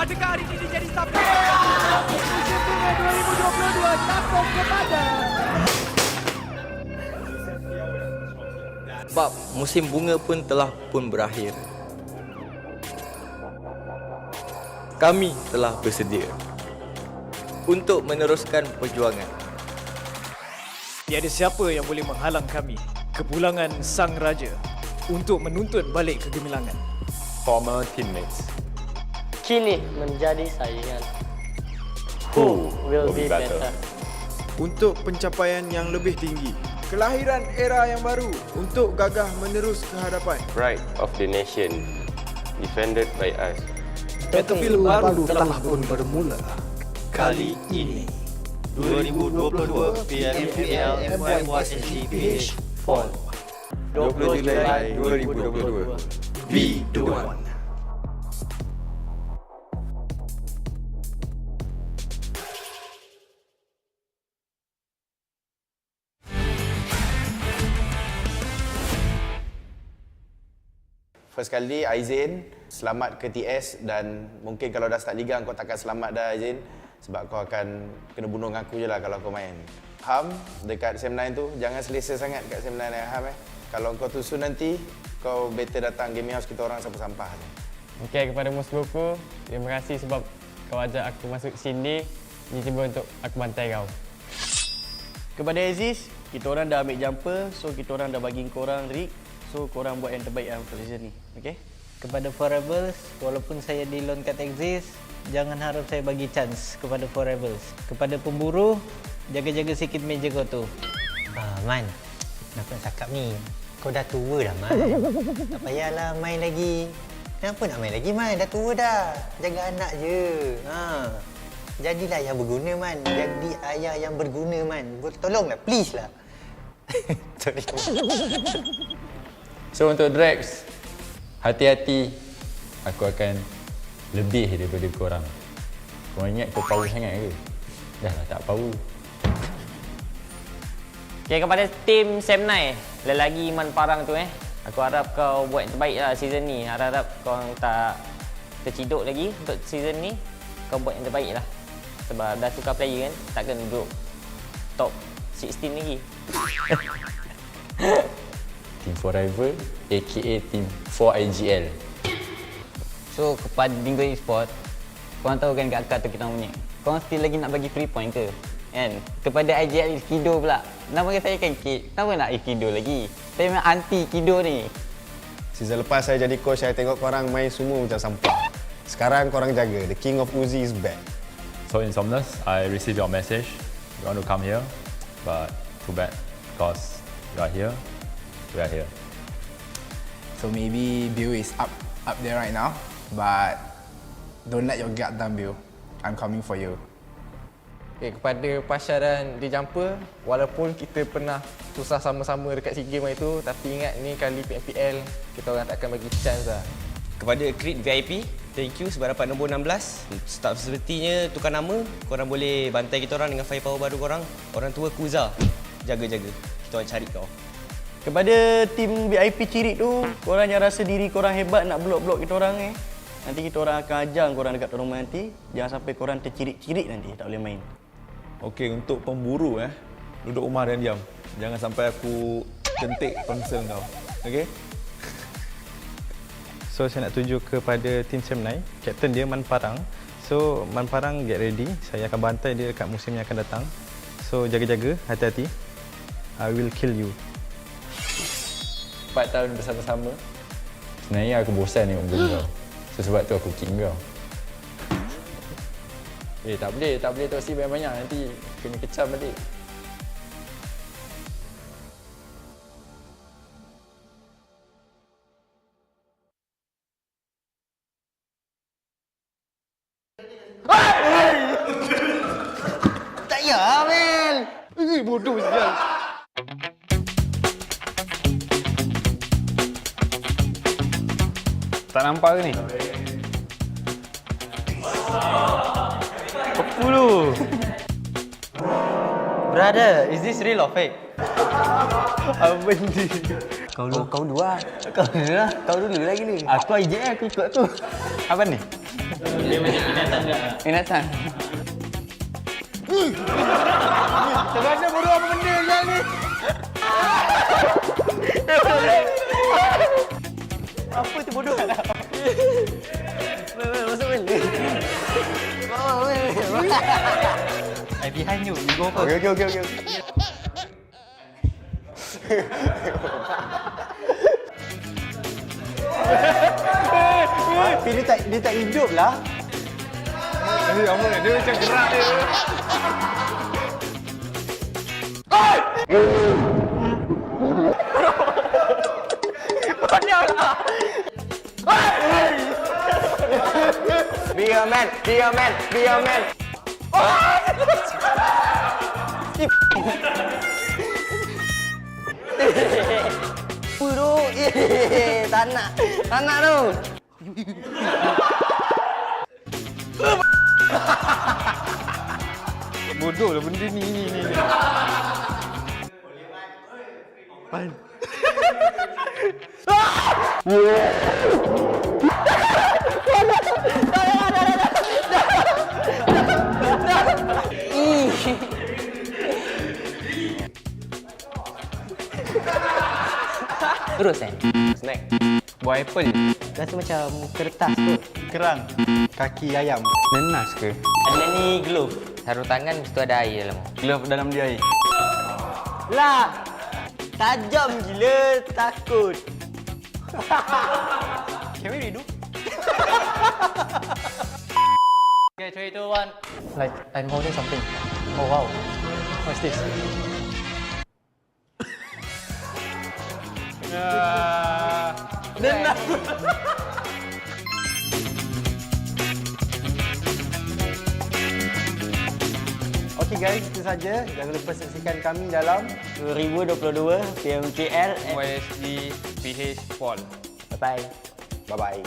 adakah hari ini jadi sampai musim bunga 2022 sambung kepada sebab musim bunga pun telah pun berakhir. Kami telah bersedia untuk meneruskan perjuangan. Tiada siapa yang boleh menghalang kami, kepulangan Sang Raja, untuk menuntut balik kegemilangan. Former teammates. Kini menjadi saingan. Who will be better? Untuk pencapaian yang lebih tinggi. Kelahiran era yang baru untuk gagah menerus ke hadapan. Pride of the nation. Defended by us. Battlefield baru telah pun bermula. Kali ini 2022 PMPL MYSGPH Fall 20 Julai 2022 redONE. First kali Aizin, selamat ke TS dan mungkin kalau dah start liga kau takkan selamat dah Aizin sebab kau akan kena bunuh dengan aku je lah kalau kau main. Ham dekat SEM9 tu jangan selesa sangat kat SEM9 dengan Ham Kalau kau tusun nanti kau better datang gaming house kita orang sampah-sampah je. Okey, kepada Bosskurr, terima kasih sebab kau ajak aku masuk sini tiba-tiba untuk aku bantai kau. Kepada Aziz, kita orang dah ambil jumper, so kita orang dah bagi korang rig. So korang buat yang terbaik untuk season ni, okey? Kepada Forever's, walaupun saya di loan kat Exist, jangan harap saya bagi chance kepada Forever's. Kepada pemburu, jaga-jaga sikit meja kau tu. Man, nak cakap ni, kau dah tua dah Man. Tak payahlah main lagi. Kenapa nak main lagi Man? Dah tua dah. Jaga anak je. Jadilah yang berguna Man. Jadi ayah yang berguna Man. Tolonglah, please lah. Sorry. So untuk Drax, hati-hati. Aku akan lebih daripada korang. Korang ingat kau power sangat ke? Dah lah tak power. Okey, kepada tim SEM9, lelaki Iman Farang tu aku harap kau buat yang terbaik lah season ni. Harap kau tak terciduk lagi untuk season ni. Kau buat yang terbaik lah. Sebab dah tukar player kan, takkan duduk top 16 lagi. Team Forever, aka Team 4IGL. So kepada Dingoz Esports, korang tahu kan kat tu kita punya, korang still lagi nak bagi free point ke? Kan? Kepada IGL Kido pula, nama saya kan Kid, kenapa nak Kido lagi? Saya memang anti Kido ni. Season lepas saya jadi coach, saya tengok korang main semua macam sampah. Sekarang korang jaga, the King of Uzi is back. So Insomnus, I received your message. You want to come here, but too bad because you are here. We are here. So maybe Bill is up there right now, but don't let your guard down, Bill. I'm coming for you. Okay, kepada Pasha dan The Jumper, walaupun kita pernah susah sama-sama dekat SEA Games itu, tapi ingat ni kali PMPL kita orang takkan bagi chance lah. Kepada Creed VIP, thank you sebab dapat nombor 16. Staff sepertinya tukar nama, korang boleh bantai kita orang dengan firepower baru korang. Orang tua Kuza, jaga-jaga. Kita orang cari kau. Kepada tim VIP Cirit tu, korang yang rasa diri korang hebat nak blok-blok kita orang nanti kita orang akan ajar korang dekat tournament nanti. Jangan sampai korang tercirit-cirit nanti, tak boleh main. Okey, untuk pemburu duduk rumah dan diam. Jangan sampai aku kentik ponsel kau. Okey? So saya nak tunjuk kepada tim SEM9, kapten dia Man Farang. So Man Farang get ready, saya akan bantai dia dekat musim yang akan datang. So jaga-jaga, hati-hati. I will kill you. 4 tahun bersama-sama. Sebenarnya aku bosan tengok muka kau. So sebab tu aku kick kau. Tak boleh toksi banyak-banyak, nanti kena kecam balik. Tak ya, Mel. Bodoh sial. Tak nampak ke ni? 10. Brother, is this real or fake? Apa ni? Kau dua. Kau dulu lagi ni. Aku IJL, aku ikut tu. Apa ni? Dia macam binatang juga. Binatang. Terasa bodoh apa benda yang ni? Apa tu bodoh? Masuk benda. I behind you. You go first. Okay. Tapi dia tak hidup lah. Dia macam gerak dia. Be a man. Bro, tak nak tu. Bodoh lah benda ni. Pan. Terus Snack. Buah apple. Rasa macam kertas tu. Kerang. Kaki ayam. Nenas ke? Ada ni glove. Sarung tangan mesti ada air dalam. Glove dalam dia air. Lah. Tajam gila, takut. Can we redo? Okay, 3, 2, 1. Like, I'm holding something. Oh wow. What's this? Nenas. Okey guys, itu saja. Jangan lupa saksikan kami dalam 2022 PMPL MYSGPH Fall. Bye. Bye-bye.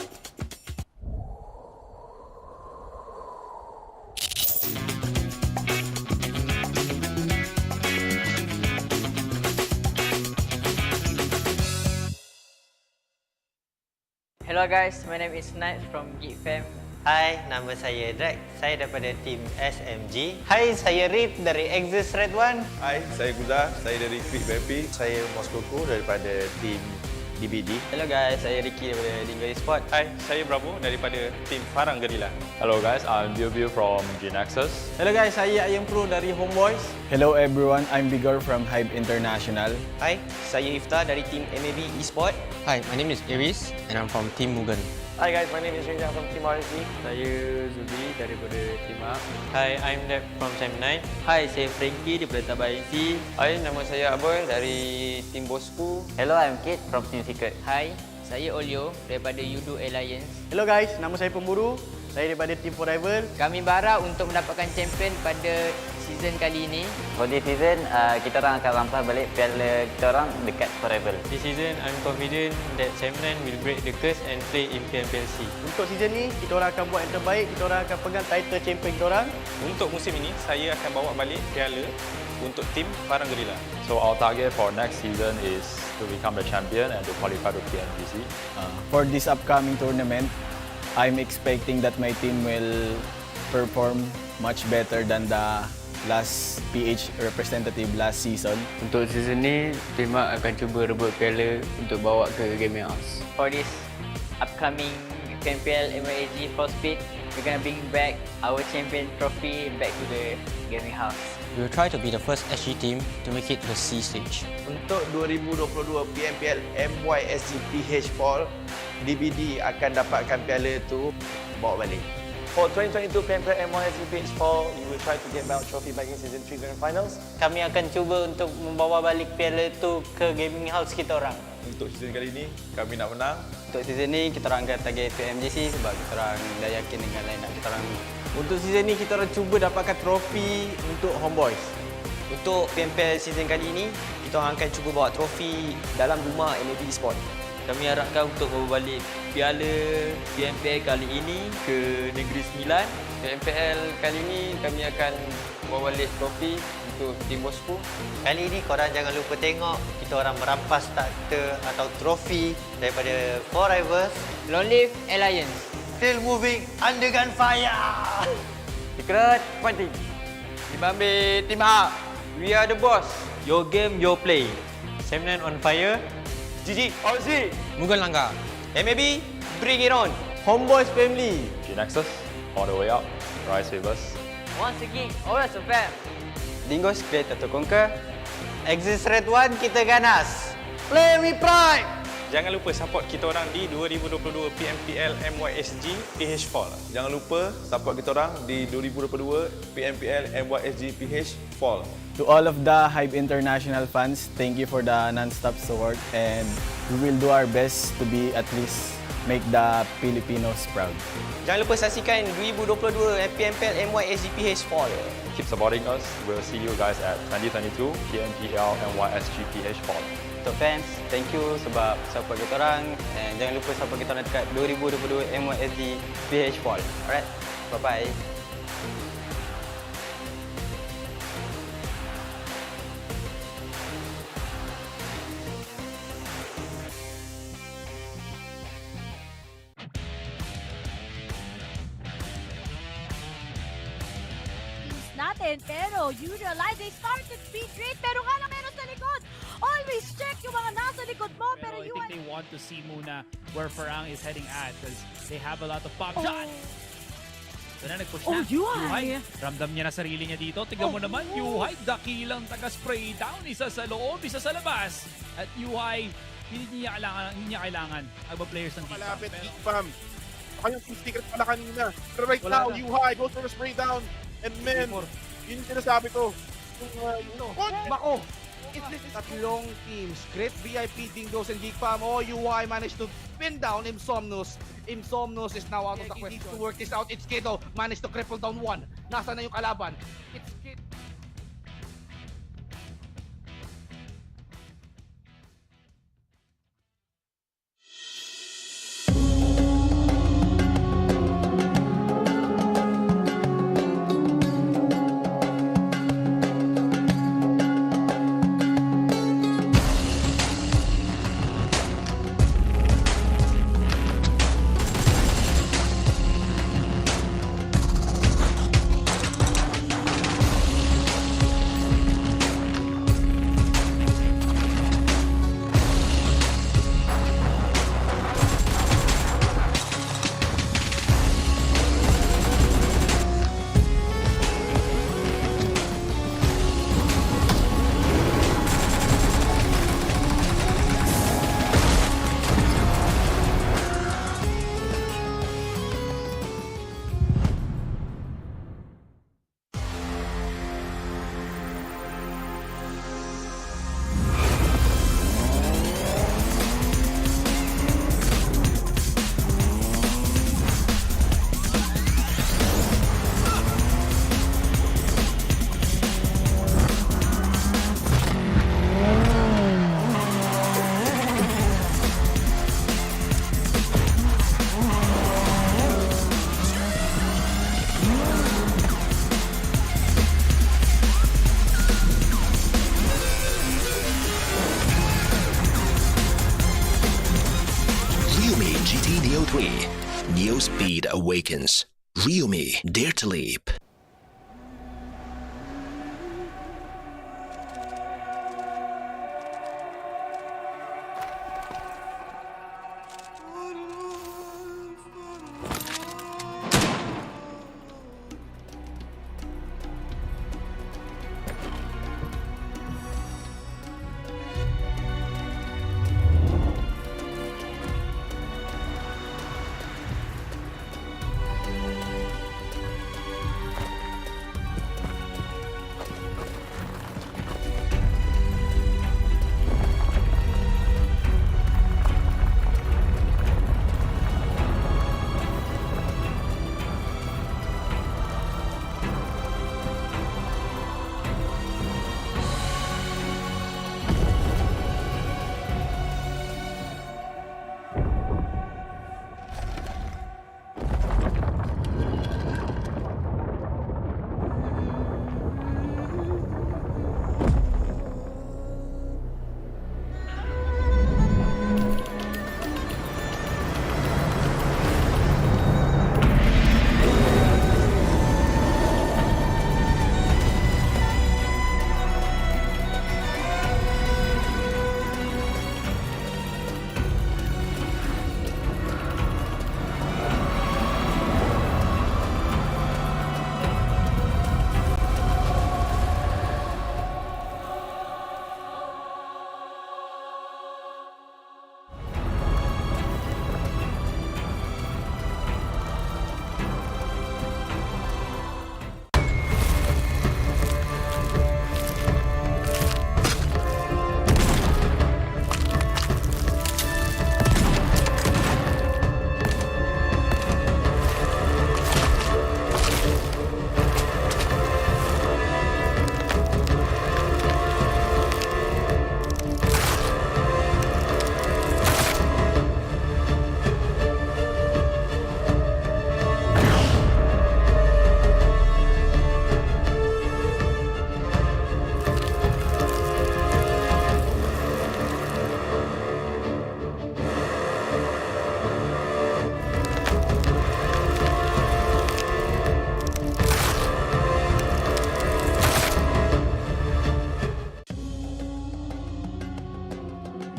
Hello guys, my name is Knight from GEEK. Hai, nama saya Drake. Saya daripada tim SMG. Hai, saya Rip dari Exis Red One. Hai, saya Guzar. Saya dari PMP. Saya Bosskurr daripada tim DBD. Hello guys, saya Ricky daripada Dingoz Esports. Hai, saya Bravo daripada tim Farang Guerilla. Hello guys, I'm Yoodo from Genexus. Hello guys, saya Ayam Pro dari HomeBois. Hello everyone, I'm Bigger from HYVE International. Hai, saya Iftar dari tim MAB Esports. Hi, my name is Iris and I'm from Team MUGEN. Hi guys, my name is Rinja from Team RSG. Saya Zubi daripada Team MAB. Hi, I'm Deb from Team 9. Hi, saya Frankie daripada Tabah NSEA. Hai, nama saya Aboy dari tim Bosskurr. Hello, I'm Kate from Team Secret. Hai, saya Olio daripada Yoodo Alliance. Hello guys, nama saya Pemburu. Saya daripada Team Forever. Kami berharap untuk mendapatkan champion pada season kali ini. For this season, kita orang akan rampas balik piala kita orang dekat Forever. This season, I'm confident that Sam9 will break the curse and play in PMPLC. Untuk season ni, kita orang akan buat yang terbaik. Kita orang akan pegang title champion kita orang. Untuk musim ini, saya akan bawa balik piala untuk tim Farang Guerilla. So our target for next season is to become the champion and to qualify to PMPC. For this upcoming tournament, I'm expecting that my team will perform much better than the last PH representative last season. Untuk season ni, tim MAB akan cuba rebut piala untuk bawa ke Gaming House. For this upcoming PMPL MY Full Speed, we're gonna bring back our champion trophy back to the Gaming House. We will try to be the first SG team to make it to the C stage. Untuk 2022 PMPL MYSGPH Fall, DBD akan dapatkan piala itu bawa balik. For 2022 PMPL MYSGPH Fall, we will try to get Mount Trophy back in Season 3 Grand Finals. Kami akan cuba untuk membawa balik piala itu ke Gaming House kita orang. Untuk season kali ini, kami nak menang. Untuk season ni, kita orang akan target PMGC sebab kita orang dah yakin dengan line up kita orang. Untuk season ni, kita orang cuba dapatkan trofi untuk HomeBois. Untuk PMPL season kali ini, kita orang akan cuba bawa trofi dalam rumah MAB Esports. Kami harapkan untuk membawa balik piala PMPL kali ini ke Negeri Sembilan. PMPL kali ini kami akan bawa balik trofi untuk tim Bosskurr. Kali ini korang jangan lupa tengok kita orang merampas starter atau trofi daripada Forever. Long live Alliance. still moving under gunfire. Secret fighting. Dibambil Team A. We are the boss. Your game, your play. Semnan on fire. GG, Aussie. Mugen langgar. MAB, bring it on. HomeBois family. Genexus, all the way up. Rise with us. Once a geek, always a fan. Dingoz, create to conquer. Exist Red One, kita ganas. Play with pride. Jangan lupa support kita orang di 2022 PMPL MYSGPH Fall. Jangan lupa support kita orang di 2022 PMPL MYSGPH Fall. To all of the HYVE International fans, thank you for the non-stop support and we will do our best to be at least make the Filipinos proud. Jangan lupa saksikan 2022 PMPL MYSGPH Fall. Keep supporting us. We'll see you guys at 2022 PMPL MYSGPH Fall. So fans, thank you sebab support kita orang and jangan lupa support kita orang dekat 2022 MYSG PH Fall. Alright, bye-bye. Natin, pero Yoodo Alliance, they started speed trade, pero nga lang meron sa likod. Always check yung mga nasa likod mo, pero I think they want to see muna where Farang is heading at because they have a lot of pop shots. So na nag-push na. Yuhai. Ramdam niya na sarili niya dito. Tignan mo naman, Yuhai, dakilang taga-spray down. Isa sa loob, isa sa labas. At Yuhai, hindi niya kailangan ang players ng GEEK. Malapit, GEEK Fam. Kanyang team secret pala kanina. Pero right now, Yuhai goes for a spray down. And men, yun yung sinasabi ko. Mako! Tatlong teams. Great VIP, Dingoz and GEEK Fam. Oh, UI managed to pin down Insomnus. Insomnus is now out of the question. To work this out. It's Kido. Managed to cripple down one. Nasa na yung kalaban? It's Kido. Neo Speed awakens. Ryumi, dare to leap.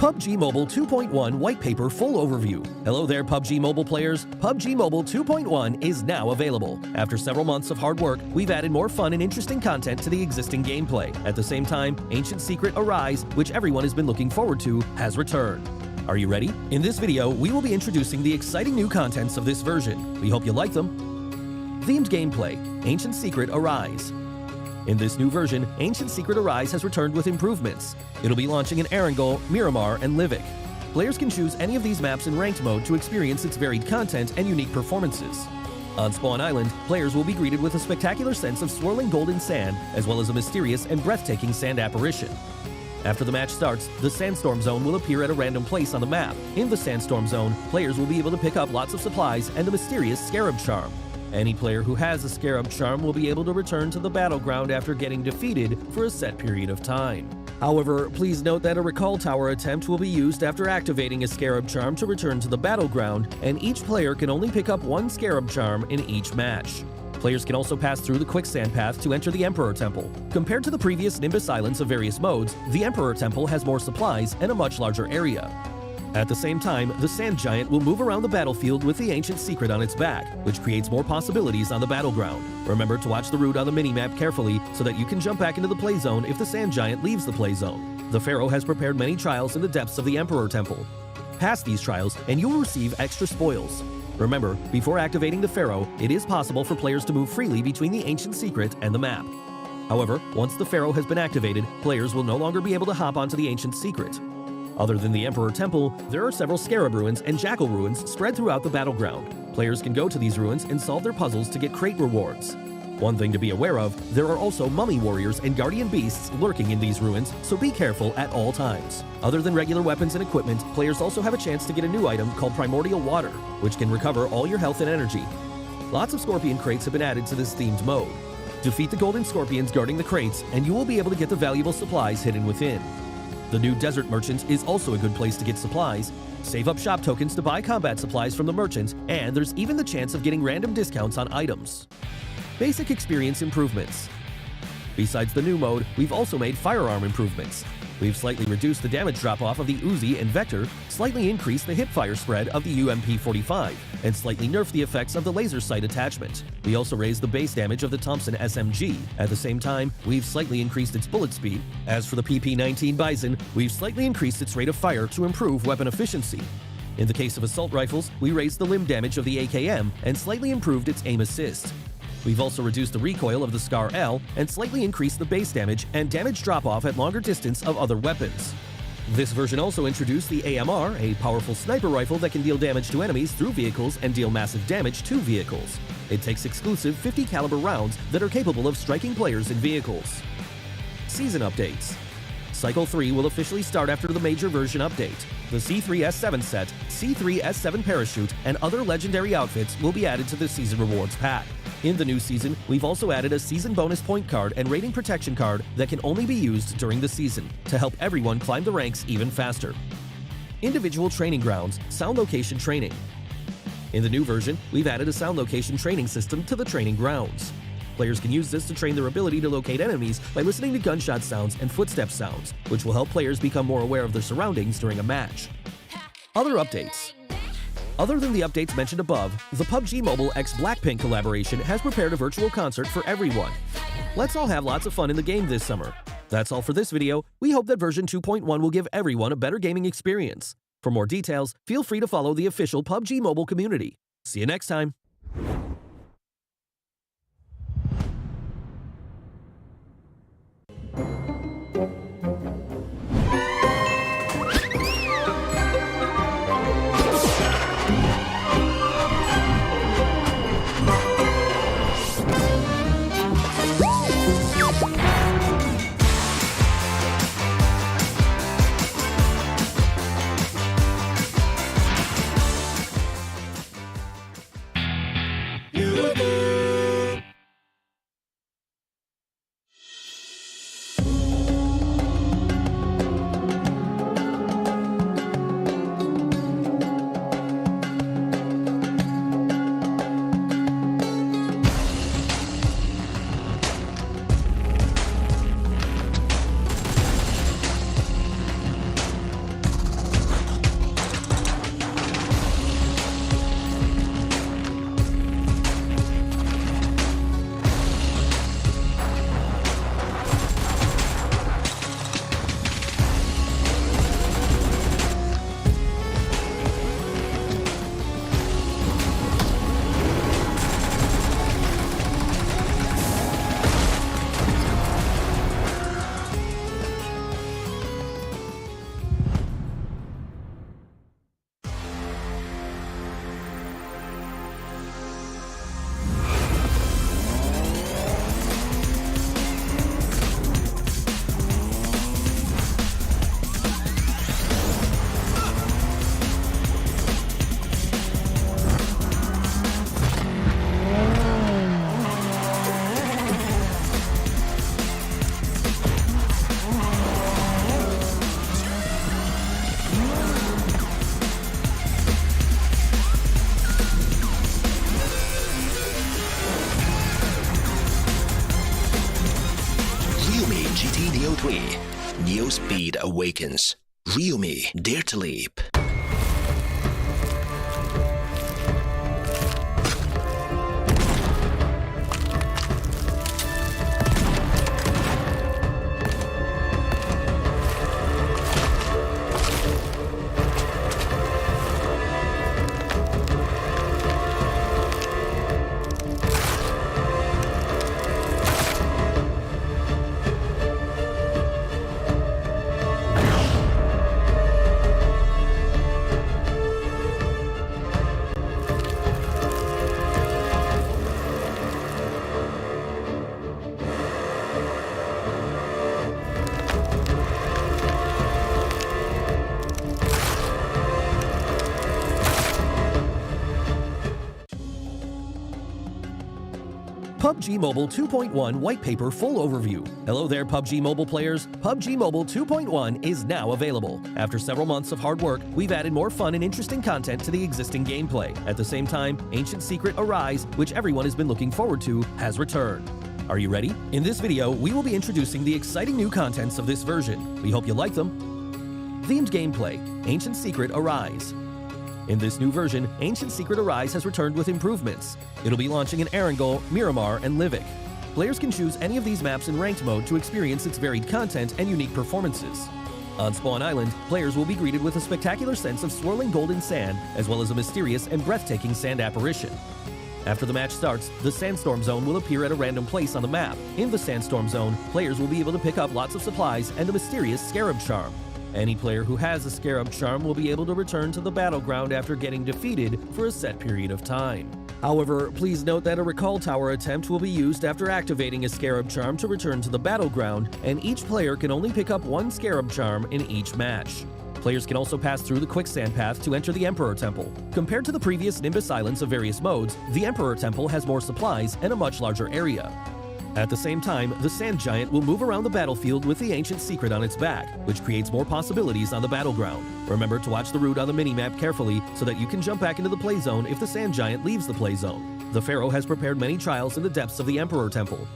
PUBG Mobile 2.1 White Paper Full Overview. Hello there, PUBG Mobile players. PUBG Mobile 2.1 is now available. After several months of hard work, we've added more fun and interesting content to the existing gameplay. At the same time, Ancient Secret Arise, which everyone has been looking forward to, has returned. Are you ready? In this video, we will be introducing the exciting new contents of this version. We hope you like them. Themed gameplay, Ancient Secret Arise. In this new version, Ancient Secret Arise has returned with improvements. It'll be launching in Erangel, Miramar, and Livik. Players can choose any of these maps in ranked mode to experience its varied content and unique performances. On Spawn Island, players will be greeted with a spectacular sense of swirling golden sand, as well as a mysterious and breathtaking sand apparition. After the match starts, the Sandstorm Zone will appear at a random place on the map. In the Sandstorm Zone, players will be able to pick up lots of supplies and a mysterious Scarab Charm. Any player who has a Scarab Charm will be able to return to the battleground after getting defeated for a set period of time. However, please note that a Recall Tower attempt will be used after activating a Scarab Charm to return to the battleground, and each player can only pick up one Scarab Charm in each match. Players can also pass through the Quicksand Path to enter the Emperor Temple. Compared to the previous Nimbus Islands of various modes, the Emperor Temple has more supplies and a much larger area. At the same time, the Sand Giant will move around the battlefield with the Ancient Secret on its back, which creates more possibilities on the battleground. Remember to watch the route on the minimap carefully so that you can jump back into the play zone if the Sand Giant leaves the play zone. The Pharaoh has prepared many trials in the depths of the Emperor Temple. Pass these trials and you will receive extra spoils. Remember, before activating the Pharaoh, it is possible for players to move freely between the Ancient Secret and the map. However, once the Pharaoh has been activated, players will no longer be able to hop onto the Ancient Secret. Other than the Emperor Temple, there are several Scarab Ruins and Jackal Ruins spread throughout the battleground. Players can go to these ruins and solve their puzzles to get crate rewards. One thing to be aware of, there are also Mummy Warriors and Guardian Beasts lurking in these ruins, so be careful at all times. Other than regular weapons and equipment, players also have a chance to get a new item called Primordial Water, which can recover all your health and energy. Lots of Scorpion crates have been added to this themed mode. Defeat the Golden Scorpions guarding the crates, and you will be able to get the valuable supplies hidden within. The new Desert Merchant is also a good place to get supplies. Save up shop tokens to buy combat supplies from the merchant, and there's even the chance of getting random discounts on items. Basic experience improvements. Besides the new mode, we've also made firearm improvements. We've slightly reduced the damage drop-off of the Uzi and Vector, slightly increased the hipfire spread of the UMP-45, and slightly nerfed the effects of the laser sight attachment. We also raised the base damage of the Thompson SMG. At the same time, we've slightly increased its bullet speed. As for the PP-19 Bison, we've slightly increased its rate of fire to improve weapon efficiency. In the case of assault rifles, we raised the limb damage of the AKM and slightly improved its aim assist. We've also reduced the recoil of the Scar L and slightly increased the base damage and damage drop-off at longer distance of other weapons. This version also introduced the AMR, a powerful sniper rifle that can deal damage to enemies through vehicles and deal massive damage to vehicles. It takes exclusive 50 caliber rounds that are capable of striking players in vehicles. Season updates. Cycle 3 will officially start after the major version update. The C3S7 set, C3S7 parachute, and other legendary outfits will be added to the Season Rewards pack. In the new season, we've also added a season bonus point card and rating protection card that can only be used during the season to help everyone climb the ranks even faster. Individual training grounds, sound location training. In the new version, we've added a sound location training system to the training grounds. Players can use this to train their ability to locate enemies by listening to gunshot sounds and footstep sounds, which will help players become more aware of their surroundings during a match. Other updates. Other than the updates mentioned above, the PUBG Mobile x Blackpink collaboration has prepared a virtual concert for everyone. Let's all have lots of fun in the game this summer. That's all for this video. We hope that version 2.1 will give everyone a better gaming experience. For more details, feel free to follow the official PUBG Mobile community. See you next time. GT Neo 3. Neo Speed Awakens. Ryumi, Dare to Leap. PUBG Mobile 2.1 White Paper Full Overview. Hello there, PUBG Mobile players. PUBG Mobile 2.1 is now available. After several months of hard work, we've added more fun and interesting content to the existing gameplay. At the same time, Ancient Secret Arise, which everyone has been looking forward to, has returned. Are you ready? In this video, we will be introducing the exciting new contents of this version. We hope you like them. Themed gameplay, Ancient Secret Arise. In this new version, Ancient Secret Arise has returned with improvements. It'll be launching in Erangel, Miramar, and Livik. Players can choose any of these maps in ranked mode to experience its varied content and unique performances. On Spawn Island, players will be greeted with a spectacular sense of swirling golden sand, as well as a mysterious and breathtaking sand apparition. After the match starts, the Sandstorm Zone will appear at a random place on the map. In the Sandstorm Zone, players will be able to pick up lots of supplies and a mysterious Scarab Charm. Any player who has a Scarab Charm will be able to return to the battleground after getting defeated for a set period of time. However, please note that a Recall Tower attempt will be used after activating a Scarab Charm to return to the battleground, and each player can only pick up one Scarab Charm in each match. Players can also pass through the Quicksand Path to enter the Emperor Temple. Compared to the previous Nimbus Islands of various modes, the Emperor Temple has more supplies and a much larger area. At the same time, the Sand Giant will move around the battlefield with the Ancient Secret on its back, which creates more possibilities on the battleground. Remember to watch the route on the minimap carefully so that you can jump back into the play zone if the Sand Giant leaves the play zone. The Pharaoh has prepared many trials in the depths of the Emperor Temple.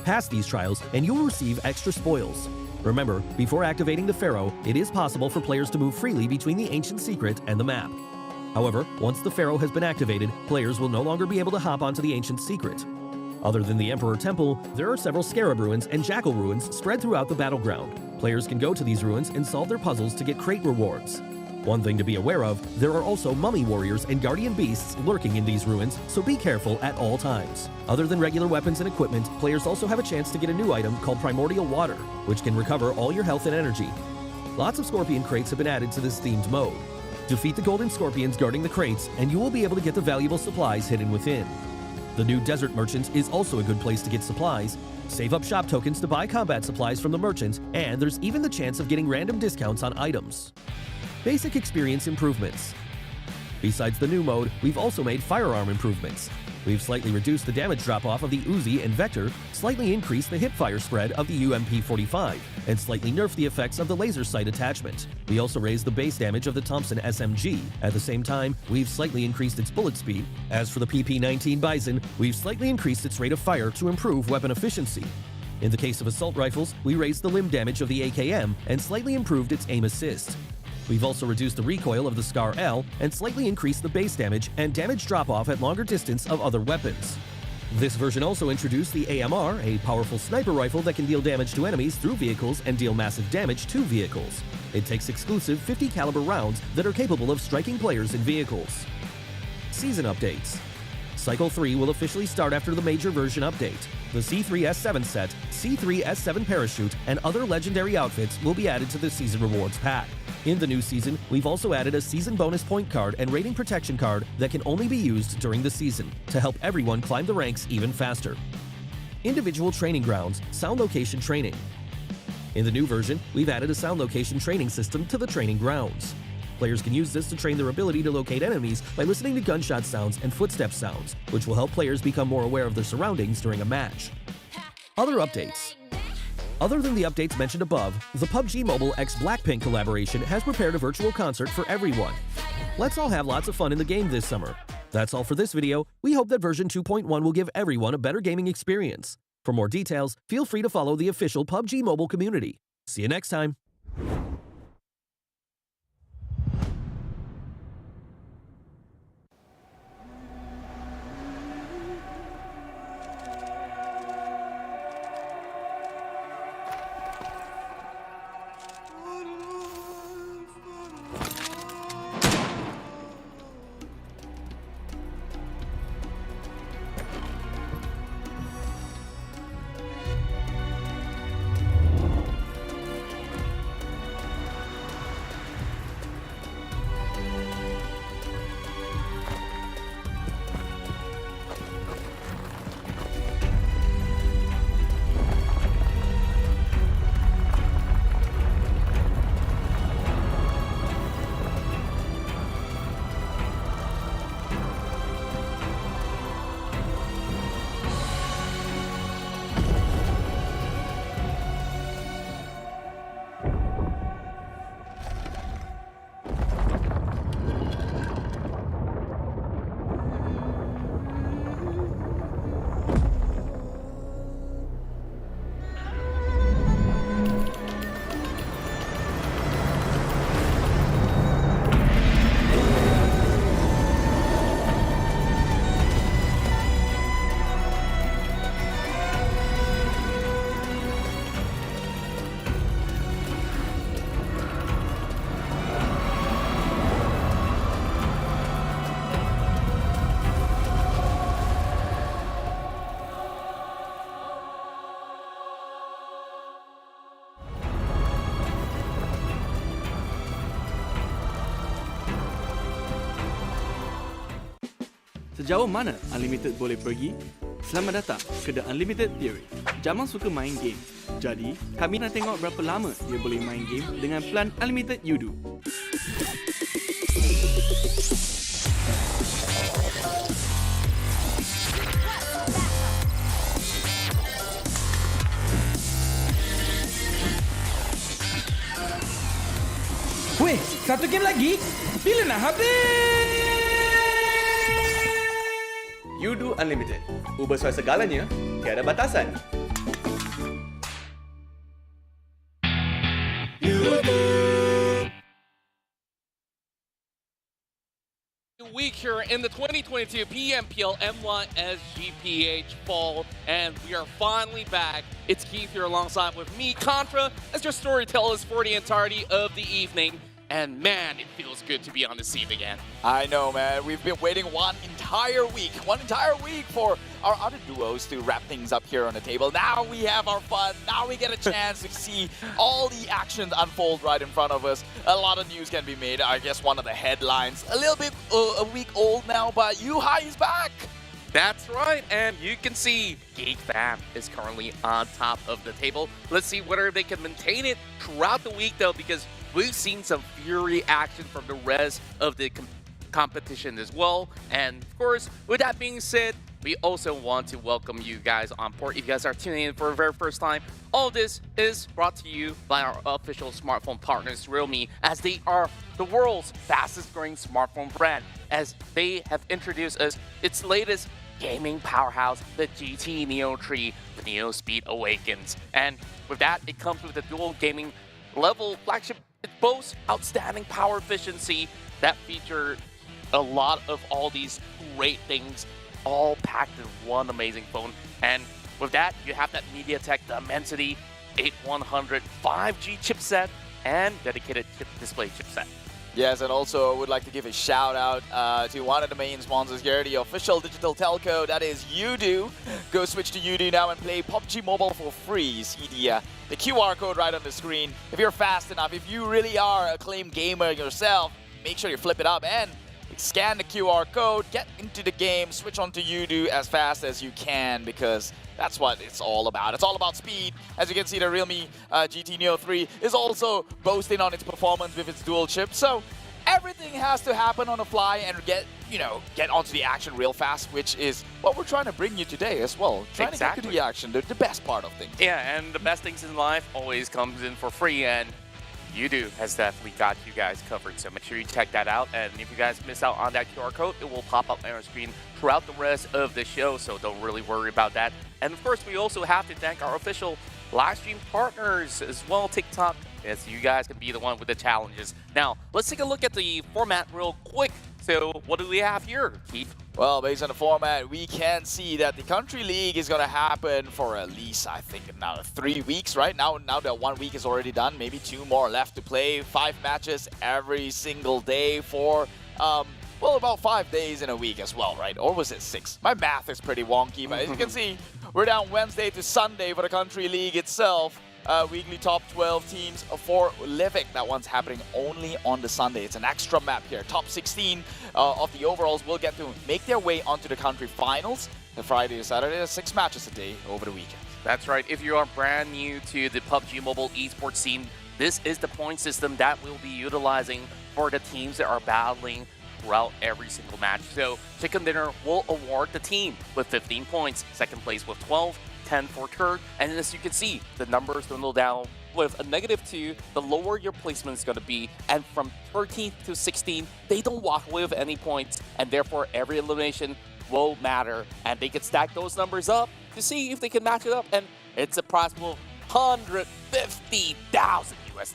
Pass these trials and you will receive extra spoils. Remember, before activating the Pharaoh, it is possible for players to move freely between the Ancient Secret and the map. However, once the Pharaoh has been activated, players will no longer be able to hop onto the Ancient Secret. Other than the Emperor Temple, there are several Scarab Ruins and Jackal Ruins spread throughout the battleground. Players can go to these ruins and solve their puzzles to get crate rewards. One thing to be aware of, there are also Mummy Warriors and Guardian Beasts lurking in these ruins, so be careful at all times. Other than regular weapons and equipment, players also have a chance to get a new item called Primordial Water, which can recover all your health and energy. Lots of Scorpion crates have been added to this themed mode. Defeat the Golden Scorpions guarding the crates, and you will be able to get the valuable supplies hidden within. The new Desert Merchant is also a good place to get supplies. Save up shop tokens to buy combat supplies from the merchant, and there's even the chance of getting random discounts on items. Basic experience improvements. Besides the new mode, we've also made firearm improvements. We've slightly reduced the damage drop-off of the Uzi and Vector, slightly increased the hip-fire spread of the UMP-45, and slightly nerfed the effects of the laser sight attachment. We also raised the base damage of the Thompson SMG. At the same time, we've slightly increased its bullet speed. As for the PP-19 Bison, we've slightly increased its rate of fire to improve weapon efficiency. In the case of assault rifles, we raised the limb damage of the AKM and slightly improved its aim assist. We've also reduced the recoil of the Scar L and slightly increased the base damage and damage drop-off at longer distance of other weapons. This version also introduced the AMR, a powerful sniper rifle that can deal damage to enemies through vehicles and deal massive damage to vehicles. It takes exclusive 50 caliber rounds that are capable of striking players in vehicles. Season updates. Cycle 3 will officially start after the major version update. The C3S7 set, C3S7 parachute, and other legendary outfits will be added to the Season Rewards pack. In the new season, we've also added a season bonus point card and rating protection card that can only be used during the season to help everyone climb the ranks even faster. Individual training grounds, sound location training. In the new version, we've added a sound location training system to the training grounds. Players can use this to train their ability to locate enemies by listening to gunshot sounds and footstep sounds, which will help players become more aware of their surroundings during a match. Other updates. Other than the updates mentioned above, the PUBG Mobile x Blackpink collaboration has prepared a virtual concert for everyone. Let's all have lots of fun in the game this summer. That's all for this video. We hope that version 2.1 will give everyone a better gaming experience. For more details, feel free to follow the official PUBG Mobile community. See you next time. Sejauh mana Unlimited boleh pergi? Selamat datang ke The Unlimited Theory. Jamal suka main game. Jadi, kami nak tengok berapa lama dia boleh main game dengan plan Unlimited Yoodo. Weh, satu game lagi? Bila nak habis? Yoodo Unlimited. Ubah suai segalanya, tiada batasan. Week here in the 2022 PMPL MYSGPH Fall, and we are finally back. It's Keith here alongside with me, Contra, as your storytellers for the entirety of the evening. And man, it feels good to be on the scene again. I know, man. We've been waiting one entire week for our other duos to wrap things up here on the table. Now we have our fun. Now we get a chance to see all the actions unfold right in front of us. A lot of news can be made. I guess one of the headlines, a little bit a week old now, but HYVE is back. That's right, and you can see GEEK Fam is currently on top of the table. Let's see whether they can maintain it throughout the week, though, because we've seen some fury action from the rest of the competition as well. And of course, with that being said, we also want to welcome you guys on board. If you guys are tuning in for the very first time, all of this is brought to you by our official smartphone partners, Realme, as they are the world's fastest growing smartphone brand, as they have introduced us its latest gaming powerhouse, the GT Neo 3, the Neo Speed Awakens. And with that, it comes with a dual gaming level flagship. It boasts outstanding power efficiency that feature a lot of all these great things, all packed in one amazing phone. And with that, you have that MediaTek Dimensity 8100 5G chipset and dedicated display chipset. Yes, and also I would like to give a shout out to one of the main sponsors here, the official digital telco, that is Yoodo. Go switch to Yoodo now and play PUBG Mobile for free. See the QR code right on the screen. If you're fast enough, if you really are a acclaimed gamer yourself, make sure you flip it up and scan the QR code, get into the game, switch on to Yoodo as fast as you can, because that's what it's all about. It's all about speed. As you can see, the Realme GT Neo 3 is also boasting on its performance with its dual chip. So everything has to happen on the fly and get onto the action real fast, which is what we're trying to bring you today as well. Trying to get to the action, the best part of things. Yeah, and the best things in life always comes in for free, and Yoodo has definitely got you guys covered, so make sure you check that out. And if you guys miss out on that QR code, it will pop up on your screen throughout the rest of the show, so don't really worry about that. And of course, we also have to thank our official live stream partners as well, TikTok, as you guys can be the one with the challenges. Now, let's take a look at the format real quick. So, what do we have here, Keith? Well, based on the format, we can see that the Country League is going to happen for at least, I think, now 3 weeks, right? Now that 1 week is already done, maybe 2 more left to play. 5 matches every single day for, well, about 5 days in a week as well, right? Or was it 6? My math is pretty wonky, but as you can see, we're down Wednesday to Sunday for the Country League itself. Weekly top 12 teams for Livik. That one's happening only on the Sunday. It's an extra map here. Top 16 of the overalls will get to make their way onto the country finals. The Friday to Saturday, there's 6 matches a day over the weekend. That's right. If you are brand new to the PUBG Mobile esports scene, this is the point system that we'll be utilizing for the teams that are battling throughout every single match. So Chicken Dinner will award the team with 15 points, second place with 12, 10 for third, and as you can see, the numbers dwindle down with a -2, the lower your placement is going to be, and from 13th to 16th, they don't walk away with any points, and therefore every elimination will matter, and they can stack those numbers up to see if they can match it up, and it's a prize pool of $150,000 US.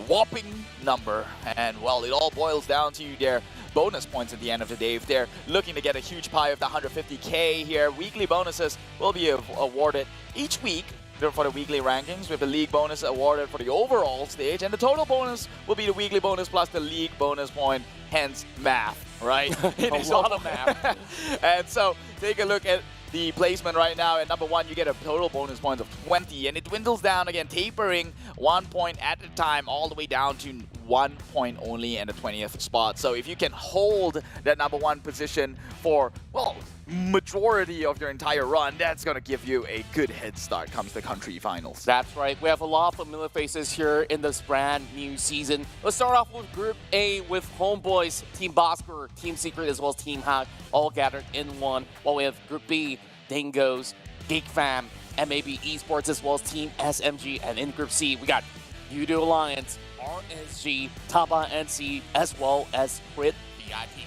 Whopping number, and well, it all boils down to their bonus points at the end of the day. If they're looking to get a huge pie of the 150K here, weekly bonuses will be awarded each week for the weekly rankings, with the league bonus awarded for the overall stage, and the total bonus will be the weekly bonus plus the league bonus point, hence math, right? A lot of math. And so take a look at the placement right now. At number 1, you get a total bonus points of 20, and it dwindles down again, tapering 1 point at a time, all the way down to 1 point only in the 20th spot. So if you can hold that number 1 position for, well, majority of your entire run, that's going to give you a good head start comes the country finals. That's right. We have a lot of familiar faces here in this brand new season. Let's start off with Group A with HomeBois, Team Bosskurr, Team Secret, as well as Team HYVE, all gathered in one. While we have Group B, Dingoz, GEEK Fam, MAB Esports, as well as Team SMG. And in Group C, we got Yoodo Alliance, RSG, Tabah NSEA, as well as Crit VIP.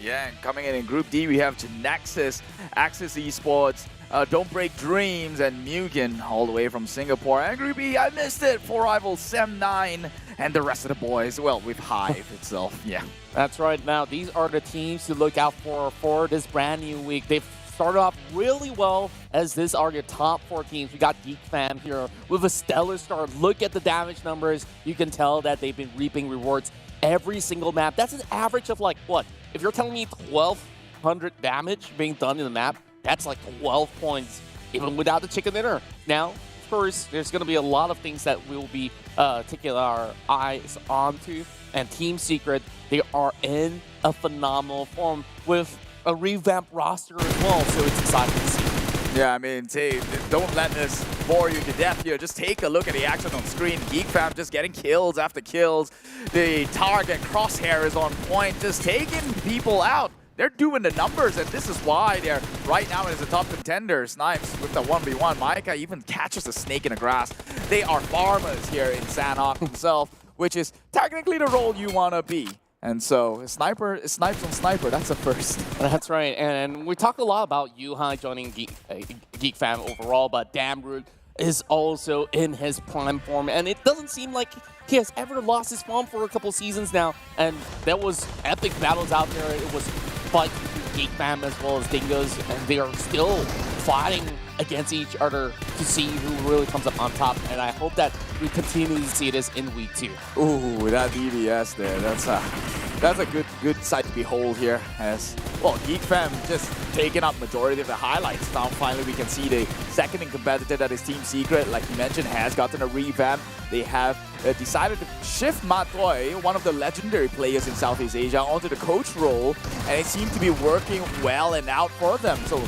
Yeah, and coming in Group D, we have Genexus, HYVE Esports, Don't Break Dreams, and MUGEN, all the way from Singapore. And Group E, I missed it, 4 rivals, Sem9, and the rest of the boys, well, with HYVE itself, yeah. That's right. Now, these are the teams to look out for this brand new week. They've started off really well, as these are your top 4 teams. We got GEEK Fam here with a stellar start. Look at the damage numbers. You can tell that they've been reaping rewards every single map. That's an average of like, what? If you're telling me 1,200 damage being done in the map, that's like 12 points, even without the Chicken Dinner. Now, of course, there's going to be a lot of things that we'll be taking our eyes onto. And Team Secret, they are in a phenomenal form with a revamped roster as well, so it's exciting to see. Yeah, I mean, don't let this bore you to death here. Just take a look at the action on screen. GEEK Fam just getting kills after kills. The target crosshair is on point, just taking people out. They're doing the numbers, and this is why they're right now as a top contender. Snipes with the 1v1. Micah even catches a snake in the grass. They are farmers here in Sanhok himself, which is technically the role you want to be. And so, snipes on sniper, that's a first. That's right, and we talk a lot about Yuhai joining GEEK Fam overall, but Damroot is also in his prime form, and it doesn't seem like he has ever lost his form for a couple seasons now, and there was epic battles out there. It was fight between GEEK Fam as well as Dingoz, and they are still fighting against each other to see who really comes up on top, and I hope that we continue to see this in week 2. Ooh, that DBS there, that's a good sight to behold here, as well, GEEK Fam just taking up majority of the highlights. Now finally we can see the second in competitor, that is Team Secret, like you mentioned, has gotten a revamp. They have decided to shift Matoi, one of the legendary players in Southeast Asia, onto the coach role, and it seemed to be working well and out for them. So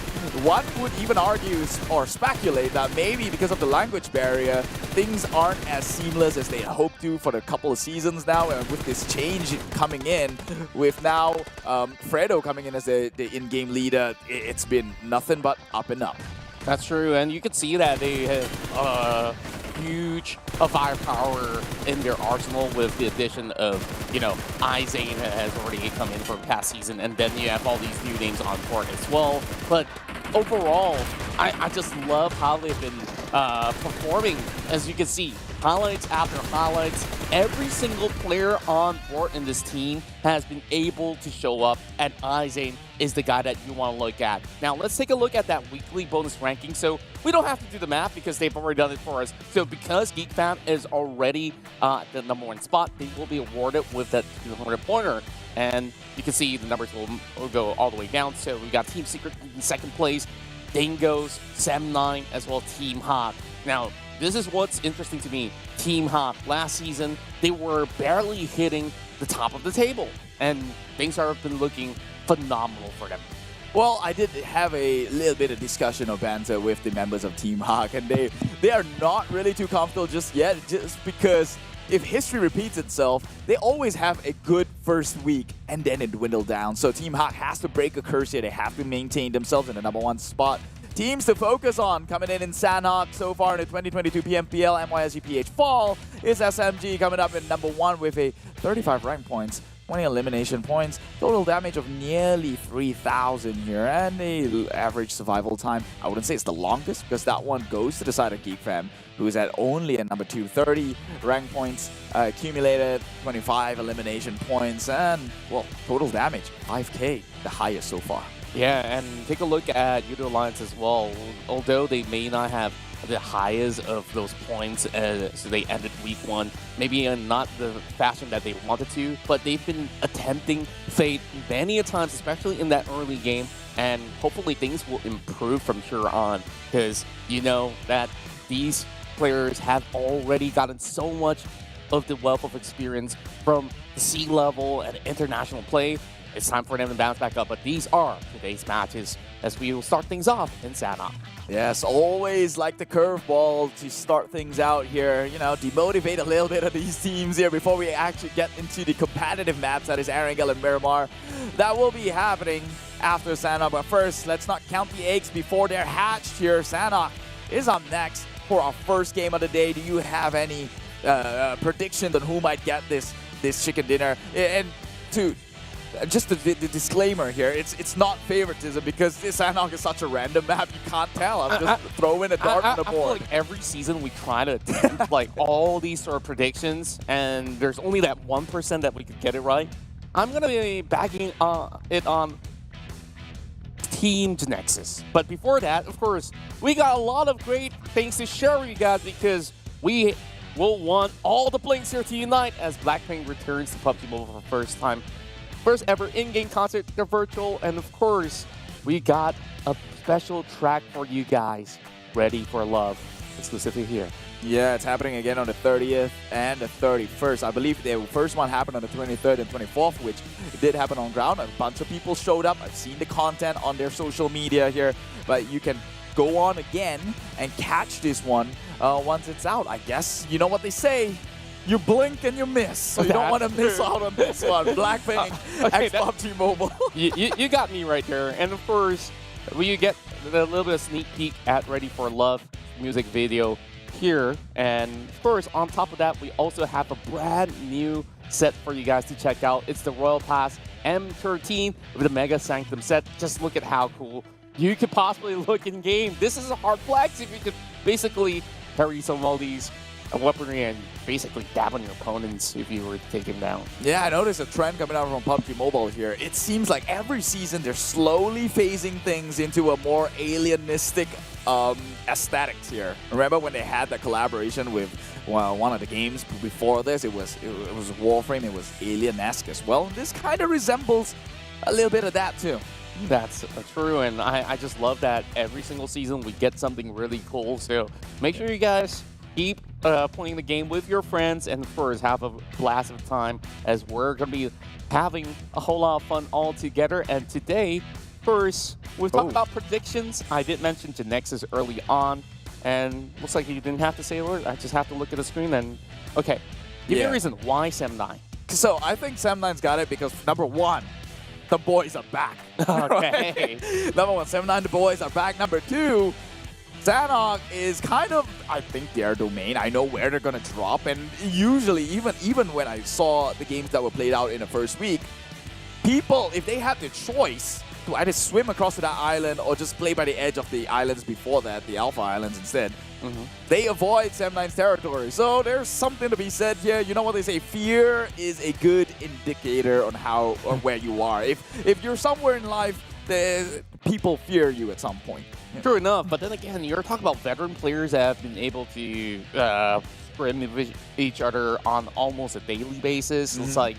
one would even argue or speculate that maybe because of the language barrier, things aren't as seamless as they hoped to for a couple of seasons now, and with this change coming in, with now Fredo coming in as the in-game leader, it's been nothing but up and up. That's true, and you can see that they have huge firepower in their arsenal with the addition of, you know, Izane has already come in for past season, and then you have all these new names on board as well. But overall, I just love how they've been performing. As you can see, highlights after highlights, every single player on board in this team has been able to show up, and Izane is the guy that you want to look at. Now, let's take a look at that weekly bonus ranking. So we don't have to do the math because they've already done it for us. So because GEEK Fam is already at the #1 spot, they will be awarded with that 200 pointer. And you can see the numbers will go all the way down. So we got Team Secret in second place, Dingoz, Sem9, as well as Team Hawk. Now, this is what's interesting to me. Team Hawk, last season, they were barely hitting the top of the table. And things have been looking phenomenal for them. Well, I did have a little bit of discussion or banter with the members of Team Hawk, and they are not really too comfortable just yet, just because if history repeats itself, they always have a good first week and then it dwindled down. So Team Hawk has to break a curse here. They have to maintain themselves in the #1 spot. Teams to focus on coming in Sanhok so far in the 2022 PMPL MYSGPH Fall is SMG coming up in #1 with a 35 rank points, 20 elimination points, total damage of nearly 3,000 here, and the average survival time, I wouldn't say it's the longest because that one goes to the side of GEEK Fam, who is at only a #2, 30 rank points accumulated, 25 elimination points, and, well, total damage, 5k, the highest so far. Yeah, and take a look at Yoodo Alliance as well. Although they may not have the highest of those points, so they ended week 1, maybe in not the fashion that they wanted to, but they've been attempting Fate many a times, especially in that early game, and hopefully things will improve from here on, because you know that these players have already gotten so much of the wealth of experience from the C-level and international play. It's time for them to bounce back up, but these are today's matches as we will start things off in Sanhok. Yes, always like the curveball to start things out here, you know, demotivate a little bit of these teams here before we actually get into the competitive maps, that is Erangel and Miramar. That will be happening after Sanhok, but first, let's not count the eggs before they're hatched here. Sanhok is up next for our first game of the day. Do you have any predictions on who might get this chicken dinner? And to just the disclaimer here, it's not favoritism because this Sanhok is such a random map, you can't tell. I'm just throwing a dart on the board. I feel like every season we try to attempt like all these sort of predictions, and there's only that 1% that we could get it right. I'm going to be backing it on Team Genexus. But before that, of course, we got a lot of great things to share with you guys because we will want all the players here to unite as Blackpink returns to PUBG Mobile for the first time. First ever in-game concert, they're virtual, and of course, we got a special track for you guys, Ready for Love, exclusively here. Yeah, it's happening again on the 30th and the 31st. I believe the first one happened on the 23rd and 24th, which did happen on ground. A bunch of people showed up. I've seen the content on their social media here, but you can go on again and catch this one once it's out. I guess you know what they say. You blink and you miss, so you don't want to miss out on this one. Blackpink, PUBG Mobile. you got me right there. And of course, we get a little bit of sneak peek at Ready for Love music video here. And of course, on top of that, we also have a brand new set for you guys to check out. It's the Royal Pass M13 with the Mega Sanctum set. Just look at how cool you could possibly look in game. This is a hard flex if you could basically carry some of all these weaponry and basically dab on your opponents if you were to take him down. Yeah, I noticed a trend coming out from PUBG Mobile here. It seems like every season they're slowly phasing things into a more alienistic aesthetics here. Remember when they had that collaboration with one of the games before this? It was Warframe. It was alien-esque as well. This kind of resembles a little bit of that too. That's true, and I just love that every single season we get something really cool. So make sure you guys keep playing the game with your friends and of course have a blast of time as we're going to be having a whole lot of fun all together. And today, first, we've talked about predictions. I did mention Genexus early on, and looks like you didn't have to say a word. I just have to look at the screen and, okay, give me a reason why Sem9. So I think Sem9's got it because, number one, the boys are back. Okay. Number one, Sem9, the boys are back. Number two, Sanhok is kind of, I think, their domain. I know where they're going to drop, and usually, even when I saw the games that were played out in the first week, people, if they had the choice to either swim across to that island or just play by the edge of the islands before that, the Alpha Islands instead, they avoid Sam9's territory. So there's something to be said here. You know what they say, fear is a good indicator on how or where you are. If you're somewhere in life, people fear you at some point. True enough, but then again, you're talking about veteran players that have been able to scrim with each other on almost a daily basis. It's like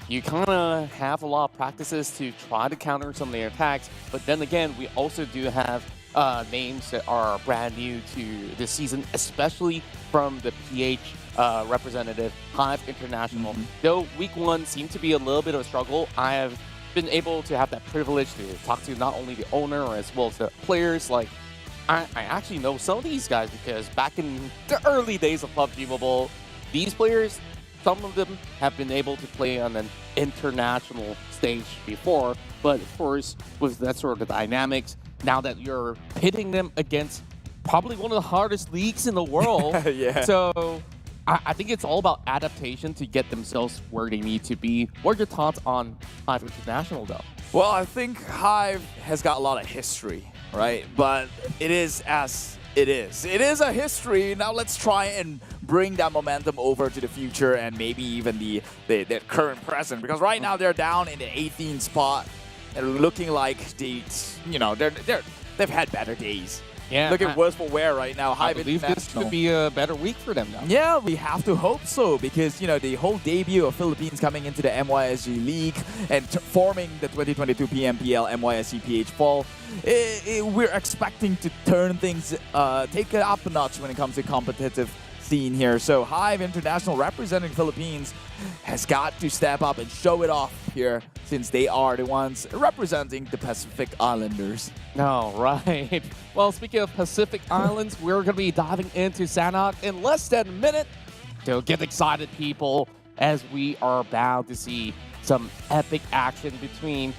you kind of have a lot of practices to try to counter some of their attacks, but then again, we also do have names that are brand new to this season, especially from the PH representative, HYVE International. Though week 1 seemed to be a little bit of a struggle, I have been able to have that privilege to talk to not only the owner as well as the players. Like, I actually know some of these guys because back in the early days of PUBG Mobile, these players, some of them have been able to play on an international stage before, but of course, with that sort of dynamics, now that you're pitting them against probably one of the hardest leagues in the world, so I think it's all about adaptation to get themselves where they need to be. What are your thoughts on HYVE International, though? Well, I think HYVE has got a lot of history, right? But it is as it is. It is a history. Now let's try and bring that momentum over to the future and maybe even the current present. Because right now they're down in the 18th spot. They're looking like they've had better days. Yeah, looking worse for wear right now. I believe this could be a better week for them now. Yeah, we have to hope so, because the whole debut of Philippines coming into the MYSG League and forming the 2022 PMPL MYSGPH Fall, we're expecting to turn things, take it up a notch when it comes to competitive scene here. So HYVE International representing Philippines has got to step up and show it off here, since they are the ones representing the Pacific Islanders. No, right. Well, speaking of Pacific Islands, we're going to be diving into Sanhok in less than a minute. So get excited, people, as we are about to see some epic action between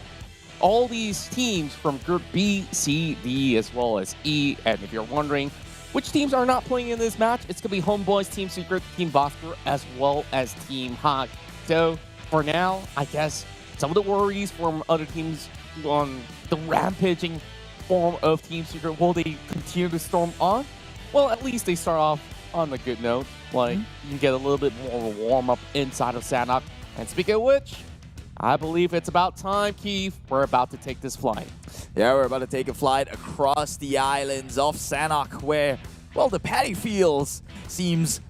all these teams from Group B, C, D, as well as E. And if you're wondering which teams are not playing in this match, it's going to be HomeBois, Team Secret, Team Bosskurr, as well as Team HYVE. So for now, I guess some of the worries from other teams on the rampaging form of Team Secret, will they continue to storm on? Well, at least they start off on a good note. Like, you can get a little bit more of a warm-up inside of Sanhok. And speaking of which, I believe it's about time, Keith. We're about to take this flight. Yeah, we're about to take a flight across the islands of Sanhok, where, well, the paddy fields seems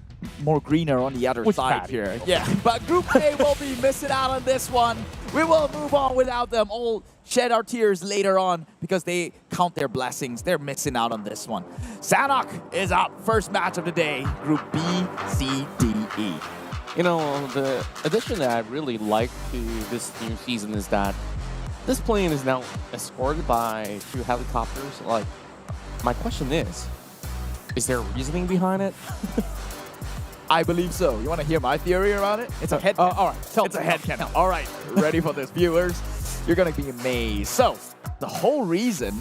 more greener on the other side here. Yeah, but Group A will be missing out on this one. We will move on without them. All shed our tears later on because they count their blessings. They're missing out on this one. Sanhok is up. First match of the day. Group B, C, D, E. You know, the addition that I really like to this new season is that this plane is now escorted by 2 helicopters. Like, my question is there reasoning behind it? I believe so. You want to hear my theory around it? It's a head cannon. All right. It's a head cannon. All right. Ready for this, viewers? You're going to be amazed. So, the whole reason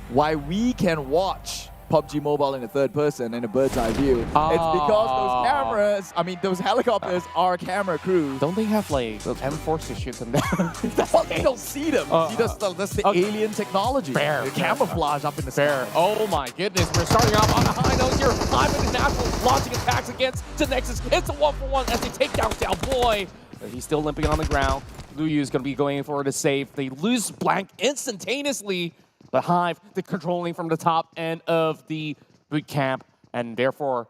why we can watch PUBG Mobile in the third person in a bird's eye view, it's because those cameras, those helicopters are camera crews. Don't they have like M4s to shoot them down? Well, they don't see them. That's the alien technology. The camouflage up in the sky. Oh my goodness, we're starting off on a high note here. HYVE International launching attacks against Genexus. It's a 1-for-1 as they take down Boy. But he's still limping on the ground. Luyu is going to be going for the save. They lose blank instantaneously. But HYVE, they're controlling from the top end of the boot camp, and therefore,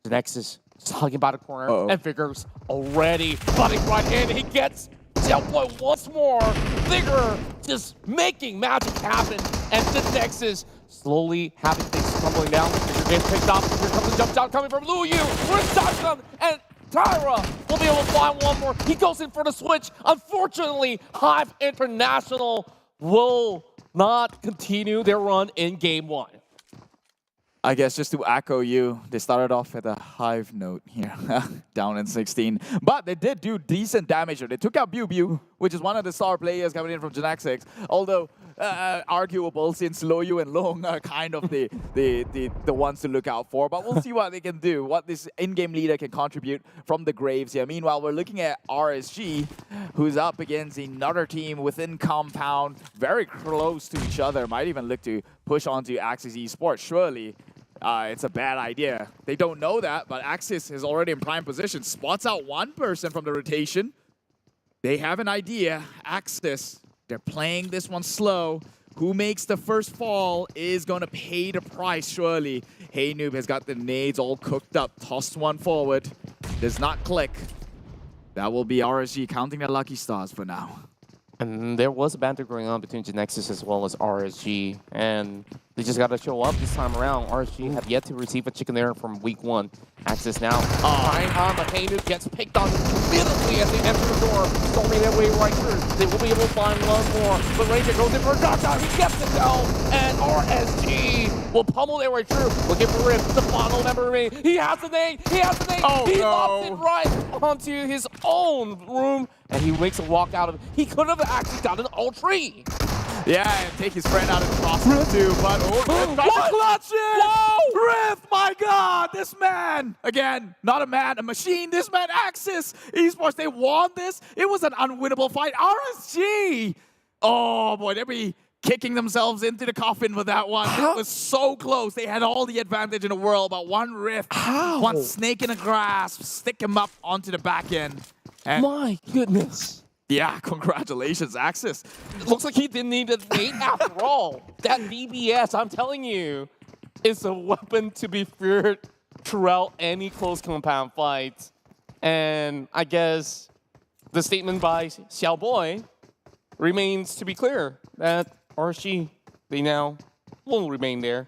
Genexus is hugging by the corner, and Vigor's already butting right in. He gets Boy once more. Vigor just making magic happen, and Genexus slowly having things crumbling down. Vigor gets picked up. Here comes the jump shot coming from Luyu. Wrist shotgun, and Tyra will be able to find one more. He goes in for the switch. Unfortunately, HYVE International will not continue their run in Game 1. I guess just to echo you, they started off at a HYVE note here, down in 16. But they did do decent damage. They took out Biu, which is one of the star players coming in from Genexus. Although arguable since Loyu and Long are kind of the ones to look out for. But we'll see what they can do, what this in-game leader can contribute from the graves here. Meanwhile, we're looking at RSG, who's up against another team within compound, very close to each other. Might even look to push onto Axis Esports. Surely, it's a bad idea. They don't know that, but Axis is already in prime position. Spots out one person from the rotation. They have an idea. Axis, they're playing this one slow. Who makes the first fall is going to pay the price, surely. Hey Noob has got the nades all cooked up. Tossed one forward. Does not click. That will be RSG counting their lucky stars for now. And there was a banter going on between Genexus as well as RSG. And they just got to show up this time around. RSG have yet to receive a chicken dinner from week 1. Axis now trying on, but Haynu gets picked on immediately as they enter the door, storming their way right through. They will be able to find one more, but Ranger goes in for a knockdown. He gets it down, and RSG will pummel their way through. Looking for Rip, the final member remaining. He has the nade, he has the nade. Oh, he no. lops it right onto his own room, and he makes a walk out of it. He could have actually gotten all 3. Yeah, and take his friend out and cross him too, but what? Clutch it! Whoa! Rift, my God, this man, again, not a man, a machine. This man, Axis Esports, they won this. It was an unwinnable fight. RSG, oh boy, they'll be kicking themselves into the coffin with that one. It was so close. They had all the advantage in the world, but one Rift, one snake in the grass, stick him up onto the back end. And my goodness. Yeah, congratulations, Axis. It looks like he didn't need a nade after all. That BBS, I'm telling you, is a weapon to be feared throughout any close compound fight. And I guess the statement by Xiao Boy remains to be clear that RSG, they now will remain there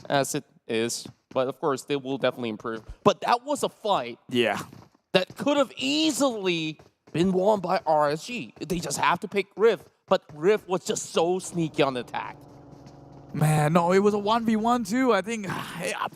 as it is. But of course, they will definitely improve. But that was a fight that could have easily been won by RSG. They just have to pick Rift, but Rift was just so sneaky on the attack. Man, no, it was a 1v1 too. I think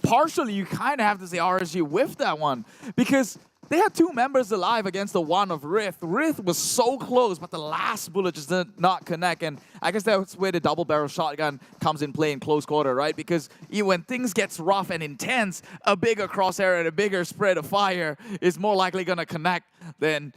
partially you kind of have to say RSG whiffed that one because they had 2 members alive against the one of Rift. Rift was so close, but the last bullet just did not connect. And I guess that's where the double barrel shotgun comes in play in close quarter, right? Because when things gets rough and intense, a bigger crosshair and a bigger spread of fire is more likely going to connect than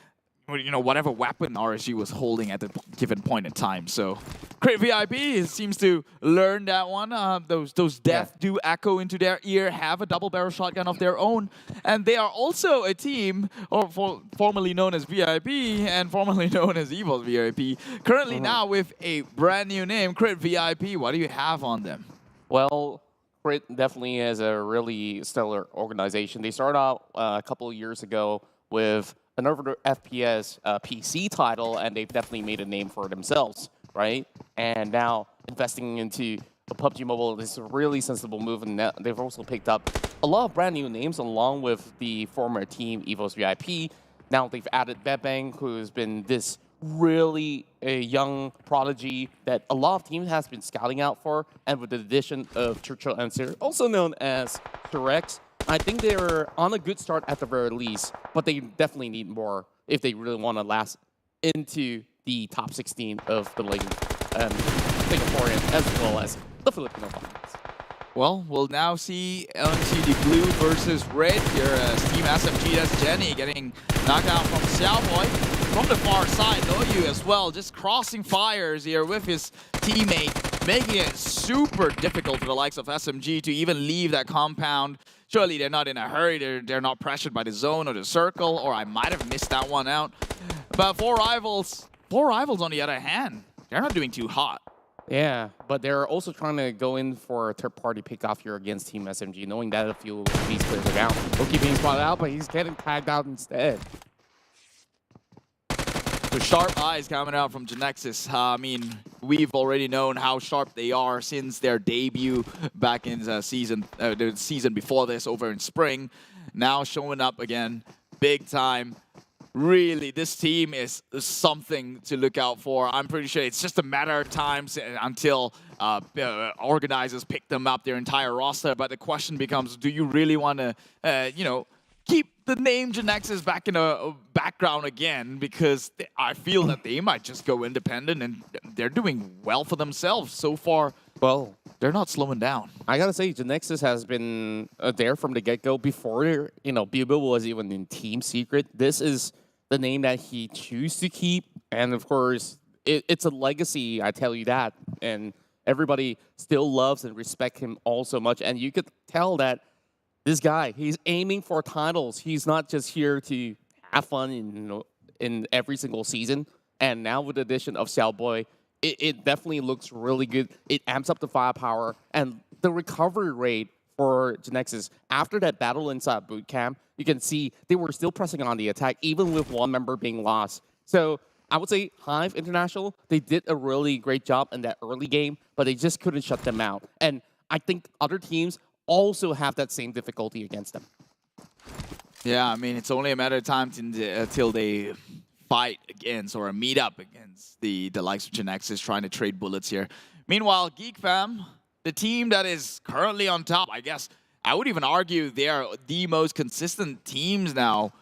whatever weapon RSG was holding at the given point in time. So, Crit VIP seems to learn that one. Those deaths do echo into their ear, have a double barrel shotgun of their own. And they are also a team, formerly known as VIP and formerly known as Evil's VIP. Currently now with a brand new name, Crit VIP. What do you have on them? Well, Crit definitely is a really stellar organization. They started out a couple of years ago with another FPS PC title, and they've definitely made a name for themselves, right? And now investing into the PUBG Mobile is a really sensible move, and they've also picked up a lot of brand new names along with the former team Evo's VIP. Now they've added Bebang, who's been this really a young prodigy that a lot of teams has been scouting out for, and with the addition of Churchill Answer, also known as T-Rex, I think they're on a good start at the very least, but they definitely need more if they really want to last into the top 16 of the league, Singaporean as well as the Filipino finals. Well, we'll now see LNCD Blue versus Red here as Team SMG, that's Jenny, getting knocked out from Xiaoboy. From the far side, Loyu as well, just crossing fires here with his teammate, making it super difficult for the likes of SMG to even leave that compound. Surely they're not in a hurry, they're not pressured by the zone or the circle, or I might have missed that one out. But four rivals on the other hand, they're not doing too hot. Yeah, but they're also trying to go in for a third-party pickoff here against Team SMG, knowing that a few of these players are down. Loki being spotted out, but he's getting tagged out instead. So sharp eyes coming out from Genexus. I mean, we've already known how sharp they are since their debut back in the season before this over in spring. Now showing up again, big time. Really, this team is something to look out for. I'm pretty sure it's just a matter of time until organizers pick them up, their entire roster. But the question becomes, do you really want to, keep the name Genexus back in a background again, because I feel that they might just go independent, and they're doing well for themselves so far. Well, they're not slowing down. I gotta say, Genexus has been there from the get-go before, Bilbo was even in Team Secret. This is the name that he chose to keep, and of course, it's a legacy, I tell you that, and everybody still loves and respects him all so much, and you could tell that this guy, he's aiming for titles. He's not just here to have fun in every single season. And now with the addition of Xiaoboy, it definitely looks really good. It amps up the firepower and the recovery rate for Genexus. After that battle inside boot camp, you can see they were still pressing on the attack, even with one member being lost. So I would say HYVE International, they did a really great job in that early game, but they just couldn't shut them out. And I think other teams also have that same difficulty against them. Yeah, I mean, it's only a matter of time till they fight against or meet up against the likes of Genexus trying to trade bullets here. Meanwhile, GEEK fam, the team that is currently on top, I guess I would even argue they are the most consistent teams now,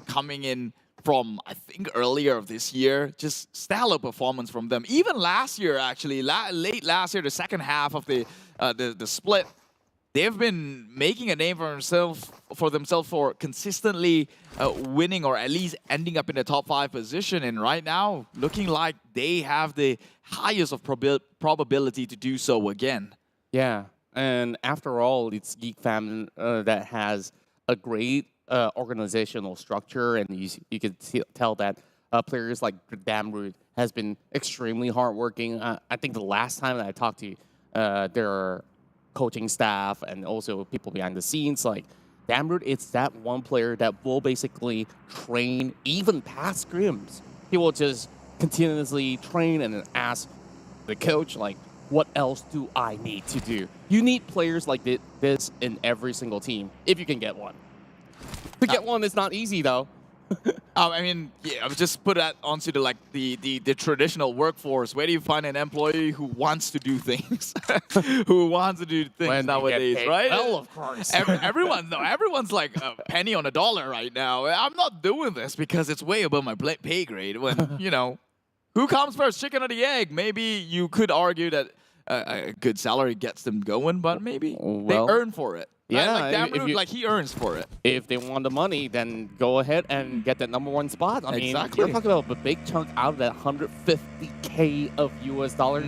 coming in from, I think, earlier of this year. Just stellar performance from them. Even last year, actually, late last year, the second half of the split, they've been making a name for themselves for consistently winning, or at least ending up in the top 5 position. And right now, looking like they have the highest of probability to do so again. Yeah, and after all, it's GEEK fam that has a great organizational structure, and you can tell that players like Damroot has been extremely hardworking. I think the last time that I talked to their coaching staff and also people behind the scenes, like Damroot, it's that one player that will basically train even past scrims. He will just continuously train and then ask the coach, like, what else do I need to do? You need players like this in every single team, if you can get one. To get one is not easy, though. I mean, yeah, I've just put that onto the traditional workforce. Where do you find an employee who wants to do things? Who wants to do things when nowadays, right? Well, of course. Everyone's like a penny on a dollar right now. I'm not doing this because it's way above my pay grade. When, who comes first, chicken or the egg? Maybe you could argue that a good salary gets them going, but maybe they earn for it. Yeah, like Damroot, he earns for it. If they want the money, then go ahead and get that #1 spot. I mean, Exactly. you're talking about a big chunk out of that $150K of US dollars.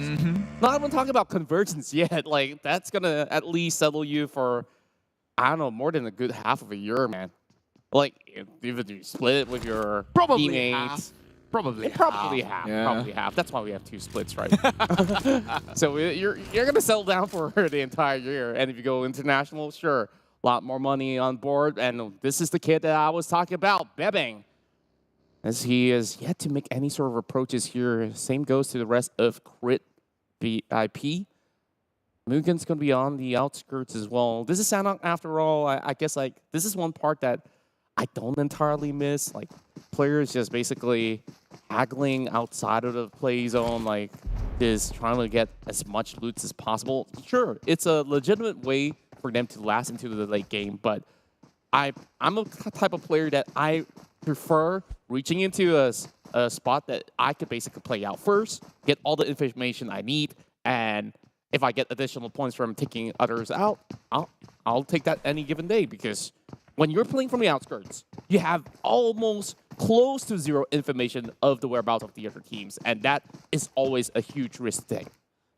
Not even talking about conversions yet. Like, that's gonna at least settle you for, I don't know, more than a good half of a year, man. Like, if you split it with your teammates. Probably half. Yeah. Probably half. That's why we have 2 splits, right? So you're gonna settle down for the entire year, and if you go international, sure, a lot more money on board. And this is the kid that I was talking about, Bebeng, as he is yet to make any sort of approaches here. Same goes to the rest of Crit VIP. Mugen's gonna be on the outskirts as well. This is Sanok after all. I guess like this is one part that I don't entirely miss. Like, players just basically haggling outside of the play zone, like just trying to get as much loot as possible. Sure, it's a legitimate way for them to last into the late game, but I'm a type of player that I prefer reaching into a spot that I could basically play out first, get all the information I need, and if I get additional points from taking others out, I'll take that any given day, because when you're playing from the outskirts, you have almost close to zero information of the whereabouts of the other teams, and that is always a huge risk to take.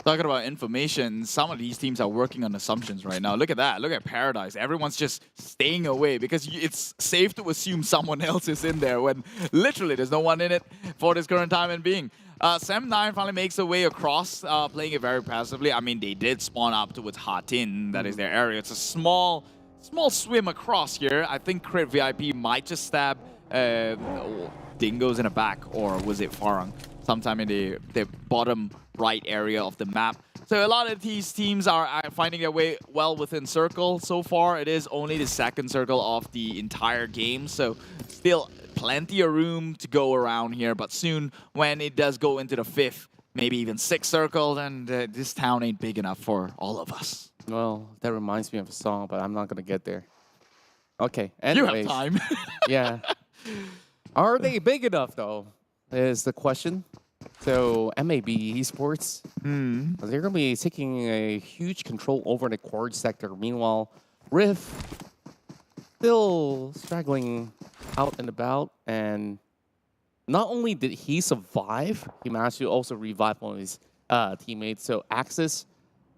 Talking about information, some of these teams are working on assumptions right now. Look at that. Look at Paradise. Everyone's just staying away because it's safe to assume someone else is in there when literally there's no one in it for this current time and being. Sam9 finally makes their way across, playing it very passively. I mean, they did spawn up towards Hatin. That is their area. It's a small swim across here. I think Crit VIP might just stab Dingoz in the back, or was it Farang? Sometime in the bottom right area of the map. So a lot of these teams are finding their way well within circle. So far, it is only the 2nd circle of the entire game. So still plenty of room to go around here. But soon, when it does go into the 5th, maybe even 6th circle, then this town ain't big enough for all of us. Well, that reminds me of a song, but I'm not going to get there. Okay. You have Anyways, time. yeah. Are they big enough, though, is the question. So, MAB Esports, they're going to be taking a huge control over the core sector. Meanwhile, Riff still straggling out and about. And not only did he survive, he managed to also revive one of his teammates. So, Axis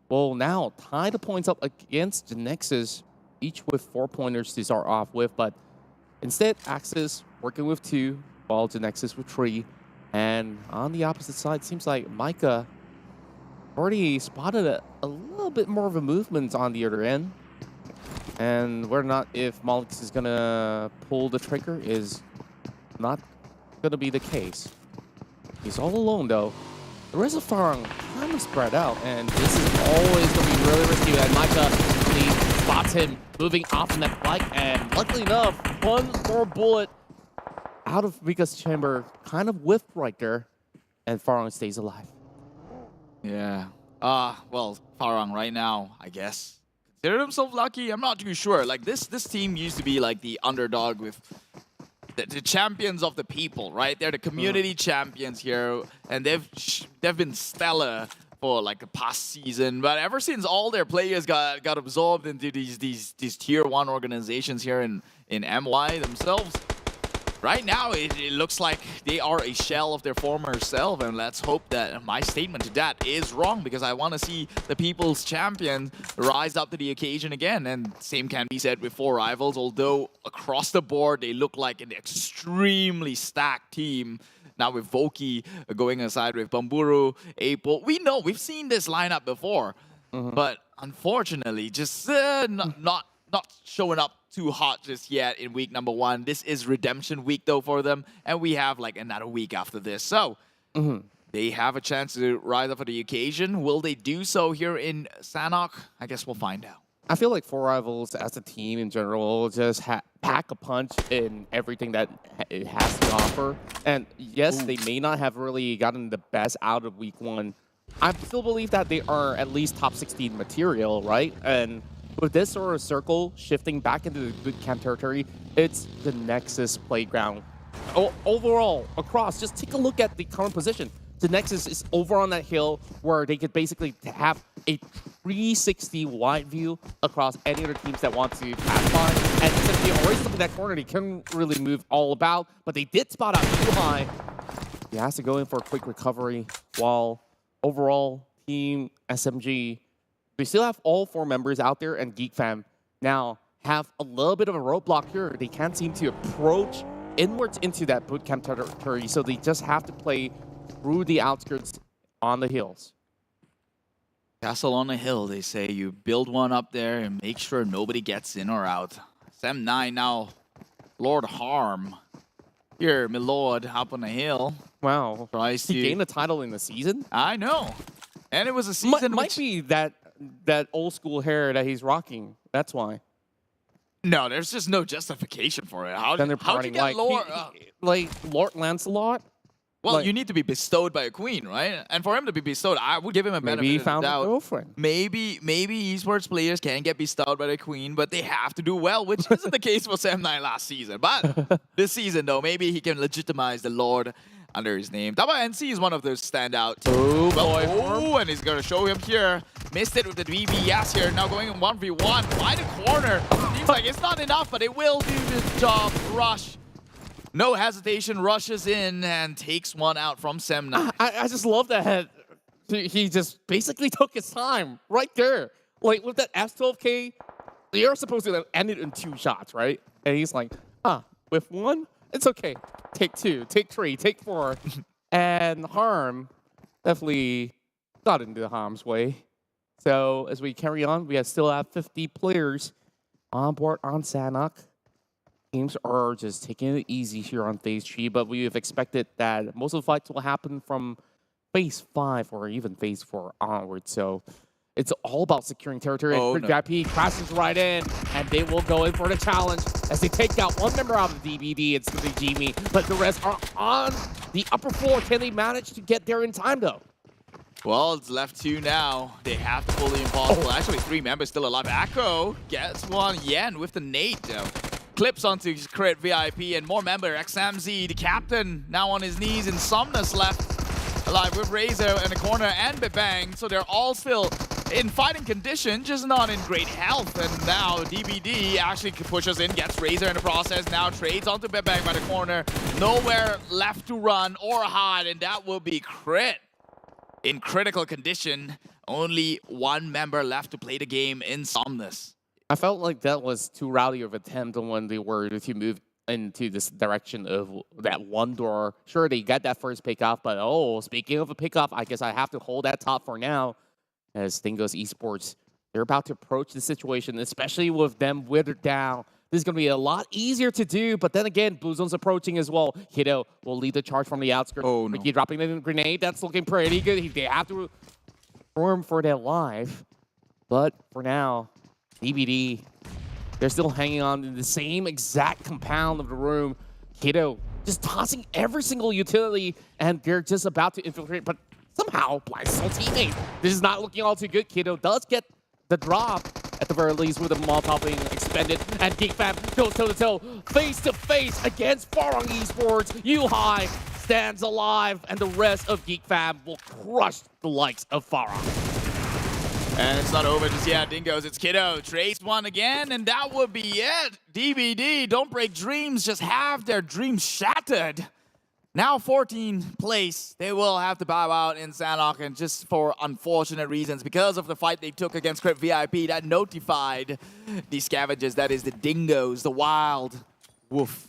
will now tie the points up against Genexus, each with 4 pointers to start off with. But instead, Axis working with 2, while Genexus with 3. And on the opposite side, seems like Micah already spotted a little bit more of a movement on the other end. And whether or not if Molix is going to pull the trigger is not going to be the case. He's all alone, though. The rest of Farang kind of spread out, and this is always going to be really risky. And Micah really spots him moving off in that bike, and luckily enough, one more bullet out of Mika's chamber, kind of whiffed right there, and Farang stays alive. Yeah. Well, Farang right now, I guess, consider himself lucky. I'm not too sure. Like this team used to be like the underdog with the champions of the people, right? They're the community champions here, and they've been stellar for like the past season. But ever since all their players got absorbed into these tier 1 organizations here in MY themselves, right now, it looks like they are a shell of their former self, and let's hope that my statement to that is wrong, because I want to see the people's champion rise up to the occasion again. And same can be said with 4 rivals, although across the board, they look like an extremely stacked team. Now with Voki going aside with Bamburu, April, we've seen this lineup before, but unfortunately, just not showing up too hot just yet in week number 1. This is redemption week though for them, and we have like another week after this. So they have a chance to rise up for the occasion. Will they do so here in Sanhok? I guess we'll find out. I feel like 4 rivals as a team in general just pack a punch in everything that it has to offer. And yes, they may not have really gotten the best out of week 1. I still believe that they are at least top 16 material, right? And with this sort of circle shifting back into the boot camp territory, it's the Nexus playground. Overall, across, just take a look at the current position. The Nexus is over on that hill where they could basically have a 360 wide view across any other teams that want to pass by. And since they already stuck in that corner, they couldn't really move all about, but they did spot out too high. He has to go in for a quick recovery, while overall, Team SMG, we still have all 4 members out there, and GEEK fam now have a little bit of a roadblock here. They can't seem to approach inwards into that bootcamp territory, so they just have to play through the outskirts on the hills. Castle on the hill, they say. You build one up there and make sure nobody gets in or out. Sem9 now, Lord Harm. Here, my lord, up on the hill. Wow. Tries he to gained a title in the season? I know. And it was a season Might be that old school hair that he's rocking. That's why. No, there's just no justification for it. How'd you partying get Lord? Like Lord Lancelot? Well, like, you need to be bestowed by a queen, right? And for him to be bestowed, I would give him a benefit maybe he of the found doubt. a girlfriend. Maybe esports players can get bestowed by the queen, but they have to do well, which isn't the case for Sem9 last season. But this season, though, maybe he can legitimize the Lord under his name. Tabah NSEA is one of those standout. Oh, boy. Oh, and he's going to show him here. Missed it with the VBS here. Now going in 1v1 by the corner. Seems like it's not enough, but it will do the job. Rush. No hesitation, rushes in and takes one out from Sem9. I just love that he just basically took his time right there. Like with that S12K, you're supposed to end it in 2 shots, right? And he's like, with 1, it's okay. Take 2, take 3, take 4. And Harm definitely got into harm's way. So as we carry on, we still have 50 players on board on Sanhok. Teams are just taking it easy here on Phase 3, but we have expected that most of the fights will happen from Phase 5 or even Phase 4 onwards. So it's all about securing territory. Oh, and VIP crashes right in, and they will go in for the challenge as they take out 1 member out of the DBD. It's going to be Jimmy, but the rest are on the upper floor. Can they manage to get there in time, though? Well, it's left 2 now. They have to pull the impossible. Actually, 3 members still alive. Akko gets one. Yen with the nade, though. clips onto Crit VIP, and more member, XMZ, the captain, now on his knees, and Somnus left alive with Razor in the corner and Bebang, so they're all still in fighting condition, just not in great health. And now DBD actually pushes in, gets Razor in the process, now trades onto Bebang by the corner. Nowhere left to run or hide, and that will be Crit in critical condition. Only one member left to play the game in Somnus. I felt like that was too rowdy of an attempt when they were to move into this direction of that one door. Sure, they got that first pick off, but oh, speaking of a pickoff, I guess I have to hold that top for now. As Dingoz Esports, they're about to approach the situation, especially with them withered down. This is going to be a lot easier to do, but then again, Blue Zone's approaching as well. Yoodo will lead the charge from the outskirts. Oh, no. Ricky dropping in a grenade. That's looking pretty good. They have to perform for their life. But for now, DBD, they're still hanging on in the same exact compound of the room. Yoodo just tossing every single utility, and they're just about to infiltrate, but somehow blinds his own teammate. This is not looking all too good. Yoodo does get the drop, at the very least, with the Molotov being expended, and GEEK Fam goes toe-to-toe, face-to-face against Farang Esports. Yuhai stands alive, and the rest of GEEK Fam will crush the likes of Farang. And it's not over just yet, Dingoz. It's Yoodo. Trades one again, and that would be it. DBD, don't break dreams, just have their dreams shattered. Now 14th place, they will have to bow out in Sanhok, and just for unfortunate reasons, because of the fight they took against Crit VIP that notified the scavengers, that is the Dingoz, the wild wolf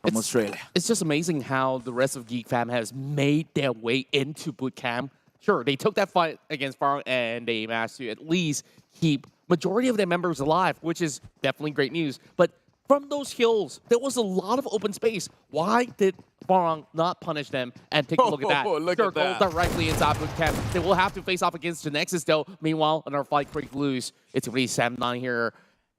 from Australia. It's just amazing how the rest of GEEK Fam has made their way into bootcamp. Sure, they took that fight against Farang, and they managed to at least keep majority of their members alive, which is definitely great news. But from those hills, there was a lot of open space. Why did Farang not punish them and take a look at that? Look Circle at that. directly inside bootcamp. They will have to face off against Genexus though. Meanwhile, another fight quick loose. It's really Sam9 here,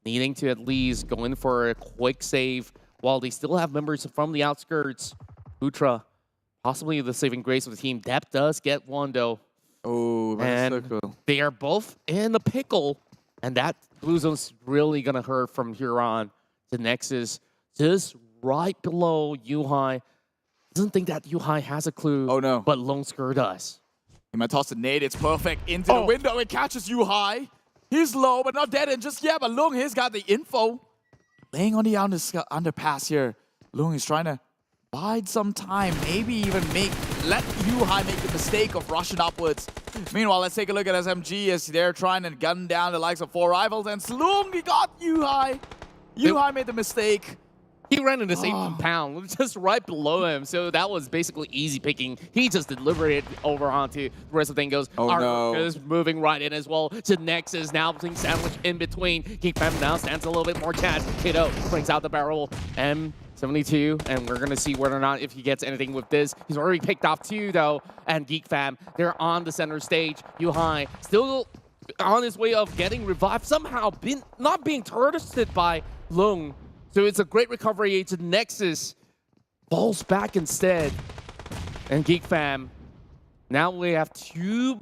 needing to at least go in for a quick save while they still have members from the outskirts. Utra, possibly the saving grace of the team. Depp does get one though. Oh, that's so cool. They are both in a pickle, and that Blue Zone's really gonna hurt from here on. The Nexus just right below Yuhai. Doesn't think that Yuhai has a clue. Oh no. But Bosskurr does. He might toss the nade. It's perfect into the window. It catches Yuhai. He's low, but not dead. And just, yeah, but Lung, he's got the info. Laying on the underpass here. Lung is trying to bide some time. Maybe even let Yuhai make the mistake of rushing upwards. Meanwhile, let's take a look at SMG as they're trying to gun down the likes of 4 rivals. And Slung, he got Yuhai. Yuhai made the mistake. He ran in the same compound, just right below him. So that was basically easy picking. He just delivered it over onto the rest of the Dingoz. Is moving right in as well to Nexus, now being sandwiched in between. GEEK Fam now stands a little bit more chance. Yoodo brings out the barrel. M72, and we're going to see whether or not if he gets anything with this. He's already picked off 2, though. And GEEK Fam, they're on the center stage. Yuhai still on his way of getting revived, somehow not being targeted by Lung. So it's a great recovery to Nexus. Falls back instead. And GEEK Fam, now we have two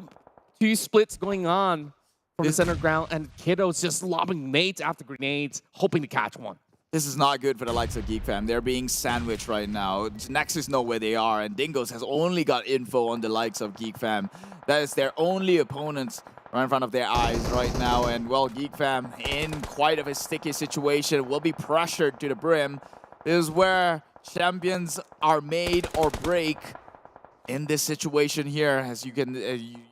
splits going on from the center ground, and Kiddo's just lobbing nades after grenades, hoping to catch one. This is not good for the likes of GEEK Fam. They're being sandwiched right now. Nexus know where they are, and Dingoz has only got info on the likes of GEEK Fam. That is their only opponents right in front of their eyes right now. And, well, GEEK Fam in quite of a sticky situation, will be pressured to the brim. This is where champions are made or break in this situation here. As you can,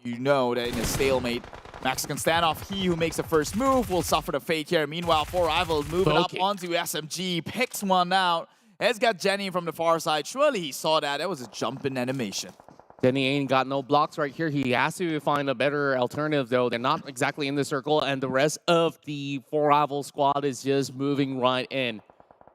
you know that in a stalemate, Mexican standoff, he who makes the first move will suffer the fate here. Meanwhile, 4 rivals moving up onto SMG, picks one out. Has got Jenny from the far side. Surely he saw that. That was a jump in animation. Jenny ain't got no blocks right here. He has to find a better alternative, though. They're not exactly in the circle, and the rest of the 4 rival squad is just moving right in.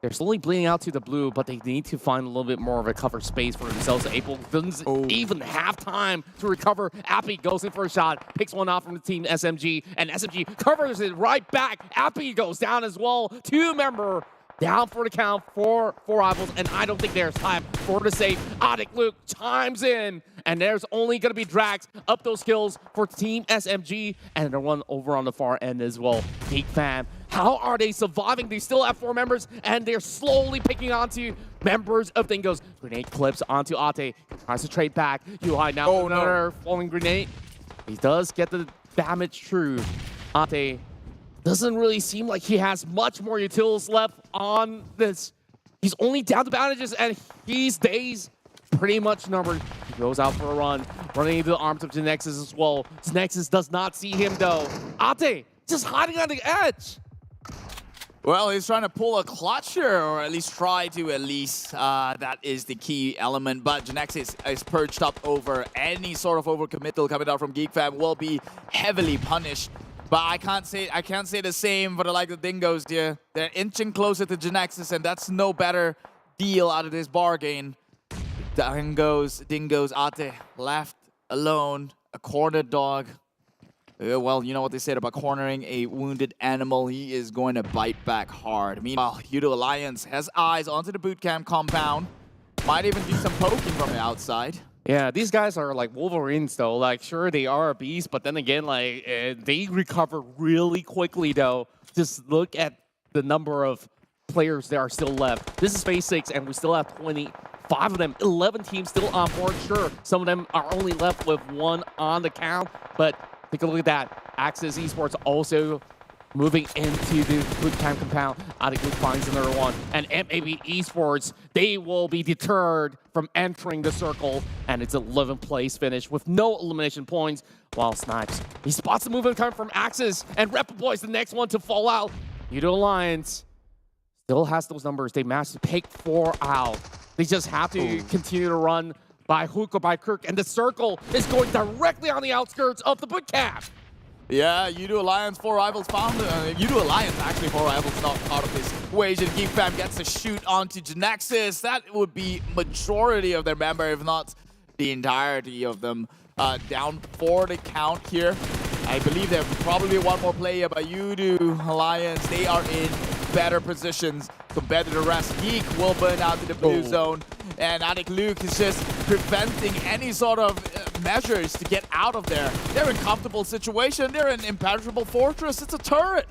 They're slowly bleeding out to the blue, but they need to find a little bit more of a cover space for themselves. April doesn't even have time to recover. Appy goes in for a shot, picks one off from the team SMG, and SMG covers it right back. Appy goes down as well. 2-member down for the count for 4 rivals, and I don't think there's time for the save. Otic Luke chimes in, and there's only going to be drags up those kills for Team SMG, and the one over on the far end as well. GEEK Fam How are they surviving? They still have 4 members, and they're slowly picking onto members of Dingoz. Grenade clips onto Ate. Tries to trade back. Yuhai now another falling grenade. He does get the damage through. Ate doesn't really seem like he has much more utils left on this. He's only down to bandages, and his days pretty much numbered. He goes out for a run, running into the arms of Genexus as well. Genexus does not see him though. Ate just hiding on the edge. Well, he's trying to pull a clutch here, or at least try to that is the key element. But Genexus is perched up over any sort of overcommittal coming out from GEEK Fam will be heavily punished. But I can't say the same for the like of Dingoz here. They're inching closer to Genexus, and that's no better deal out of this bargain. Dingoz Ate left alone, a cornered dog. Well, you know what they said about cornering a wounded animal. He is going to bite back hard. Meanwhile, Yoodo Alliance has eyes onto the bootcamp compound. Might even do some poking from the outside. Yeah, these guys are like Wolverines though. Like, sure, they are a beast, but then again, like, they recover really quickly though. Just look at the number of players that are still left. This is phase 6, and we still have 25 of them. 11 teams still on board. Sure, some of them are only left with 1 on the count, but take a look at that. HYVE Esports also moving into the bootcamp compound. GEEK finds another one. And MAB Esports, they will be deterred from entering the circle. And it's 11th place finish with no elimination points. While Snipes, he spots the movement coming from HYVE, and HomeBois is the next one to fall out. Yoodo Alliance still has those numbers. They managed to pick 4 out. They just have to continue to run by hook or by crook, and the circle is going directly on the outskirts of the bootcamp. Yeah, Yoodo Alliance, 4 rivals found. Yoodo Alliance, actually, 4 rivals not part of this equation. GEEK Fam gets a shoot onto Genexus. That would be majority of their member, if not the entirety of them. Down 4 to count here. I believe there probably be 1 more player, but Yoodo Alliance, they are in better positions compared to the rest. GEEK will burn out to the blue zone, and Luke is just preventing any sort of measures to get out of there. They're in a comfortable situation. They're in impenetrable fortress. It's a turret.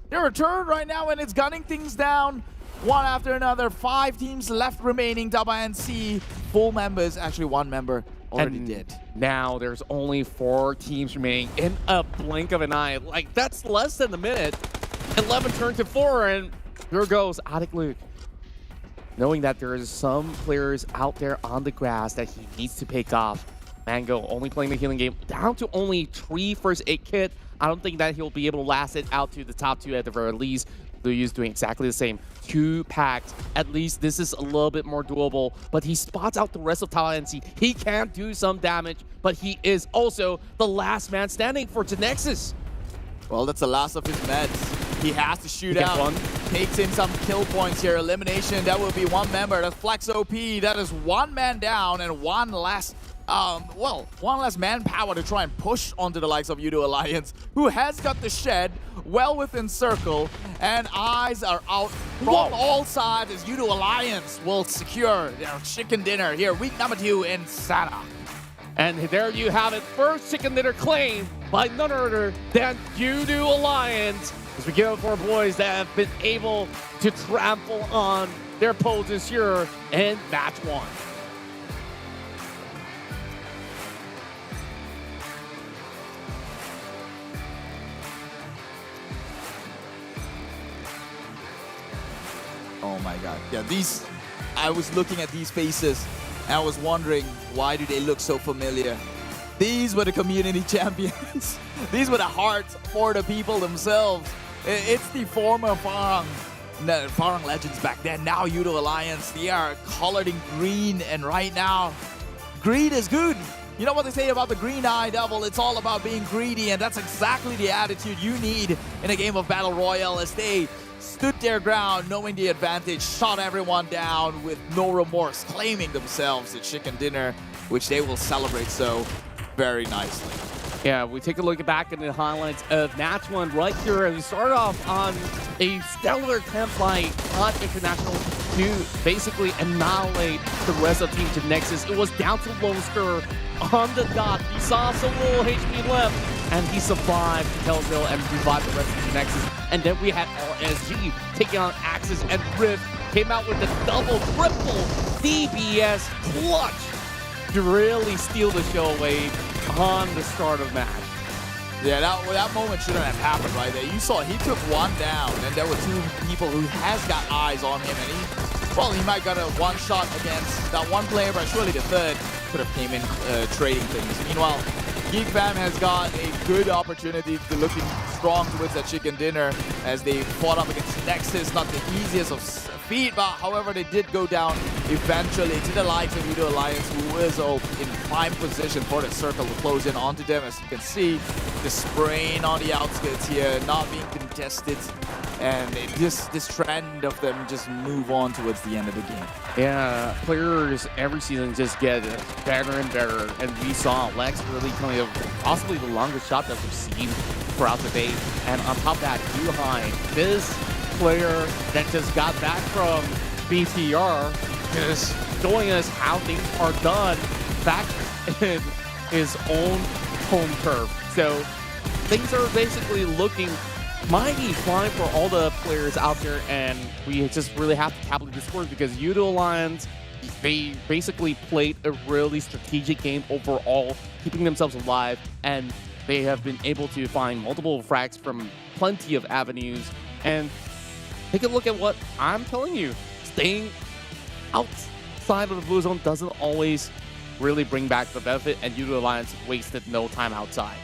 They're a turret right now, and it's gunning things down one after another. 5 teams left remaining. Tabah NSEA, full members. Actually, 1 member already did. Now there's only 4 teams remaining in a blink of an eye. Like, that's less than a minute. 11 turned to 4, and here goes Luke. Knowing that there is some players out there on the grass that he needs to pick off. Mango only playing the healing game, down to only 3 first aid kit. I don't think that he'll be able to last it out to the top 2 at the very least. Luu's doing exactly the same. 2 packs. At least this is a little bit more doable, but he spots out the rest of Tabah NSEA. He can do some damage, but he is also the last man standing for Genexus. Well, that's the last of his meds. He has to shoot out. Takes in some kill points here. Elimination, that will be 1 member. That's Flex OP. That is 1 man down and 1 less, one less manpower to try and push onto the likes of Yoodo Alliance, who has got the shed well within circle, and eyes are out from all sides as Yoodo Alliance will secure their chicken dinner here, week number 2 in Sada. And there you have it, first chicken dinner claimed by none other than Yoodo Alliance. As we give up for boys that have been able to trample on their opponents here in match 1. Oh my god. Yeah, I was looking at these faces and I was wondering, why do they look so familiar? These were the community champions. These were the hearts for the people themselves. It's the former Farang legends back then. Now Yoodo Alliance, they are colored in green, and right now, greed is good. You know what they say about the green eye devil? It's all about being greedy, and that's exactly the attitude you need in a game of Battle Royale, as they stood their ground, knowing the advantage, shot everyone down with no remorse, claiming themselves the chicken dinner, which they will celebrate so very nicely. Yeah, we take a look back at the highlights of match 1 right here, and we start off on a stellar attempt by HYVE International to basically annihilate the rest of Team Genexus. It was down to Bosskurr on the dot. He saw so little HP left, and he survived Telltale and revived the rest of Genexus. And then we had RSG taking on Axis, and Rift came out with the double, triple DPS clutch to really steal the show away on the start of the match. Yeah, that moment shouldn't have happened right there. You saw he took one down, and there were two people who has got eyes on him, and he might got a one shot against that one player, but surely the third could have came in trading things. Meanwhile, GEEK Fam has got a good opportunity to looking strong towards that chicken dinner as they fought up against Genexus. Not the easiest of feat, but however they did go down eventually to the likes of Yoodo Alliance, who is in prime position for the circle to close in onto them. As you can see, the spraying on the outskirts here not being contested, and this trend of them just move on towards the end of the game. Yeah, players every season just get better and better, and we saw Lex really coming up possibly the longest shot that we've seen throughout the day. And on top of that, Yuhai, this player that just got back from BTR, just showing us how things are done back in his own home turf. So things are basically looking mighty fine for all the players out there, and we just really have to capitalize the scores because Yoodo Alliance, they basically played a really strategic game overall, keeping themselves alive, and they have been able to find multiple frags from plenty of avenues. And take a look at what I'm telling you. Staying outside of the blue zone doesn't always really bring back the benefit, and Yoodo Alliance wasted no time outside.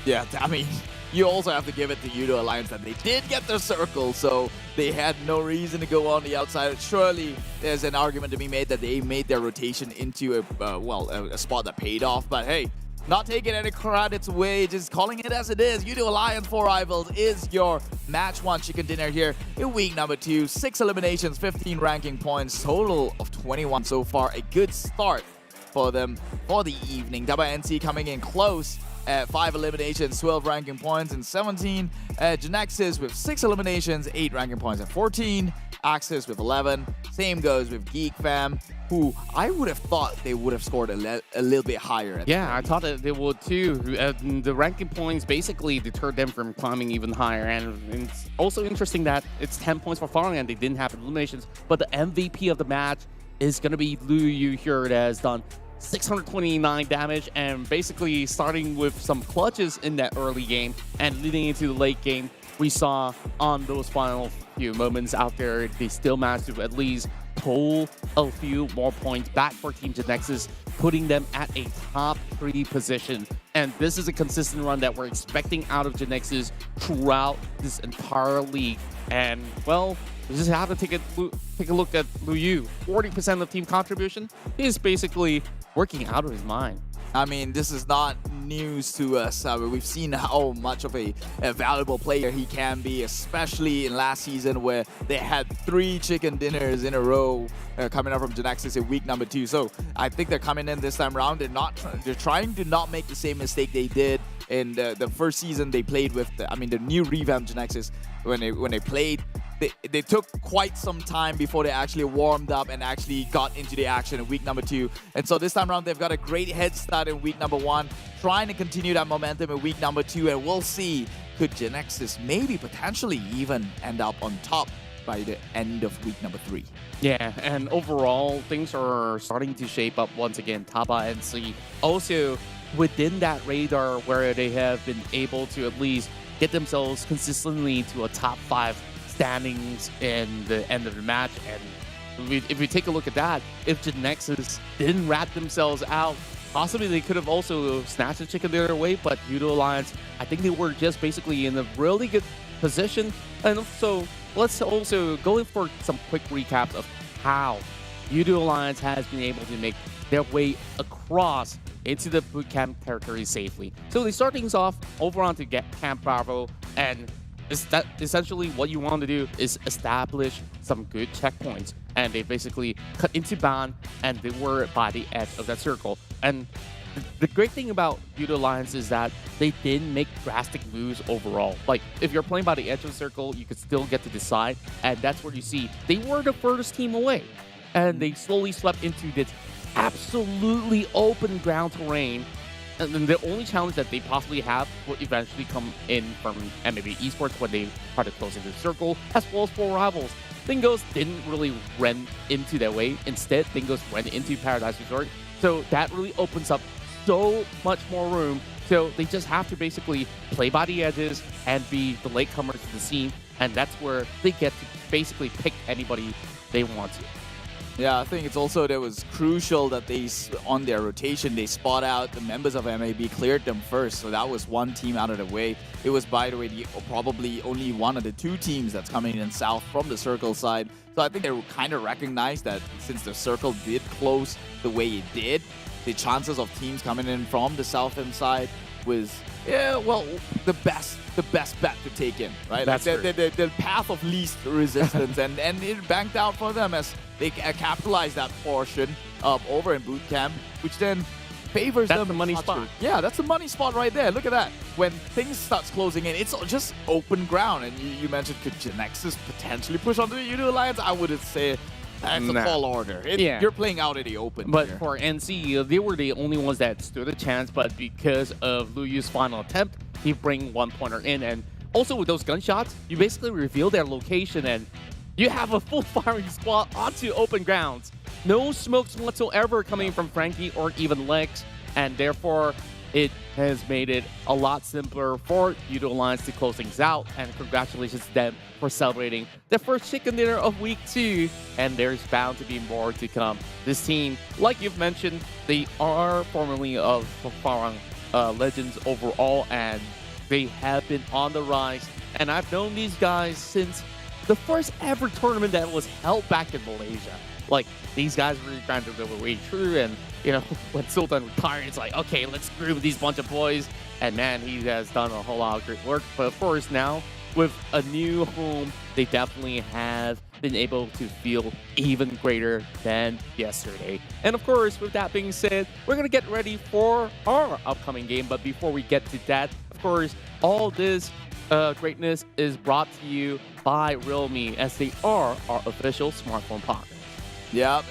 Yeah, I mean, you also have to give it to Yoodo Alliance that they did get their circle, so they had no reason to go on the outside. Surely there's an argument to be made that they made their rotation into a spot that paid off, but hey, not taking any credits away, just calling it as it is. Yoodo Alliance for Rivals is your match 1 chicken dinner here in week number 2. 6 eliminations, 15 ranking points, total of 21 so far. A good start for them for the evening. Tabah NSEA coming in close at 5 eliminations, 12 ranking points, and 17. Genexus with 6 eliminations, 8 ranking points, and 14. Axis with 11. Same goes with GEEK Fam, who I would have thought they would have scored a little bit higher. Yeah, I thought that they would too. The ranking points basically deterred them from climbing even higher. And it's also interesting that it's 10 points for Farang and they didn't have eliminations. But the MVP of the match is going to be Liu here, that has done 629 damage and basically starting with some clutches in that early game and leading into the late game. We saw on those final few moments out there, they still managed to at least pull a few more points back for Team Genexus, putting them at a top 3 position. And this is a consistent run that we're expecting out of Genexus throughout this entire league. And, well, we just have to take a look at Liu. 40% of team contribution is basically working out of his mind. I mean, this is not news to us. We've seen how much of a valuable player he can be, especially in last season where they had 3 chicken dinners in a row coming up from Genexus in week number 2. So I think they're coming in this time around. They're trying to not make the same mistake they did in the first season they played with. The new revamped Genexus when they played. They took quite some time before they actually warmed up and actually got into the action in week number 2. And so this time around, they've got a great head start in week number 1, trying to continue that momentum in week number 2. And we'll see, could Genexus maybe potentially even end up on top by the end of week number 3. Yeah, and overall, things are starting to shape up once again. Tabah NSEA also within that radar where they have been able to at least get themselves consistently to a top 5 standings in the end of the match. And if we take a look at that, if Genexus didn't rat themselves out, possibly they could have also snatched the chicken dinner away, but Yoodo Alliance, I think they were just basically in a really good position. And so let's also go in for some quick recaps of how Yoodo Alliance has been able to make their way across into the bootcamp territory safely. So they start things off over onto Camp Bravo, and essentially what you want to do is establish some good checkpoints. And they basically cut into ban, and they were by the edge of that circle. And the great thing about Yoodo Alliance is that they didn't make drastic moves overall. Like, if you're playing by the edge of the circle, you could still get to decide, and that's where you see they were the furthest team away. And they slowly swept into this absolutely open ground terrain. And then the only challenge that they possibly have will eventually come in from MAB Esports when they try to close into the circle, as well as 4 rivals. Dingoz didn't really run into their way. Instead, Dingoz went into Paradise Resort. So that really opens up so much more room. So they just have to basically play by the edges and be the latecomers to the scene. And that's where they get to basically pick anybody they want to. Yeah, I think it's also that was crucial that they, on their rotation, they spot out the members of MAB, cleared them first. So that was one team out of the way. It was, by the way, probably only one of the 2 teams that's coming in south from the circle side. So I think they kind of recognized that since the circle did close the way it did, the chances of teams coming in from the southern side was, yeah, well, the best bet to take in, right? That's like the path of least resistance, and it banked out for them as they capitalized that portion over in boot camp, which then favors them. That's the money spot. Yeah, that's the money spot right there. Look at that. When things starts closing in, it's just open ground. And you mentioned, could Genexus potentially push onto the Yoodo Alliance? I wouldn't say it's a tall order. You're playing out in the open. But here. for NC, they were the only ones that stood a chance, but because of Luyu's final attempt, he bring 1-pointer in. And also with those gunshots, you basically reveal their location and you have a full firing squad onto open grounds. No smokes whatsoever coming from Frankie or even Lex, and therefore it has made it a lot simpler for Yoodo Alliance to close things out. And congratulations to them for celebrating their first chicken dinner of week 2, and there's bound to be more to come. This team, like you've mentioned, they are formerly of Farang Legends overall, and they have been on the rise. And I've known these guys since the first ever tournament that was held back in Malaysia. Like, these guys really grinded their way through, and, you know, when Sultan retired, it's like, okay, let's screw with these bunch of boys. And man, he has done a whole lot of great work. But of course, now, with a new home, they definitely have been able to feel even greater than yesterday. And of course, with that being said, we're going to get ready for our upcoming game. But before we get to that, of course, all this greatness is brought to you by Realme, as they are our official smartphone partner. Yeah,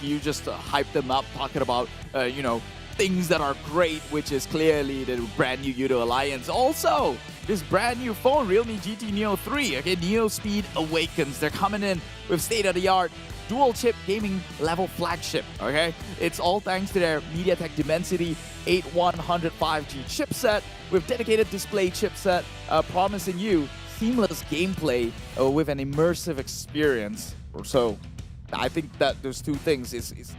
you just hyped them up talking about, you know, things that are great, which is clearly the brand new Yoodo Alliance. Also, this brand new phone, Realme GT Neo 3. Okay, Neo Speed Awakens. They're coming in with state-of-the-art dual-chip gaming level flagship. Okay, it's all thanks to their MediaTek Dimensity 8100 5G chipset with dedicated display chipset, promising you seamless gameplay with an immersive experience. So I think that those 2 things is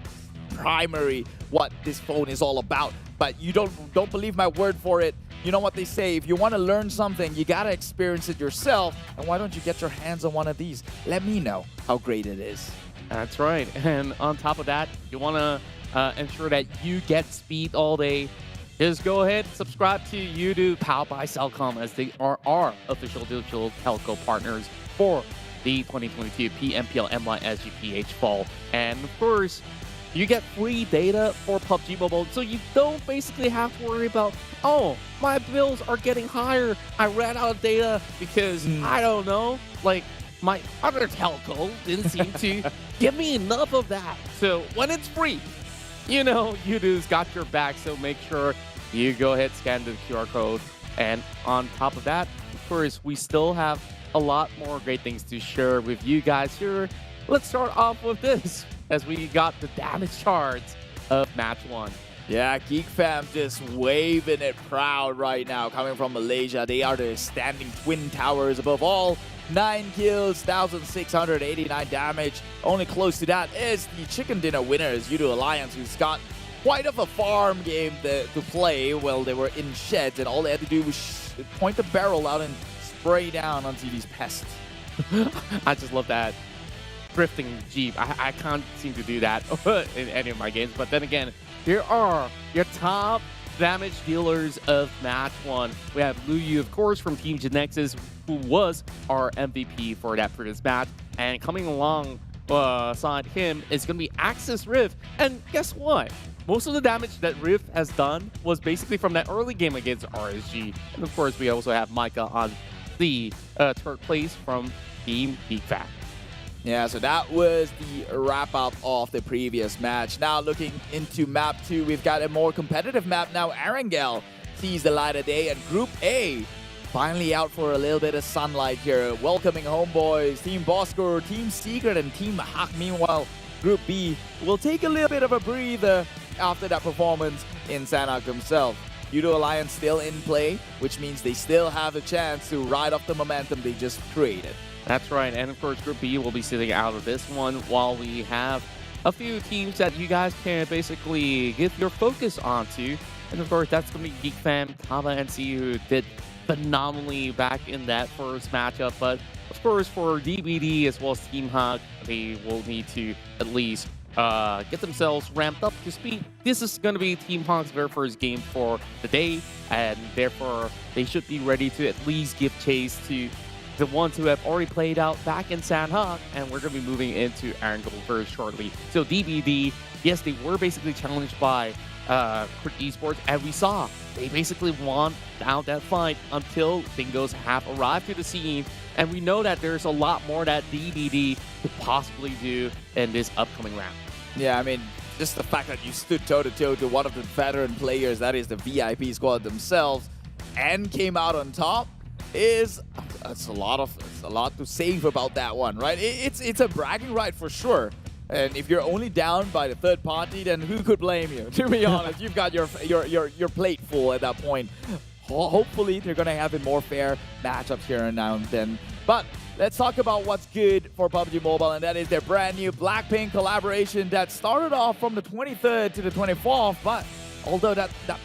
primary what this phone is all about. But you don't believe my word for it. You know what they say, if you want to learn something, you gotta experience it yourself. And why don't you get your hands on one of these? Let me know how great it is. That's right. And on top of that, you want to ensure that you get speed all day. Just go ahead, subscribe to Yoodo, powered by Cellcom, as they are our official digital telco partners for the 2022 PMPL MYSGPH Fall. And of course, you get free data for PUBG Mobile, so you don't basically have to worry about, oh, my bills are getting higher. I ran out of data because, I don't know, like, my other telco didn't seem to give me enough of that. So when it's free, you know, Yoodo's got your back, so make sure you go ahead, scan the QR code. And on top of that, of course, we still have a lot more great things to share with you guys here. Let's start off with this, as we got the damage charts of match 1. Yeah, GEEK fam just waving it proud right now, coming from Malaysia. They are the standing twin towers above all. 9 kills, 1,689 damage. Only close to that is the chicken dinner winners, Yoodo Alliance, who's got quite of a farm game to play. Well, they were in sheds, and all they had to do was point the barrel out and spray down onto these pests. I just love that drifting Jeep. I can't seem to do that in any of my games. But then again, here are your top damage dealers of match 1. We have Luyu, of course, from Team Genexus, who was our MVP for that previous match. And coming along side him is going to be Axis Rift. And guess what? Most of the damage that Rift has done was basically from that early game against RSG. And of course, we also have Micah on the third place from Team GEEK. Yeah, so that was the wrap-up of the previous match. Now looking into map 2, we've got a more competitive map now. Arangel sees the light of day, and Group A finally out for a little bit of sunlight here. Welcoming HomeBois, Team Bosskurr, Team Secret, and Team Hack. Meanwhile, Group B will take a little bit of a breather after that performance in Sanhok himself. Yoodo Alliance still in play, which means they still have a chance to ride off the momentum they just created. That's right, and of course Group B will be sitting out of this one while we have a few teams that you guys can basically give your focus onto. And of course that's going to be GEEK Fam, Tabah NSEA, who did phenomenally back in that first matchup. But of course for DBD as well as Team Hawk, they will need to at least get themselves ramped up to speed. This is going to be Team Hawk's very first game for the day, and therefore they should be ready to at least give chase to the ones who have already played out back in Sanhok, and we're going to be moving into Arangel very shortly. So DBD, yes, they were basically challenged by Esports, and we saw they basically won out that fight until Dingoz have arrived to the scene, and we know that there's a lot more that DBD could possibly do in this upcoming round. Yeah, I mean, just the fact that you stood toe-to-toe to one of the veteran players, that is the VIP squad themselves, and came out on top, it's a lot to save about that one, right? It's a bragging right for sure. And if you're only down by the third party, then who could blame you? To be honest, you've got your plate full at that point. Hopefully, they're gonna have a more fair matchups here and now and then. But let's talk about what's good for PUBG Mobile, and that is their brand new Blackpink collaboration that started off from the 23rd to the 24th. But although that time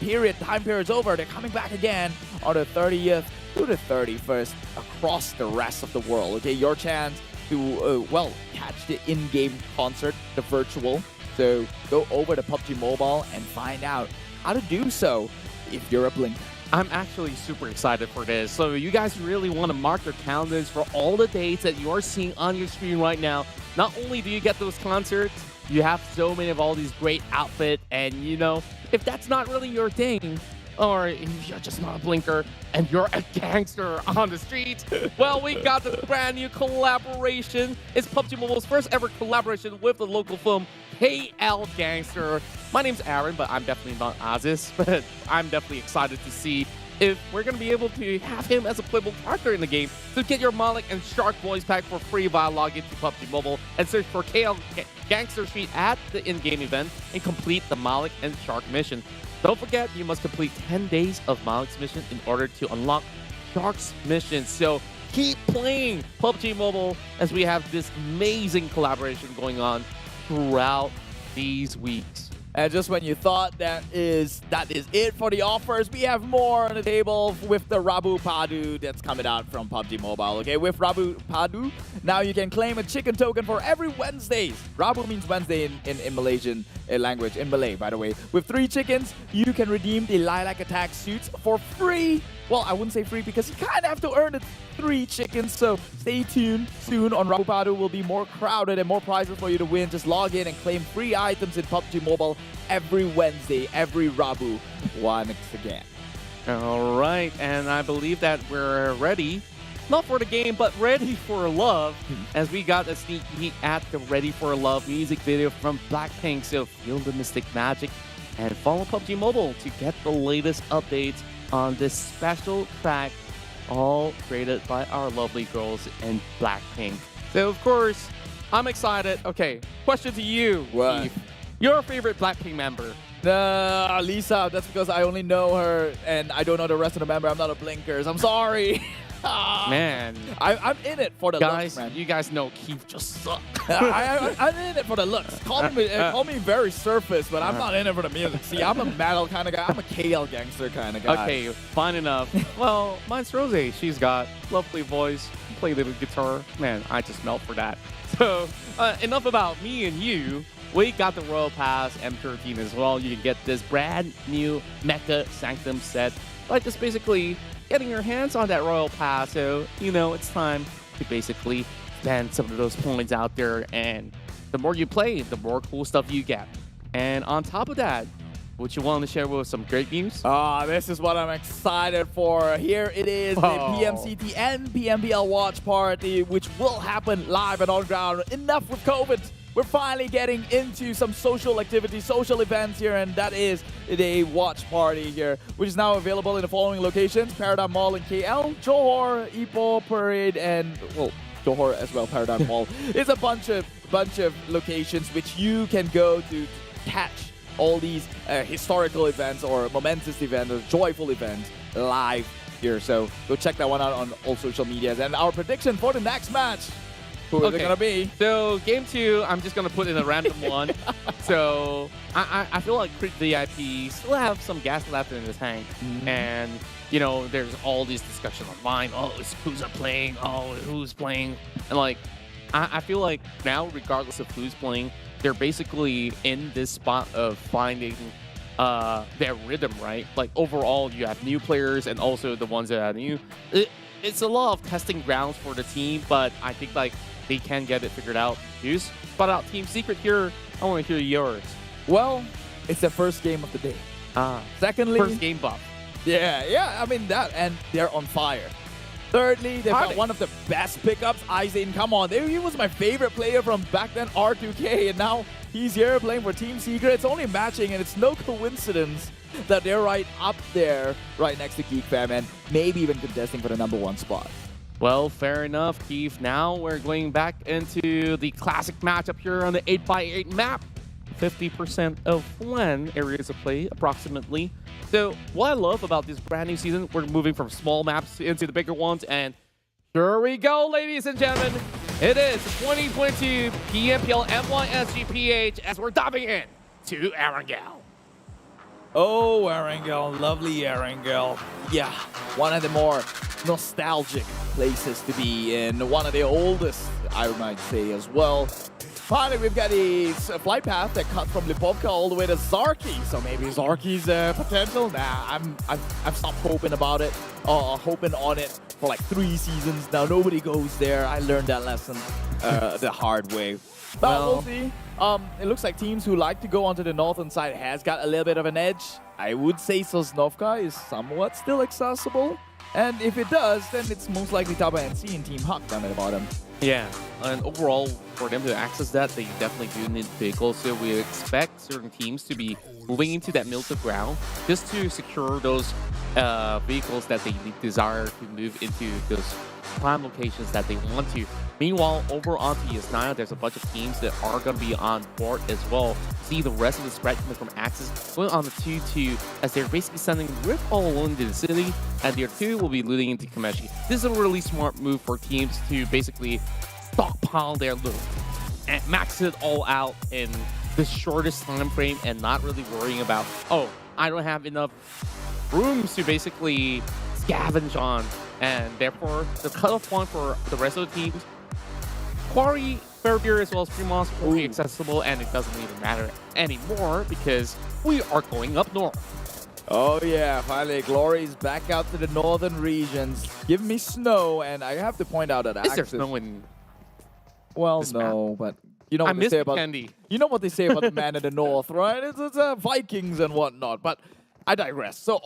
period is over, they're coming back again on the 30th to the 31st across the rest of the world. Okay, your chance to, well, catch the in-game concert, the virtual. So go over to PUBG Mobile and find out how to do so if you're a blinker. I'm actually super excited for this. So you guys really want to mark your calendars for all the dates that you're seeing on your screen right now. Not only do you get those concerts, you have so many of all these great outfits, and you know, if that's not really your thing, or if you're just not a blinker and you're a gangster on the street, well, we got the brand new collaboration. It's PUBG Mobile's first ever collaboration with the local film KL Gangster. My name's Aaron, but I'm definitely not Aziz, but I'm definitely excited to see if we're going to be able to have him as a playable character in the game. So get your Malik and Shark voice pack for free via login to PUBG Mobile and search for KL Gangster Street at the in-game event and complete the Malik and Shark mission. Don't forget, you must complete 10 days of Malik's mission in order to unlock Shark's mission. So keep playing PUBG Mobile as we have this amazing collaboration going on throughout these weeks. And just when you thought that is it for the offers, we have more on the table with the Rabu Padu that's coming out from PUBG Mobile. Okay, with Rabu Padu, now you can claim a chicken token for every Wednesdays. Rabu means Wednesday in Malaysian language, in Malay, by the way. With 3 chickens, you can redeem the Lilac Attack suits for free. Well, I wouldn't say free because you kind of have to earn the 3 chickens, so stay tuned. Soon on Rabu Padu will be more crowded and more prizes for you to win. Just log in and claim free items in PUBG Mobile every Wednesday, every Rabu once again. All right, and I believe that we're ready, not for the game, but ready for love, as we got a sneak peek at the Ready for Love music video from Blackpink. So feel the mystic magic and follow PUBG Mobile to get the latest updates on this special track, all created by our lovely girls in Blackpink. So of course, I'm excited. Okay, question to you, what? Eve. Your favorite Blackpink member? Lisa. That's because I only know her and I don't know the rest of the member. I'm not a blinkers. I'm sorry. Man, I'm in it for the guys, looks, man. you guys know Keith just sucks. I'm in it for the looks. Call me very surface, but I'm not in it for the music. See, I'm a metal kind of guy. I'm a KL gangster kind of guy. Okay, fine enough. Well, mine's Rose. She's got lovely voice, play little guitar. Man, I just melt for that. So, enough about me and you. We got the Royal Pass M13 as well. You can get this brand new Mecha Sanctum set by just basically getting your hands on that Royal Pass. So, you know, it's time to basically spend some of those points out there, and the more you play, the more cool stuff you get. And on top of that, would you want to share with us some great news? This is what I'm excited for. Here it is, the PMCT and PMPL Watch Party, which will happen live and on ground. Enough with COVID. We're finally getting into some social activities, social events here, and that is the Watch Party here, which is now available in the following locations: Paradigm Mall in KL, Johor, Ipoh, Parade, and, well, Johor as well, Paradigm Mall. It's a bunch of locations which you can go to catch all these historical events or momentous events or joyful events live here. So go check that one out on all social medias. And our prediction for the next match, who is it going to be? So game 2, I'm just going to put in a random one. So I feel like Crit VIP still have some gas left in the tank. And, you know, there's all these discussion online. Oh, who's playing? Oh, who's playing? And, like, I feel like now, regardless of who's playing, they're basically in this spot of finding their rhythm, right? Like, overall, you have new players and also the ones that are new. It's a lot of testing grounds for the team, but I think, like, they can get it figured out. Use spot out Team Secret here. I want to hear yours. Well, it's the first game of the day. Secondly, first game buff. Yeah, I mean that, and they're on fire. Thirdly, they've got one of the best pickups, Aizen. Come on, he was my favorite player from back then, R2K, and now he's here playing for Team Secret. It's only matching, and it's no coincidence that they're right up there, right next to GEEK Fam, and maybe even contesting for the #1 spot. Well, fair enough, Keith. Now we're going back into the classic matchup here on the 8x8 map. 50% of LAN areas of play, approximately. So what I love about this brand new season, we're moving from small maps into the bigger ones, and here we go, ladies and gentlemen. It is 2022 PMPL MYSGPH as we're diving in to Erangel. Oh, Erangel, lovely Erangel. Yeah, one of the more nostalgic places to be in. One of the oldest, I might say, as well. Finally, we've got a flight path that cut from Lipovka all the way to Zarki. So maybe Zarki's potential. Nah, I've stopped hoping about it, hoping on it for like 3 seasons now. Nobody goes there. I learned that lesson the hard way. But we'll see. It looks like teams who like to go onto the northern side has got a little bit of an edge. I would say Sosnovka is somewhat still accessible. And if it does, then it's most likely Tabah NSEA and Team Huck down at the bottom. Yeah, and overall, for them to access that, they definitely do need vehicles. So we expect certain teams to be moving into that middle ground just to secure those vehicles that they desire to move into those prime locations that they want to. Meanwhile, over on TS9, there's a bunch of teams that are going to be on board as well. See the rest of the spread coming from Axis going on the 2-2 as they're basically sending Rift all alone into the city, and their 2 will be looting into Kameshi. This is a really smart move for teams to basically stockpile their loot and max it all out in the shortest time frame and not really worrying about, oh, I don't have enough rooms to basically scavenge on. And therefore, the cutoff point for the rest of the teams, Quarry, Fairbeer, as well as Primos will be accessible, and it doesn't even matter anymore because we are going up north. Oh yeah, finally Glory's back out to the northern regions. Give me snow, and I have to point out that Is there snow in well, no, but you know what they say about candy. You know what they say about the man in the north, right? It's Vikings and whatnot, but I digress. So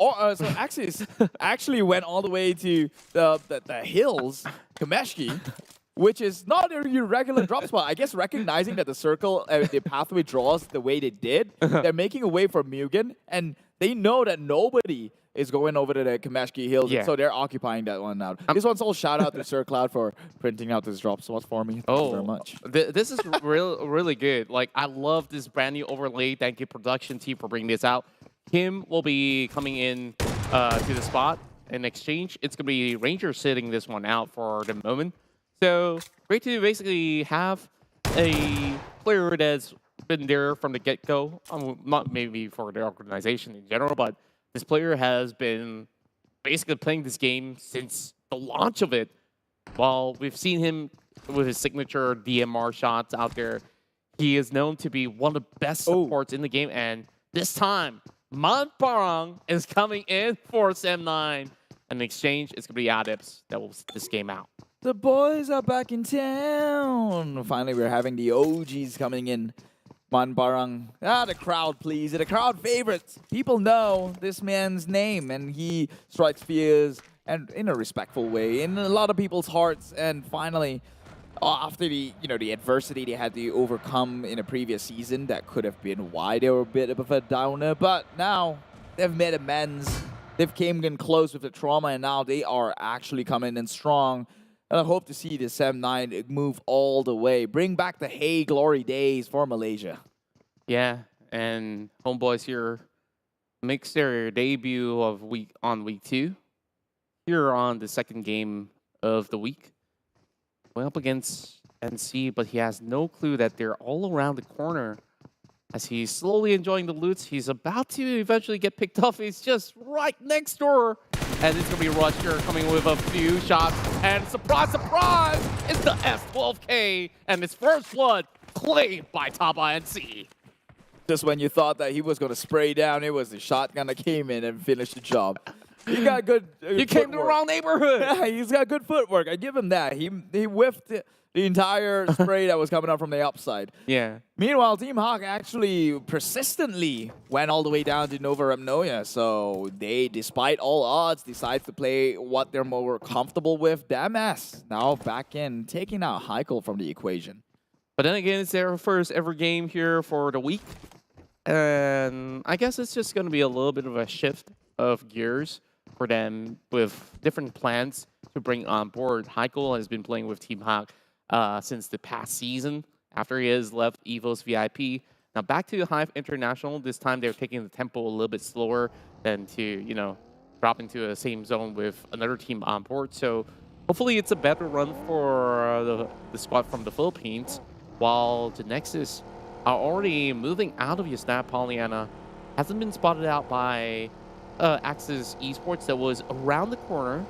Axis actually went all the way to the hills, Kameshki, which is not a regular drop spot. I guess recognizing that the circle, the pathway draws the way they did, they're making a way for Mugen, and they know that nobody is going over to the Kameshki Hills, Yeah. so they're occupying that one now. This one's all shout out to Sir Cloud for printing out this drop spot for me. Thank you very much. This is really good. Like, I love this brand new overlay. Thank you, production team, for bringing this out. Kim will be coming in to the spot. In exchange, it's going to be Ranger sitting this one out for the moment. So, great to basically have a player that's been there from the get-go. Not maybe for the organization in general, but this player has been basically playing this game since the launch of it. While we've seen him with his signature DMR shots out there, he is known to be one of the best supports in the game. And this time, Farang is coming in for Sem9. In exchange, it's going to be Adepts that will sit this game out. The boys are back in town. Finally, we're having the OGs coming in. Man Barang. The crowd, please. The crowd favorites. People know this man's name, and he strikes fears and in a respectful way in a lot of people's hearts. And finally, after the adversity they had to overcome in a previous season, that could have been why they were a bit of a downer. But now they've made amends. They've came in close with the trauma, and now they are actually coming in strong. And I hope to see the SEM9 move all the way, bring back the hey glory days for Malaysia. Yeah, and HomeBois here makes their debut of week 2. Here on the second game of the week. Went up against NC, but he has no clue that they're all around the corner. As he's slowly enjoying the loots, he's about to eventually get picked off. He's just right next door. And it's going to be Rush here coming with a few shots. And surprise, surprise, it's the S12K. And his first blood claimed by Tabah NSEA. Just when you thought that he was going to spray down, it was the shotgun that came in and finished the job. He got good You came to the wrong neighborhood. Yeah, he's got good footwork. I give him that. He whiffed the entire spray that was coming up from the upside. Yeah. Meanwhile, Team Hawk actually persistently went all the way down to Nova Remnoia. So they, despite all odds, decide to play what they're more comfortable with. Damas now back in, taking out Heikel from the equation. But then again, it's their first ever game here for the week. And I guess it's just going to be a little bit of a shift of gears for them with different plans to bring on board. Heikel has been playing with Team Hawk since the past season after he has left EVO's VIP. Now back to HYVE International. This time they're taking the tempo a little bit slower than to, drop into the same zone with another team on board. So hopefully it's a better run for the squad from the Philippines, while Genexus are already moving out of Yasnab Pollyanna. Hasn't been spotted out by Axis Esports that was around the corner.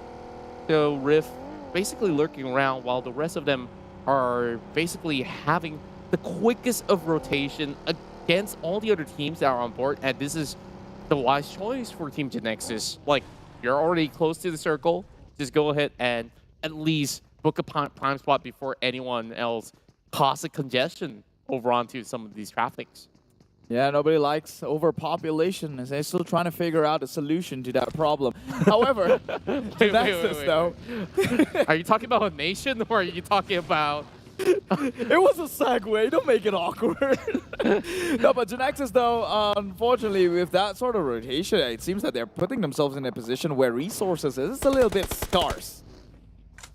So Rift basically lurking around while the rest of them are basically having the quickest of rotation against all the other teams that are on board. And this is the wise choice for Team Genexus. Like, you're already close to the circle. Just go ahead and at least book a prime spot before anyone else causes congestion over onto some of these traffics. Yeah, nobody likes overpopulation, as they're still trying to figure out a solution to that problem. However, Genexus, though. Are you talking about a nation, or are you talking about... It was a segue, don't make it awkward. No, but Genexus, though, unfortunately, with that sort of rotation, it seems that they're putting themselves in a position where resources is a little bit scarce.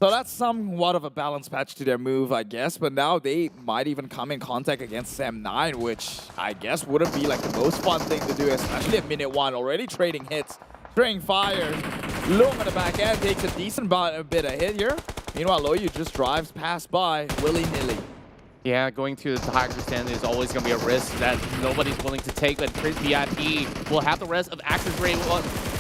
So that's somewhat of a balance patch to their move, I guess. But now they might even come in contact against SEM9, which I guess wouldn't be like the most fun thing to do, especially at minute 1. Already trading hits, trading fire. Loom at the back end takes a decent bit of hit here. Meanwhile, Loyu just drives past by willy-nilly. Yeah, going to the Tiger Stand is always going to be a risk that nobody's willing to take, but Chris VIP will have the rest of Axis Ray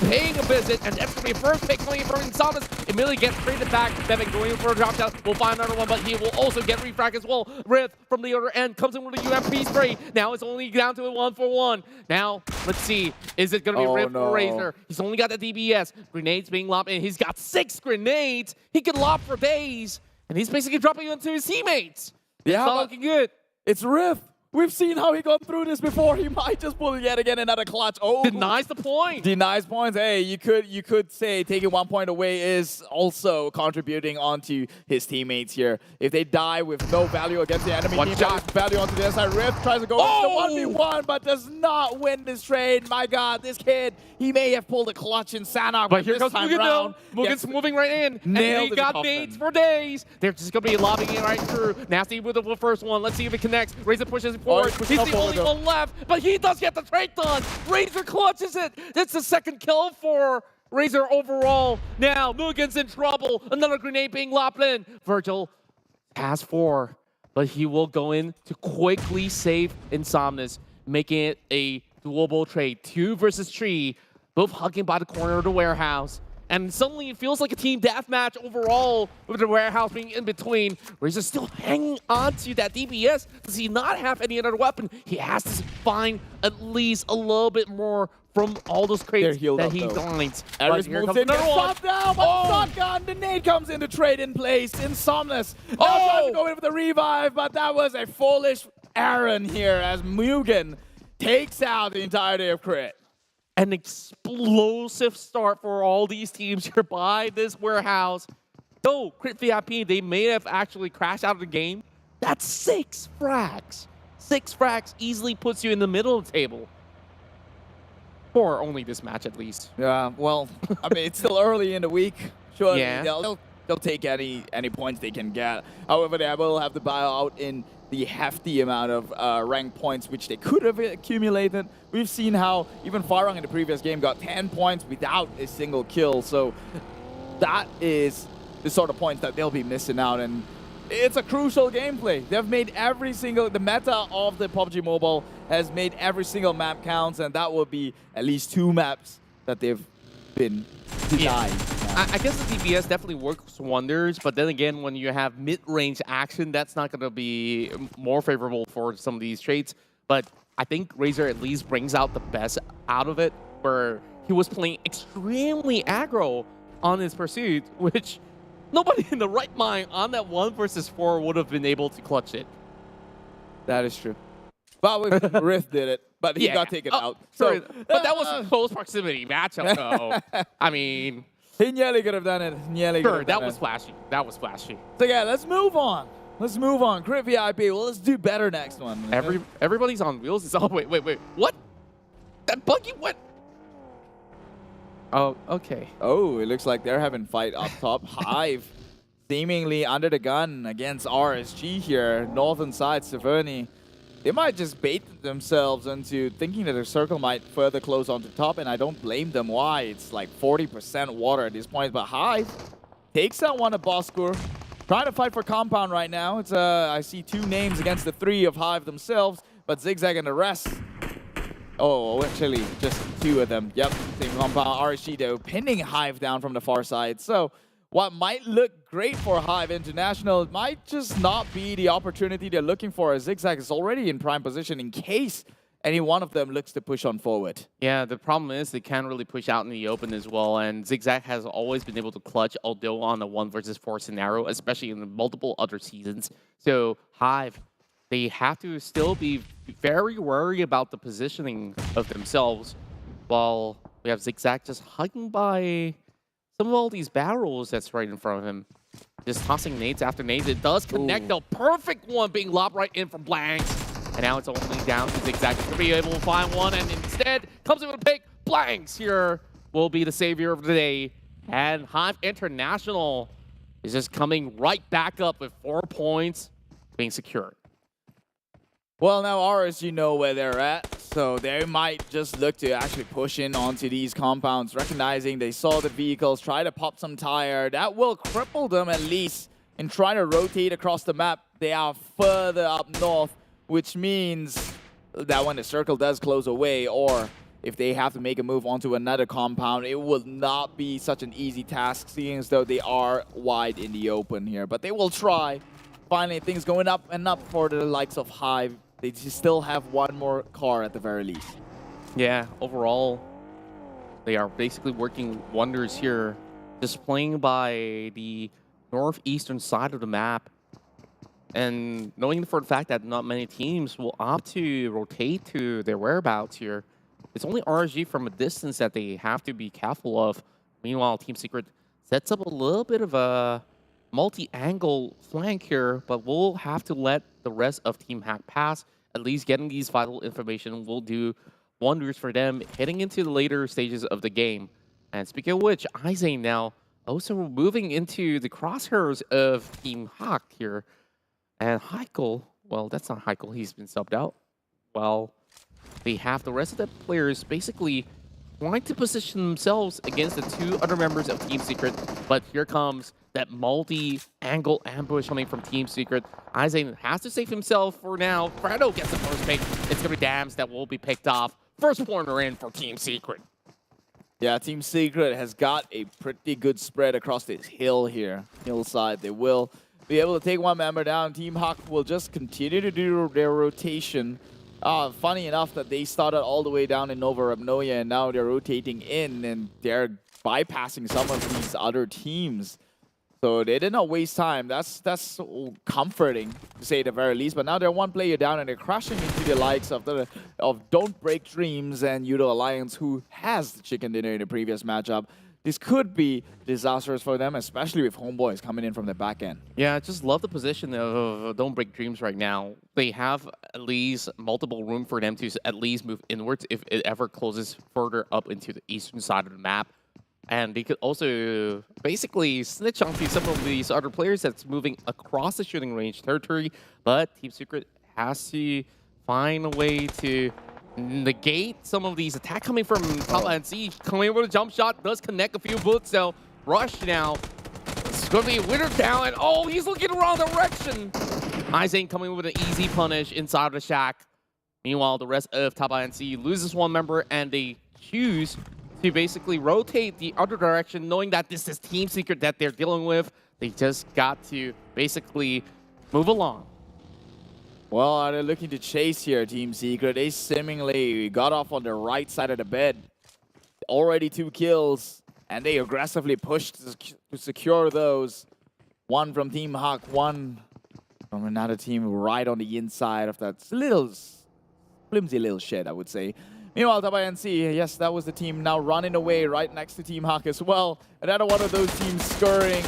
paying a visit, and that's going to be first pick coming from Insomnus. Immediately gets traded back. Devin going for a drop shot. We'll find another one, but he will also get refrag as well. Rift from the other end comes in with a UMP spray. Now it's only down to a 1-for-1. Now, let's see. Is it going to be Rift or Razor? He's only got the DBS. Grenades being lobbed, and he's got 6 grenades. He can lob for days, and he's basically dropping onto his teammates. Yeah, it's not looking good. It's Rift. We've seen how he got through this before. He might just pull yet again another clutch. Oh, denies the point. Denies points. Hey, you could say taking 1 point away is also contributing onto his teammates here. If they die with no value against the enemy team, value onto the other side. Rift tries to go into the 1v1, but does not win this trade. My God, this kid, he may have pulled a clutch in Sanok, but here this comes time Mugen around, Mugen's moving right in. And they got nades for days. They're just going to be lobbing it right through. Nasty with the first one. Let's see if it connects. Razor pushes forward. He's the only one left, but he does get the trade done. Razor clutches it. That's the second kill for Razor overall. Now, Mugen's in trouble. Another grenade being lobbed in. Virgil has 4, but he will go in to quickly save Insomnus, making it a doable trade. 2 versus 3, both hugging by the corner of the warehouse. And suddenly it feels like a team deathmatch overall, with the warehouse being in between. Razor still hanging on to that DBS. Does he not have any other weapon? He has to find at least a little bit more from all those crates healed that up, he though. dines. Aris Here moves comes in, gets another one. shot down, but shotgun, the nade comes in to trade in place. Insomnus now trying to go in for the revive, but that was a foolish errand here as MUGEN takes out the entirety of Crit. An explosive start for all these teams here by this warehouse. Though Crit VIP, they may have actually crashed out of the game. That's 6 frags. 6 frags easily puts you in the middle of the table. For only this match, at least. Yeah, well, I mean, it's still early in the week. Sure, Yeah. they'll take any points they can get. However, they will have to buy out in the hefty amount of rank points which they could have accumulated. We've seen how even Farang in the previous game got 10 points without a single kill. So that is the sort of points that they'll be missing out. And it's a crucial gameplay. They've made every single, the meta of the PUBG Mobile has made every single map counts, and that will be at least 2 maps that they've been denied. I guess the DPS definitely works wonders, but then again, when you have mid-range action, that's not going to be more favorable for some of these traits. But I think Razor at least brings out the best out of it, where he was playing extremely aggro on his pursuit, which nobody in the right mind on that 1 versus 4 would have been able to clutch it. That is true. But Rift did it, but he got taken out. Sorry, but that was a close proximity matchup, though. I mean, he nearly could have done it. Sure, that was flashy. That was flashy. So yeah, let's move on. Let's move on. Crit VIP. Well, let's do better next one. Everybody's on wheels. It's all wait. What? That buggy went. Oh, okay. Oh, it looks like they're having fight up top. HYVE seemingly under the gun against RSG here. Northern side, Severny. They might just bait themselves into thinking that their circle might further close onto top, and I don't blame them. Why? It's like 40% water at this point, but HYVE takes that one to Bosskurr. Trying to fight for compound right now. It's I see 2 names against the 3 of HYVE themselves, but Zigzag and the rest. Oh, actually, just 2 of them. Yep, same compound. RSG, though, pinning HYVE down from the far side. So what might look great for HYVE International might just not be the opportunity they're looking for, as Zigzag is already in prime position in case any one of them looks to push on forward. Yeah, the problem is they can't really push out in the open as well, and Zigzag has always been able to clutch, although on a 1 versus 4 scenario, especially in the multiple other seasons. So HYVE, they have to still be very wary about the positioning of themselves, while we have Zigzag just hugging by some of all these barrels that's right in front of him. Just tossing nades after nades. It does connect, the perfect one being lobbed right in from Blanks. And now it's only down to Zigzag to be able to find one, and instead comes in with a pick. Blanks here will be the savior of the day. And HYVE International is just coming right back up with 4 points being secured. Well, now RSG know where they're at, so they might just look to actually push in onto these compounds, recognizing they saw the vehicles, try to pop some tire. That will cripple them at least in trying to rotate across the map. They are further up north, which means that when the circle does close away, or if they have to make a move onto another compound, it will not be such an easy task, seeing as though they are wide in the open here. But they will try. Finally, things going up and up for the likes of HYVE. They still have 1 more car at the very least. Yeah, overall, they are basically working wonders here, just playing by the northeastern side of the map. And knowing for the fact that not many teams will opt to rotate to their whereabouts here, it's only RSG from a distance that they have to be careful of. Meanwhile, Team Secret sets up a little bit of a multi-angle flank here, but we'll have to let the rest of Team Hack pass. At least getting these vital information will do wonders for them heading into the later stages of the game. And speaking of which, Izane now also moving into the crosshairs of Team Hack here. And Heikel, well, that's not Heikel, he's been subbed out. Well, they have the rest of the players basically trying to position themselves against the 2 other members of Team Secret, but here comes that multi-angle ambush coming from Team Secret. Izane has to save himself for now. Fredo gets the first pick. It's going to be Dams that will be picked off. First corner in for Team Secret. Yeah, Team Secret has got a pretty good spread across this hill here. Hillside, they will be able to take 1 member down. Team Hawk will just continue to do their rotation Funny enough that they started all the way down in Nova Rabnoia and now they're rotating in and they're bypassing some of these other teams. So they did not waste time. That's comforting to say at the very least. But now they're one player down and they're crashing into the likes of Don't Break Dreams and Yoodo Alliance, who has the chicken dinner in the previous matchup. This could be disastrous for them, especially with HomeBois coming in from the back end. Yeah, I just love the position of Don't Break Dreams right now. They have at least multiple room for them to at least move inwards if it ever closes further up into the eastern side of the map. And they could also basically snitch onto some of these other players that's moving across the shooting range territory. But Team Secret has to find a way to negate some of these attacks coming from Tabah NSEA. Coming over the jump shot, does connect a few bullets, so Rush now. It's going to be a winner down, and oh, he's looking the wrong direction. Izane coming with an easy punish inside of the shack. Meanwhile, the rest of Tabah NSEA loses one member, and they choose to basically rotate the other direction, knowing that this is Team Secret that they're dealing with. They just got to basically move along. Well, are they looking to chase here, Team Secret? They seemingly got off on the right side of the bed. Already 2 kills, and they aggressively pushed to secure those. One from Team Huck, one from another team right on the inside of that little flimsy little shed, I would say. Meanwhile, Tabah NSEA, yes, that was the team now running away right next to Team Huck as well. Another one of those teams scurrying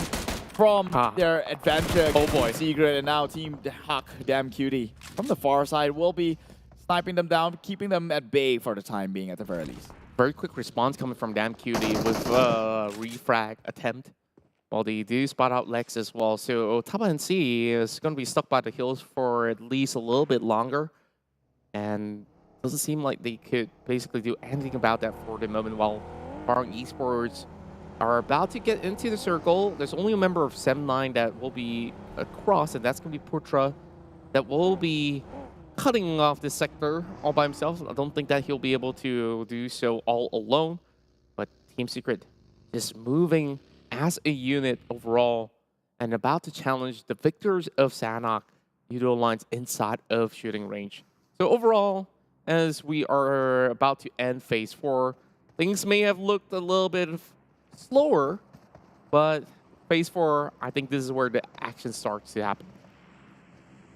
from their adventure. Oh boy, Secret, and now Team Huck, damn cutie, from the far side will be sniping them down, keeping them at bay for the time being at the very least. Very quick response coming from Damn Cutie with a refrag attempt. Well, they do spot out Lex as well, so Tabah NSEA is going to be stuck by the hills for at least a little bit longer. And doesn't seem like they could basically do anything about that for the moment, while Farang Esports are about to get into the circle. There's only a member of Sem9 that will be across, and that's going to be Putra, that will be cutting off this sector all by himself. I don't think that he'll be able to do so all alone, but Team Secret is moving as a unit overall and about to challenge the victors of Sanhok, Yoodo Alliance, inside of shooting range. So overall, as we are about to end Phase 4, things may have looked a little bit slower, but Phase 4, I think this is where the action starts to happen.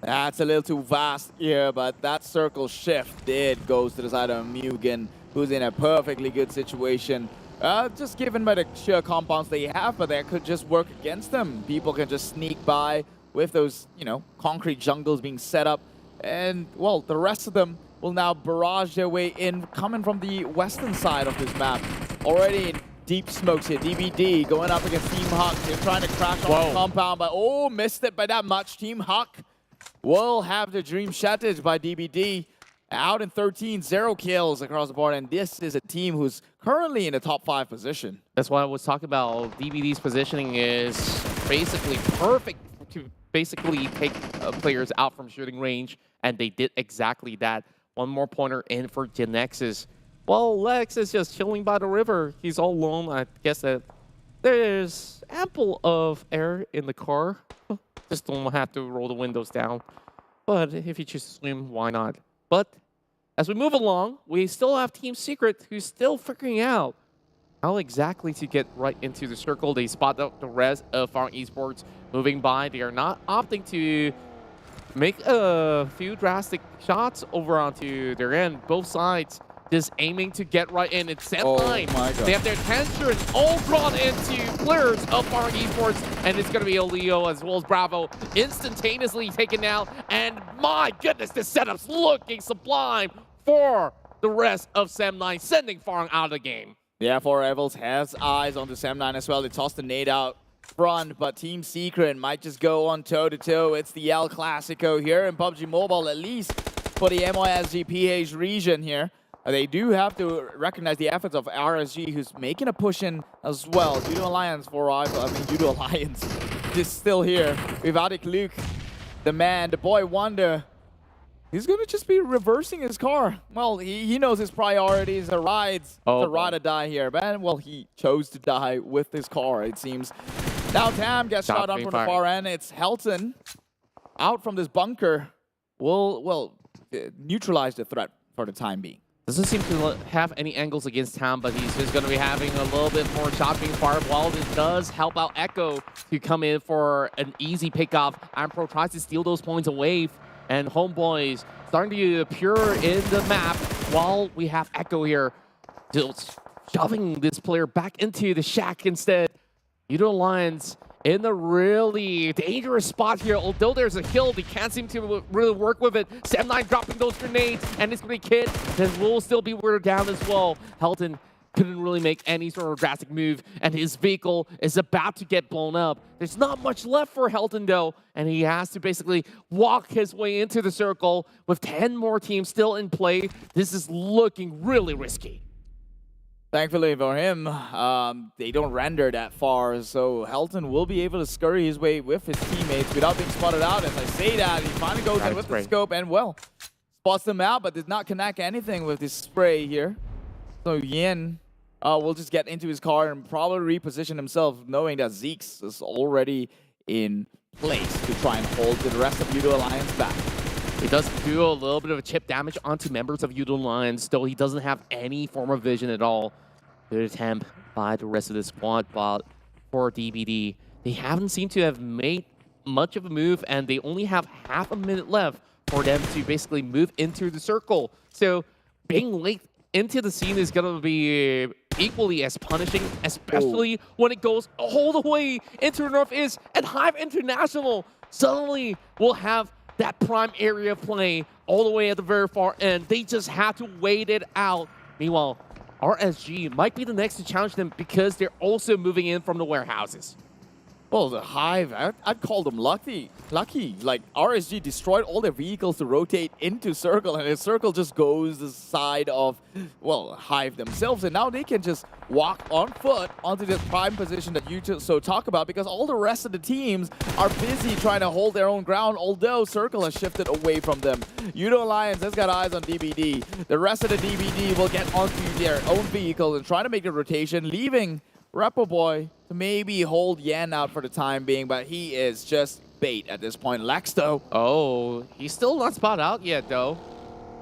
That's a little too vast here, but that circle shift goes to the side of MUGEN, who's in a perfectly good situation. Just given by the sheer compounds they have, but that could just work against them. People can just sneak by with those, concrete jungles being set up. And, well, the rest of them will now barrage their way in, coming from the western side of this map. Already in deep smokes here. DBD going up against Team Huck. They're trying to crash on the compound, but missed it by that much. Team Huck will have the dream shattered by DBD. Out in 13, 0 kills across the board, and this is a team who's currently in the top 5 position. That's why I was talking about DBD's positioning is basically perfect to basically take players out from shooting range, and they did exactly that. One more pointer in for Genexus. Well, Lex is just chilling by the river. He's all alone. I guess that there's ample of air in the car. Just don't have to roll the windows down. But if you choose to swim, why not? But as we move along, we still have Team Secret who's still figuring out how exactly to get right into the circle. They spot out the rest of Farang Esports moving by. They are not opting to make a few drastic shots over onto their end. Both sides just aiming to get right in. It's Sem9. They have their attention all drawn into players of Farang Esports, and it's going to be Leo as well as Bravo instantaneously taken out. And my goodness, this setup's looking sublime for the rest of Sem9, sending Farang out of the game. Yeah, For Evils has eyes on the Sem9 as well. They tossed the nade out front, but Team Secret might just go on toe-to-toe. It's the El Clasico here in PUBG Mobile, at least for the MYSGPH region here. They do have to recognize the efforts of RSG, who's making a push in as well. Yoodo Alliance Yoodo Alliance is still here. Without it, Luke, the man, the boy wonder. He's going to just be reversing his car. Well, he knows his priorities are rides. It's a ride or die here. But, well, he chose to die with his car, it seems. Now Tam gets shot on from the far end. It's Helton out from this bunker. Well, neutralize the threat for the time being. Doesn't seem to have any angles against Tam, but he's just going to be having a little bit more shot being fired. While it does help out Echo to come in for an easy pickoff, Pro tries to steal those points away, and HomeBois starting to appear in the map while we have Echo here just shoving this player back into the shack instead. Yoodo Alliance in the really dangerous spot here. Although there's a kill, they can't seem to really work with it. Sam9 dropping those grenades, and it's going to be Kid. Then will still be weirded down as well. Helton couldn't really make any sort of drastic move, and his vehicle is about to get blown up. There's not much left for Helton, though, and he has to basically walk his way into the circle with 10 more teams still in play. This is looking really risky. Thankfully for him, they don't render that far, so Helton will be able to scurry his way with his teammates without being spotted out. As I say that, he finally goes in with the scope and, well, spots them out, but did not connect anything with his spray here. So Yin will just get into his car and probably reposition himself, knowing that Zeeks is already in place to try and hold the rest of Yoodo Alliance back. He does do a little bit of a chip damage onto members of Yoodo Alliance, though he doesn't have any form of vision at all. Good attempt by the rest of the squad, but for DBD, they haven't seemed to have made much of a move, and they only have half a minute left for them to basically move into the circle. So being late into the scene is going to be equally as punishing, especially when it goes all the way into the Northeast, and HYVE International suddenly will have that prime area of play all the way at the very far end. They just have to wait it out. Meanwhile, RSG might be the next to challenge them because they're also moving in from the warehouses. Well, the HYVE, I'd call them lucky. Like, RSG destroyed all their vehicles to rotate into Circle, and the Circle just goes the side of, well, HYVE themselves, and now they can just walk on foot onto the prime position that you just talk about, because all the rest of the teams are busy trying to hold their own ground, although Circle has shifted away from them. Yoodo Alliance has got eyes on DBD. The rest of the DBD will get onto their own vehicle and try to make a rotation, leaving Repo Boy to maybe hold Yan out for the time being, but he is just bait at this point. Lex, though. Oh, he's still not spotted out yet, though.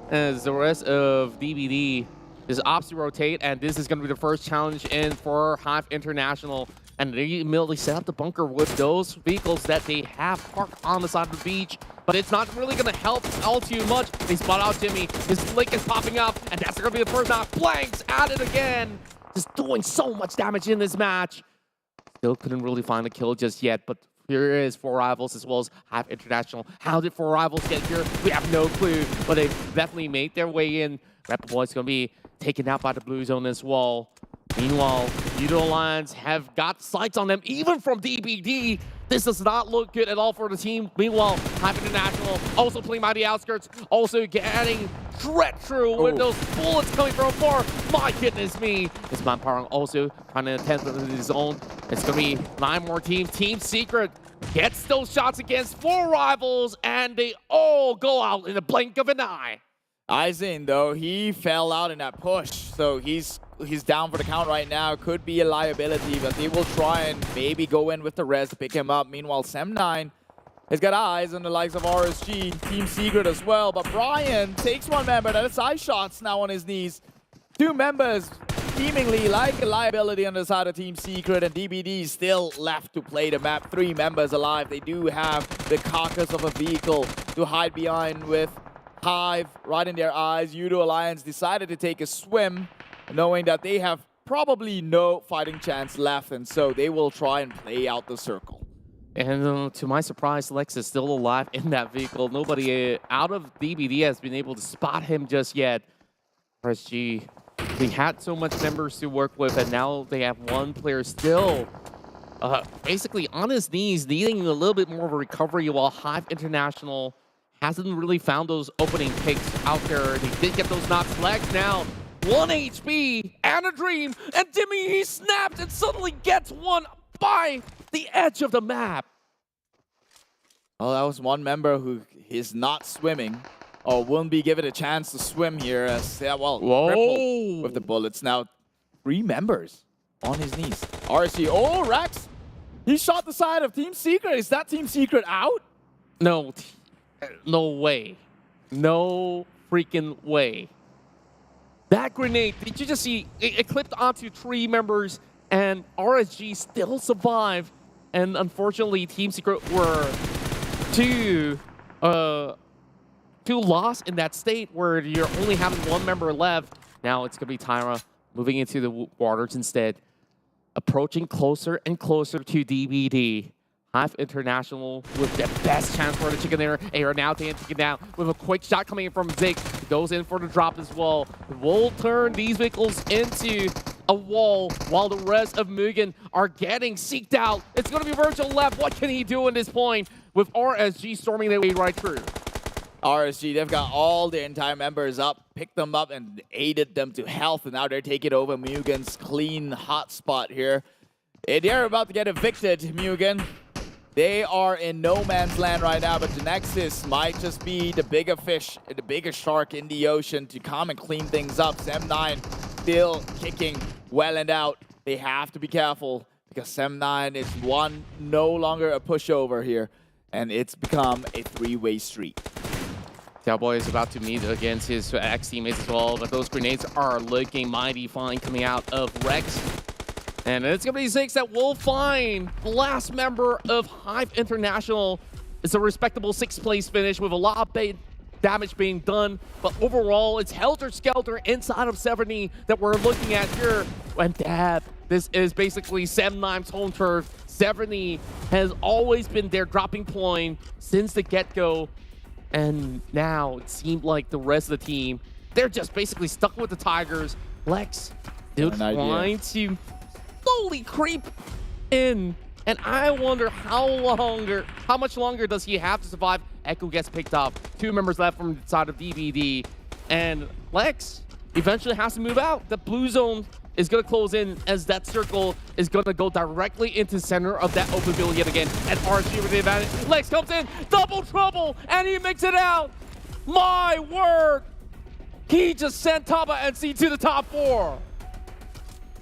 As the rest of DBD is opts to rotate, and this is going to be the first challenge in for HYVE International. And they immediately set up the bunker with those vehicles that they have parked on the side of the beach. But it's not really going to help all too much. They spot out Jimmy. His flick is popping up, and that's going to be the first knock. Blanks at it again. Just doing so much damage in this match. Still couldn't really find a kill just yet, but here is 4 Rivals as well as HYVE International. How did 4 Rivals get here? We have no clue, but they've definitely made their way in. Repo Boy's going to be taken out by the blue zone as well. Meanwhile, Yoodo Alliance have got sights on them, even from DBD. This does not look good at all for the team. Meanwhile, HYVE International also playing by the outskirts, also getting shred through with those bullets coming from afar. My goodness me. This man Farang also trying to attempt with his own. It's going to be 9 more teams. Team Secret gets those shots against 4 Rivals, and they all go out in the blink of an eye. Aizen, though, he fell out in that push, so he's down for the count right now. Could be a liability, but they will try and maybe go in with the res to pick him up. Meanwhile, Sam9 has got eyes on the likes of RSG, Team Secret as well, but Brian takes one member. That is eye shots now on his knees. 2 members seemingly like a liability on the side of Team Secret, and DBD still left to play the map. 3 members alive. They do have the carcass of a vehicle to hide behind with HYVE right in their eyes. Yoodo Alliance decided to take a swim, knowing that they have probably no fighting chance left, and so they will try and play out the circle. And to my surprise, Lex is still alive in that vehicle. Nobody out of DBD has been able to spot him just yet. RSG, they had so much members to work with, and now they have 1 player still basically on his knees, needing a little bit more of a recovery, while HYVE International hasn't really found those opening picks out there. They did get those knocks. Legs now 1 HP and a dream, and Dimmy, he snapped and suddenly gets one by the edge of the map. Well, that was 1 member who is not swimming, or won't be given a chance to swim here, as Ripple with the bullets. Now 3 members on his knees. RSG, Rex, he shot the side of Team Secret. Is that Team Secret out? No way. No freaking way. That grenade, did you just see? It clipped onto 3 members, and RSG still survived. And unfortunately, Team Secret were too lost in that state where you're only having 1 member left. Now it's going to be Tyra moving into the waters instead. Approaching closer and closer to DBD. HYVE International with the best chance for the chicken dinner. They are now taking down with a quick shot coming in from Zig. Goes in for the drop as well. Will turn these vehicles into a wall while the rest of MUGEN are getting seeked out. It's going to be Virgil left. What can he do at this point with RSG storming their way right through? RSG, they've got all their entire members up, picked them up, and aided them to health, and now they're taking over MUGEN's clean hotspot here. And they're about to get evicted, MUGEN. They are in no man's land right now, but Genexus might just be the bigger fish, the bigger shark in the ocean to come and clean things up. Sem9 still kicking well and out. They have to be careful because Sem9 is no longer a pushover here, and it's become a 3-way street. Cowboy is about to meet against his ex-teammates as well, but those grenades are looking mighty fine coming out of Rex. And it's going to be 6 that will find the last member of HYVE International. It's a respectable 6th place finish with a lot of damage being done. But overall, it's helter-skelter inside of 70 that we're looking at here. And this is basically Sem9's home turf. 70 has always been their dropping point since the get-go. And now it seemed like the rest of the team, they're just basically stuck with the Tigers. Lex still trying to slowly creep in, and I wonder how much longer does he have to survive? Echo gets picked up. 2 members left from the side of DBD, and Lex eventually has to move out. The blue zone is going to close in as that circle is going to go directly into the center of that open field yet again. And RSG with the advantage. Lex comes in, double trouble, and he makes it out. My word! He just sent Tabah NSEA to the top 4.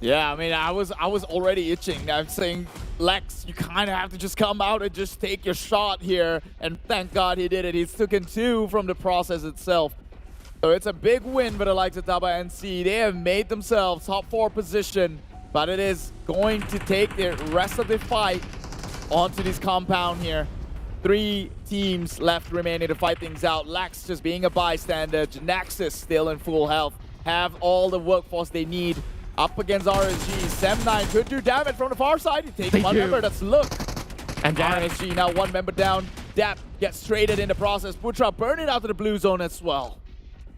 Yeah, I mean, I was already itching. I'm saying, Lex, you kind of have to just come out and just take your shot here. And thank God he did it. He's taken 2 from the process itself. So it's a big win for the likes of Tabah NSEA. They have made themselves top 4 position, but it is going to take the rest of the fight onto this compound here. 3 teams left remaining to fight things out. Lex just being a bystander. Genexus still in full health. Have all the workforce they need. Up against RSG, Sem9 could do damage from the far side. He takes 1 member, that's Look. And RSG now 1 member down. Dap gets traded in the process. Putra burning out to the blue zone as well.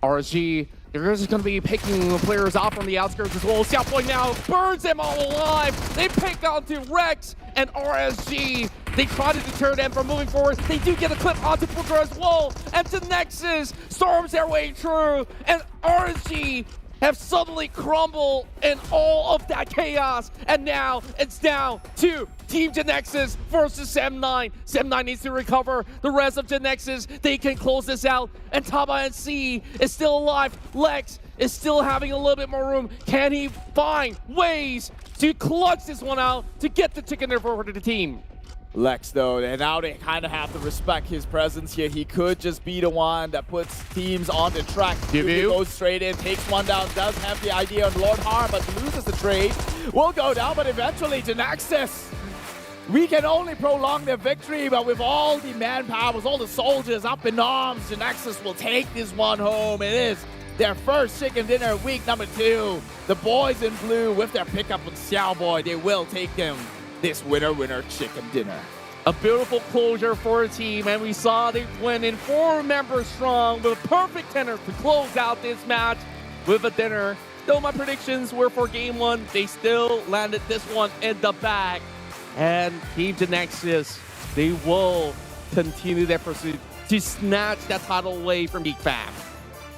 RSG, they're just going to be picking players out from the outskirts as well. Xiaoboy now burns them all alive. They pick onto Rex and RSG. They try to deter them from moving forward. They do get a clip onto Putra as well. And Genexus storms their way through. And RSG have suddenly crumbled in all of that chaos. And now it's down to Team Genexus versus Sem9. Sem9 needs to recover. The rest of Genexus, they can close this out. And Tabah NSEA is still alive. Lex is still having a little bit more room. Can he find ways to clutch this one out to get the chicken dinner forward to the team? Lex, though, and now they kind of have to respect his presence here. He could just be the one that puts teams on the track. He goes straight in, takes 1 down, does have the idea on Lord Harm, but loses the trade. Will go down, but eventually Genexus. We can only prolong their victory, but with all the manpower, with all the soldiers up in arms, Genexus will take this one home. It is their first chicken dinner week number 2. The boys in blue with their pickup with Xiaoboy, they will take them this winner chicken dinner. A beautiful closure for a team, and we saw they went in 4 members strong with a perfect tenor to close out this match with a dinner. Though my predictions were for game 1, they still landed this one in the bag. And Team Genexus, they will continue their pursuit to snatch that title away from GEEK Fam.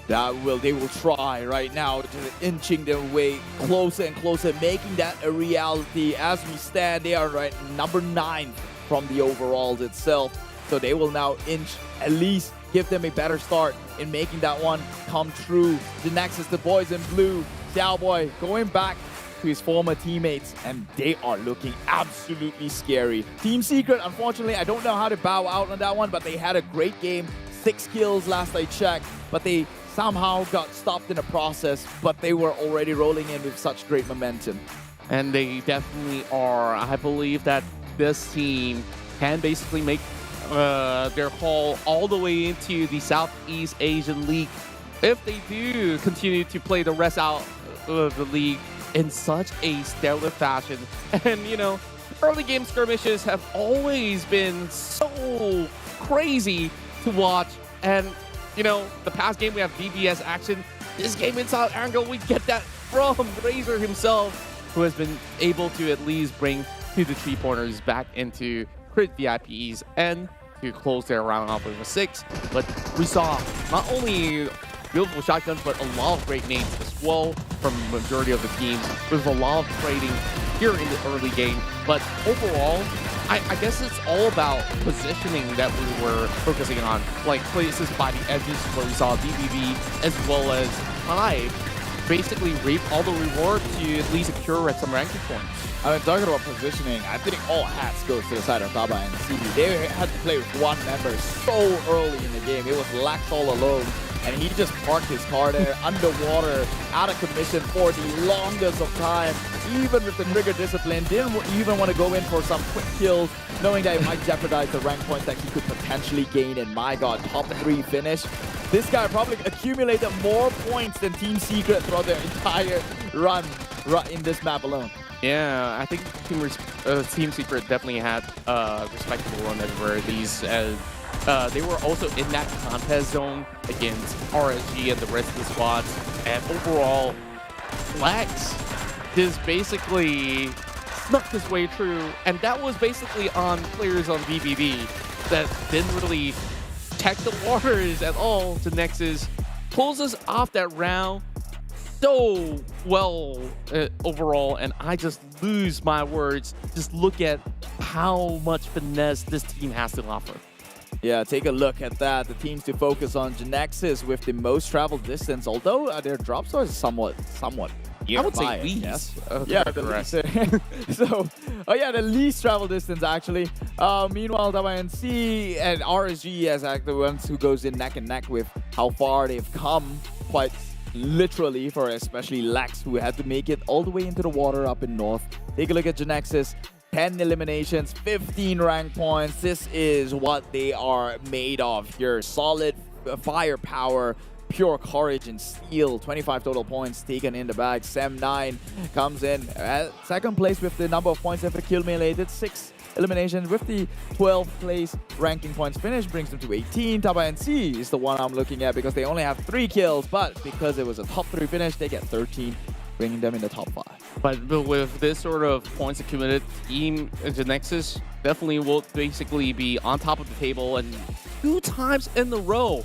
They will try right now, just inching their way closer and closer, making that a reality. As we stand, they are right number 9 from the overalls itself. So they will now inch, at least give them a better start in making that one come true. Genexus, the boys in blue, Xiaoboy going back to his former teammates, and they are looking absolutely scary. Team Secret, unfortunately, I don't know how to bow out on that one, but they had a great game. 6 kills last I checked, but they somehow got stopped in the process, but they were already rolling in with such great momentum. And they definitely are. I believe that this team can basically make their haul all the way into the Southeast Asian League if they do continue to play the rest out of the league in such a stellar fashion. And, you know, early game skirmishes have always been so crazy to watch. And, you know, the past game we have BBS action. This game inside Angle, we get that from Razor himself, who has been able to at least bring 2 to 3 pointers back into crit VIPs and to close their round off with a 6. But we saw not only beautiful shotguns, but a lot of great nades as well from the majority of the teams. There's a lot of trading here in the early game. But overall, I guess it's all about positioning that we were focusing on. Like places by the edges where we saw DBB as well as HYVE basically reap all the reward to at least secure at some ranking points. I mean, talking about positioning, I think all hats goes to the side of Tabah NSEA. They had to play with one member so early in the game. It was Lax all alone, and he just parked his car there underwater, out of commission for the longest of time. Even with the trigger discipline, didn't even want to go in for some quick kills, knowing that it might jeopardize the rank points that he could potentially gain. And my god, top 3 finish. This guy probably accumulated more points than Team Secret throughout their entire run in this map alone. Yeah, I think Team Secret definitely had a respectable run at the very least. They were also in that contest zone against RSG and the rest of the squads. And overall, Flex just basically snuck his way through. And that was basically on players on BBB that didn't really check the waters at all. Genexus pulls us off that round so well overall, and I just lose my words. Just look at how much finesse this team has to offer. Yeah, take a look at that. The teams to focus on Genexus with the most travel distance, although their drop score is somewhat I would say biased, least. yes? Okay, Yeah, the least. So, the least travel distance actually. Meanwhile, Tabah NSEA and RSG as the ones who goes in neck and neck with how far they've come, quite literally, for especially Lax, who had to make it all the way into the water up in north. Take a look at Genexus. 10 eliminations, 15 rank points. This is what they are made of here. Solid firepower, pure courage and steel. 25 total points taken in the bag. Sem9 comes in at second place with the number of points they've accumulated. 6 eliminations with the 12th place ranking points finish brings them to 18. Tabah NSEA is the one I'm looking at because they only have 3 kills, but because it was a top 3 finish, they get 13, bringing them in the top 5. But with this sort of points accumulated, Team Genexus definitely will basically be on top of the table, and 2 times in a row,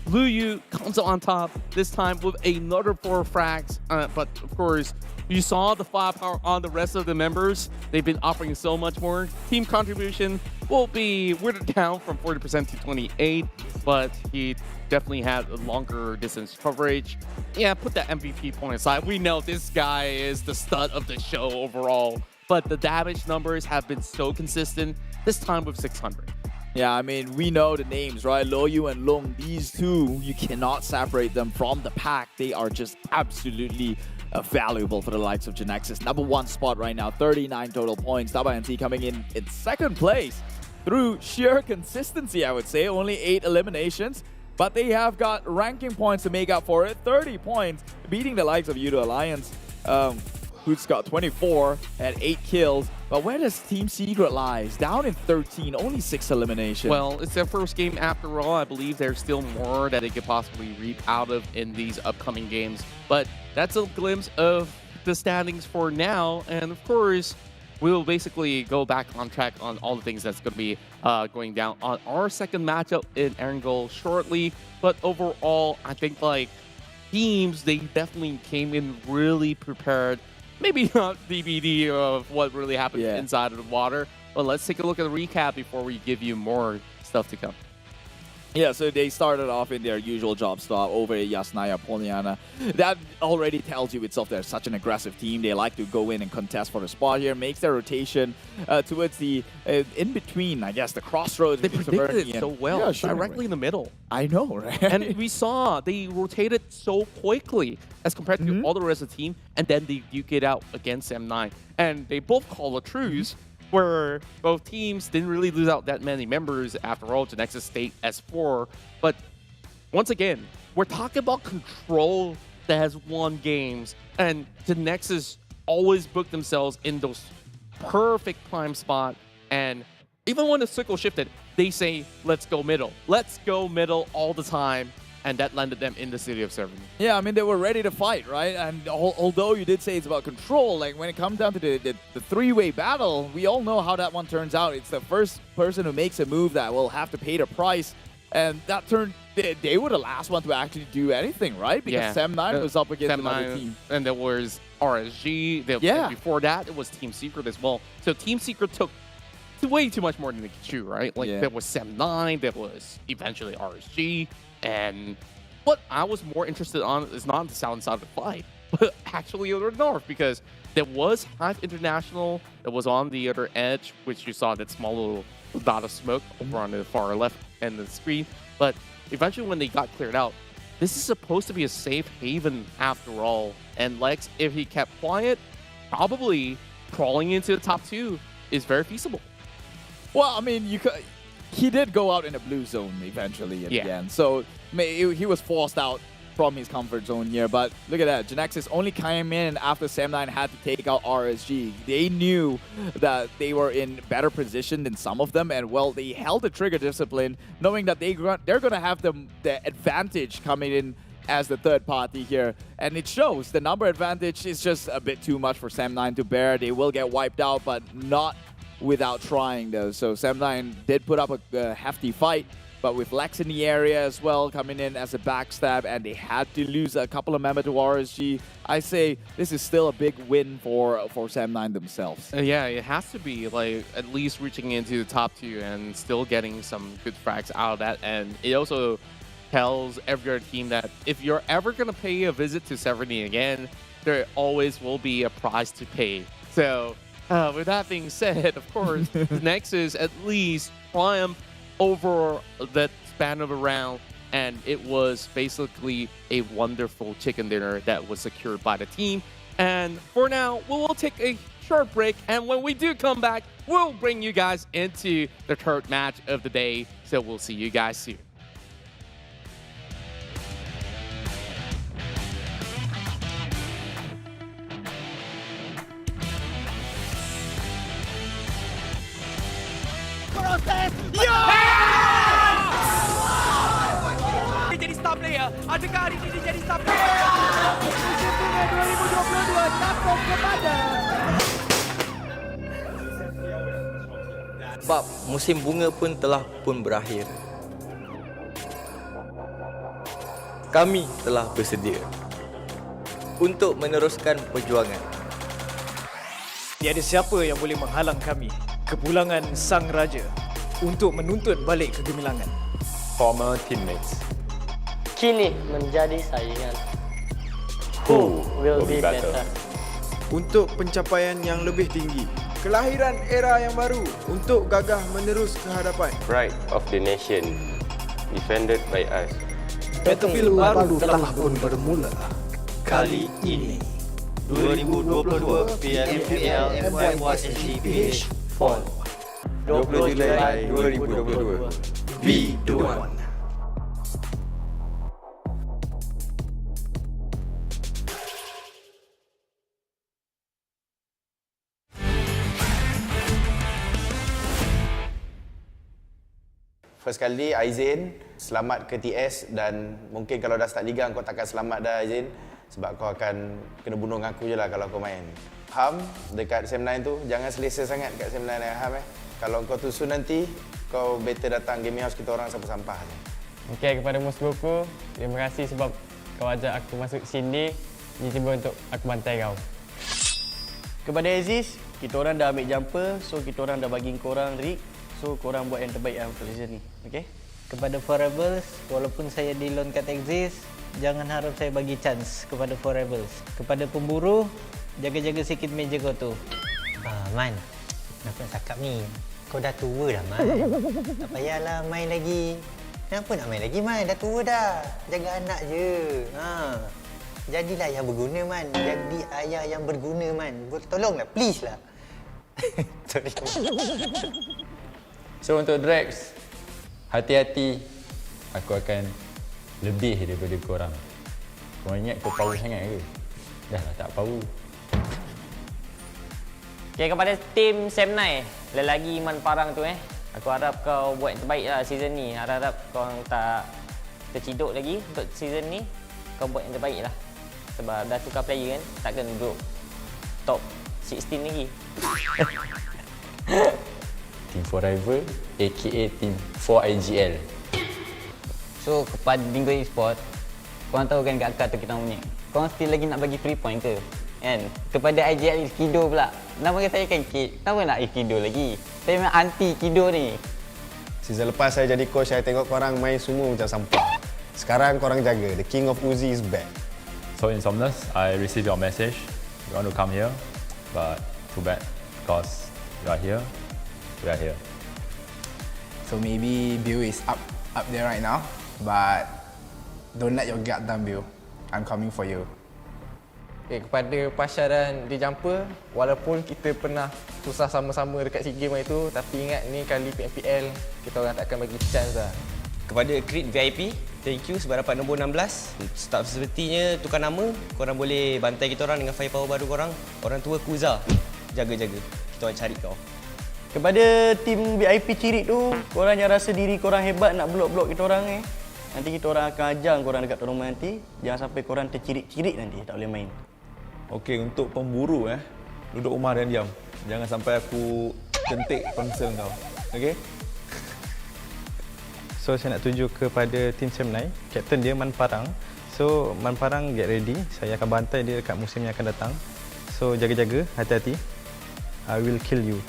Luyu comes on top, this time with another 4 frags. But of course, you saw the firepower on the rest of the members. They've been offering so much more. Team contribution will be whittled down from 40% to 28%, but he definitely had a longer distance coverage. Yeah, put that MVP point aside. We know this guy is the stud of the show overall, but the damage numbers have been so consistent, this time with 600. Yeah, I mean, we know the names, right? Loyu and Long, these two, you cannot separate them from the pack. They are just absolutely valuable for the likes of Genexus. Number 1 spot right now, 39 total points. Tabah NSEA coming in second place through sheer consistency, I would say. Only 8 eliminations, but they have got ranking points to make up for it. 30 points, beating the likes of Yoodo Alliance, who's got 24 and 8 kills. But where does Team Secret lies? Down in 13, only 6 eliminations. Well, it's their first game after all. I believe there's still more that they could possibly reap out of in these upcoming games. But that's a glimpse of the standings for now. And of course, we'll basically go back on track on all the things that's going to be going down on our second matchup in Erangel shortly. But overall, I think like teams, they definitely came in really prepared. Maybe not DVD of what really happened inside of the water, but let's take a look at the recap before we give you more stuff to come. Yeah, so they started off in their usual job stop over at Yasnaya Poliana. That already tells you itself they're such an aggressive team. They like to go in and contest for the spot here, makes their rotation towards the in-between, I guess, the crossroads. They predicted it so well, directly in the middle. I know, right? And we saw they rotated so quickly as compared to all the rest of the team, and then they duke it out against M9. And they both call a truce, where both teams didn't really lose out that many members. After all, Genexus stayed S4. But once again, we're talking about Control that has won games, and Genexus always booked themselves in those perfect prime spot. And even when the circle shifted, they say, let's go middle. Let's go middle all the time. And that landed them in the city of Serbia. Yeah, I mean, they were ready to fight, right? And although you did say it's about control, like when it comes down to the three-way battle, we all know how that one turns out. It's the first person who makes a move that will have to pay the price. And that turned, they were the last one to actually do anything, right? Because M9 was up against another team. And there was RSG. And before that, it was Team Secret as well. So Team Secret took way too much more than they could chew, right? Like there was Sem9, there was eventually RSG. And what I was more interested on is not the south side of the fight, but actually the north, because there was HYVE International that was on the other edge, which you saw that small little dot of smoke over on the far left end of the screen. But eventually when they got cleared out, this is supposed to be a safe haven after all. And Lex, if he kept quiet, probably crawling into the top 2 is very feasible. Well, I mean, you could... He did go out in a blue zone eventually at the end. So he was forced out from his comfort zone here. But look at that. Genexus only came in after Sam9 had to take out RSG. They knew that they were in better position than some of them. And, well, they held the trigger discipline, knowing that they're going to have the advantage coming in as the third party here. And it shows. The number advantage is just a bit too much for Sam9 to bear. They will get wiped out, but not without trying though. So Sam9 did put up a hefty fight, but with Lex in the area as well coming in as a backstab, and they had to lose a couple of members to RSG. I say this is still a big win for Sam9 themselves. Yeah, it has to be, like, at least reaching into the top 2 and still getting some good frags out of that. And it also tells every other team that if you're ever going to pay a visit to Severny again, there always will be a price to pay. So with that being said, of course, Genexus at least triumphed over that span of a round, and it was basically a wonderful chicken dinner that was secured by the team. And for now, we will take a short break, and when we do come back, we'll bring you guys into the third match of the day. So we'll see you guys soon. Proses! Yo! Dia jadi star player. Adakah hari ini dia jadi star player? Musim bunga 2022 tapung kepada sebab musim bunga pun telah pun berakhir. Kami telah bersedia untuk meneruskan perjuangan. Tiada siapa yang boleh menghalang kami, kepulangan Sang Raja, untuk menuntut balik kegemilangan. Former teammates. Kini menjadi saingan. Who will be better? Untuk pencapaian yang lebih tinggi. Kelahiran era yang baru untuk gagah menerus ke hadapan. Pride of the nation. Defended by us. Battlefield baru telah pun bermula. Kali ini 2022 PMPL MYSGPH Fall 20 Julai 2022. Be the one. First kali Aizin, selamat ke TS, dan mungkin kalau dah start liga kau takkan selamat dah Aizin, sebab kau akan kena bunuh dengan aku je lah kalau kau main. Ham dekat Sem9 tu, jangan selesa sangat kat Sem9 dengan Ham Kalau kau tusu nanti, kau better datang gaming house kita orang sampah-sampah je. Okay, kepada Bosskurr, terima kasih sebab kau ajak aku masuk sini, ni cuba untuk aku bantai kau. Kepada Aziz, kita orang dah ambil jumper, so kita orang dah bagi korang rig. So korang buat yang terbaik dalam season ni, okay? Kepada Forever's, walaupun saya di loan kat Exist, jangan harap saya bagi chance kepada Forever's. Kepada pemburu, jaga-jaga sikit meja kau tu. Man, kenapa nak cakap ni? Kau dah tua dah, Man. Tak payahlah main lagi. Kenapa nak main lagi, Man? Dah tua dah. Jaga anak je. Jadilah ayah berguna, Man. Jadi ayah yang berguna, Man. Tolonglah, please lah. Sorry. So untuk Drax, hati-hati. Aku akan lebih daripada korang. Korang ingat kau power sangat ke? Dah lah tak power. Okay, kepada tim Semnai, lelaki Iman Farang tu aku harap kau buat yang terbaik lah season ni. Harap kau tak terciduk lagi untuk season ni. Kau buat yang terbaik lah. Sebab dah tukar player kan, takkan duduk top 16 lagi. Team Forever aka Team 4IGL. So kepada Dingoz Esports, korang tahu kan kat akad tu kita punya, korang still lagi nak bagi free point ke? Kan? Kepada IGL Kido pula, nama saya kan Kid, kenapa nak Kido lagi? Saya memang anti Kido ni. Season lepas saya jadi coach, saya tengok korang main semua macam sampah. Sekarang korang jaga, the King of Uzi is back. So Insomnus, I received your message. You want to come here, but too bad because you are here, we are here. So maybe Bill is up there right now, but don't let your guard down, Bill. I'm coming for you. Okay, kepada Pasha dan The Jumper, walaupun kita pernah susah sama-sama dekat SEA Games itu, tapi ingat ni kali PMPL kita orang takkan bagi chance lah. Kepada Creed VIP, thank you sebab dapat nombor 16. Tak sepertinya tukar nama, korang boleh bantai kita orang dengan firepower baru korang. Orang tua Kuza, jaga-jaga. Kita orang cari kau. Kepada tim VIP Cirit tu, korang jangan rasa diri korang hebat nak blok-blok kita orang Nanti kita orang akan ajar korang dekat tournament nanti. Jangan sampai korang tercirit-cirit nanti, tak boleh main. Okey, untuk pemburu duduk rumah dan diam. Jangan sampai aku kentik ponsel kau. Okey? So saya nak tuju kepada tim Semnai, kapten dia Man Farang. So Man Farang get ready, saya akan bantai dia dekat musim yang akan datang. So jaga-jaga, hati-hati. I will kill you.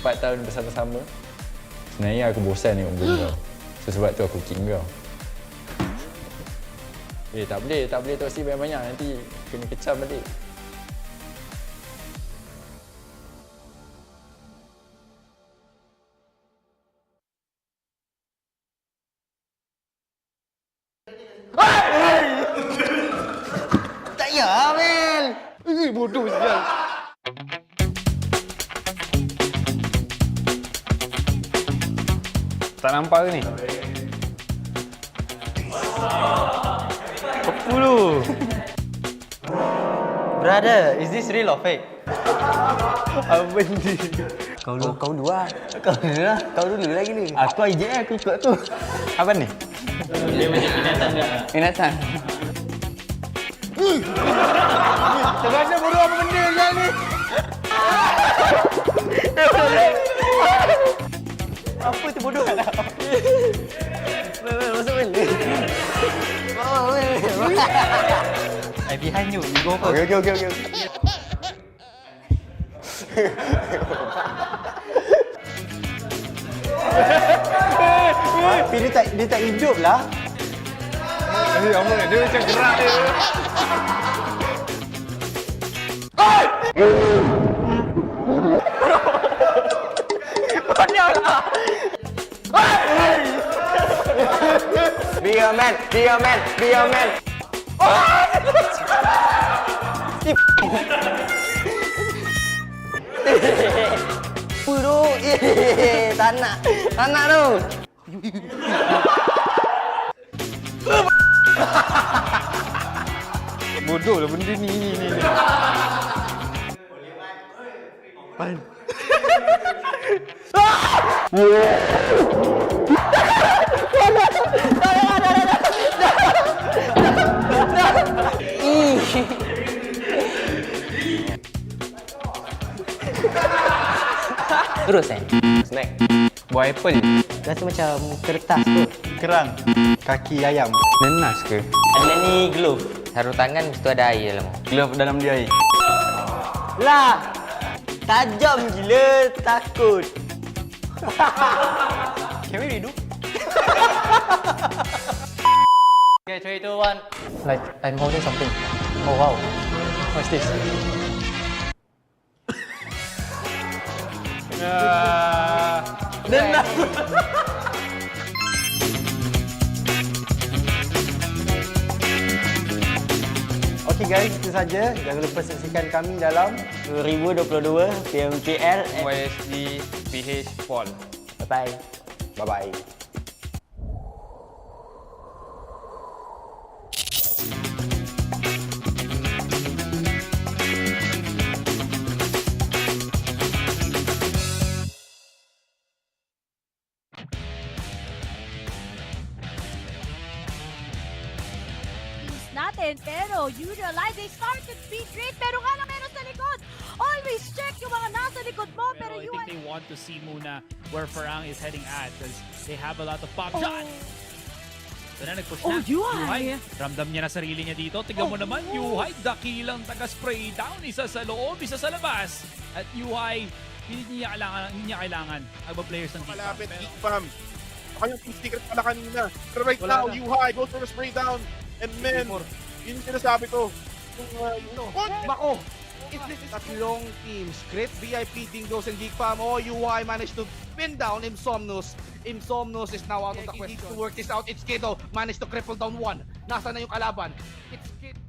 4 tahun bersama-sama. Sebenarnya aku bosan tengok muka kau. So sebab tu aku kick kau. Tak boleh toksi banyak-banyak, nanti kena kecam balik. Tak payah, Mel. Bodoh sial. Tak nampak ke ni? Apa lu? Brother, is this real or fake? Apa ni? Kau dua. Kau dulu lagi ni. Aku IJL, aku ikut tu. Apa ni? Dia macam binatang. Terasa bodoh apa benda sekarang ni? Apa tu bodoh? Masuk balik. I behind you. You go first. Okay. Tapi dia tak hidup lah. Dia macam gerak dia. Be a man. Puro, tak nak tu. Bodoh lah benda ni. Man. Terus Snack. Buah apple. Rasa macam kertas kot. Kerang. Kaki ayam. Nenas ke? Ada ni glove. Sarung tangan mesti ada air dalam. Glove dalam dia air. Lah. Tajam gila, takut. Can we redo? Okay, 3, 2, 1. Like, I'm holding something. Oh, wow. What's this? Okey guys, itu saja. Jangan lupa saksikan kami dalam 2022 PMPL MYSGPH Fall. Bye-bye. Bye-bye. Natin, pero Yoodo Alliance, they started speed great, pero nga lang meron sa likod. Always check yung mga nasa likod mo, pero I think they want to see muna where Farang is heading at because they have a lot of pop shot. So na nag-push na. Yuhai. Ramdam niya na sarili niya dito. Tignan mo naman, Yuhai, dakilang taga-spray down. Isa sa loob, isa sa labas. At Yuhai, hindi niya kailangan ang players ng GEEK. Malapit, GEEK fam. Baka yung team secret pala kanina. Pero right now, Yuhai goes for the spray down. And men, yun yung sinasabi ko. Bako! It's tatlong teams. Great VIP, Dingoz, and GEEK fam. Oh, UI managed to pin down Imsomnus. Imsomnus is now out of the question. To work this out. It's Kido. Managed to cripple down one. Nasa na yung kalaban. It's Kido.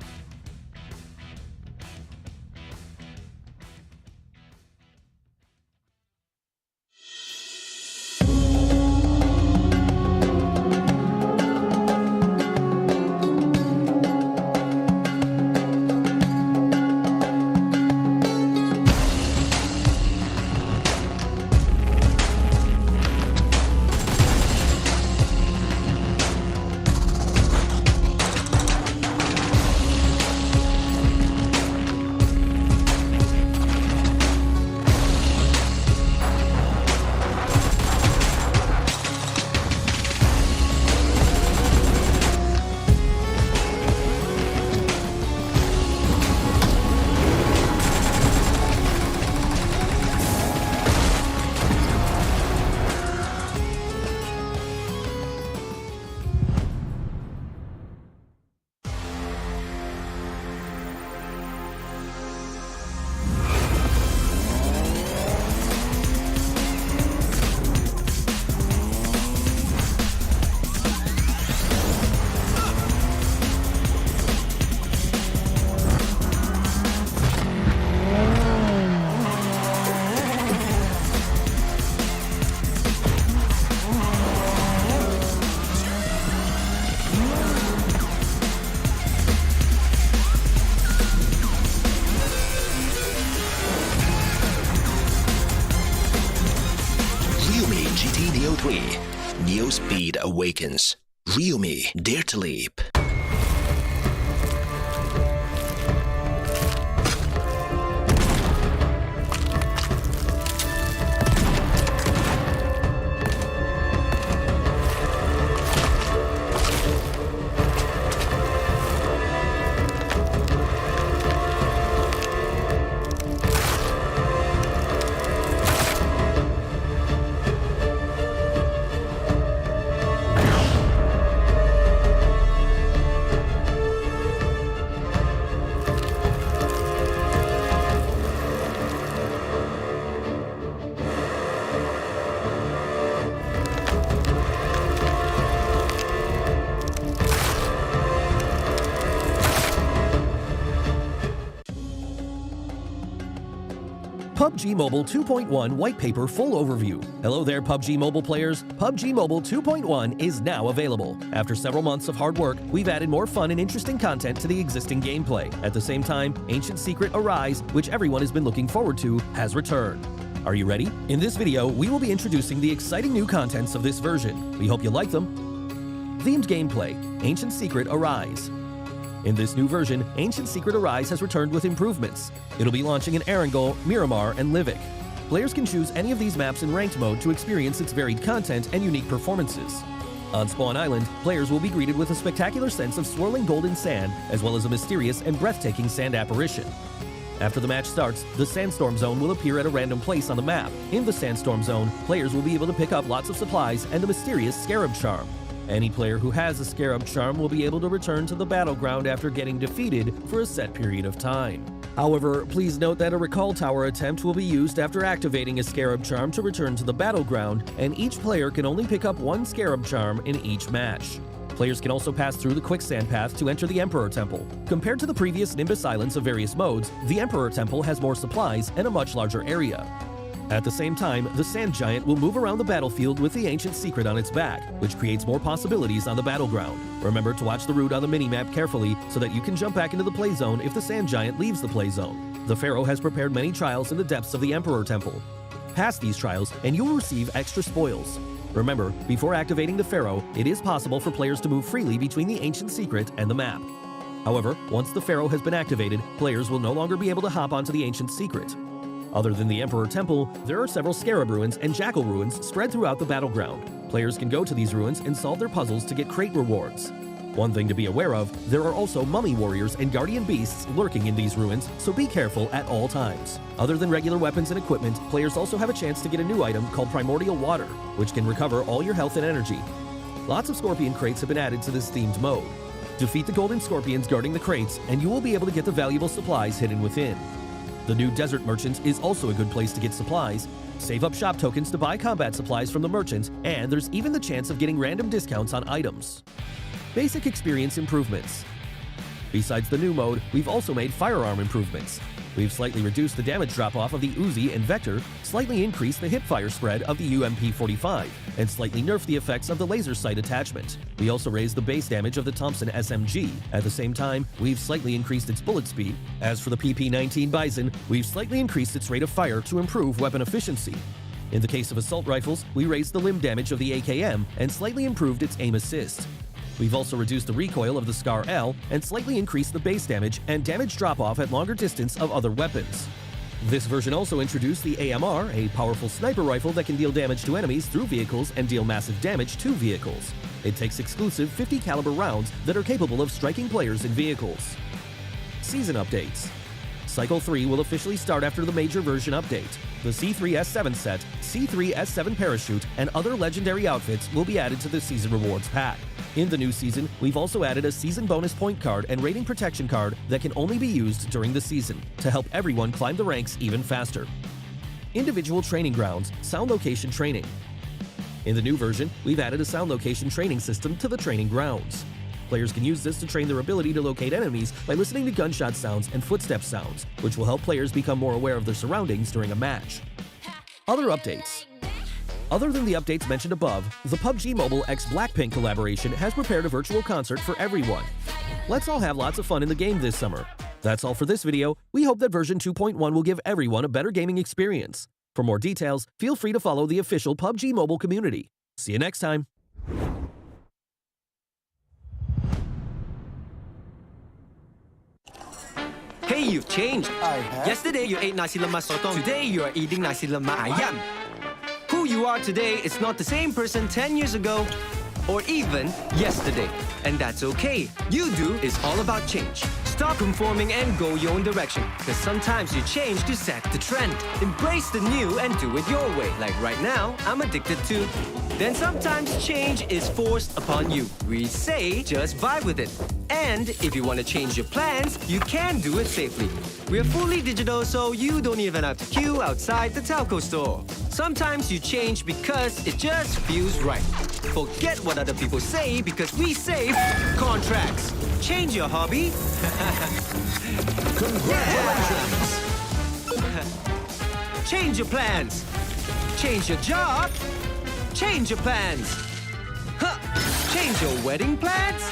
Neo Speed awakens. Ryumi, dare to leap. PUBG Mobile 2.1 White Paper Full Overview. Hello there, PUBG Mobile players. PUBG Mobile 2.1 is now available. After several months of hard work, we've added more fun and interesting content to the existing gameplay. At the same time, Ancient Secret Arise, which everyone has been looking forward to, has returned. Are you ready? In this video, we will be introducing the exciting new contents of this version. We hope you like them. Themed gameplay, Ancient Secret Arise. In this new version, Ancient Secret Arise has returned with improvements. It'll be launching in Erangel, Miramar, and Livik. Players can choose any of these maps in ranked mode to experience its varied content and unique performances. On Spawn Island, players will be greeted with a spectacular sense of swirling golden sand, as well as a mysterious and breathtaking sand apparition. After the match starts, the Sandstorm Zone will appear at a random place on the map. In the Sandstorm Zone, players will be able to pick up lots of supplies and a mysterious Scarab Charm. Any player who has a Scarab Charm will be able to return to the battleground after getting defeated for a set period of time. However, please note that a Recall Tower attempt will be used after activating a Scarab Charm to return to the battleground, and each player can only pick up one Scarab Charm in each match. Players can also pass through the Quicksand Path to enter the Emperor Temple. Compared to the previous Nimbus Islands of various modes, the Emperor Temple has more supplies and a much larger area. At the same time, the Sand Giant will move around the battlefield with the Ancient Secret on its back, which creates more possibilities on the battleground. Remember to watch the route on the minimap carefully so that you can jump back into the play zone if the Sand Giant leaves the play zone. The Pharaoh has prepared many trials in the depths of the Emperor Temple. Pass these trials and you will receive extra spoils. Remember, before activating the Pharaoh, it is possible for players to move freely between the Ancient Secret and the map. However, once the Pharaoh has been activated, players will no longer be able to hop onto the Ancient Secret. Other than the Emperor Temple, there are several Scarab Ruins and Jackal Ruins spread throughout the battleground. Players can go to these ruins and solve their puzzles to get crate rewards. One thing to be aware of, there are also Mummy Warriors and Guardian Beasts lurking in these ruins, so be careful at all times. Other than regular weapons and equipment, players also have a chance to get a new item called Primordial Water, which can recover all your health and energy. Lots of Scorpion crates have been added to this themed mode. Defeat the Golden Scorpions guarding the crates, and you will be able to get the valuable supplies hidden within. The new Desert Merchant is also a good place to get supplies. Save up shop tokens to buy combat supplies from the merchant, and there's even the chance of getting random discounts on items. Basic experience improvements. Besides the new mode, we've also made firearm improvements. We've slightly reduced the damage drop-off of the Uzi and Vector, slightly increased the hip-fire spread of the UMP-45, and slightly nerfed the effects of the laser sight attachment. We also raised the base damage of the Thompson SMG. At the same time, we've slightly increased its bullet speed. As for the PP-19 Bison, we've slightly increased its rate of fire to improve weapon efficiency. In the case of assault rifles, we raised the limb damage of the AKM and slightly improved its aim assist. We've also reduced the recoil of the Scar L and slightly increased the base damage and damage drop-off at longer distance of other weapons. This version also introduced the AMR, a powerful sniper rifle that can deal damage to enemies through vehicles and deal massive damage to vehicles. It takes exclusive 50 caliber rounds that are capable of striking players in vehicles. Season updates. Cycle 3 will officially start after the major version update. The C3S7 set, C3S7 parachute, and other legendary outfits will be added to the Season Rewards pack. In the new season, we've also added a season bonus point card and rating protection card that can only be used during the season to help everyone climb the ranks even faster. Individual training grounds, sound location training. In the new version, we've added a sound location training system to the training grounds. Players can use this to train their ability to locate enemies by listening to gunshot sounds and footstep sounds, which will help players become more aware of their surroundings during a match. Other updates. Other than the updates mentioned above, the PUBG Mobile x Blackpink collaboration has prepared a virtual concert for everyone. Let's all have lots of fun in the game this summer. That's all for this video. We hope that version 2.1 will give everyone a better gaming experience. For more details, feel free to follow the official PUBG Mobile community. See you next time. Hey, you've changed. Yesterday you ate nasi lemak sotong. Today you are eating nasi lemak ayam. Who you are today is not the same person 10 years ago or even yesterday. And that's okay. Yoodo is all about change. Stop conforming and go your own direction. Because sometimes you change to set the trend. Embrace the new and do it your way. Like right now, I'm addicted to. Then sometimes change is forced upon you. We say just vibe with it. And if you want to change your plans, you can do it safely. We're fully digital, so you don't even have to queue outside the telco store. Sometimes you change because it just feels right. Forget what other people say because we save contracts. Change your hobby. Congratulations. Change your plans. Change your job. Change your plans. Huh. Change your wedding plans.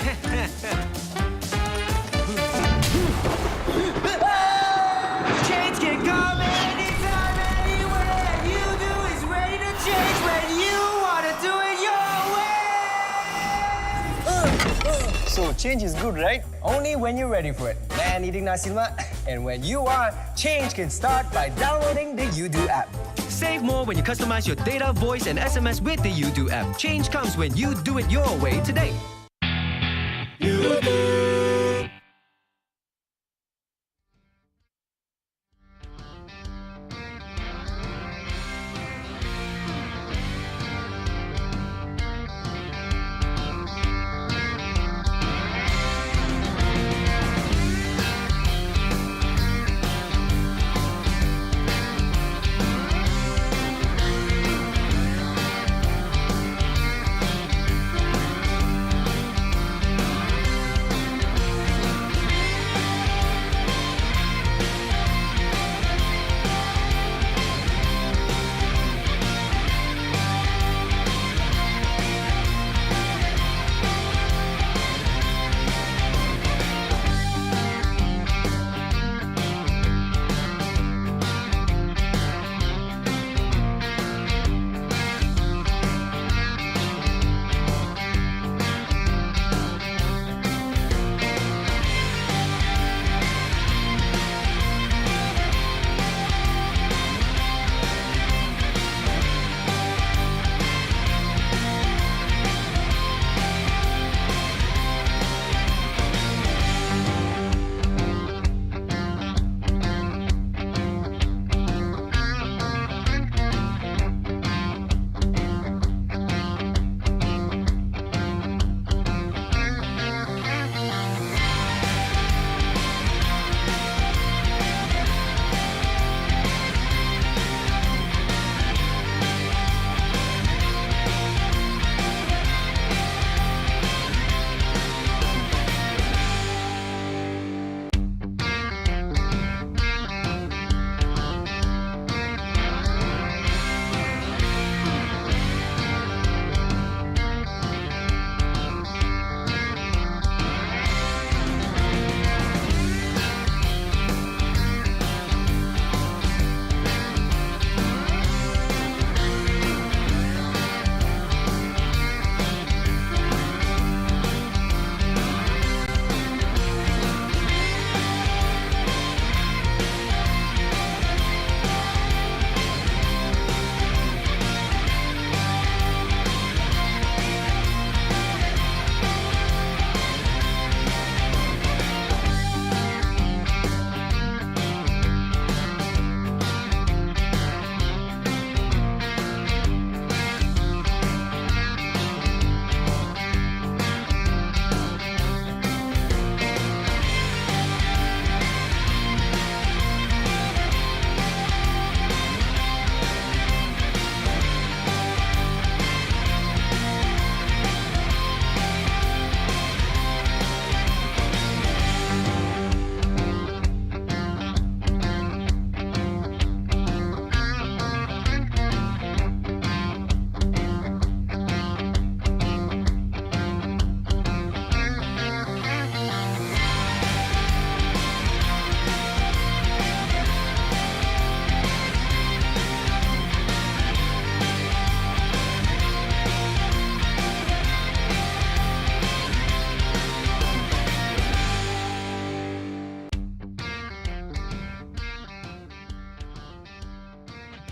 Change can come anytime, anywhere. Yoodo is ready to change when you want to do it your way. So change is good, right? Only when you're ready for it. Man eating nasi lemak. And when you are, change can start by downloading the Yoodo app. Save more when you customize your data, voice, and SMS with the Yoodo app. Change comes when you do it your way today. Yoodo.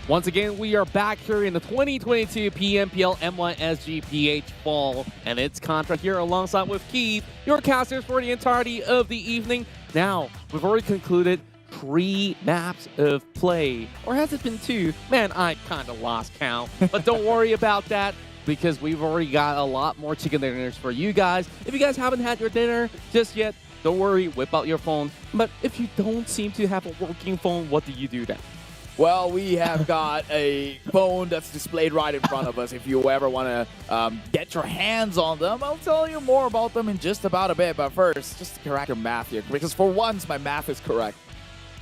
Once again, we are back here in the 2022 PMPL MYSGPH Fall, and it's Contra here alongside with Keith, your casters for the entirety of the evening. Now, we've already concluded 3 maps of play, or has it been 2? Man, I kind of lost count, but don't worry about that, because we've already got a lot more chicken dinners for you guys. If you guys haven't had your dinner just yet, don't worry, whip out your phone. But if you don't seem to have a working phone, what do you do then? Well, we have got a phone that's displayed right in front of us. If you ever want to get your hands on them, I'll tell you more about them in just about a bit. But first, just to correct your math here, because for once, my math is correct.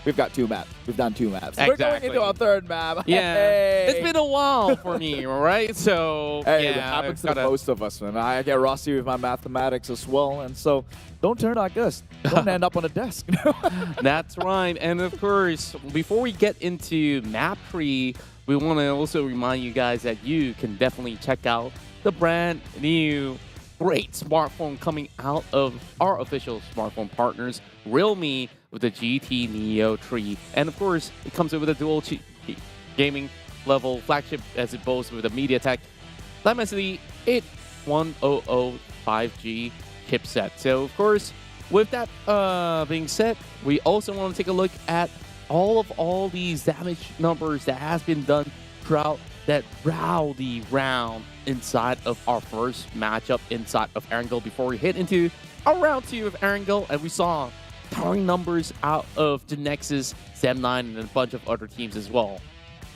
We've got 2 maps. We've done 2 maps. Exactly. We're going into our 3rd map. Yeah, hey. It's been a while for me, right? So, hey, yeah, it happens to most of us, man. I get rusty with my mathematics as well, and so don't turn like this. Don't end up on a desk. That's right. And of course, before we get into map tree, we want to also remind you guys that you can definitely check out the brand new great smartphone coming out of our official smartphone partners, Realme, with the GT Neo 3. And of course, it comes with a dual gaming level flagship as it boasts with a MediaTek Dimensity 8100 5G chipset. So of course, with that being said, we also want to take a look at all these damage numbers that has been done throughout that rowdy round inside of our first matchup inside of Erangel before we hit into our round 2 of Erangel, and we saw towering numbers out of Genexus, Sem9, and a bunch of other teams as well.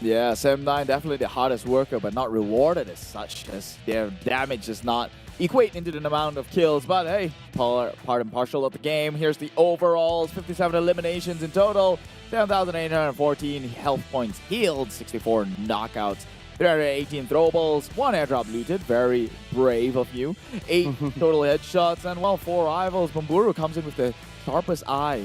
Yeah, Sem9 definitely the hardest worker, but not rewarded as such, as their damage does not equate into the amount of kills. But hey, part and parcel of the game. Here's the overalls, 57 eliminations in total, 7,814 health points healed, 64 knockouts, 318 throwables, 1 airdrop looted, very brave of you, 8 total headshots, and well, 4 rivals. Bamburu comes in with the sharpest eye.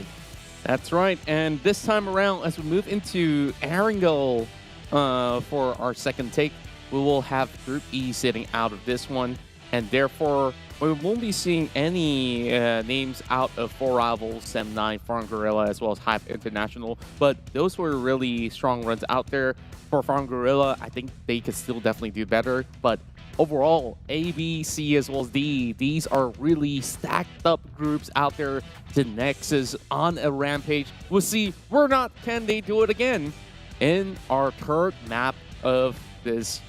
That's right, and this time around, as we move into Erangel for our second take, we will have Group E sitting out of this one, and therefore we won't be seeing any names out of 4 rivals, Sem9, Farang Guerilla, as well as HYVE International, but those were really strong runs out there. For Farang Guerilla, I think they could still definitely do better, but overall, A, B, C, as well as D, these are really stacked up groups out there. Genexus on a rampage. We'll see where not can they do it again in our 3rd map of this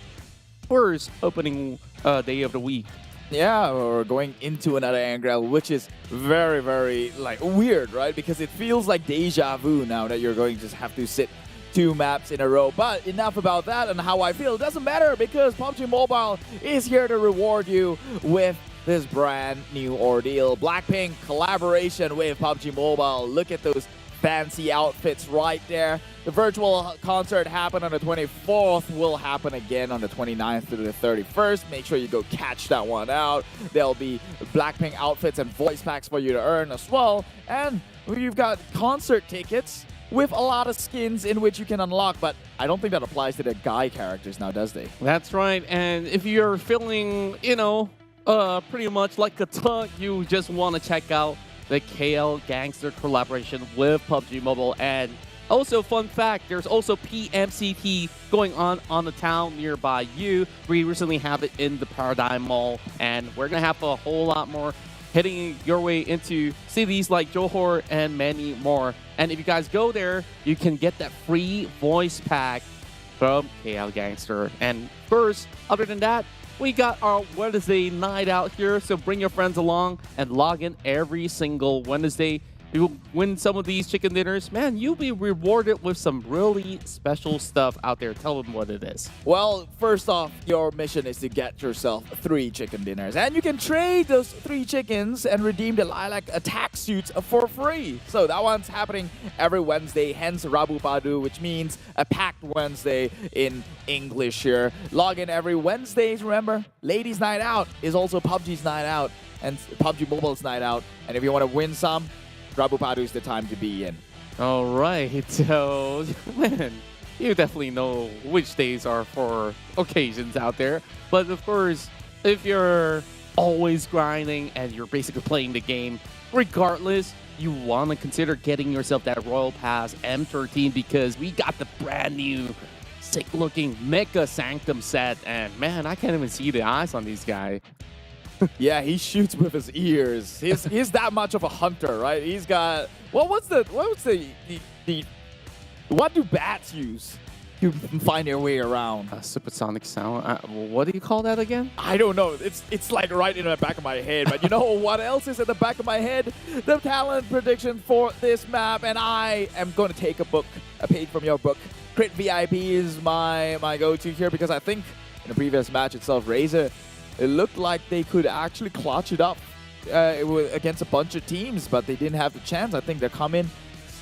first opening day of the week. Yeah, we're going into another Erangel, which is very, very like weird, right? Because it feels like deja vu now that you're going to just have to sit 2 maps in a row. But enough about that and how I feel. It doesn't matter, because PUBG Mobile is here to reward you with this brand new ordeal. Blackpink collaboration with PUBG Mobile. Look at those fancy outfits right there. The virtual concert happened on the 24th, will happen again on the 29th to the 31st. Make sure you go catch that one out. There'll be Blackpink outfits and voice packs for you to earn as well. And you've got concert tickets with a lot of skins in which you can unlock, but I don't think that applies to the guy characters now, does they? That's right, and if you're feeling, you know, pretty much like a tug, you just want to check out the KL Gangster collaboration with PUBG Mobile. And also, fun fact, there's also PMCT going on the town nearby you. We recently have it in the Paradigm Mall, and we're going to have a whole lot more heading your way into cities like Johor and many more. And if you guys go there, you can get that free voice pack from KL Gangster. And first, other than that, we got our Wednesday night out here, so bring your friends along and log in every single Wednesday. You win some of these chicken dinners, man, you'll be rewarded with some really special stuff out there. Tell them what it is. Well, first off, your mission is to get yourself 3 chicken dinners. And you can trade those 3 chickens and redeem the Lilac attack suits for free. So that one's happening every Wednesday, hence Rabu Padu, which means a packed Wednesday in English here. Log in every Wednesdays, remember? Ladies' night out is also PUBG's night out and PUBG Mobile's night out. And if you want to win some, Rabu Padu is the time to be in. All right, so man, you definitely know which days are for occasions out there. But of course, if you're always grinding and you're basically playing the game, regardless, you want to consider getting yourself that Royal Pass M13, because we got the brand new sick looking Mecha Sanctum set, and man, I can't even see the eyes on these guys. Yeah, he shoots with his ears. He's that much of a hunter, right? He's got what do bats use to find their way around? Supersonic sound. What do you call that again? I don't know. It's like right in the back of my head. But you know what else is at the back of my head? The talent prediction for this map, and I am going to take a page from your book. Crit VIP is my go-to here because I think in the previous match itself, Razor, it looked like they could actually clutch it up against a bunch of teams, but they didn't have the chance. I think they're coming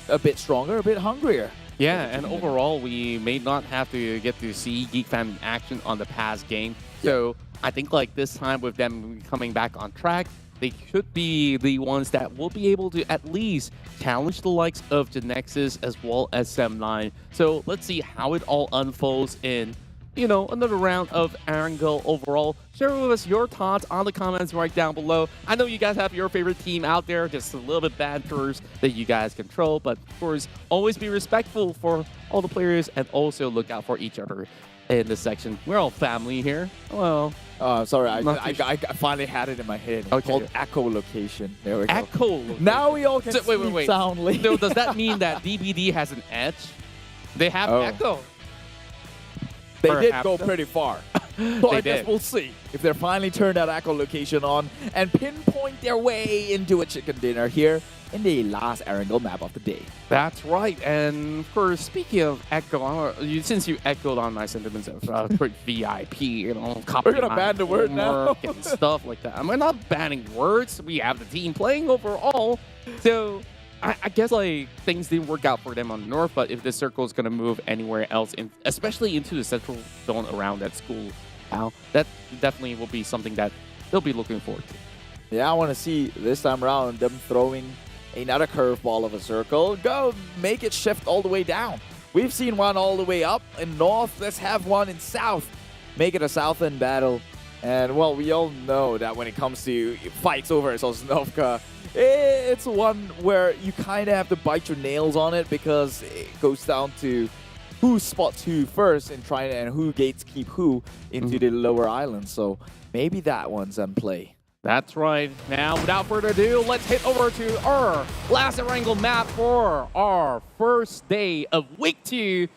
a bit stronger, a bit hungrier. Yeah, and overall, we may not have to get to see GEEK Fam in action on the past game. So I think like this time with them coming back on track, they could be the ones that will be able to at least challenge the likes of Genexus as well as Sem9. So let's see how it all unfolds in, you know, another round of Angle overall. Share with us your thoughts on the comments right down below. I know you guys have your favorite team out there, just a little bit banters that you guys control, but of course, always be respectful for all the players and also look out for each other in this section. We're all family here. Well, sorry, I finally had it in my head. It's called echolocation. There we go. Echolocation. Now we all can sleep soundly. So does that mean that DBD has an edge? They have echo. They did go pretty far. So I guess did. we'll see if they finally turn that echolocation on and pinpoint their way into a chicken dinner here in the last Erangel map of the day. That's right. And of course, speaking of echo, since you echoed on my sentiments of VIP, you know, we're going to ban the word now. And stuff like that. We're not banning words. We have the team playing overall. So I guess like things didn't work out for them on the north, but if this circle is going to move anywhere else, especially into the central zone around that school, that definitely will be something that they'll be looking forward to. Yeah, I want to see this time around them throwing another curveball of a circle. Go make it shift all the way down. We've seen one all the way up in north. Let's have one in south. Make it a southern battle. And well, we all know that when it comes to fights over Sosnovka, it's one where you kind of have to bite your nails on it because it goes down to who spots who first and who gates keep who into the lower island. So maybe that one's in play. That's right. Now, without further ado, let's head over to our last Erangel map for our first day of week 2.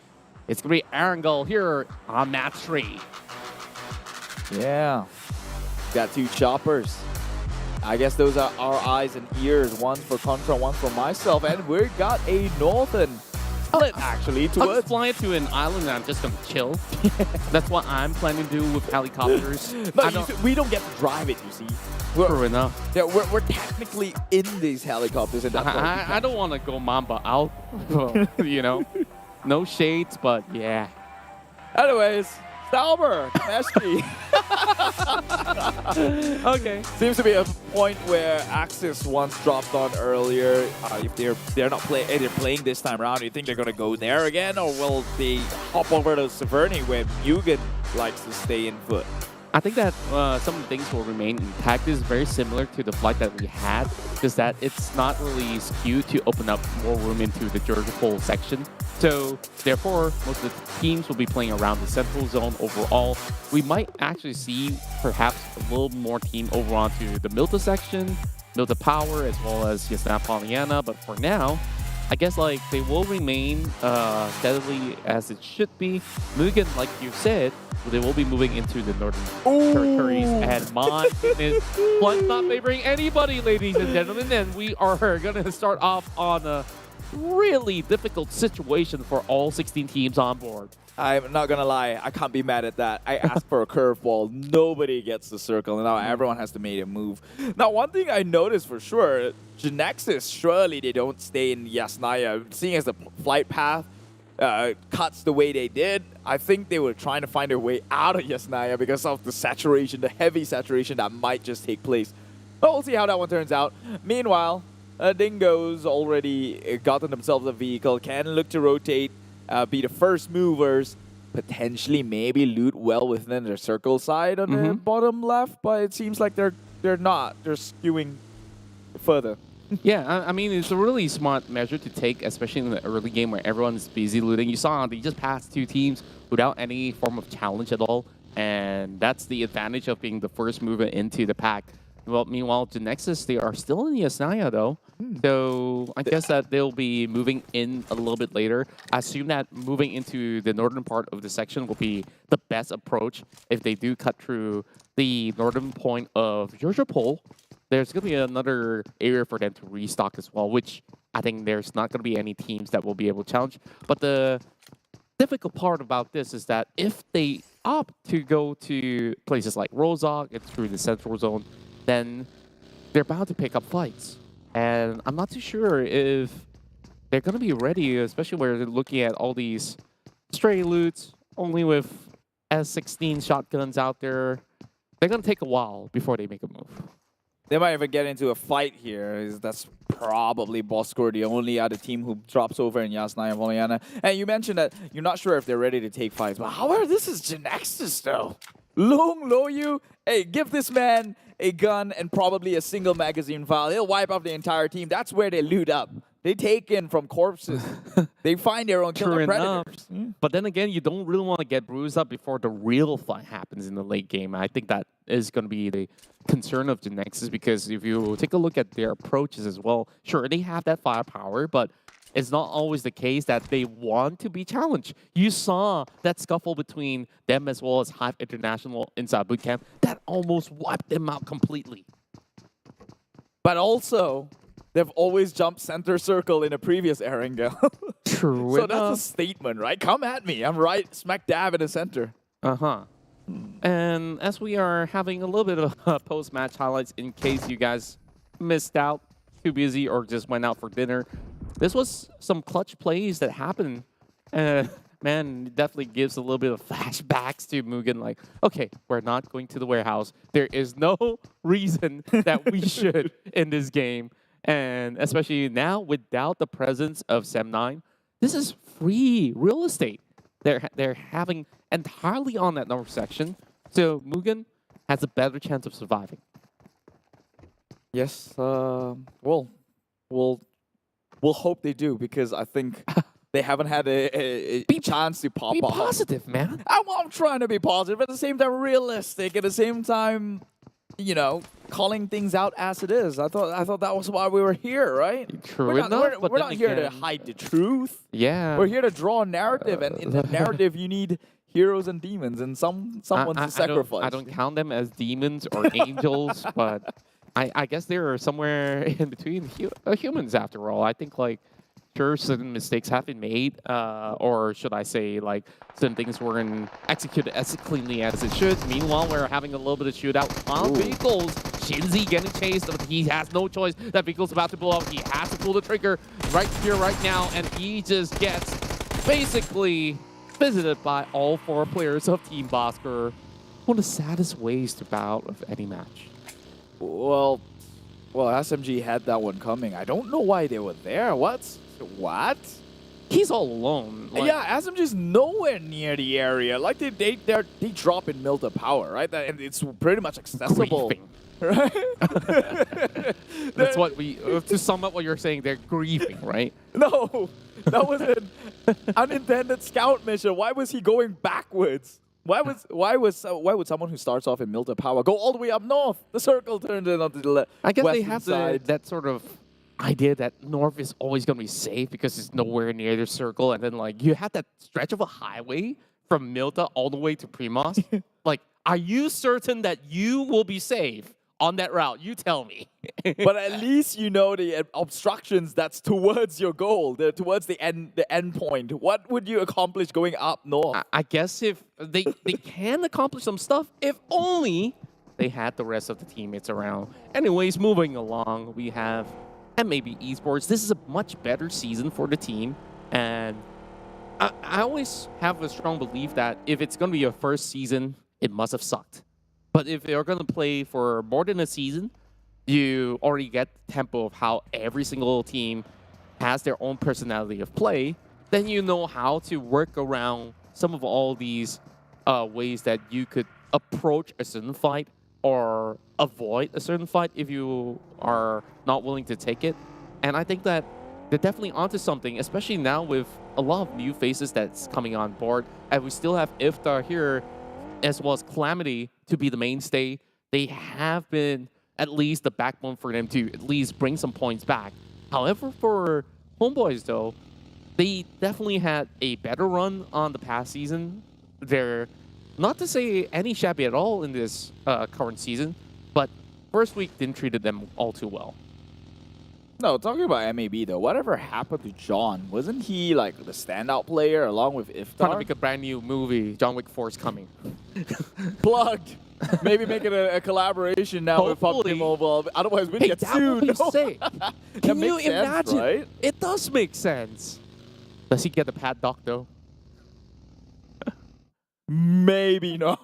It's going to be Erangel here on map 3. Yeah. Got 2 choppers. I guess those are our eyes and ears. One for Contra, one for myself. And we got a northern split, actually. I'm just flying to an island and I'm just going to chill. That's what I'm planning to do with helicopters. No, we don't get to drive it, you see. True enough. Yeah, we're technically in these helicopters. And I don't want to go Mamba out. You know, no shades, but yeah. Anyways, Sauber, Mesky. Okay. Seems to be a point where Axis once dropped on earlier. If they're not playing this time around, do you think they're gonna go there again, or will they hop over to Severny where Mugen likes to stay in foot? I think that some of the things will remain intact. This is very similar to the flight that we had, just that it's not really skewed to open up more room into the Georgia Pole section. So therefore, most of the teams will be playing around the central zone overall. We might actually see perhaps a little more team over onto the Milta section, Milta Power, as well as Yasna Pollyanna. But for now, I guess like they will remain steadily as it should be. Mugen, like you said, they will be moving into the northern territories, and my goodness, one's not favoring anybody, ladies and gentlemen, and we are going to start off on a really difficult situation for all 16 teams on board. I'm not gonna lie, I can't be mad at that. I asked for a curveball, nobody gets the circle, and now everyone has to make a move. Now, one thing I noticed for sure, Genexus, surely they don't stay in Yasnaya. Seeing as the flight path cuts the way they did, I think they were trying to find their way out of Yasnaya because of the saturation, the heavy saturation that might just take place. But we'll see how that one turns out. Meanwhile, Dingoz already gotten themselves a vehicle, can look to rotate, be the first movers, potentially maybe loot well within their circle side on the bottom left, but it seems like they're not. They're skewing further. Yeah, I mean, it's a really smart measure to take, especially in the early game where everyone's busy looting. You saw they just passed 2 teams without any form of challenge at all, and that's the advantage of being the first mover into the pack. Well, meanwhile, Genexus, they are still in the Asnaya, though. So I guess that they'll be moving in a little bit later. I assume that moving into the northern part of the section will be the best approach if they do cut through the northern point of Georgia-Pol. There's going to be another area for them to restock as well, which I think there's not going to be any teams that will be able to challenge. But the difficult part about this is that if they opt to go to places like Rozhok and through the central zone, then they're bound to pick up fights. And I'm not too sure if they're going to be ready, especially where they're looking at all these stray loots, only with S16 shotguns out there. They're going to take a while before they make a move. They might even get into a fight here. That's probably Bosskurr, the only other team who drops over in Yasnaya and Voliana. And you mentioned that you're not sure if they're ready to take fights. But however, this is Genexus, though. Long Loyu, hey, give this man a gun and probably a single magazine vial. He'll wipe off the entire team. That's where they loot up. They take in from corpses. They find their own killer predators. But then again, you don't really want to get bruised up before the real fight happens in the late game. I think that is going to be the concern of Genexus, because if you take a look at their approaches as well, sure, they have that firepower, but it's not always the case that they want to be challenged. You saw that scuffle between them as well as HYVE International inside bootcamp. That almost wiped them out completely. But also, they've always jumped center circle in a previous Erangel. True So enough. that's a statement, right? Come at me. I'm right smack dab in the center. Uh-huh. And as we are having a little bit of post-match highlights in case you guys missed out, too busy, or just went out for dinner, this was some clutch plays that happened. Man, it definitely gives a little bit of flashbacks to MUGEN. Like, okay, we're not going to the warehouse. There is no reason that we should in this game. And especially now, without the presence of Sem9, this is free real estate. They're having entirely on that north section. So MUGEN has a better chance of surviving. Yes, we'll hope they do, because I think they haven't had a chance to pop Be off. positive, man. I'm trying to be positive, at the same time realistic, at the same time, you know, calling things out as it is. I thought that was why we were here, right? True we're enough, but we're then not here to again- hide the truth. Yeah. We're here to draw a narrative, and in the narrative, you need heroes and demons, and someone to sacrifice. I don't count them as demons or angels, but I guess they're somewhere in between humans after all. I think, like, sure, certain mistakes have been made, or should I say, like, certain things weren't executed as cleanly as it should. Meanwhile, we're having a little bit of shootout on vehicles. Shinzi getting chased, but he has no choice. That vehicle's about to blow up. He has to pull the trigger right here, right now, and he just gets basically visited by all 4 players of Team Bosskurr. One of the saddest ways to bow out of any match. Well, SMG had that one coming. I don't know why they were there. What? He's all alone. Like, Yeah, SMG's nowhere near the area. Like they drop in Milta Power, right? And it's pretty much accessible. Grieving. Right? That's what we, to sum up what you're saying, they're grieving, right? No, that was an unintended scout mission. Why was he going backwards? Why would someone who starts off in Milta Power go all the way up north? The circle turned in onto the left. I guess they have that sort of idea that north is always going to be safe because it's nowhere near the circle, and then like you have that stretch of a highway from Milta all the way to Primos. Like, are you certain that you will be safe on that route? You tell me. But at least you know the obstructions that's towards your goal, towards the end point. What would you accomplish going up north? I guess if they can accomplish some stuff, if only they had the rest of the teammates around. Anyways, moving along, we have MAB Esports. This is a much better season for the team, and I always have a strong belief that if it's going to be your first season, it must have sucked. But if they're going to play for more than a season, you already get the tempo of how every single team has their own personality of play, then you know how to work around some of all these ways that you could approach a certain fight or avoid a certain fight if you are not willing to take it. And I think that they're definitely onto something, especially now with a lot of new faces that's coming on board. And we still have Iftar here, as well as Calamity, to be the mainstay. They have been at least the backbone for them to at least bring some points back. However, for HomeBois, though, they definitely had a better run on the past season. They're not to say any shabby at all in this current season, but first week didn't treat them all too well. No, talking about MAB though, whatever happened to John? Wasn't he like the standout player along with Iftar? Trying to make a brand new movie, John Wick 4 is coming. Plugged. Maybe make it a collaboration now with PUBG Mobile. Otherwise, we get sued. That would be sick. Can you imagine? Right? It does make sense. Does he get the padlock though? Maybe not.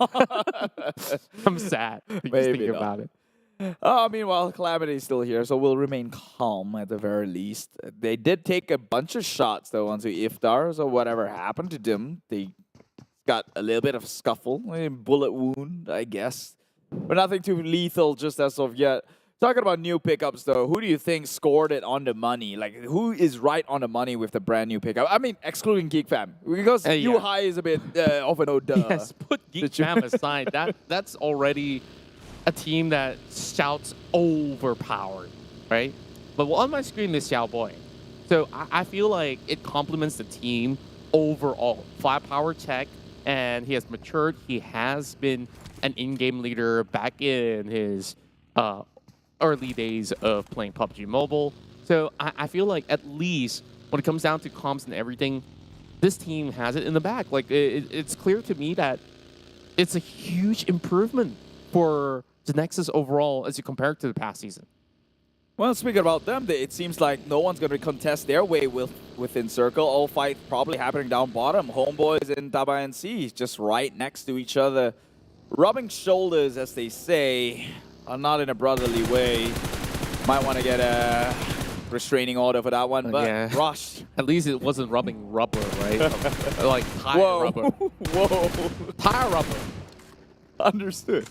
I'm sad. Just thinking about it. Meanwhile, Calamity is still here, so we'll remain calm at the very least. They did take a bunch of shots, though, onto Iftar, so whatever happened to them, they got a little bit of scuffle, a bullet wound, I guess. But nothing too lethal just as of yet. Talking about new pickups, though, who do you think scored it on the money? Like, who is right on the money with the brand new pickup? I mean, excluding GEEK Fam, because High is a bit of an duh. Yes, put GEEK Fam aside. That's already a team that shouts overpowered, right? But on my screen is Xiao Boy. So I feel like it complements the team overall. Firepower check, and he has matured. He has been an in-game leader back in his early days of playing PUBG Mobile. So I feel like at least when it comes down to comms and everything, this team has it in the back. Like it's clear to me that it's a huge improvement for Genexus overall as you compare it to the past season. Well, speaking about them, it seems like no one's going to contest their way within Circle. All fight probably happening down bottom. HomeBois and Tabah NSEA just right next to each other. Rubbing shoulders, as they say, are not in a brotherly way. Might want to get a restraining order for that one, but yeah. Rush. At least it wasn't rubbing rubber, right? Like tire rubber. Whoa. Tire rubber. Understood.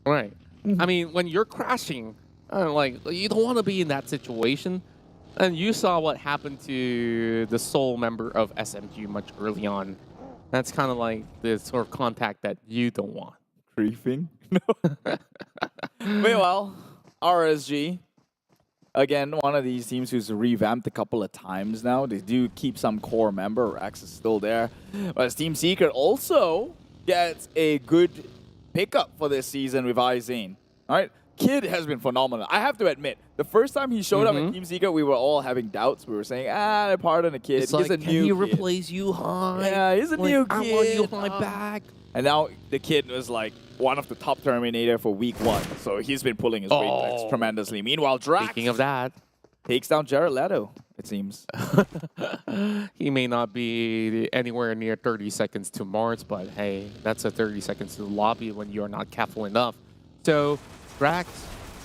Right. I mean, when you're crashing, like, you don't want to be in that situation. And you saw what happened to the sole member of SMG much early on. That's kind of like the sort of contact that you don't want. Griefing? No. Meanwhile, RSG, again, one of these teams who's revamped a couple of times now. They do keep some core member. Rex is still there. But Team Secret also gets a good pickup for this season with Izane. All right, Kid has been phenomenal. I have to admit, the first time he showed up in Team Secret, we were all having doubts. We were saying, pardon the kid. It's like, he's a can new he kid. replace Yuhai? Yeah, he's a new kid. I want Yuhai back. And now the kid was like one of the top Terminator for week 1. So he's been pulling his weight tremendously. Meanwhile, Drax Speaking of that, takes down Jared Leto, it seems. he may not be anywhere near 30 seconds to Mars, but hey, that's a 30 seconds to the lobby when you're not careful enough. So Drax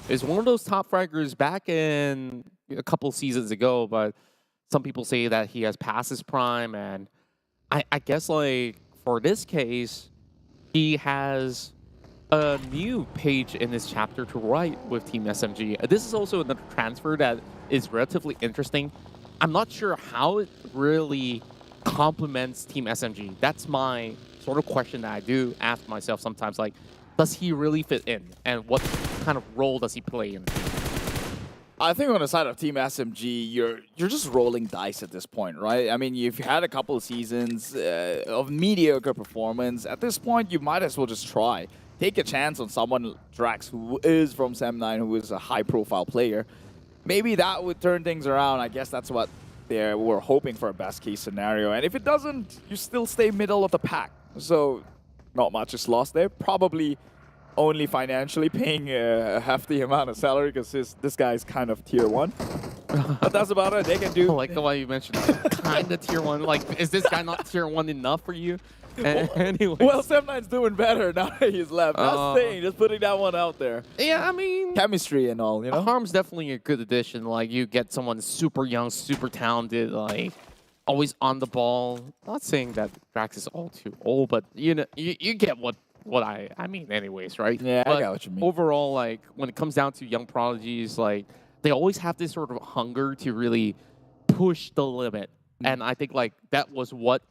is one of those top fraggers back in a couple seasons ago, but some people say that he has passed his prime, and I guess like for this case, he has a new page in his chapter to write with Team SMG. This is also another transfer that is relatively interesting. I'm not sure how it really complements Team SMG. That's my sort of question that I do ask myself sometimes. Like, does he really fit in? And what kind of role does he play in? I think on the side of Team SMG, you're just rolling dice at this point, right? I mean, you've had a couple of seasons of mediocre performance. At this point, you might as well just try. Take a chance on someone, Drax, who is from Sem9, who is a high-profile player. Maybe that would turn things around. I guess that's what they were hoping for, a best-case scenario. And if it doesn't, you still stay middle of the pack. So not much is lost there. Probably only financially paying a hefty amount of salary because this guy is kind of tier 1. But that's about it. They can do. I like the way you mentioned kind of tier 1. Like, is this guy not tier 1 enough for you? Anyway. Well, Sem9's doing better now that he's left. That's the thing. Just putting that one out there. Yeah, I mean, chemistry and all, you know? Harm's definitely a good addition. Like, you get someone super young, super talented, like, always on the ball. Not saying that Drax is all too old, but you know, you get what what I mean anyways, right? Yeah, but I got what you mean. Overall, like, when it comes down to young prodigies, like, they always have this sort of hunger to really push the limit. And I think, like, that was what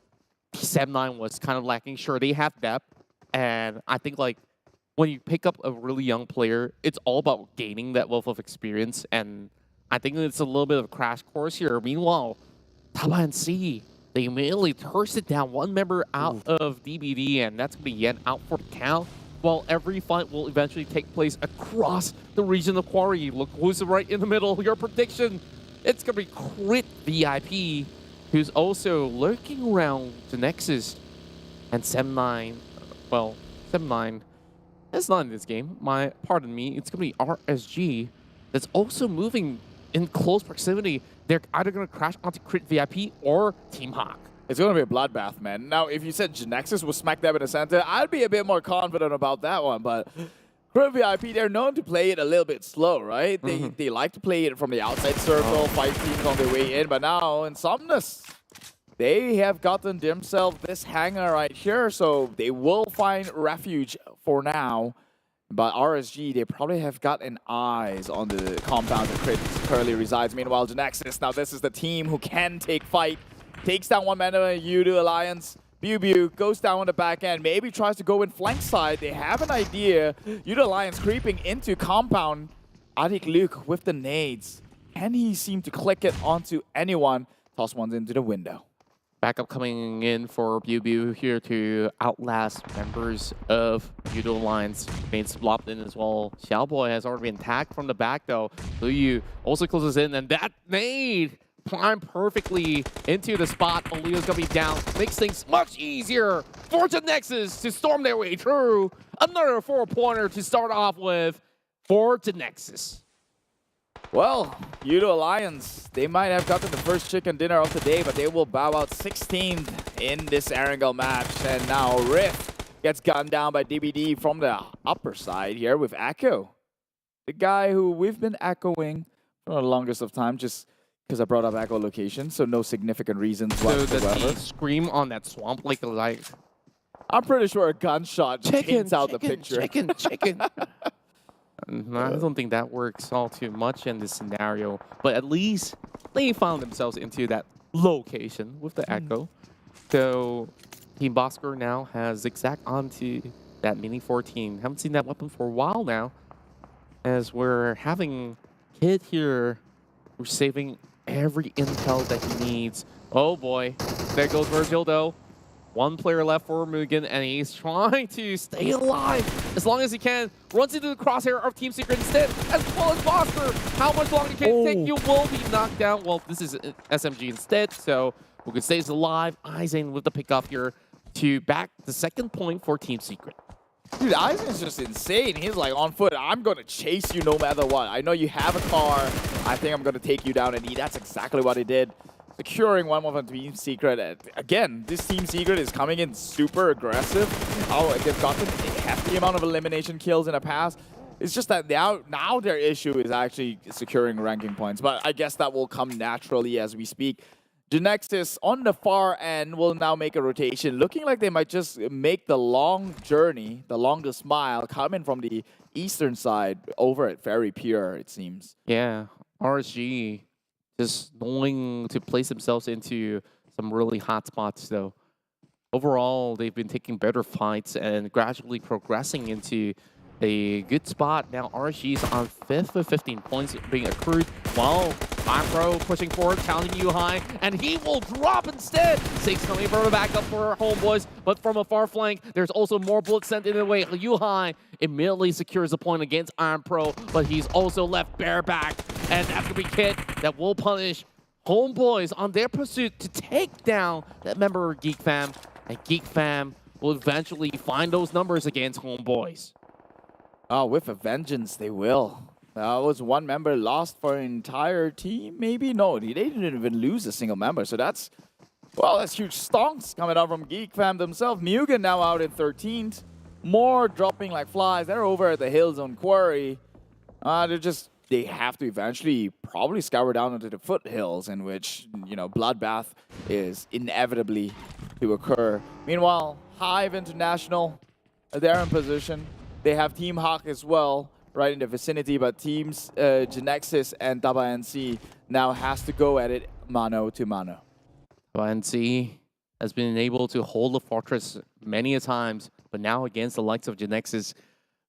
Sem9 was kind of lacking. Sure, they have depth. And I think, like, when you pick up a really young player, it's all about gaining that wealth of experience. And I think it's a little bit of a crash course here. Meanwhile, Tabah NSEA, they immediately thirsted down one member out of DBD, and that's going to be Yen out for the count. While every fight will eventually take place across the region of Quarry. Look who's right in the middle. Your prediction, it's going to be Crit VIP, who's also lurking around Genexus and Sem9. Well, Sem9 is not in this game. Pardon me. It's going to be RSG that's also moving in close proximity. They're either going to crash onto Crit VIP or Team Hawk. It's going to be a bloodbath, man. Now, if you said Genexus was smack dab in the center, I'd be a bit more confident about that one. But Crit VIP, they're known to play it a little bit slow, right? They like to play it from the outside circle, fight teams on their way in. But now, Insomnus, they have gotten themselves this hangar right here. So they will find refuge for now. But RSG, they probably have gotten eyes on the compound that Crit currently resides. Meanwhile, Genexus, now this is the team who can take fight. Takes down one man of Yoodo Alliance. Biu goes down on the back end. Maybe tries to go in flank side. They have an idea. Yoodo Alliance creeping into compound. Adik Luke with the nades. Can he seem to click it onto anyone? Toss one into the window. Backup coming in for Biu here to outlast members of Yoodo Alliance. Nades blopped in as well. Xiaoboy has already been tagged from the back though. Liu also closes in, and that nade primed perfectly into the spot. Oleo's gonna be down. Makes things much easier for Genexus to storm their way through. Another 4-pointer to start off with for Genexus. Well, Yoodo Alliance, they might have gotten the first chicken dinner of the day, but they will bow out 16th in this Erangel match. And now Rift gets gunned down by DBD from the upper side here with Echo. The guy who we've been echoing for the longest of time, just because I brought up Echo location, so no significant reasons whatsoever. So does he scream on that swamp like I'm pretty sure a gunshot paints out the picture. Chicken. I don't think that works all too much in this scenario, but at least they found themselves into that location with the Echo. So Team Bosskurr now has Zigzag onto that Mini 14. Haven't seen that weapon for a while now, as we're having Kid here who's saving every intel that he needs. Oh boy, there goes Virgil though. One player left for MUGEN, and he's trying to stay alive as long as he can. Runs into the crosshair of Team Secret instead, as well as Bosskurr. How much longer can it take? You will be knocked down. Well, this is SMG instead, so MUGEN stays alive. Aizen with the pickoff here to back the second point for Team Secret. Dude, Aizen's just insane. He's like, on foot, I'm going to chase you no matter what. I know you have a car. I think I'm going to take you down, and that's exactly what he did. Securing one more from Team Secret. Again, this Team Secret is coming in super aggressive. Oh, they've gotten a hefty amount of elimination kills in the past. It's just that now their issue is actually securing ranking points. But I guess that will come naturally as we speak. Genexus on the far end will now make a rotation. Looking like they might just make the long journey, the longest mile, coming from the eastern side over at Ferry Pier, it seems. Yeah, RSG just knowing to place themselves into some really hot spots, though. Overall, they've been taking better fights and gradually progressing into a good spot. Now RSG's on 5th with 15 points being accrued, while Afro pushing forward, challenging Yuhai, and he will drop instead. 6 coming from the backup for HomeBois, but from a far flank, there's also more bullets sent in the way. Yuhai immediately secures a point against Iron Pro, but he's also left bareback, and that's gonna be Kit that will punish HomeBois on their pursuit to take down that member of GEEK Fam, and GEEK Fam will eventually find those numbers against HomeBois. Oh, with a vengeance, they will. That was one member lost for an entire team, maybe? No, they didn't even lose a single member. So that's, well, that's huge stonks coming out from GEEK Fam themselves. MUGEN now out in 13th. More dropping like flies. They're over at the hills on Quarry. They have to eventually probably scour down into the foothills, in which, you know, bloodbath is inevitably to occur. Meanwhile, HYVE International, they're in position. They have Team Hawk as well, right in the vicinity, but teams Genexus and Tabah NSEA now has to go at it mano to mano. Tabah NSEA has been able to hold the fortress many a times, but now against the likes of Genexus,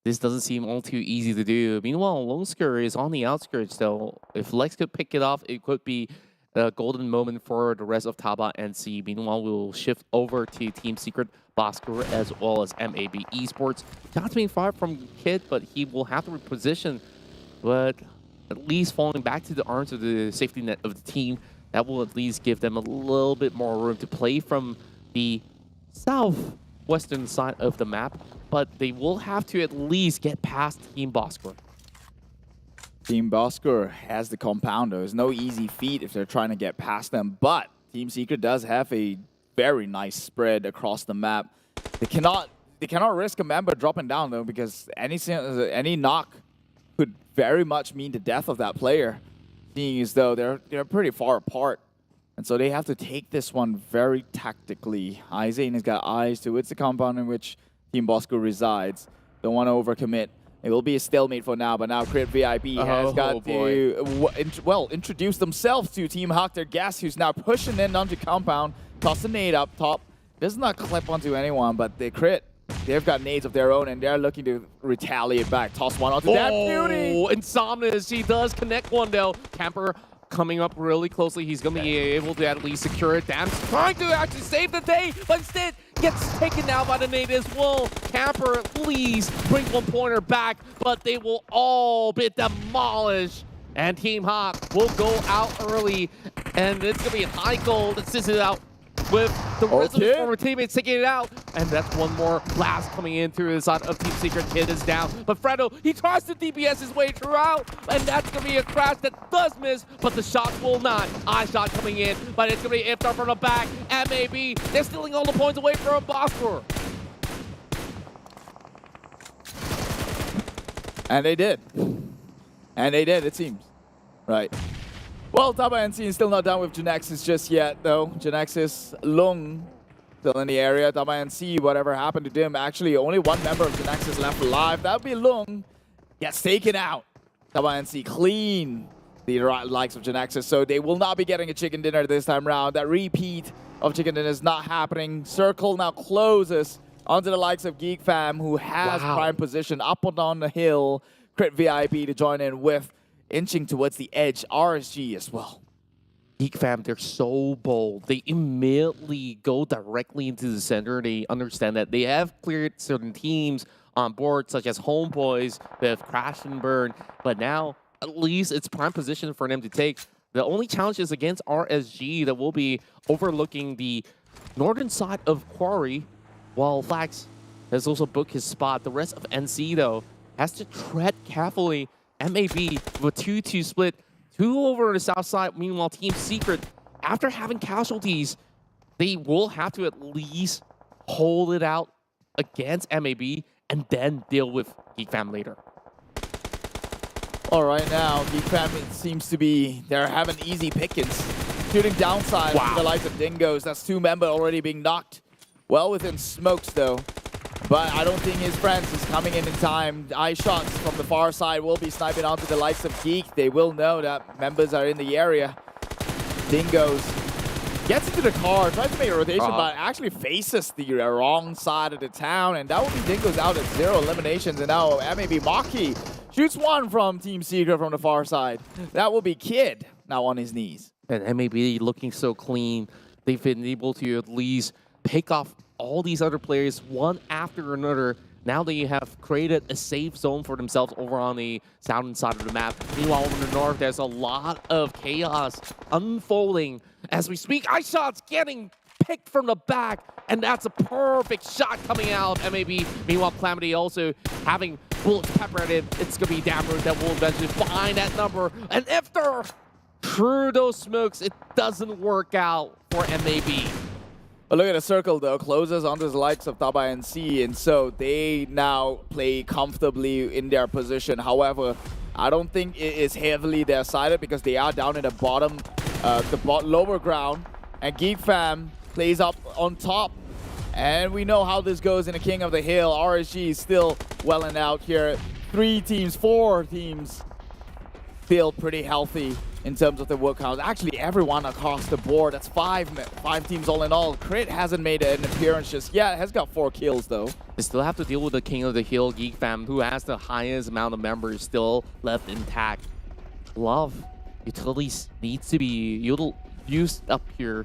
this doesn't seem all too easy to do. Meanwhile, Bosskurr is on the outskirts, though. If Lex could pick it off, it could be a golden moment for the rest of Tabah NSEA. Meanwhile, we'll shift over to Team Secret, Bosskurr, as well as MAB Esports. Not being far from Kid, but he will have to reposition. But at least falling back to the arms of the safety net of the team, that will at least give them a little bit more room to play from the southwestern side of the map. But they will have to at least get past Team Bosskurr. Team Bosskurr has the compounder. It's no easy feat if they're trying to get past them, but Team Secret does have a very nice spread across the map. They cannot risk a member dropping down though, because any knock could very much mean the death of that player, seeing as though they're pretty far apart. And so they have to take this one very tactically. Izane has got eyes towards the compound in which Team Bosskurr resides. Don't want to overcommit. It will be a stalemate for now, but now Crit VIP has got to, introduce themselves to Team Hawk, their guest, who's now pushing in onto compound, toss a nade up top. Does not clip onto anyone, but they Crit. They've got nades of their own, and they're looking to retaliate back. Toss one onto that beauty. Insomnus, he does connect one though. Camper coming up really closely. He's going to be able to at least secure it. Dam's trying to actually save the day, but instead gets taken out by the nade as well. Camper at least brings 1 pointer back, but they will all be demolished. And Team Hawk will go out early, and it's going to be high gold that sits it out with the rest of his former teammates taking it out. And that's one more blast coming in through the side of Team Secret. Kid is down, but Fredo, he tries to DPS his way throughout, and that's going to be a crash that does miss, but the shot will not. Eye shot coming in, but it's going to be Iftar from the back. MAB, they're stealing all the points away from Bosskurr. And they did. And they did, it seems. Right. Well, Tabah NSEA is still not done with Genexus just yet, though. Genexus, Lung, still in the area. Tabah NSEA, whatever happened to them. Actually, only one member of Genexus left alive. That would be Lung. Gets taken out. Tabah NSEA clean the likes of Genexus, so they will not be getting a chicken dinner this time around. That repeat of chicken dinner is not happening. Circle now closes onto the likes of GEEK Fam, who has prime position up and on the hill. Crit VIP to join in with, inching towards the edge, RSG as well. GEEK Fam, they're so bold. They immediately go directly into the center. They understand that they have cleared certain teams on board, such as HomeBois with Crash and Burn, but now at least it's prime position for them to take. The only challenge is against RSG that will be overlooking the northern side of Quarry, while Flax has also booked his spot. The rest of NC, though, has to tread carefully. MAB with a 2-2 split, 2 over the south side. Meanwhile, Team Secret, after having casualties, they will have to at least hold it out against MAB and then deal with GEEK Fam later. All right, now GEEK Fam, it seems to be, they're having easy pickings. Shooting downside to the likes of Dingoz. That's 2 members already being knocked. Well within smokes, though. But I don't think his friends is coming in time. Eye shots from the far side will be sniping onto the likes of GEEK. They will know that members are in the area. Dingoz gets into the car, tries to make a rotation, but actually faces the wrong side of the town. And that will be Dingoz out at 0 eliminations. And now MAB Maki shoots one from Team Secret from the far side. That will be Kid now on his knees. And MAB looking so clean. They've been able to at least pick off all these other players one after another. Now they have created a safe zone for themselves over on the southern side of the map. Meanwhile, over the north, there's a lot of chaos unfolding as we speak. Eye shots getting picked from the back, and that's a perfect shot coming out of MAB. Meanwhile, Calamity also having bullets peppered in. It's going to be Damroot that will eventually find that number. And after through those smokes, it doesn't work out for MAB. But look at the circle, though. Closes onto the likes of Tabah NSEA, and so they now play comfortably in their position. However, I don't think it is heavily their sided because they are down in the bottom, lower ground. And GEEK Fam plays up on top. And we know how this goes in the King of the Hill. RSG is still well and out here. 4 teams feel pretty healthy in terms of the work count. Actually, everyone across the board. That's five teams all in all. Crit hasn't made an appearance just yet. Has got 4 kills though. They still have to deal with the King of the Hill, GEEK fam, who has the highest amount of members still left intact. Love utilities needs to be used up here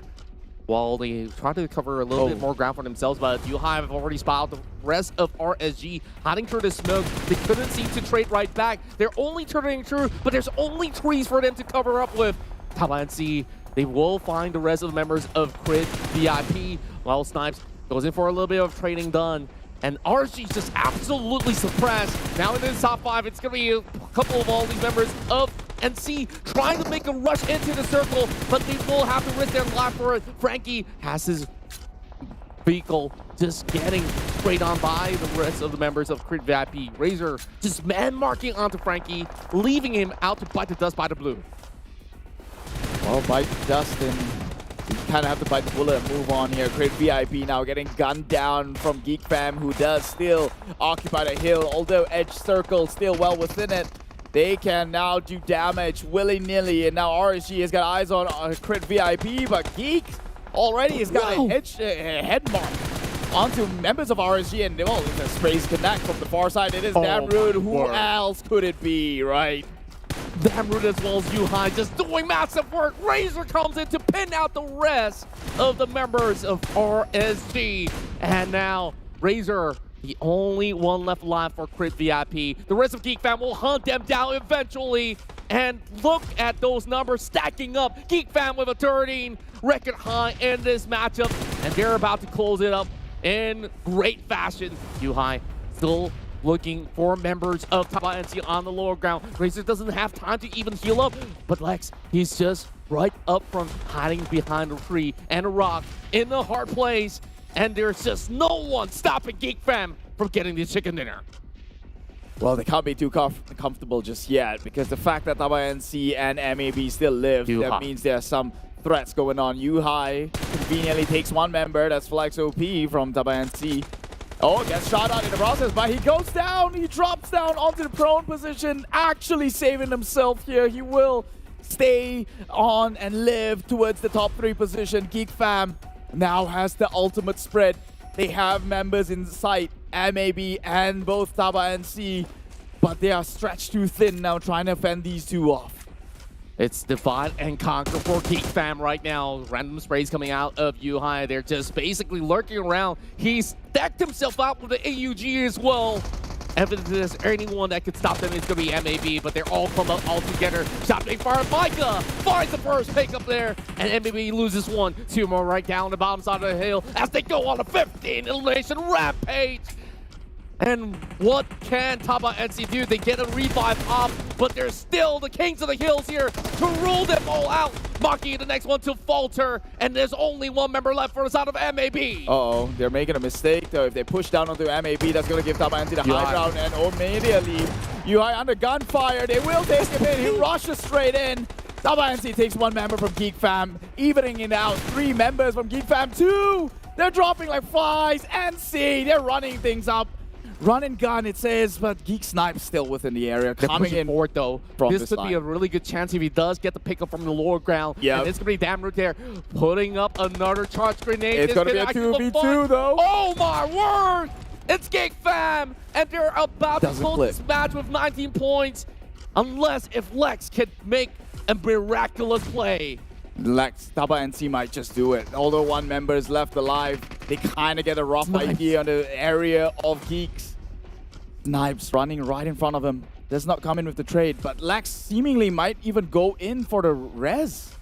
while they try to cover a little bit more ground for themselves, but you have already spotted the rest of RSG hiding through the smoke. They couldn't seem to trade right back. They're only turning through, but there's only trees for them to cover up with. Tabah NSEA, they will find the rest of the members of Crit VIP, while Snipes goes in for a little bit of trading done. And RSG is just absolutely suppressed. Now in this top 5, it's going to be a couple of all these members of NC trying to make a rush into the circle, but they will have to risk their life for it. Frankie has his vehicle just getting sprayed on by the rest of the members of Crit VIP. Razor just man-marking onto Frankie, leaving him out to bite the dust by the blue. Well, bite the dust and you kind of have to bite the bullet and move on here. Crit VIP now getting gunned down from GEEK fam, who does still occupy the hill, although Edge Circle still well within it. They can now do damage willy-nilly, and now RSG has got eyes on Crit VIP, but GEEK already has got a head mark onto members of RSG, and well, the sprays connect from the far side. It is damn rude. Who else could it be, right? Damn rude as well as Yuhai, just doing massive work. Razor comes in to pin out the rest of the members of RSG, and now Razor, the only one left alive for Crit VIP. The rest of GEEK fam will hunt them down eventually. And look at those numbers stacking up. GEEK fam with a 13 record high in this matchup. And they're about to close it up in great fashion. Yuhai still looking for members of Tabah NSEA on the lower ground. Razor doesn't have time to even heal up. But Lex, he's just right up front, hiding behind a tree and a rock in the hard place. And there's just no one stopping GEEK fam from getting the chicken dinner. Well, they can't be too comfortable just yet, because the fact that Tabah NSEA and MAB still live, that means there are some threats going on. Yuhai conveniently takes 1 member. That's Flex OP from Tabah NSEA. Oh, gets shot out in the process, but he goes down. He drops down onto the prone position, actually saving himself here. He will stay on and live towards the top 3 position. GEEK fam now has the ultimate spread. They have members in sight, MAB and both Tabah NSEA, but they are stretched too thin now, trying to fend these 2 off. It's divide and conquer for GEEK fam right now. Random sprays coming out of Yuhai. They're just basically lurking around. He's decked himself out with the AUG as well. And if there's anyone that could stop them, it's going to be MAB, but they're all come up all together. Shot being fired. Micah finds the first pick up there, and MAB loses 1. 2 more right down the bottom side of the hill as they go on a 15 elimination rampage. And what can Tabah NSEA do? They get a revive off, but they're still the kings of the hills here to rule them all out. Maki, the next one to falter, and there's only 1 member left for the side of MAB. Uh-oh, they're making a mistake though. If they push down onto MAB, that's going to give Tabah NSEA the high ground, and immediately Yuhai under gunfire. They will take him in. He rushes straight in. Tabah NSEA takes 1 member from GEEK fam, evening it out. 3 members from GEEK fam, 2. They're dropping like flies. NC, they're running things up. Run and gun, it says, but GEEK Snipe's still within the area. They're coming in forward though. This could be a really good chance if he does get the pickup from the lower ground. Yeah, and it's gonna be damn root there, putting up another charge grenade. It's gonna be a 2v2 though. Oh my word! It's GEEK fam, and they're about to close this match with 19 points, unless if Lex can make a miraculous play. Lex, Tabah NSEA might just do it. Although 1 member is left alive, they kind of get a rough idea on the area of GEEKs. Snipes running right in front of him. Does not come in with the trade, but Lex seemingly might even go in for the res.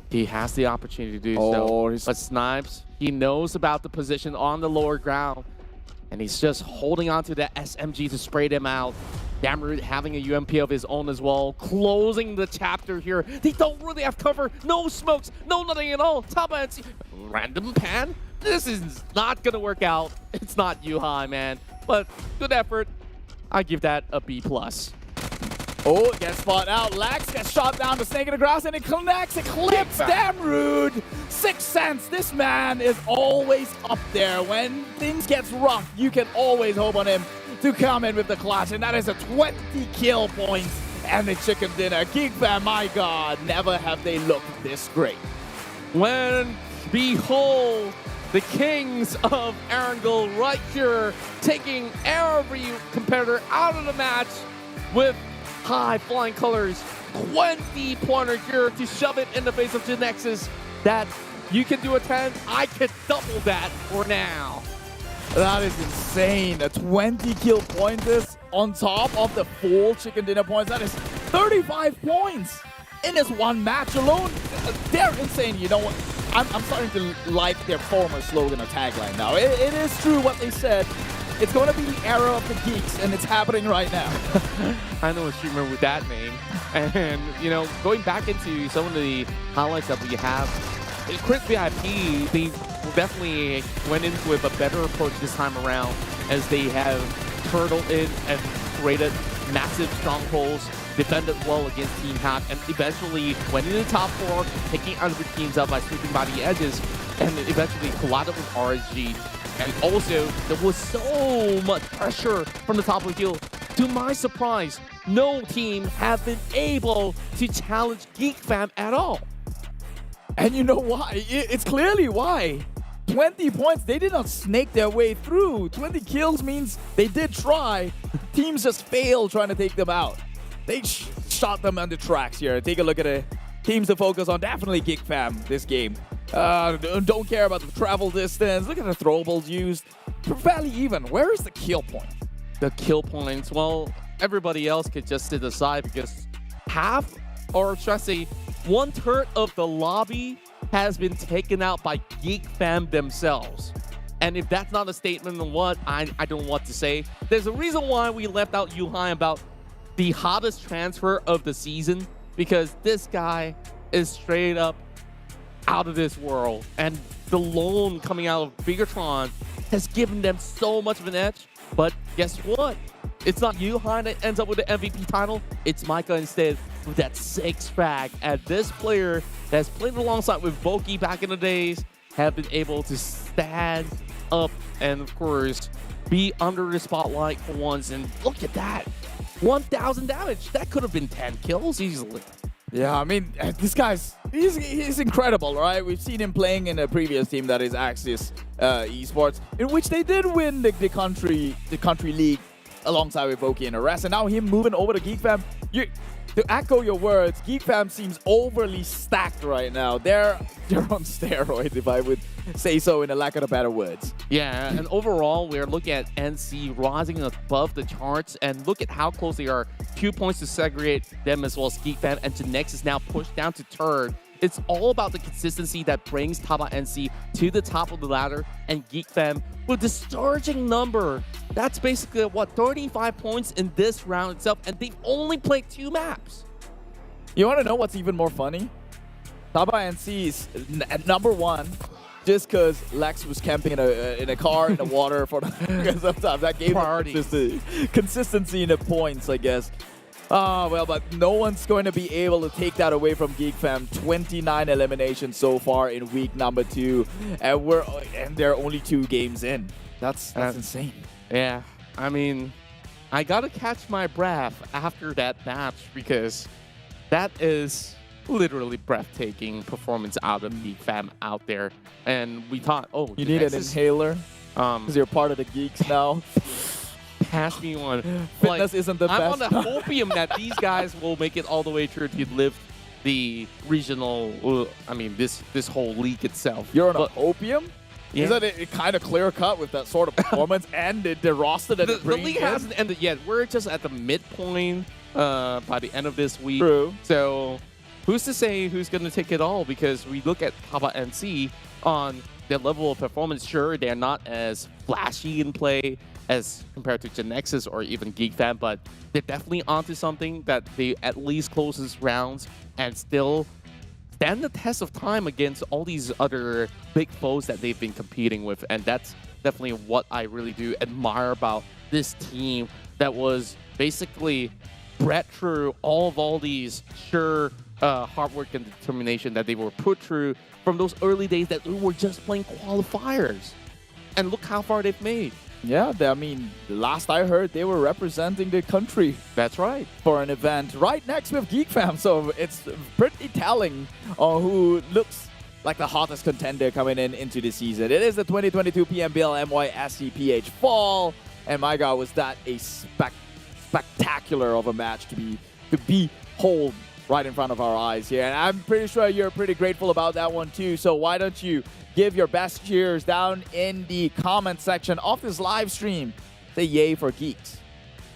He has the opportunity to do so. But Snipes, he knows about the position on the lower ground, and he's just holding on to that SMG to spray them out. Damroot having a UMP of his own as well, closing the chapter here. They don't really have cover, no smokes, no nothing at all. Tabah NSEA, random pan? This is not gonna work out. It's not Yuhai, man. But good effort. I give that a B+. Oh, it gets spot out. Lex gets shot down. The snake in the grass, and it connects. It clips. Damn rude. 6th Sense. This man is always up there. When things gets rough, you can always hope on him to come in with the clutch. And that is a 20 kill points and the chicken dinner. GEEK fam, my God, never have they looked this great. When, behold, the kings of Erangel right here, taking every competitor out of the match with high flying colors. 20-pointer here to shove it in the face of Genexus. That you can do a 10, I could double that for now. That is insane. A 20 kill pointers on top of the full chicken dinner points. That is 35 points in this one match alone. They're insane. You know what? I'm starting to like their former slogan or tagline now. It is true what they said. It's going to be the era of the geeks, and it's happening right now. I know a streamer with that name. And, you know, going back into some of the highlights that we have, Crit VIP, they definitely went into with a better approach this time around, as they have turtled in and created massive strongholds, defended well against Team Hack, and eventually went into the top 4, taking other teams out by sweeping by the edges, and eventually collided with RSG. And also, there was so much pressure from the top of the hill. To my surprise, no team have been able to challenge GEEK fam at all. And you know why? It's clearly why. 20 points, they did not snake their way through. 20 kills means they did try. Teams just failed trying to take them out. They shot them on the tracks here. Take a look at the teams to focus on. Definitely GEEK fam this game. Don't care about the travel distance. Look at the throwables used. Fairly even. Where is the kill point? The kill points, well, everybody else could just sit aside because half, or should I say, 1/3 of the lobby has been taken out by GEEK fam themselves. And if that's not a statement of what, I don't know what to say. There's a reason why we left out Yuhai about the hottest transfer of the season, because this guy is straight up out of this world, and the loan coming out of Bigatron has given them so much of an edge. But guess what? It's not Yuhai that ends up with the MVP title. It's Micah instead with that 6 frag. And this player that's played alongside with Voki back in the days have been able to stand up and, of course, be under the spotlight for once. And look at that. 1,000 damage. That could have been 10 kills easily. Yeah, I mean, this guy's he's incredible, right? We've seen him playing in a previous team that is Axis Esports, in which they did win the country league alongside with Voki and Arrest, and now him moving over to GEEK fam. To echo your words, GEEK fam seems overly stacked right now. They're on steroids, if I would say so, in a lack of the better words. Yeah, and overall, we're looking at NC rising above the charts, and look at how close they are. 2 points to segregate them as well as GEEK fam, and Genexus now pushed down to 3rd. It's all about the consistency that brings Tabah NSEA to the top of the ladder, and GEEK fam with a discouraging number. That's basically, what, 35 points in this round itself, and they've only played 2 maps. You want to know what's even more funny? Tabah NSEA is at number 1 just because Lex was camping in a car in the water for sometimes that gave consistency in the points, I guess. Well, but no one's going to be able to take that away from GEEK fam. 29 eliminations so far in week number 2, and they're only 2 games in. That's insane. Yeah, I mean, I gotta catch my breath after that match, because that is literally breathtaking performance out of GEEK fam out there. And we thought, oh, you need an inhaler because you're part of the Geeks now. Pass me one. Fitness isn't the best. I'm on the hopium that these guys will make it all the way through to live the regional, I mean, this whole league itself. You're on opium? Yeah. Isn't it kind of clear-cut with that sort of performance and the roster that the league hasn't ended yet. We're just at the midpoint by the end of this week. True. So who's to say who's going to take it all? Because we look at Tabah NSEA on their level of performance. Sure, they're not as flashy in play as compared to Genexus or even GEEK fam, but they're definitely onto something that they at least closes rounds and still stand the test of time against all these other big foes that they've been competing with. And that's definitely what I really do admire about this team that was basically bred through all these hard work and determination that they were put through from those early days that we were just playing qualifiers. And look how far they've made. Yeah, I mean, last I heard, they were representing the country. That's right. For an event right next with GEEK Fam, so it's pretty telling on who looks like the hottest contender coming into the season. It is the 2022 PMPL MYSGPH Fall, and my God, was that a spectacular of a match to behold right in front of our eyes here. And I'm pretty sure you're pretty grateful about that one too, so why don't you give your best cheers down in the comment section of this live stream. Say yay for Geeks.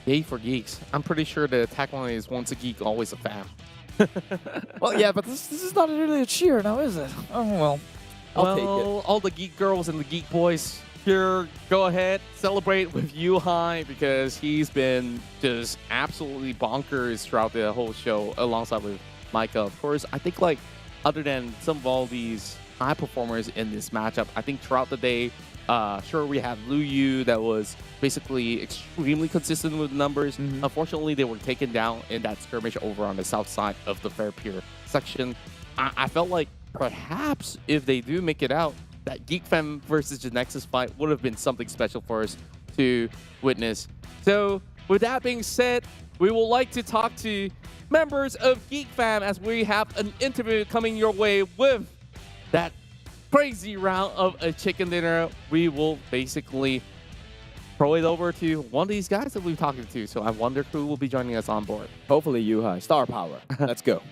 Yay for Geeks. I'm pretty sure the tagline is once a geek, always a fan. Well, yeah, but this is not really a cheer now, is it? Oh, well, I'll take it. All the geek girls and the geek boys here, go ahead, celebrate with Yuhai because he's been just absolutely bonkers throughout the whole show alongside with Micah. Of course, I think like other than some of all these high performers in this matchup, I think throughout the day, sure, we have Lu Yu that was basically extremely consistent with numbers. Unfortunately, they were taken down in that skirmish over on the south side of the Fair Pier section. I felt like perhaps if they do make it out, that GEEK Fam versus Genexus fight would have been something special for us to witness. So with that being said, we would like to talk to members of GEEK Fam as we have an interview coming your way with that crazy round of a chicken dinner. We will basically throw it over to one of these guys that we're talking to. So I wonder who will be joining us on board. Hopefully Yuhai. Star power. Let's go.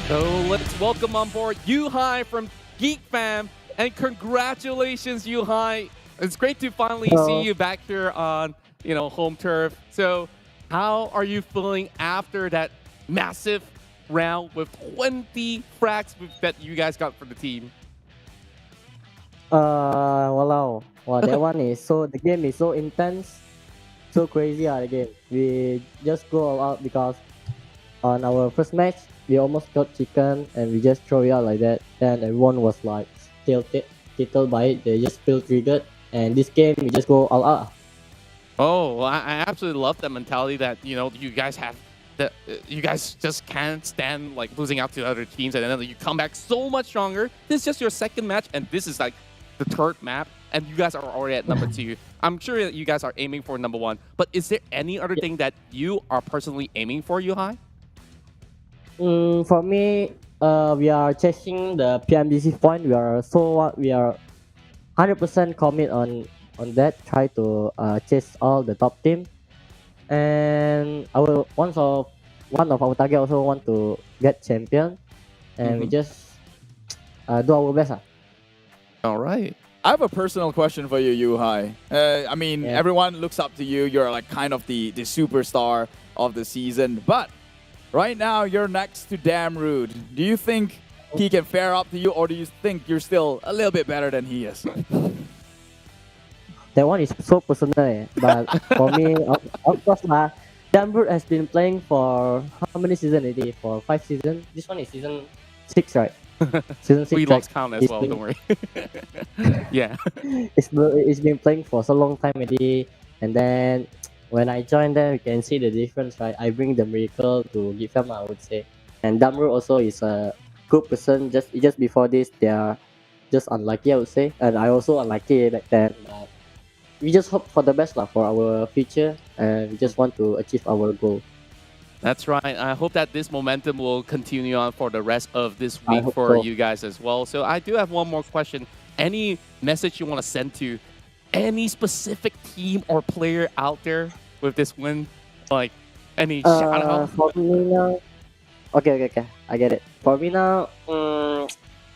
So let's welcome on board Yuhai from GEEK Fam, and congratulations, Yuhai. It's great to finally see you back here on, home turf. So how are you feeling after that massive round with 20 frags that you guys got for the team? Wow, that one is the game is so intense, so crazy the game. We just go all out because on our first match, we almost got chicken and we just throw it out like that. And everyone was like tilted by it. They just feel triggered. And this game, we just go all out. Oh, well, I absolutely love that mentality that, you guys have. That you guys just can't stand like losing out to other teams, and then you come back so much stronger. This is just your second match, and this is like the third map, and you guys are already at number 2. I'm sure that you guys are aiming for number 1. But is there any other thing that you are personally aiming for, Yuhai? For me, we are chasing the PMDC point. We are 100% commit on that. Try to chase all the top team, and one of our target also want to get champion, and we just do our best. All right. I have a personal question for you, Yuhai. I mean, everyone looks up to you. You're like kind of the superstar of the season, but right now, you're next to Damn Rude. Do you think he can fare up to you, or do you think you're still a little bit better than he is? That one is so personal, but for me, of course, Damn Rude has been playing for how many seasons already? For 5 seasons. This one is season 6, right? Season 6. We lost count as well, don't worry. Yeah. It's been playing for so long time already, and then when I joined them, you can see the difference, right? I bring the miracle to GEEK Fam, I would say. And Damru also is a good person. Just before this, they are just unlucky, I would say. And I also unlucky back then. But we just hope for the best for our future, and we just want to achieve our goal. That's right. I hope that this momentum will continue on for the rest of this week for you guys as well. So I do have one more question. Any message you want to send to any specific team or player out there with this win? Like any shout out? For me now, okay, I get it. For me now, to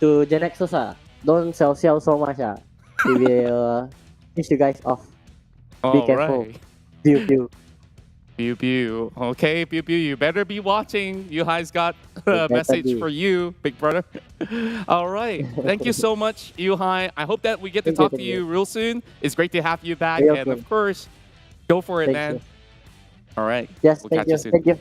Genexus, don't sell so much. It will piss you guys off. Be careful. Right. View. Pew Pew. Okay, Pew Pew, you better be watching. Yuhai's got a message for you, big brother. All right. Thank you so much, Yuhai. I hope that we get to talk to you real soon. It's great to have you back. And of course, go for it, man. All right. Yes, we'll thank catch you. you soon. Thank you.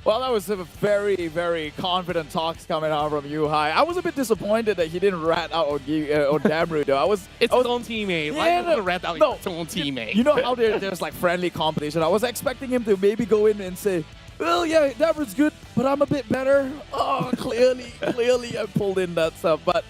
Well, that was a very, very confident talks coming out from Yuhai. I was a bit disappointed that he didn't rat out on Damru, though. It's his own teammate. Why are you going to rat out his own teammate? You know how there's like friendly competition? I was expecting him to maybe go in and say, well, yeah, Damru's good, but I'm a bit better. Oh, clearly I pulled in that stuff. But,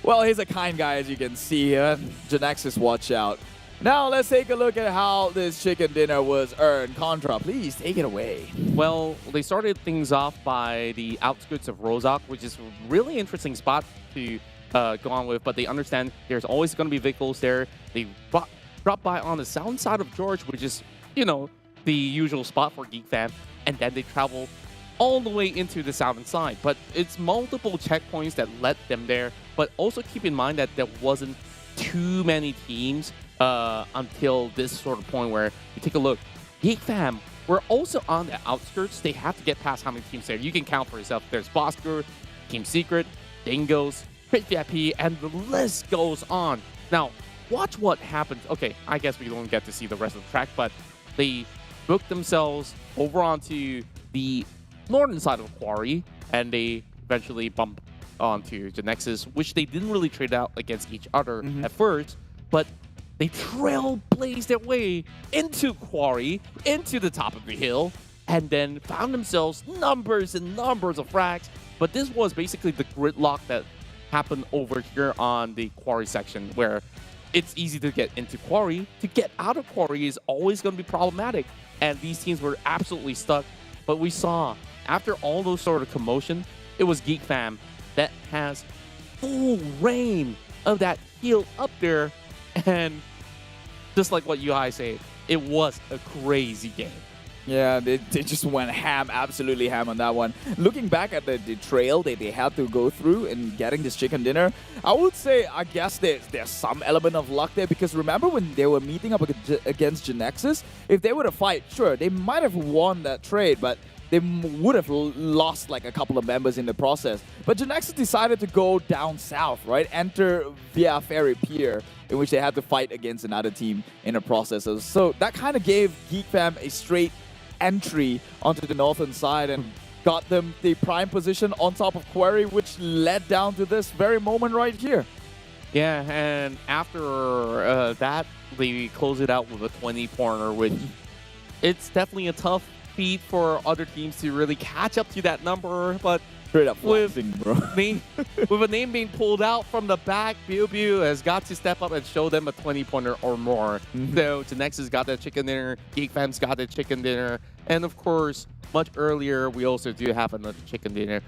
well, he's a kind guy, as you can see. Genexus, watch out. Now let's take a look at how this chicken dinner was earned. Contra, please take it away. Well, they started things off by the outskirts of Rozak, which is a really interesting spot to go on with, but they understand there's always going to be vehicles there. They drop by on the south side of George, which is, you know, the usual spot for GEEK fam, and then they travel all the way into the southern side. But it's multiple checkpoints that led them there, but also keep in mind that there wasn't too many teams until this sort of point where you take a look. GEEK fam were also on the outskirts. They have to get past how many teams there. You can count for yourself. There's Bosskurr, Team Secret, Dingoz, Crit VIP, and the list goes on. Now, watch what happens. Okay, I guess we don't get to see the rest of the track, but they booked themselves over onto the northern side of Quarry, and they eventually bump onto Genexus, which they didn't really trade out against each other at first, but they trailblazed their way into Quarry, into the top of the hill, and then found themselves numbers and numbers of frags. But this was basically the gridlock that happened over here on the Quarry section, where it's easy to get into Quarry. To get out of Quarry is always going to be problematic, and these teams were absolutely stuck. But we saw, after all those sort of commotion, it was GEEK fam that has full reign of that hill up there. And just like what Yuhai said, it was a crazy game. Yeah, they just went ham, absolutely ham on that one. Looking back at the trail that they had to go through in getting this chicken dinner, I would say, I guess there's some element of luck there, because remember when they were meeting up against Genexus? If they were to fight, sure, they might have won that trade, but they would have lost like a couple of members in the process. But Genexus decided to go down south, right? Enter via Ferry Pier, in which they had to fight against another team in the process. So that kind of gave GEEK fam a straight entry onto the northern side and got them the prime position on top of Quarry, which led down to this very moment right here. Yeah, and after that, they close it out with a 20-pointer, which it's definitely a tough feat for other teams to really catch up to that number, but straight up with bro. with a name being pulled out from the back, Pew Pew has got to step up and show them a 20-pointer or more. So Genexus got that chicken dinner, GEEK fam's got that chicken dinner, and of course, much earlier, we also do have another chicken dinner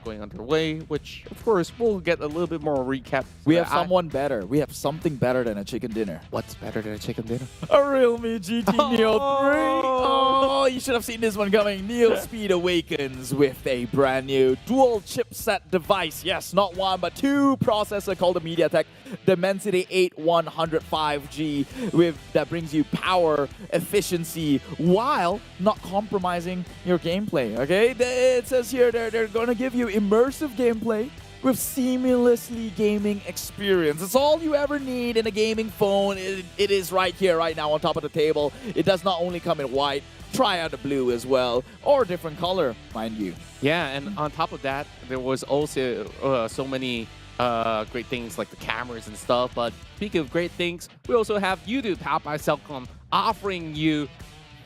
going underway, which, of course, we'll get a little bit more recap. We have someone better. We have something better than a chicken dinner. What's better than a chicken dinner? A Realme GT Neo 3. Oh, you should have seen this one coming. Neo Speed awakens with a brand new dual chipset device. Yes, not one, but two processor called the MediaTek Dimensity 8105G that brings you power, efficiency, while not compromising your gameplay, okay? It says here they're going to give you immersive gameplay with seamlessly gaming experience. It's all you ever need in a gaming phone. It is right here, right now on top of the table. It does not only come in white, try out the blue as well, or a different color, mind you. Yeah, and on top of that, there was also so many great things like the cameras and stuff. But speaking of great things, we also have Yoodo, powered by Cellcom, offering you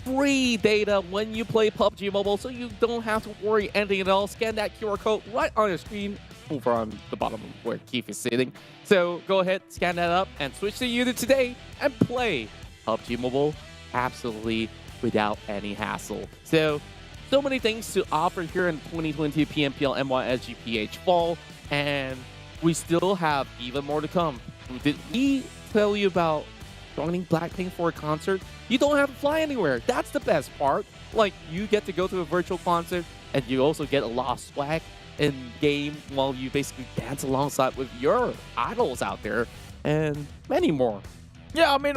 free data when you play PUBG Mobile, so you don't have to worry anything at all. Scan that QR code right on your screen over on the bottom where Keith is sitting. So go ahead, scan that up, and switch to Yoodo today and play PUBG Mobile absolutely without any hassle. So many things to offer here in 2020 PMPL MYSGPH Fall, and we still have even more to come. Did we tell you about joining Blackpink for a concert? You don't have to fly anywhere. That's the best part. Like, you get to go to a virtual concert, and you also get a lot of swag in game while you basically dance alongside with your idols out there, and many more. Yeah, I mean,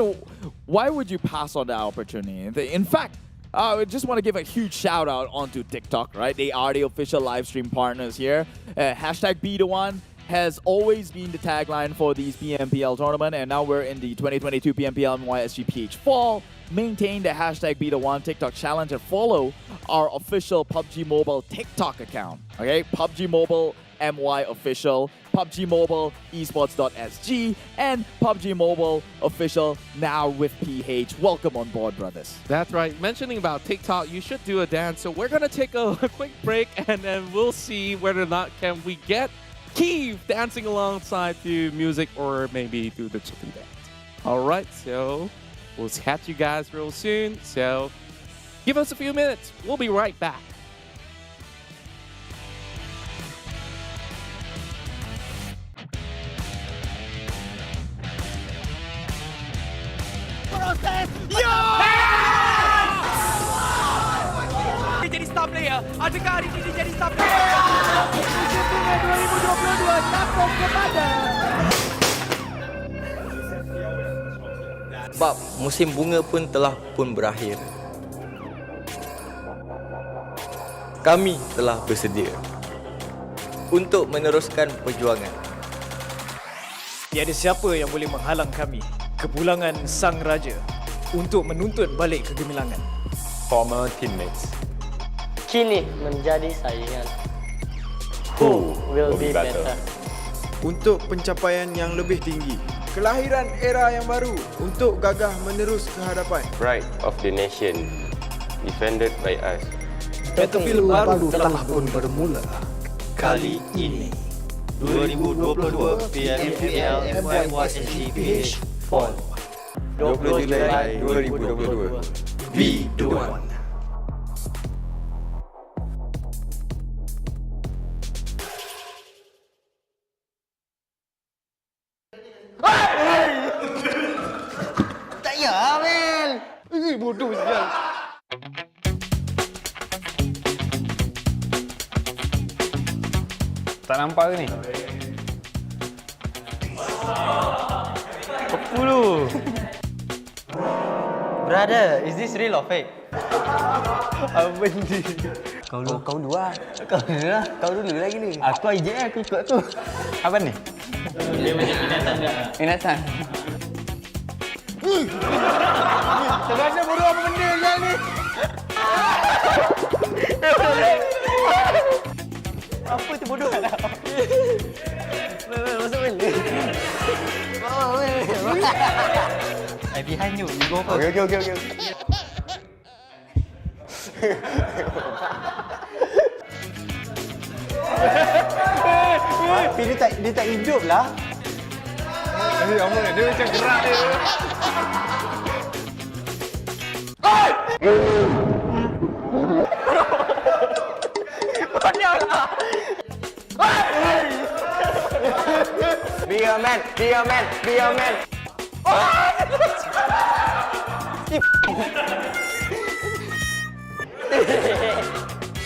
why would you pass on that opportunity? In fact, I just want to give a huge shout out onto TikTok, right? They are the official live stream partners here. Hashtag #BeTheOne has always been the tagline for these PMPL tournament, and now we're in the 2022 PMPL MYSGPH Fall. Maintain the hashtag #BeTheOne TikTok challenge and follow our official PUBG Mobile TikTok account. Okay, PUBG Mobile MY official, PUBG Mobile Esports.sg, and PUBG Mobile official now with PH. Welcome on board, brothers. That's right. Mentioning about TikTok, you should do a dance. So we're gonna take a quick break, and then we'll see whether or not can we get Keith dancing alongside to music or maybe do the chicken dance. All right, so we'll catch you guys real soon. So give us a few minutes. We'll be right back. Proses! Yo! Dia jadi star player. Adakah hari ini dia jadi star player? Musim bunga 2022 takut kepada. Sebab musim bunga pun telah pun berakhir. Kami telah bersedia untuk meneruskan perjuangan. Tiada siapa yang boleh menghalang kami, kepulangan Sang Raja, untuk menuntut balik kegemilangan. Former teammates. Kini menjadi saingan. Who will be better? Untuk pencapaian yang lebih tinggi. Kelahiran era yang baru untuk gagah menerus ke hadapan. Pride of the nation, defended by us. Battlefield baru telah pun bermula. Kali ini 2022 PMPL MYSGPH Fall 20 Julai 2022 Be the One. Tak ya, Mel. Bodoh sial. Tak nampak ke ni? 10. Brother, is this real or fake? Apa ni? Kau dua. Kau dulu lagi ni. Aku aja, aku ikut aku. Apa ni? Dia macam binatang. Sebenarnya bodoh apa benda yang ni? Apa tu bodoh? Masuk benda. I behind you. You go first. Okay. Tapi dia tak hidup lah. Dia macam gerak dia. Be a man.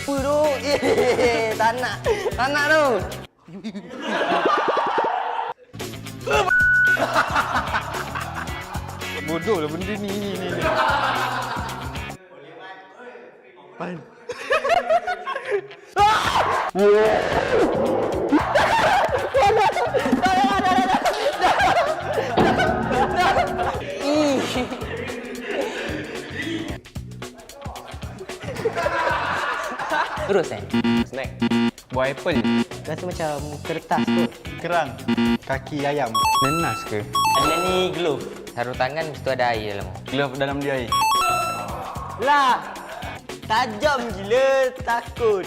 Bodoh. Tak nak tu. Bodoh lah benda ni. Pan. Terus Snack. Buah apple. Rasa macam kertas kot. Kerang. Kaki ayam. Nenas ke? Ada ni glove. Sarung tangan mesti ada air dalam. Glove dalam dia air. Lah. Tajam gila, takut.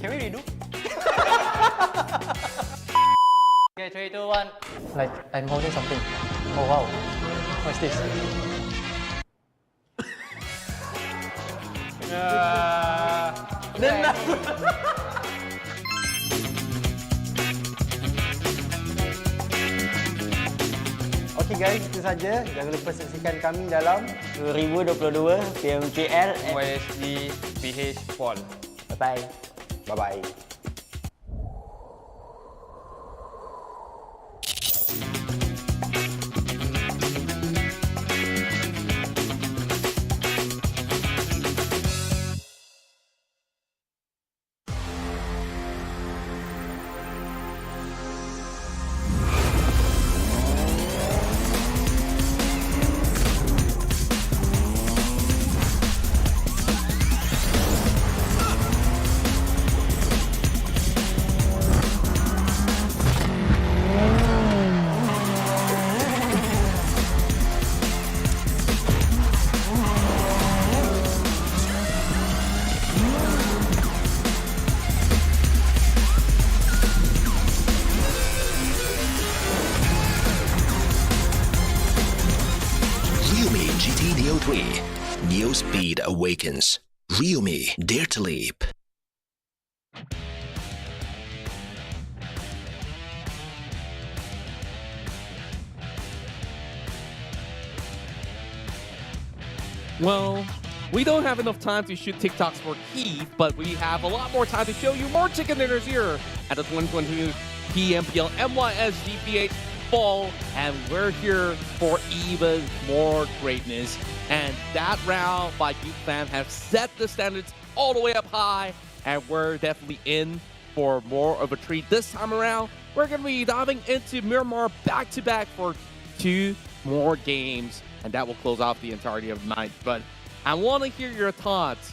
Can we redo? Okay, 3, 2, 1. Like, I'm holding something. Oh wow. What's this? Nenas. Okay guys, itu saja. Jangan lupa saksikan kami dalam 2022 PMPL MYSGPH Fall. Bye-bye. Bye-bye. Speed awakens. Ryumi, dare to leap. Well, we don't have enough time to shoot TikToks for Keith, but we have a lot more time to show you more chicken dinners here at the 2022 PMPL MYSGPH Fall, and we're here for even more greatness. And that round by GEEK Fam has set the standards all the way up high, and we're definitely in for more of a treat this time around. We're going to be diving into Miramar back-to-back for 2 more games, and that will close off the entirety of the night. But I want to hear your thoughts.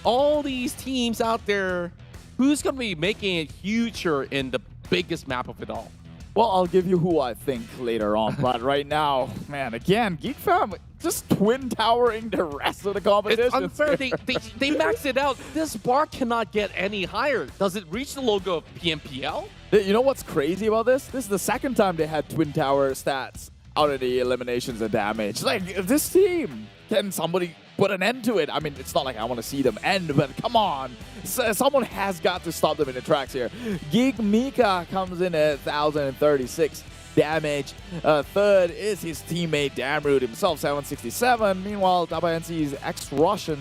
All these teams out there, who's going to be making it huger in the biggest map of it all? Well, I'll give you who I think later on, but right now, man, again, GEEK Fam just twin towering the rest of the competition. It's unfair. They maxed it out. This bar cannot get any higher. Does it reach the logo of PMPL? You know what's crazy about this? This is the second time they had twin tower stats out of the eliminations and damage. Like, this team, can somebody put an end to it? I mean, it's not like I want to see them end, but come on. Someone has got to stop them in the tracks here. GEEK Mika comes in at 1,036 damage. Third is his teammate Damroot himself, 767. Meanwhile, Tabah NSEA's ex-Russian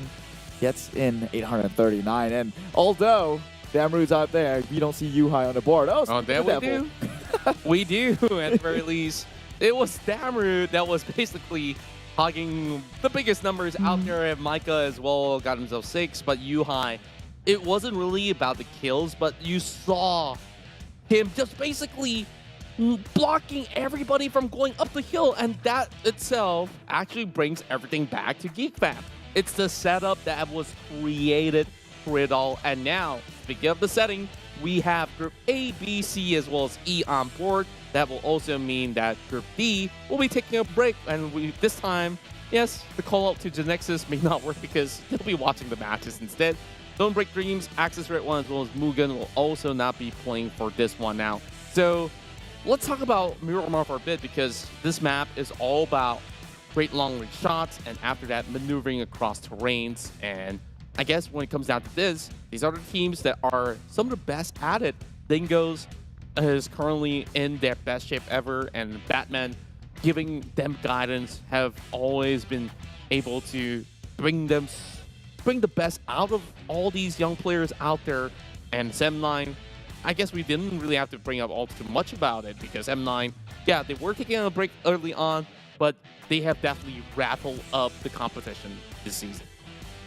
gets in 839. And although Damroot's out there, we don't see Yuhai on the board. Oh, there we do. We do, at the very least. It was Damroot that was basically hogging the biggest numbers out there. Micah as well got himself 6, but Yuhai, it wasn't really about the kills, but you saw him just basically blocking everybody from going up the hill, and that itself actually brings everything back to GEEK Fam. It's the setup that was created for it all, and now, speaking of the setting, we have Group A, B, C, as well as E on board. That will also mean that Group D will be taking a break, and this time, yes, the call out to Genexus may not work because they'll be watching the matches instead. Don't Break Dreams, Access Red 1, as well as MUGEN will also not be playing for this one now. So let's talk about Miramar for a bit, because this map is all about great long-range shots, and after that, maneuvering across terrains. And I guess when it comes down to this, these are the teams that are some of the best at it. Dingoz is currently in their best shape ever, and Batman giving them guidance have always been able to bring the best out of all these young players out there. And M9, I guess we didn't really have to bring up all too much about it, because M9, yeah, they were taking a break early on, but they have definitely rattled up the competition this season.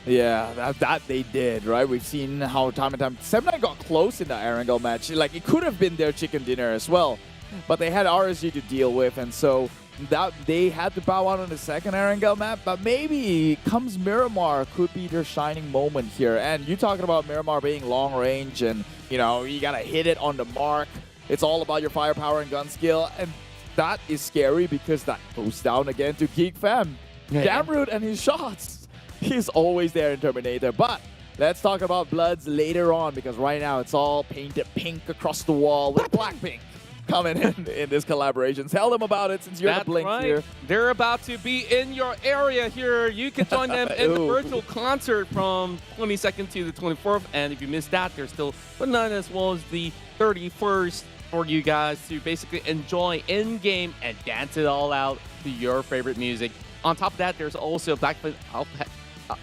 Yeah, that they did, right? We've seen how time and time M9 got close in the Erangel match. Like, it could have been their chicken dinner as well, but they had RSG to deal with, and so that they had to bow out on the second Erangel map. But maybe comes Miramar could be their shining moment here. And you talking about Miramar being long range, and you know, you gotta hit it on the mark. It's all about your firepower and gun skill, and that is scary because that goes down again to GEEK Fam. Damroot and his shots. He's always there in Terminator. But let's talk about Bloods later on, because right now it's all painted pink across the wall with Blackpink coming in this collaboration. Tell them about it, since you're the Blink here. They're about to be in your area here. You can join them in the virtual concert from 22nd to the 24th. And if you missed that, there's still the 9th as well as the 31st for you guys to basically enjoy in-game and dance it all out to your favorite music. On top of that, there's also Blackpink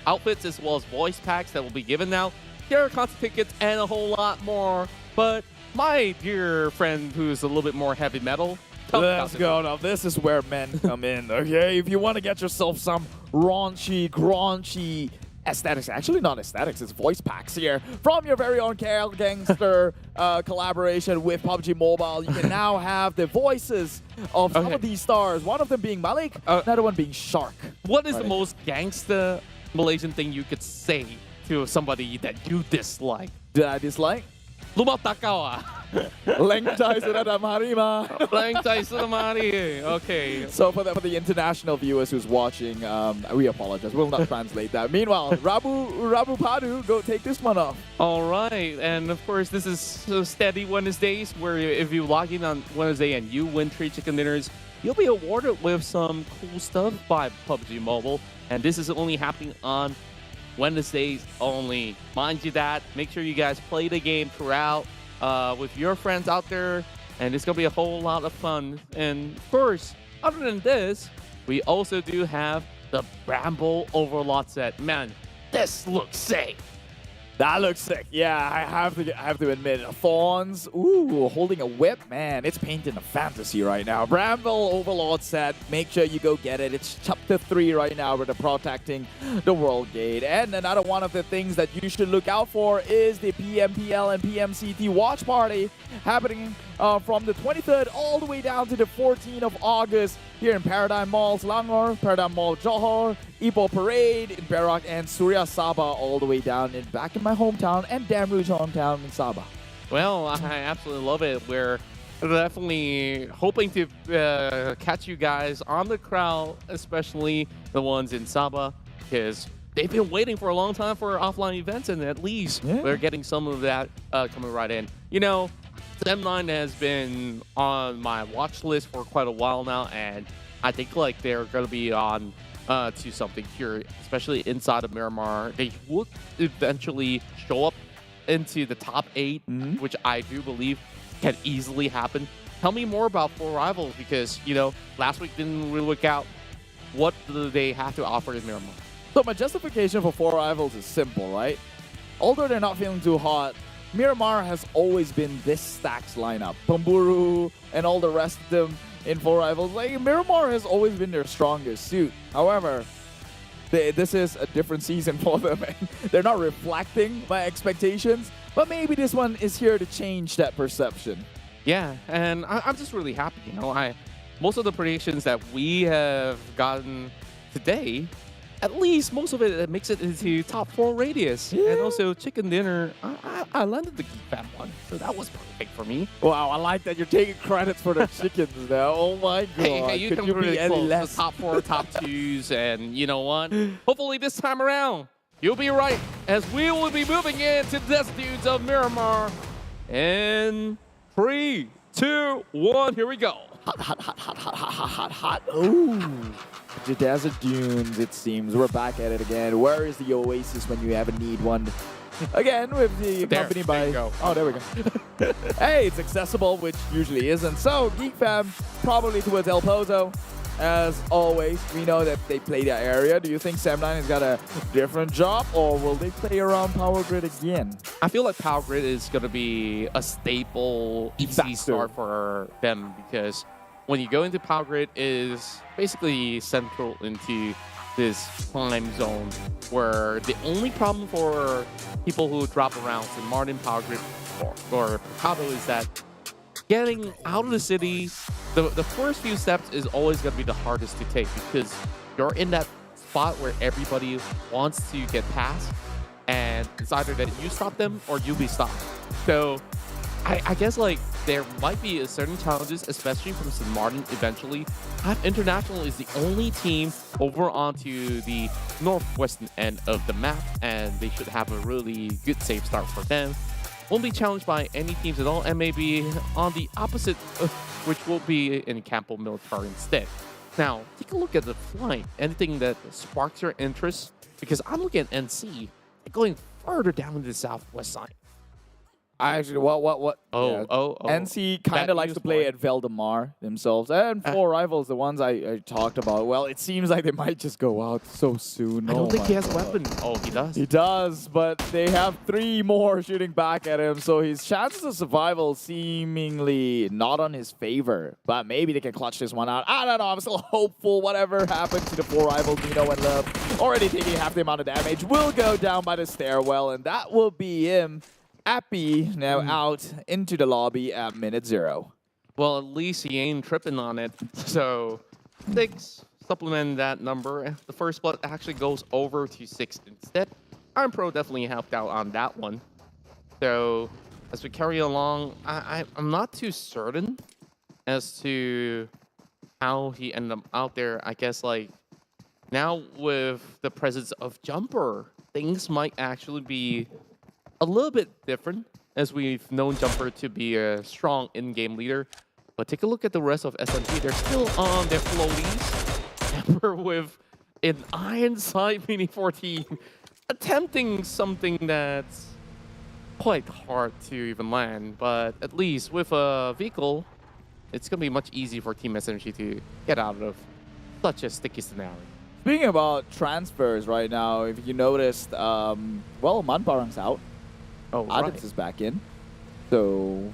outfits as well as voice packs that will be given now. There are concert tickets and a whole lot more. But my dear friend who's a little bit more heavy metal, let's go. Now this is where men come in, okay? If you want to get yourself some raunchy, graunchy aesthetics, actually not aesthetics, it's voice packs here from your very own KL Gangster collaboration with PUBG Mobile. You can now have the voices of some of these stars, one of them being Malik, another one being Shark. What is the most gangster Malaysian thing you could say to somebody that you dislike? Did I dislike? Lumatak kau ah. Lengtai sudah dalam hari mah. Lengtai sudah hari. Okay. So for the international viewers who's watching, we apologize. We'll not translate that. Meanwhile, Rabu Padu, go take this one off. All right, and of course this is Steady Wednesdays, where if you log in on Wednesday and you win 3 chicken dinners, you'll be awarded with some cool stuff by PUBG Mobile. And this is only happening on Wednesdays only. Mind you that, make sure you guys play the game throughout with your friends out there, and it's gonna be a whole lot of fun. And of course, other than this, we also do have the Bramble Overlord set. Man, this looks sick. That looks sick. Yeah, I have to admit, Thorns, ooh, holding a whip, man, it's painting a fantasy right now. Bramble Overlord set, make sure you go get it. It's chapter 3 right now with the protecting the World Gate. And another one of the things that you should look out for is the PMPL and PMCT watch party happening from the 23rd all the way down to the 14th of August here in Paradigm Mall Selangor, Paradigm Mall Johor, Ipoh Parade in Perak, and Surya Sabah all the way down back in my hometown and Damru's hometown in Sabah. Well, I absolutely love it. We're definitely hoping to catch you guys on the crowd, especially the ones in Sabah, because they've been waiting for a long time for offline events, and at least we're getting some of that coming right in. You know, M9 has been on my watch list for quite a while now, and I think like they're going to be on to something here, especially inside of Miramar. They would eventually show up into the top 8, which I do believe can easily happen. Tell me more about 4 Rivals, because, you know, last week didn't really work out. What do they have to offer in Miramar? So my justification for 4 Rivals is simple, right? Although they're not feeling too hot, Miramar has always been this stacks lineup. Pemburu and all the rest of them in 4 Rivals. Like, Miramar has always been their strongest suit. However, this is a different season for them. They're not reflecting my expectations, but maybe this one is here to change that perception. Yeah, and I'm just really happy. You know, most of the predictions that we have gotten today, at least most of it makes it into top 4 radius. Yeah. And also chicken dinner, I landed the Geek Fam one, so that was perfect for me. Wow, I like that you're taking credits for the chickens now. Oh my god. Hey, you could come you really be any close. less? The top 4, top 2s, and you know what? Hopefully this time around, you'll be right, as we will be moving into Death Dudes of Miramar. In 3, 2, 1, here we go. Hot. Ooh. The desert dunes, it seems. We're back at it again. Where is the oasis when you ever need one? Again, with the company by... There you go. Oh, there we go. Hey, it's accessible, which usually isn't. So, Geek Fam, probably towards El Pozo. As always, we know that they play that area. Do you think Sam9 has got a different job, or will they play around Power Grid again? I feel like Power Grid is going to be a staple, easy start for them, because when you go into Power Grid, is basically central into this time zone where the only problem for people who drop around St. Martin, Power Grid, or Picado is that getting out of the city, the first few steps is always going to be the hardest to take, because you're in that spot where everybody wants to get past, and it's either that you stop them or you be stopped. So I guess like there might be certain challenges, especially from St. Martin eventually. HYVE International is the only team over onto the northwestern end of the map, and they should have a really good safe start for them. Won't be challenged by any teams at all, and maybe on the opposite, which will be in Campo Militar instead. Now, take a look at the flight. Anything that sparks your interest? Because I'm looking at NC going further down to the southwest side. Actually, what? NC kind of likes to play at Valdemar themselves. And 4 Rivals, the ones I talked about. Well, it seems like they might just go out so soon. I don't think he has a weapon. Oh, he does? He does, but they have 3 more shooting back at him, so his chances of survival seemingly not on his favor. But maybe they can clutch this one out. I don't know, I'm still hopeful. Whatever happens to the 4 Rivals, Nino and Love, already taking half the amount of damage, will go down by the stairwell, and that will be him. Appy now out into the lobby at minute 0. Well, at least he ain't tripping on it. So 6, supplement that number. The first blood actually goes over to 6 instead. Iron Pro definitely helped out on that one. So as we carry along, I'm not too certain as to how he ended up out there. I guess like now with the presence of Jumper, things might actually be a little bit different, as we've known Jumper to be a strong in-game leader. But take a look at the rest of SMP. They're still on their floaties. And we're with an Ironside Mini 14 attempting something that's quite hard to even land. But at least with a vehicle, it's going to be much easier for Team SMG to get out of such a sticky scenario. Speaking about transfers right now, if you noticed, well, Manparang's out. Oh, Adams is back in. So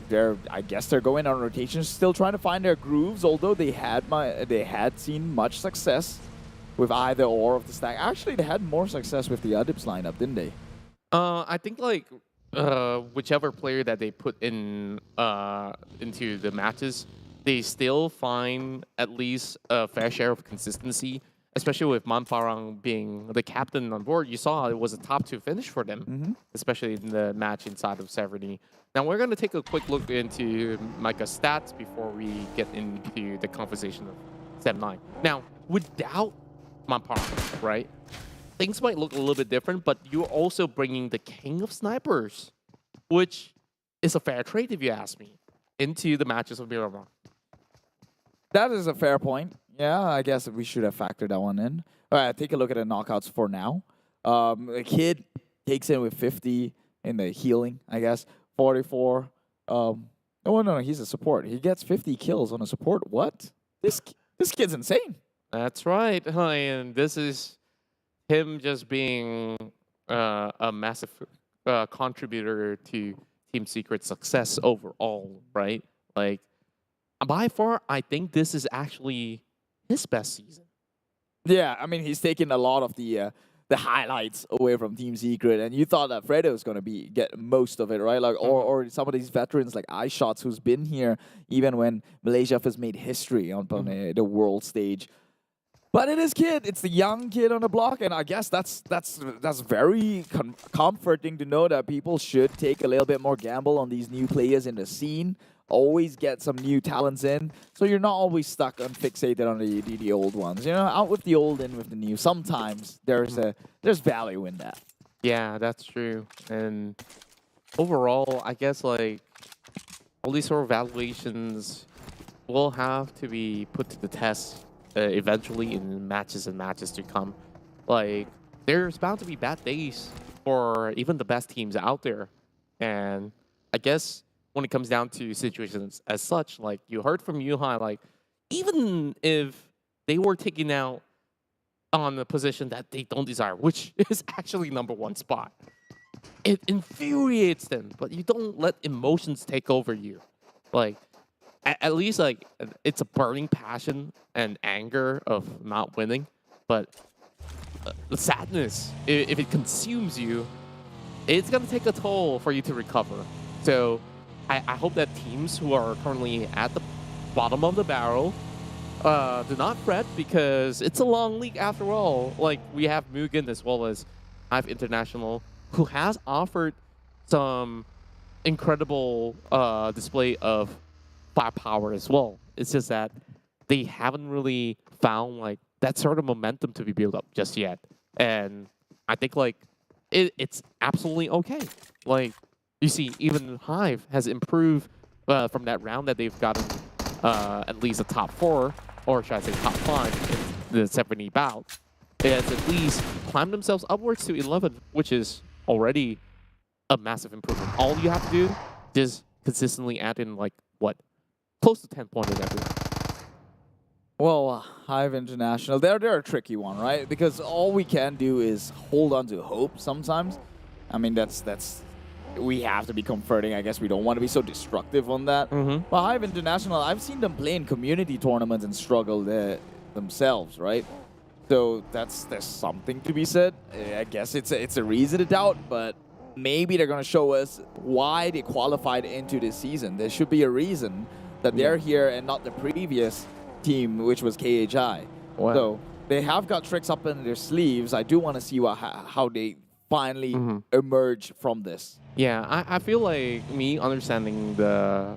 I guess they're going on rotation, still trying to find their grooves, although they had seen much success with either or of the stack. Actually, they had more success with the Adibs lineup, didn't they? I think like whichever player that they put in into the matches, they still find at least a fair share of consistency, especially with Manfarang being the captain on board. You saw it was a top 2 finish for them, especially in the match inside of Severny. Now we're going to take a quick look into Micah's stats before we get into the conversation of 7-9. Now, without Manfarang, right, things might look a little bit different, but you're also bringing the king of snipers, which is a fair trade if you ask me, into the matches of Miramar. That is a fair point. Yeah, I guess we should have factored that one in. All right, take a look at the knockouts for now. The kid takes in with 50 in the healing, I guess. 44. No, he's a support. He gets 50 kills on a support. What? This kid's insane. That's right. And this is him just being a massive contributor to Team Secret's success overall, right? Like, by far, I think this is actually his best season. Yeah, I mean, he's taken a lot of the highlights away from Team Secret, and you thought that Fredo was going to get most of it, right? Like, or some of these veterans like iShots, who's been here even when Malaysia first made history on the world stage. But it is kid. It's the young kid on the block, and I guess that's very comforting to know that people should take a little bit more gamble on these new players in the scene. Always get some new talents in, so you're not always stuck and fixated on the old ones. You know, out with the old, in with the new. Sometimes there's value in that. Yeah, that's true. And overall, I guess like all these sort of valuations will have to be put to the test eventually in matches and matches to come. Like, there's bound to be bad days for even the best teams out there, and I guess when it comes down to situations as such, like you heard from Yuhai, like even if they were taken out on the position that they don't desire, which is actually #1 spot, it infuriates them. But you don't let emotions take over you. Like at least like it's a burning passion and anger of not winning, but the sadness, if it consumes you, it's gonna take a toll for you to recover. So I hope that teams who are currently at the bottom of the barrel do not fret, because it's a long league after all. Like, we have MUGEN as well as HYVE International, who has offered some incredible display of firepower as well. It's just that they haven't really found like that sort of momentum to be built up just yet. And I think like it's absolutely okay. Like, you see, even HYVE has improved from that round that they've gotten at least a top 4, or should I say top 5 in the 70 bout. It has at least climbed themselves upwards to 11, which is already a massive improvement. All you have to do is consistently add in like, what, close to 10 pointers every round. Well, HYVE International, they're a tricky one, right? Because all we can do is hold on to hope sometimes. I mean, that's we have to be comforting. I guess we don't want to be so destructive on that. But HYVE International, I've seen them play in community tournaments and struggle there themselves, right? So there's something to be said. I guess it's a reason to doubt, but maybe they're going to show us why they qualified into this season. There should be a reason that they're here and not the previous team, which was KHI. Wow. So they have got tricks up in their sleeves. I do want to see how they finally emerge from this. Yeah, I feel like me understanding the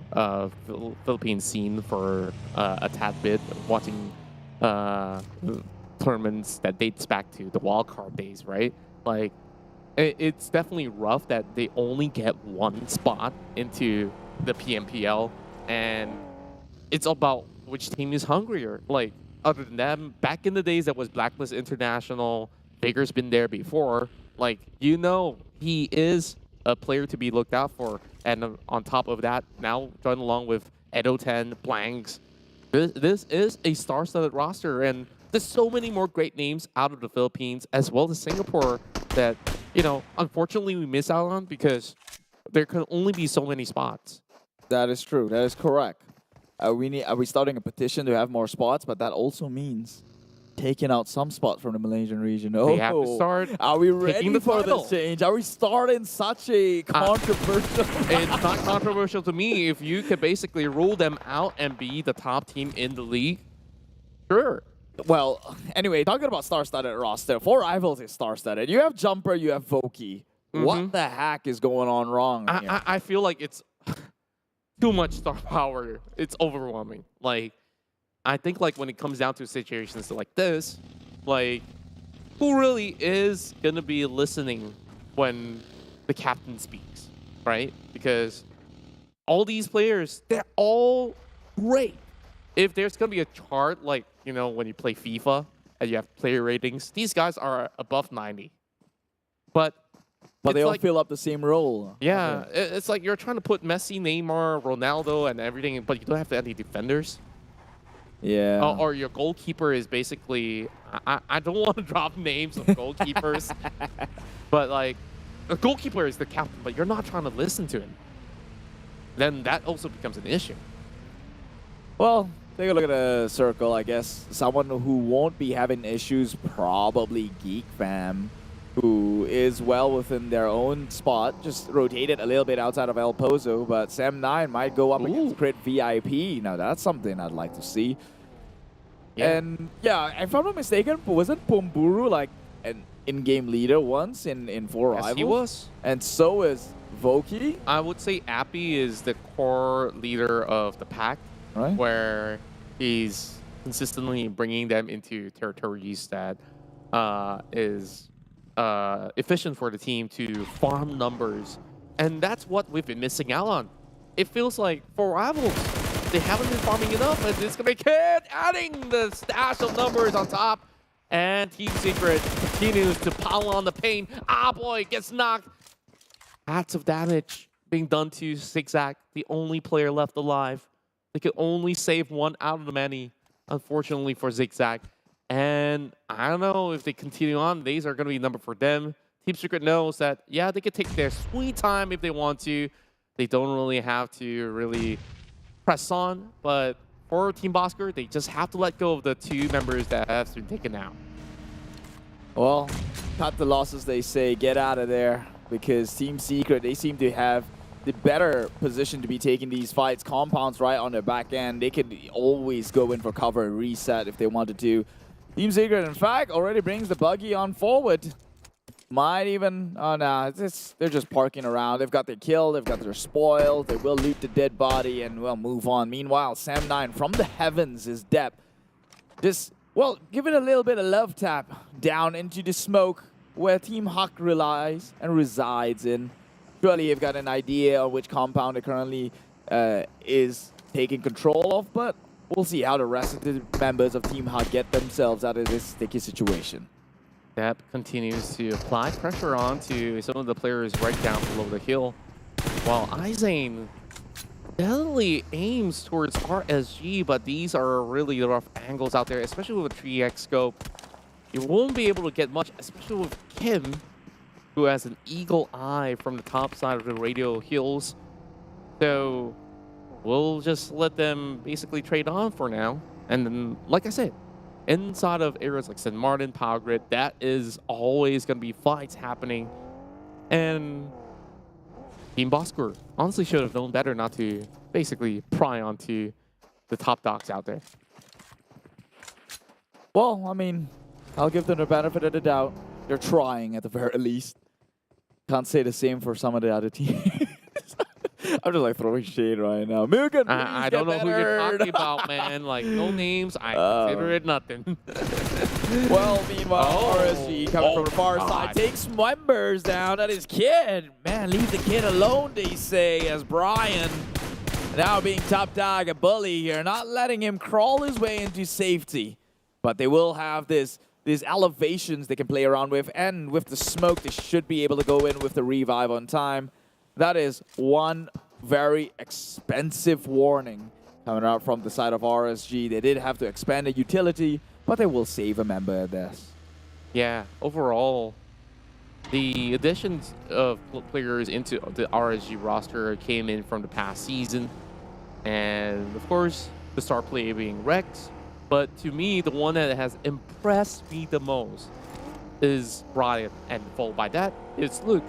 Philippine scene for a tad bit, watching tournaments that dates back to the wildcard days, right? Like, it's definitely rough that they only get one spot into the PMPL, and it's about which team is hungrier. Like, other than them, back in the days that was Blacklist International, Baker's been there before. Like, you know, he is a player to be looked out for. And on top of that, now join along with Edo 10, Blanks. This is a star-studded roster, and there's so many more great names out of the Philippines as well as Singapore that, you know, unfortunately we miss out on because there can only be so many spots. That is true. That is correct. Are we starting a petition to have more spots? But that also means taking out some spots from the Malaysian region. Oh, we have to start. Are we ready the for title. this change? Are we starting such a controversial? It's not controversial to me if you could basically rule them out and be the top team in the league. Sure. Well, anyway, talking about star-studded roster, 4 Rivals is star-studded. You have Jumper, you have Voki. What the heck is going on wrong here? I feel like it's too much star power. It's overwhelming. Like, I think like when it comes down to situations like this, like, who really is gonna be listening when the captain speaks, right? Because all these players, they're all great. If there's gonna be a chart, like, you know, when you play FIFA and you have player ratings, these guys are above 90. But they all like, fill up the same role. Yeah, it's like you're trying to put Messi, Neymar, Ronaldo, and everything, but you don't have any defenders. Yeah. Or your goalkeeper is basically... I don't want to drop names of goalkeepers, but like, a goalkeeper is the captain, but you're not trying to listen to him. Then that also becomes an issue. Well, take a look at the circle, I guess. Someone who won't be having issues, probably GEEK fam, who is well within their own spot, just rotated a little bit outside of El Pozo, but Sam9 might go up against Crit VIP. Now that's something I'd like to see. Yeah. And yeah, if I'm not mistaken, wasn't Pumburu like an in-game leader once in 4 Rivals? Yes, he was. And so is Voki? I would say Appy is the core leader of the pack, right? Where he's consistently bringing them into territories that is efficient for the team to farm numbers. And that's what we've been missing out on. It feels like for Rivals, they haven't been farming enough, and it's going to keep adding the stash of numbers on top. And Team Secret continues to pile on the pain. Ah, boy, gets knocked. Lots of damage being done to Zigzag, the only player left alive. They could only save one out of the many, unfortunately, for Zigzag. And I don't know if they continue on, these are going to be a number for them. Team Secret knows that, yeah, they could take their sweet time if they want to. They don't really have to really press on. But for Team Bosskurr, they just have to let go of the 2 members that have been taken out. Well, cut the losses, they say. Get out of there. Because Team Secret, they seem to have the better position to be taking these fights. Compounds right on their back end. They could always go in for cover and reset if they wanted to. Team Secret, in fact, already brings the buggy on forward. Might even... Oh, no. They're just parking around. They've got their kill. They've got their spoil. They will loot the dead body and, well, move on. Meanwhile, Sam9 from the heavens is Depp. Just, well, give it a little bit of love tap down into the smoke where Team Huck relies and resides in. Surely you've got an idea of which compound it currently is taking control of, but we'll see how the rest of the members of Team Huck get themselves out of this sticky situation. Depp continues to apply pressure on to some of the players right down below the hill, while Izane definitely aims towards RSG, but these are really rough angles out there, especially with a 3x scope. You won't be able to get much, especially with Kim, who has an eagle eye from the top side of the radio hills. So we'll just let them basically trade on for now. And then, like I said, inside of areas like St. Martin, Power Grid, that is always going to be fights happening. And Team Bosskurr honestly should have known better not to basically pry onto the top dogs out there. Well, I mean, I'll give them the benefit of the doubt. They're trying at the very least. Can't say the same for some of the other teams. I'm just like throwing shade right now. MUGEN, I don't know who you're talking about, man. Like, no names. I consider it nothing. Well, meanwhile, RSG coming from the far side takes members down. That is Kid. Man, leave the kid alone, they say, as Brian Now being top dog, a bully here, not letting him crawl his way into safety. But they will have these elevations they can play around with, and with the smoke, they should be able to go in with the revive on time. That is one very expensive warning coming out from the side of RSG. They did have to expand the utility, but they will save a member at this. Yeah, overall, the additions of players into the RSG roster came in from the past season. And of course, the star player being Rex. But to me, the one that has impressed me the most is Brian. And followed by that is Luke.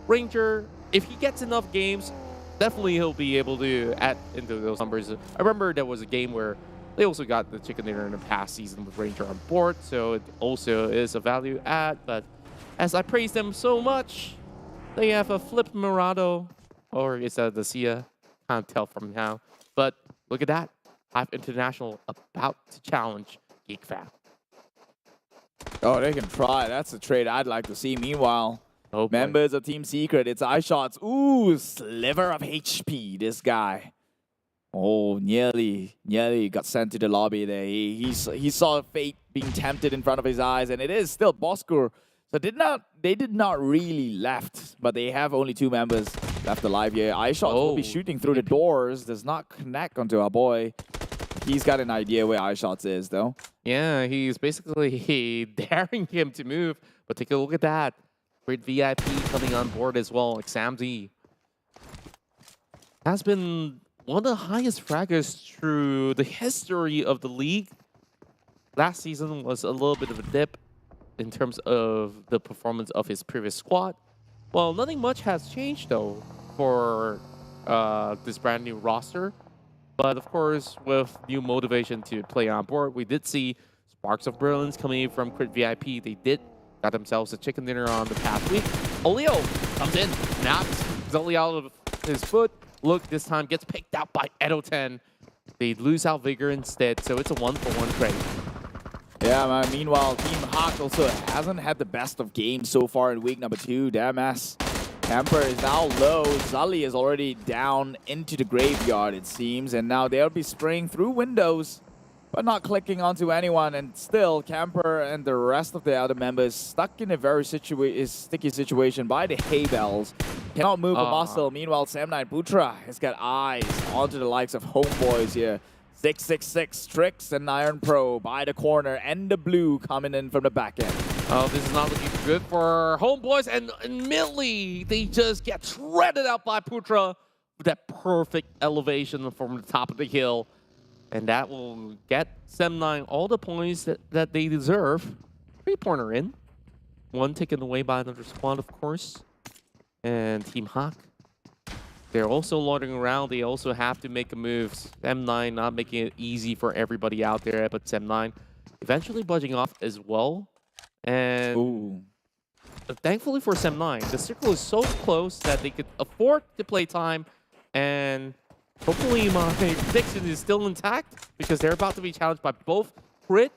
Ranger, if he gets enough games, definitely he'll be able to add into those numbers. I remember there was a game where they also got the chicken dinner in the past season with Ranger on board, so it also is a value add. But as I praise them so much, they have a flip Murado, or is that the NSEA? Can't tell from now. But look at that. HYVE International about to challenge GEEK Fam. Oh, they can try. That's a trade I'd like to see. Meanwhile, members of Team Secret, it's iShots. Ooh, sliver of HP, this guy. Oh, nearly got sent to the lobby there. He saw fate being tempted in front of his eyes, and it is still Bosskurr. So they did not really left, but they have only 2 members left alive here. iShots will be shooting through the doors. Does not connect onto our boy. He's got an idea where iShots is, though. Yeah, he's basically daring him to move. But take a look at that. Great VIP coming on board as well. Examzy has been one of the highest fraggers through the history of the league. Last season was a little bit of a dip in terms of the performance of his previous squad. Well, nothing much has changed, though, for this brand new roster. But of course, with new motivation to play on board, we did see sparks of brilliance coming in from Crit VIP. They did got themselves a chicken dinner on the past week. Olio comes in, knocks Zully out of his foot. Look, this time gets picked out by Edo10. They lose out Vigor instead, so it's a 1-for-1 trade. Yeah, man. Meanwhile, Team Hawk also hasn't had the best of games so far in week number 2. Damn ass. Camper is now low. Zully is already down into the graveyard, it seems. And now they'll be spraying through windows, but not clicking onto anyone. And still, Camper and the rest of the other members stuck in a very sticky situation by the hay bells. Cannot move a muscle. Meanwhile, Sam9 Putra has got eyes onto the likes of HomeBois here. 666 Trix and Iron Pro by the corner, and the blue coming in from the back end. Oh, this is not looking good for HomeBois, and immediately they just get shredded out by Putra with that perfect elevation from the top of the hill. And that will get Sam9 all the points that they deserve. 3-pointer in. 1 taken away by another squad, of course. And Team Hawk, they're also loitering around. They also have to make a move. M9 not making it easy for everybody out there, but M9 eventually budging off as well. And thankfully for M9, the circle is so close that they could afford to play time. And hopefully my prediction is still intact, because they're about to be challenged by both Crit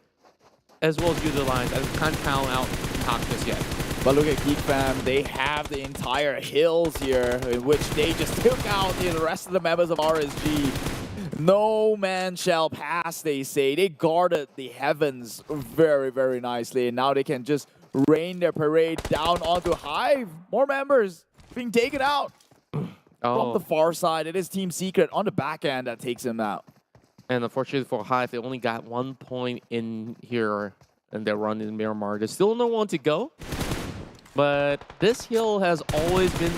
as well as Yoodo Alliance, and can't count out Hawk just yet. But look at GEEK Fam, they have the entire hills here, in which they just took out the rest of the members of RSG. No man shall pass, they say. They guarded the heavens very, very nicely, and now they can just rain their parade down onto HYVE. More members being taken out from the far side. It is Team Secret on the back end that takes them out. And unfortunately for HYVE, they only got 1 point in here in their run in Miramar. There's still no one to go. But this hill has always been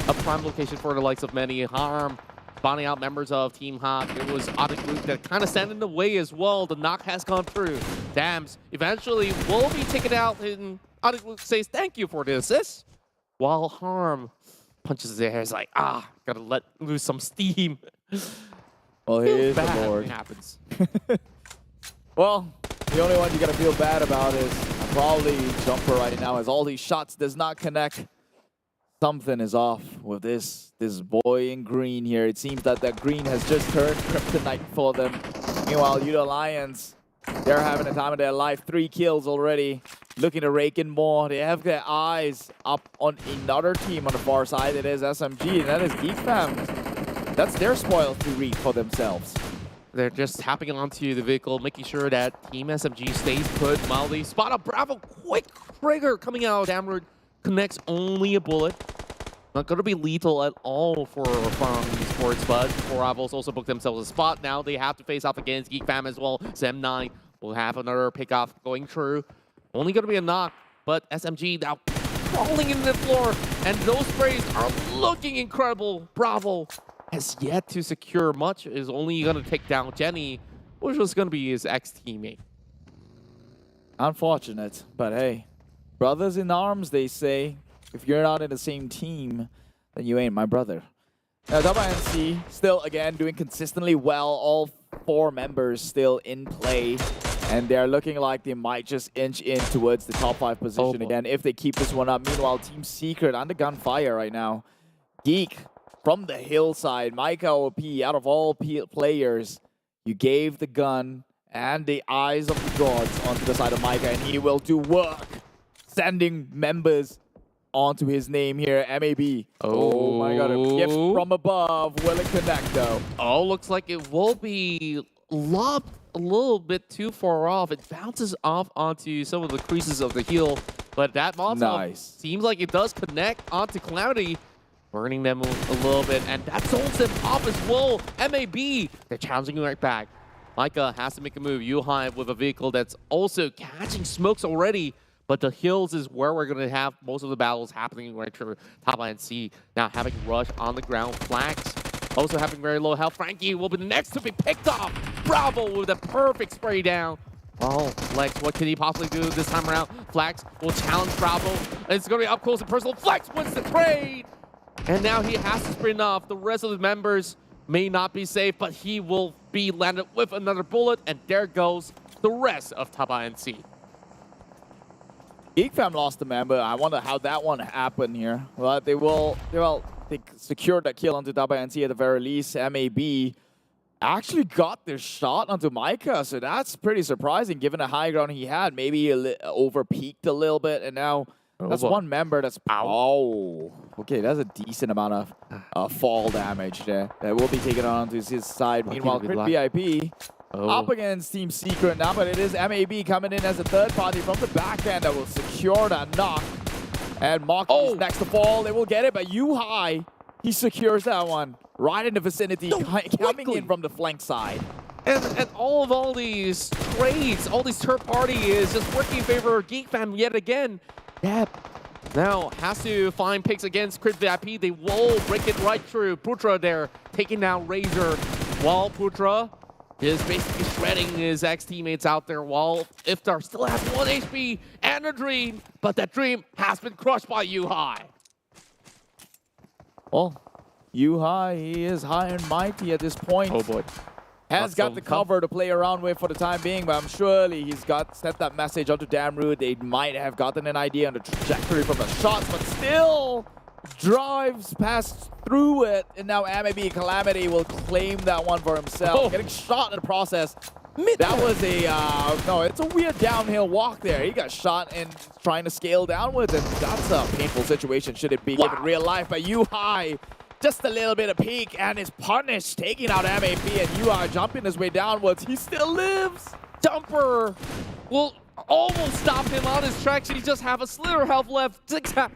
a prime location for the likes of many. Harm spawning out members of Team Hawk. It was Luke that kind of standing in the way as well. The knock has gone through. Dams eventually will be taken out, and Luke says thank you for the assist. While Harm punches his hair. He's like, gotta let loose some steam. Well, here's the Lord. It happens. Well, the only one you gotta feel bad about is probably Jumper right now, as all these shots does not connect. Something is off with this boy in green here. It seems that green has just turned kryptonite for them. Meanwhile, Yoodo Alliance, they're having a time of their life. 3 kills already. Looking to rake in more. They have their eyes up on another team on the far side. It is SMG, and that is GEEK Fam. that's their spoil to reap for themselves. They're just tapping onto the vehicle, making sure that Team SMG stays put while they spot a Bravo. Quick trigger coming out. Damrood connects only a bullet. Not going to be lethal at all for Farang Esports, but 4Rivals also booked themselves a spot. Now they have to face off against GEEK Fam as well. Zem9 will have another pickoff going through. Only going to be a knock, but SMG now crawling in the floor, and those sprays are looking incredible. Bravo has yet to secure much, is only going to take down Jenny, which was going to be his ex-teammate. Unfortunate, but hey, brothers in arms, they say. If you're not in the same team, then you ain't my brother. Now, Tabah NSEA still, again, doing consistently well. All 4 members still in play. And they're looking like they might just inch in towards the top 5 position again if they keep this one up. Meanwhile, Team Secret under gunfire right now. GEEK from the hillside. Micah OP, out of all players, you gave the gun and the eyes of the gods onto the side of Micah, and he will do work. Sending members onto his name here, MAB. Oh my god, a gift from above. Will it connect though? Oh, looks like it will be lobbed a little bit too far off. It bounces off onto some of the creases of the heel, but that Molotov seems like it does connect onto Calamity, burning them a little bit, and that zones them off as well. MAB, they're challenging right back. Micah has to make a move. HYVE with a vehicle that's also catching smokes already. But the hills is where we're going to have most of the battles happening right through Tabah NSEA. Now having Rush on the ground. Flax also having very low health. Frankie will be the next to be picked off. Bravo with a perfect spray down. Oh, Flex, what can he possibly do this time around? Flax will challenge Bravo. It's going to be up close and personal. Flex wins the trade. And now he has to sprint off. The rest of the members may not be safe, but he will be landed with another bullet. And there goes the rest of Tabah NSEA. GEEK Fam lost a member. I wonder how that one happened here. Well, they secured that kill onto Tabah NSEA at the very least. MAB actually got their shot onto Micah, so that's pretty surprising given the high ground he had. Maybe he over-peaked a little bit, and now that's one member that's... Oh, okay, that's a decent amount of fall damage there. That will be taken on to his side. Meanwhile, Crit VIP... up against Team Secret now, but it is MAB coming in as a third party from the back end that will secure that knock. And Mocky is next to fall. They will get it, but HYVE, he secures that one right in the vicinity, coming in from the flank side. And all these trades, all these third party is just working in favor of GEEK Fam yet again. Yep. Now has to find picks against Crit VIP. They will break it right through. Putra there taking down Razor, while Putra is basically shredding his ex-teammates out there, while Iftar still has 1 HP and a dream, but that dream has been crushed by HYVE. Well, HYVE, he is high and mighty at this point. Oh boy. Has got the cover to play around with for the time being, but I'm surely he's sent that message onto Damrood. They might have gotten an idea on the trajectory from the shots, but still drives past through it, and now MAB Calamity will claim that one for himself. Getting shot in the process. That was a, no, it's a weird downhill walk there. He got shot and trying to scale downwards, and that's a painful situation should it be given real life. But HYVE, just a little bit of peek and is punished, taking out MAB, and HYVE jumping his way downwards. He still lives. Jumper will almost stop him on his tracks. He just have a slither health left. Zigzag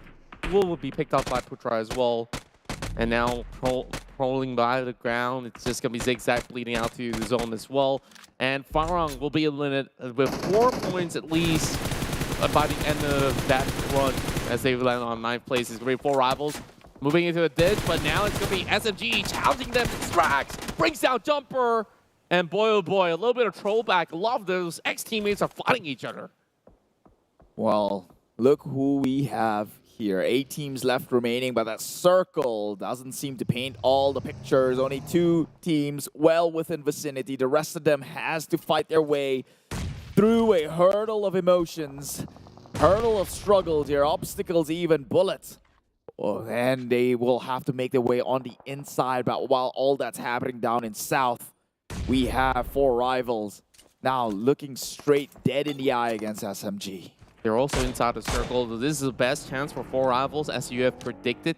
will be picked up by Putra as well. And now rolling by the ground, it's just going to be Zigzag bleeding out to the zone as well. And Farang will be eliminated with 4 points at least by the end of that run as they land on 9th place. It's going to be 4Rivals moving into a ditch, but now it's going to be SMG challenging them. Strax brings down Jumper. And boy, oh boy, a little bit of trollback. A lot of those ex-teammates are fighting each other. Well, look who we have here. 8 teams left remaining, but that circle doesn't seem to paint all the pictures. Only 2 teams well within vicinity. The rest of them has to fight their way through a hurdle of emotions, hurdle of struggles here, obstacles, even bullets. And they will have to make their way on the inside. But while all that's happening down in South, we have 4Rivals now looking straight dead in the eye against SMG. They're also inside the circle. This is the best chance for 4Rivals, as you have predicted.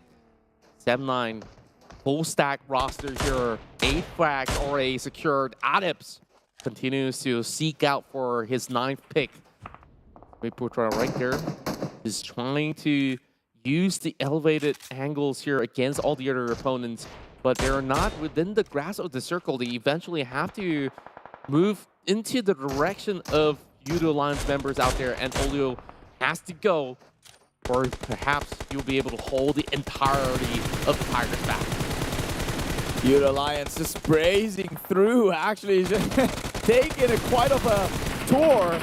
Zem9 full stack roster here. 8 frags already secured. Adips continues to seek out for his 9th pick. Putra right there is trying to use the elevated angles here against all the other opponents, but they're not within the grasp of the circle. They eventually have to move into the direction of Yoodo Alliance members out there, and Olio has to go, or perhaps you'll be able to hold the entirety of the Tigers back. Yoodo Alliance just brazing through, actually just taking quite of a tour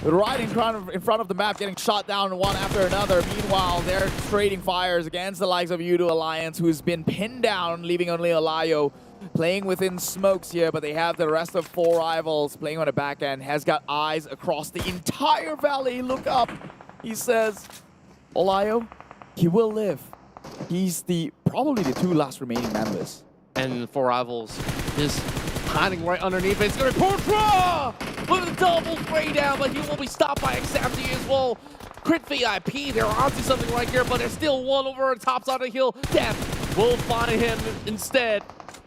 right in front of the map, getting shot down one after another. Meanwhile, they're trading fires against the likes of Yoodo Alliance, who's been pinned down, leaving only Olayo playing within smokes here, but they have the rest of 4 rivals playing on the back end. Has got eyes across the entire valley. Look up. He says, Olayo, he will live. He's probably the 2 last remaining members. And 4 rivals is hiding right underneath it. It's going to be Putra with a double spray down, but he will be stopped by XMG as well. Crit VIP, they're onto something right here, but there's still one over on the top side of the hill. Death will find him instead.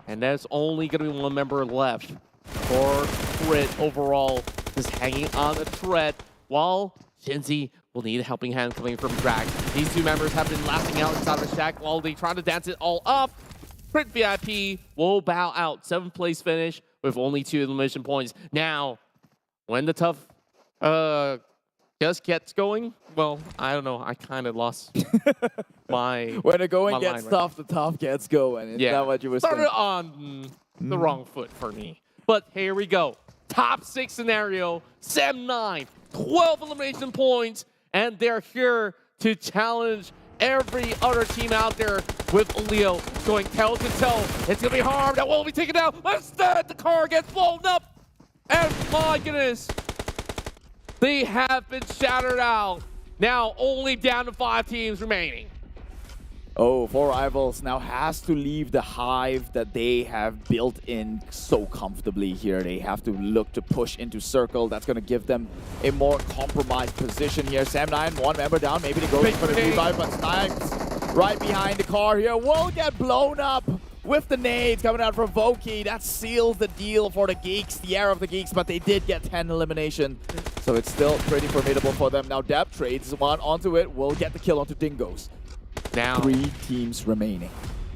And there's only going to be 1 member left for Crit overall, just hanging on the thread, while Shinzi will need a helping hand coming from Drag. These 2 members have been lasting out inside of the shack while they try to dance it all up. Crit VIP will bow out. 7th place finish with only 2 elimination points. Now, when the tough just gets going, well, I don't know. I kind of lost my When the going my gets line, tough, the tough gets going. Is that what you were saying? Started on the wrong foot for me. But here we go. Top 6 scenario. Sem9, 12 elimination points, and they're here to challenge every other team out there, with Leo going tail to toe. It's going to be hard. That will be taken out. Instead, the car gets blown up. And my goodness, they have been shattered out. Now only down to 5 teams remaining. Oh, 4 rivals now has to leave the hive that they have built in so comfortably here. They have to look to push into circle. That's going to give them a more compromised position here. Sem9, 1 member down. Maybe they go for the revive, but Snipes right behind the car here will get blown up with the nades coming out from Voki. That seals the deal for the Geeks, the era of the Geeks, but they did get 10 elimination. So it's still pretty formidable for them. Now Deb trades 1 onto it, will get the kill onto Dingoz. Now 3 teams remaining.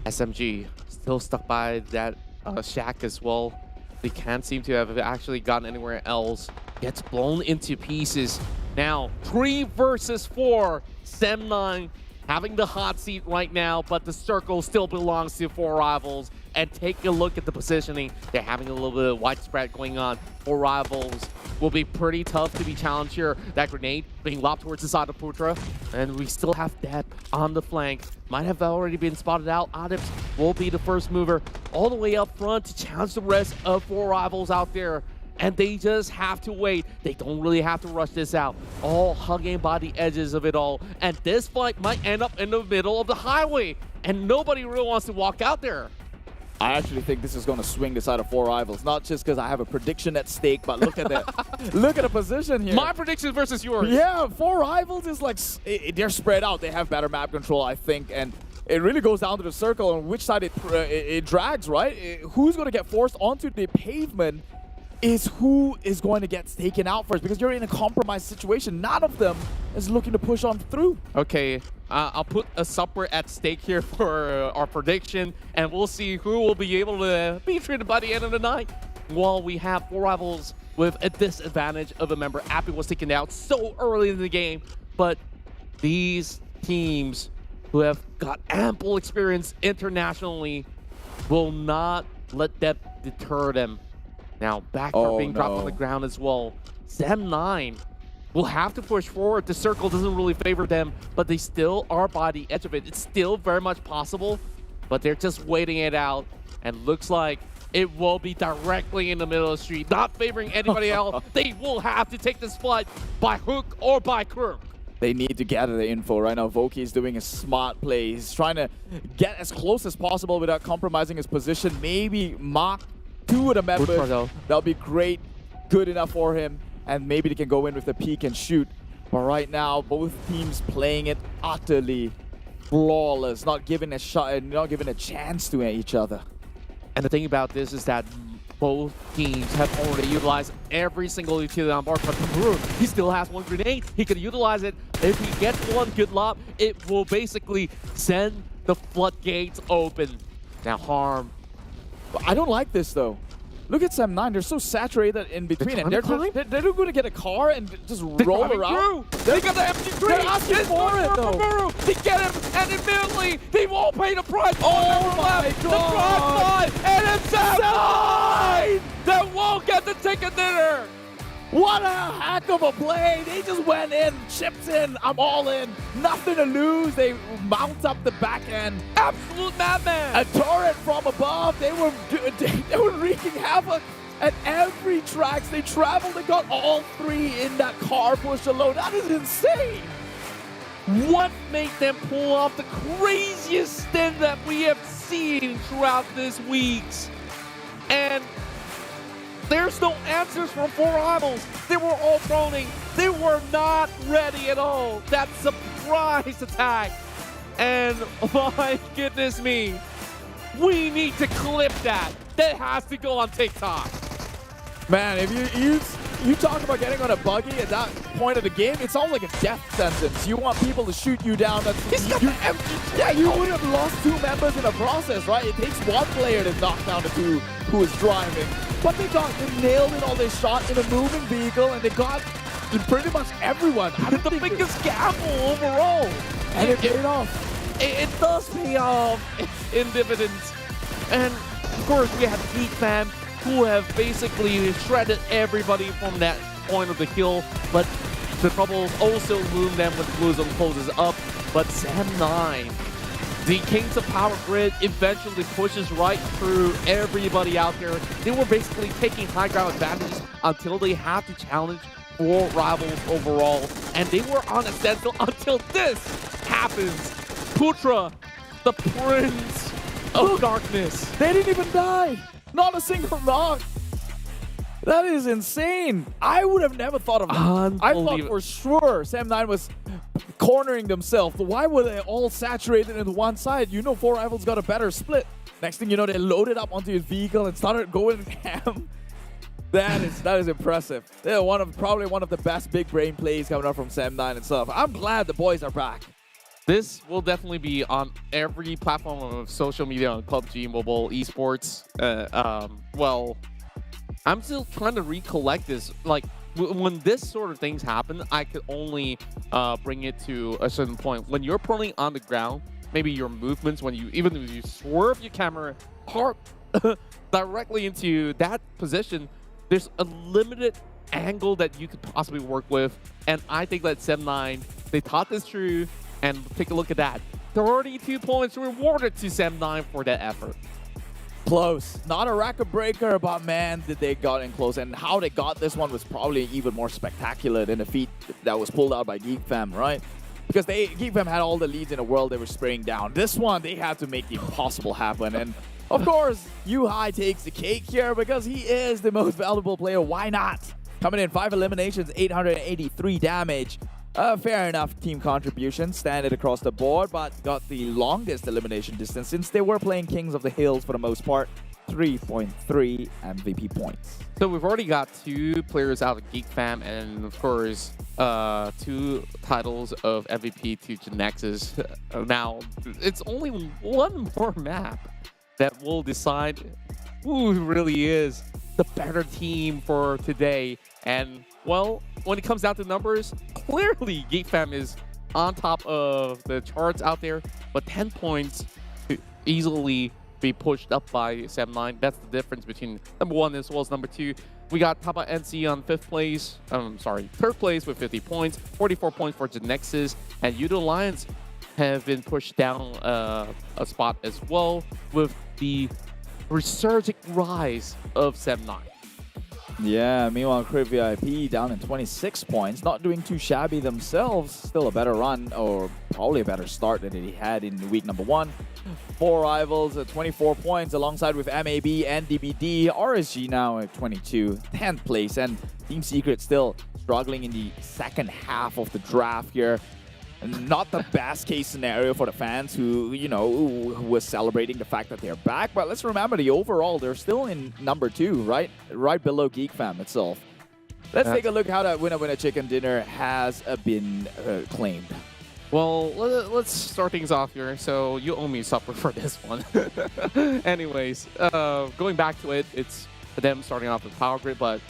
SMG still stuck by that shack as well. They can't seem to have actually gotten anywhere else. Gets blown into pieces. Now 3 versus 4. Sem9 having the hot seat right now, but the circle still belongs to 4 rivals. And take a look at the positioning. They're having a little bit of widespread going on. 4 rivals will be pretty tough to be challenged here. That grenade being lobbed towards the side of Putra. And we still have Deb on the flank. Might have already been spotted out. Adips will be the first mover all the way up front to challenge the rest of 4 rivals out there. And they just have to wait. They don't really have to rush this out. All hugging by the edges of it all. And this fight might end up in the middle of the highway. And nobody really wants to walk out there. I actually think this is going to swing the side of 4 rivals. Not just because I have a prediction at stake, but look at that. Look at the position here. My prediction versus yours. Yeah, 4 rivals is like, they're spread out. They have better map control, I think. And it really goes down to the circle and which side it drags, right? Who's going to get forced onto the pavement is who is going to get taken out first, because you're in a compromised situation. None of them is looking to push on through. Okay, I'll put a supper at stake here for our prediction, and we'll see who will be able to be treated by the end of the night. While we have 4 rivals with a disadvantage of a member. Appy was taken out so early in the game, but these teams who have got ample experience internationally will not let that deter them. Now, backcourt being dropped on the ground as well. Sem9 will have to push forward. The circle doesn't really favor them, but they still are by the edge of it. It's still very much possible, but they're just waiting it out. And looks like it will be directly in the middle of the street, not favoring anybody else. They will have to take this fight by hook or by crook. They need to gather the info right now. Voki is doing a smart play. He's trying to get as close as possible without compromising his position. Maybe mark 2 of the members. That'll be great, good enough for him. And maybe they can go in with the peek and shoot. But right now, both teams playing it utterly flawless, not giving a shot, not giving a chance to each other. And the thing about this is that both teams have already utilized every single utility on board, but he still has one grenade. He can utilize it. If he gets one good lob, it will basically send the floodgates open. Now Harm. I don't like this though. Look at Sam9, they're so saturated in between, and they're going to get a car and just roll around. They got the MG3! They're asking for it though. They get him, and immediately they won't pay the price. Oh my The god! drive-by, and it's Sam9 that won't get the ticket dinner. What a heck of a play! They just went in, chipped in, I'm all in, nothing to lose. They mount up the back end. Absolute madman! A turret from above. They were wreaking havoc at every tracks. They traveled and got all three in that car push alone. That is insane! What made them pull off the craziest stint that we have seen throughout this week's? And there's no answers from 4 Rivals. They were all droning. They were not ready at all. That surprise attack. And my goodness me, we need to clip that. That has to go on TikTok. Man, if you talk about getting on a buggy at that point of the game, it sounds like a death sentence. You want people to shoot you down. Yeah, you would have lost 2 members in the process, right? It takes 1 player to knock down the 2 who is driving. But they nailed it all. They shot in a moving vehicle, and they got pretty much everyone. The biggest gamble overall. And it paid off. It does pay off in dividends. And of course, we have GEEK fam who have basically shredded everybody from that point of the hill. But the troubles also loom them when Blue Zone closes up. But Sam9, the Kings of Power Grid, eventually pushes right through everybody out there. They were basically taking high ground advantages until they had to challenge 4 Rivals overall. And they were on a standstill until this happens. Putra, the Prince of Darkness. They didn't even die. Not a single knock. That is insane. I would have never thought of that. I thought for sure Sam9 was cornering themselves. Why were they all saturated into one side? You know 4 Rivals got a better split. Next thing you know, they loaded up onto his vehicle and started going ham. That is impressive. They're probably one of the best big brain plays coming up from Sam9 and stuff. I'm glad the boys are back. This will definitely be on every platform of social media on PUBG Mobile Esports. Well, I'm still trying to recollect this. Like, when this sort of things happen, I could only bring it to a certain point. When you're pulling on the ground, maybe your movements, even if you swerve your camera hard directly into that position, there's a limited angle that you could possibly work with. And I think that Sam9, they thought this through. And take a look at that. 32 points rewarded to Sam9 for that effort. Close. Not a record breaker, but man, did they got in close. And how they got this one was probably even more spectacular than the feat that was pulled out by GEEK fam, right? Because GEEK fam had all the leads in the world they were spraying down. This one, they had to make the impossible happen. And of course, HYVE takes the cake here because he is the most valuable player. Why not? Coming in 5 eliminations, 883 damage. Fair enough team contribution, standard across the board, but got the longest elimination distance since they were playing Kings of the Hills for the most part. 3.3 MVP points. So we've already got 2 players out of GEEK fam, and of course, 2 titles of MVP to Genexus. Now, it's only 1 more map that will decide who really is the better team for today. And, well, when it comes down to numbers, clearly GEEK fam is on top of the charts out there, but 10 points to easily be pushed up by Sam9. That's the difference between number 1 as well as number 2. We got Tabah NSEA on 5th place. Third place with 50 points, 44 points for Genexus, and Yoodo Alliance have been pushed down a spot as well with the resurgent rise of Sam9. Yeah, meanwhile, Crit VIP down in 26 points. Not doing too shabby themselves. Still a better run, or probably a better start than he had in week number 1. 4 Rivals at 24 points, alongside with MAB and DBD. RSG now at 22, 10th place. And Team Secret still struggling in the second half of the draft here. not the best case scenario for the fans who, you know, who was celebrating the fact that they're back. But let's remember the overall, they're still in number 2, right? Right below Geek Fam itself. Let's take a look how that winner chicken dinner has been claimed. Well, let's start things off here. So you owe me supper for this one. Anyways, going back to it, it's them starting off with Power Grid, but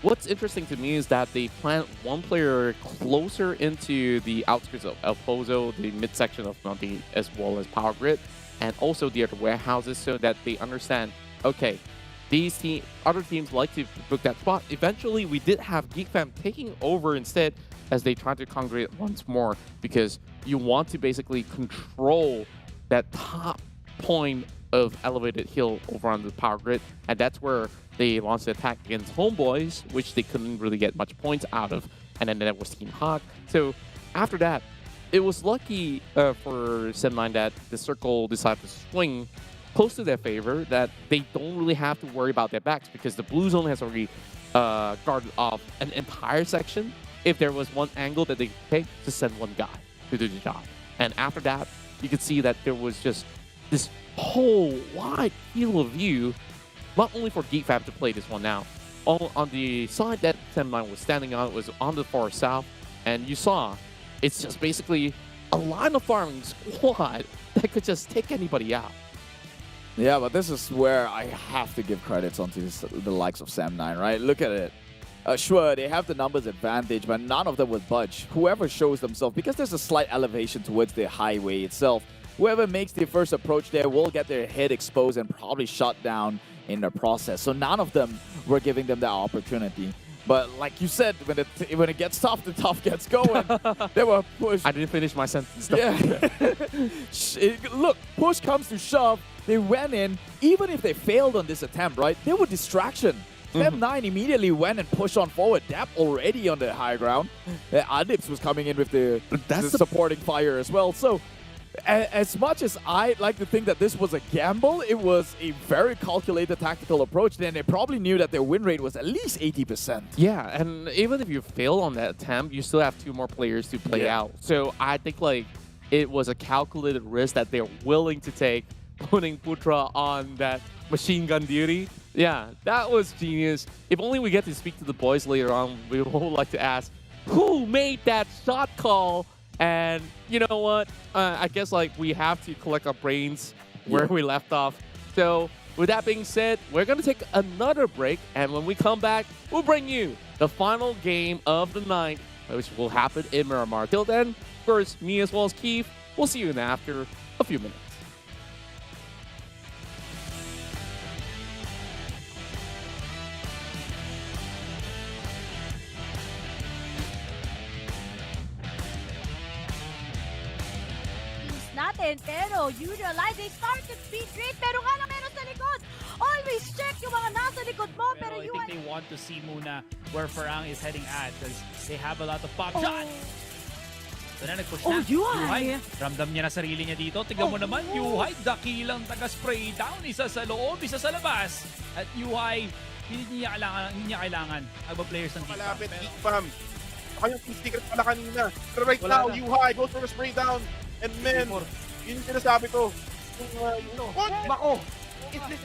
what's interesting to me is that they plant one player closer into the outskirts of El Pozo, the midsection of Monty, as well as Power Grid, and also the other warehouses, so that they understand, okay, these other teams like to book that spot. Eventually, we did have Geek Fam taking over instead as they try to congregate once more, because you want to basically control that top point of elevated hill over on the Power Grid, and that's where they launched the attack against HomeBois, which they couldn't really get much points out of, and then that was Team Hawk. So after that, it was lucky for Sem9 that the circle decided to swing close to their favor, that they don't really have to worry about their backs, because the blue zone has already guarded off an entire section. If there was one angle that they could take, to send one guy to do the job. And after that, you could see that there was just this whole wide field of view, not only for Geek Fam to play this one now. On the side that Sem9 was standing on was on the far south, and you saw it's just basically a line of farming squad that could just take anybody out. Yeah, but this is where I have to give credits onto the likes of Sem9, right? Look at it. Sure, they have the numbers advantage, but none of them would budge. Whoever shows themselves, because there's a slight elevation towards the highway itself, whoever makes the first approach there will get their head exposed and probably shot down in the process. So none of them were giving them that opportunity. But like you said, when it gets tough, the tough gets going. They were pushed. I didn't finish my sentence. Yeah. Look, push comes to shove. They went in. Even if they failed on this attempt, right, they were distraction. Sem9 immediately went and pushed on forward. Dap already on the high ground. Adips was coming in with the supporting fire as well. So as much as I like to think that this was a gamble, it was a very calculated tactical approach. Then they probably knew that their win rate was at least 80%. Yeah, and even if you fail on that attempt, you still have 2 more players to play out. So I think like it was a calculated risk that they're willing to take, putting Putra on that machine gun duty. Yeah, that was genius. If only we get to speak to the boys later on, we would like to ask, who made that shot call? And you know what? I guess like we have to collect our brains where we left off. So with that being said, we're going to take another break. And when we come back, we'll bring you the final game of the night, which will happen in Miramar. Till then, first, me as well as Keith, we'll see you in after a few minutes. Natin, pero Yoodo Alliance, they start to speed great, pero nga lang meron sa likod. Always check yung mga nasa likod mo, pero I think they want to see muna where Farang is heading at, because they have a lot of pop shots. So na nag-push na. Yuhai. Ramdam niya na sarili niya dito. Tignan mo naman, Yuhai, dakilang taga-spray down. Isa sa loob, isa sa labas. At Yuhai, hindi niya kailangan players ng Geek Fam. Malapit Geek Fam. Baka yung secret pala kanina. Pero right now, Yuhai goes for a spray down. And men, yun yung sinasabi ko. Mako!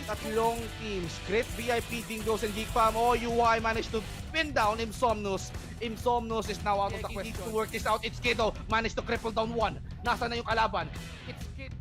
Tatlong teams. Great VIP, Dingoz, and Geek Fam. UI managed to pin down Imsomnus. Imsomnus is now out of the question. To work this out, it's Kido. Managed to cripple down one. Nasa na yung kalaban? It's Kido.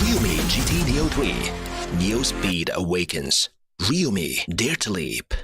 Realme GT Neo 3. Neo Speed awakens. Realme, dare to leap.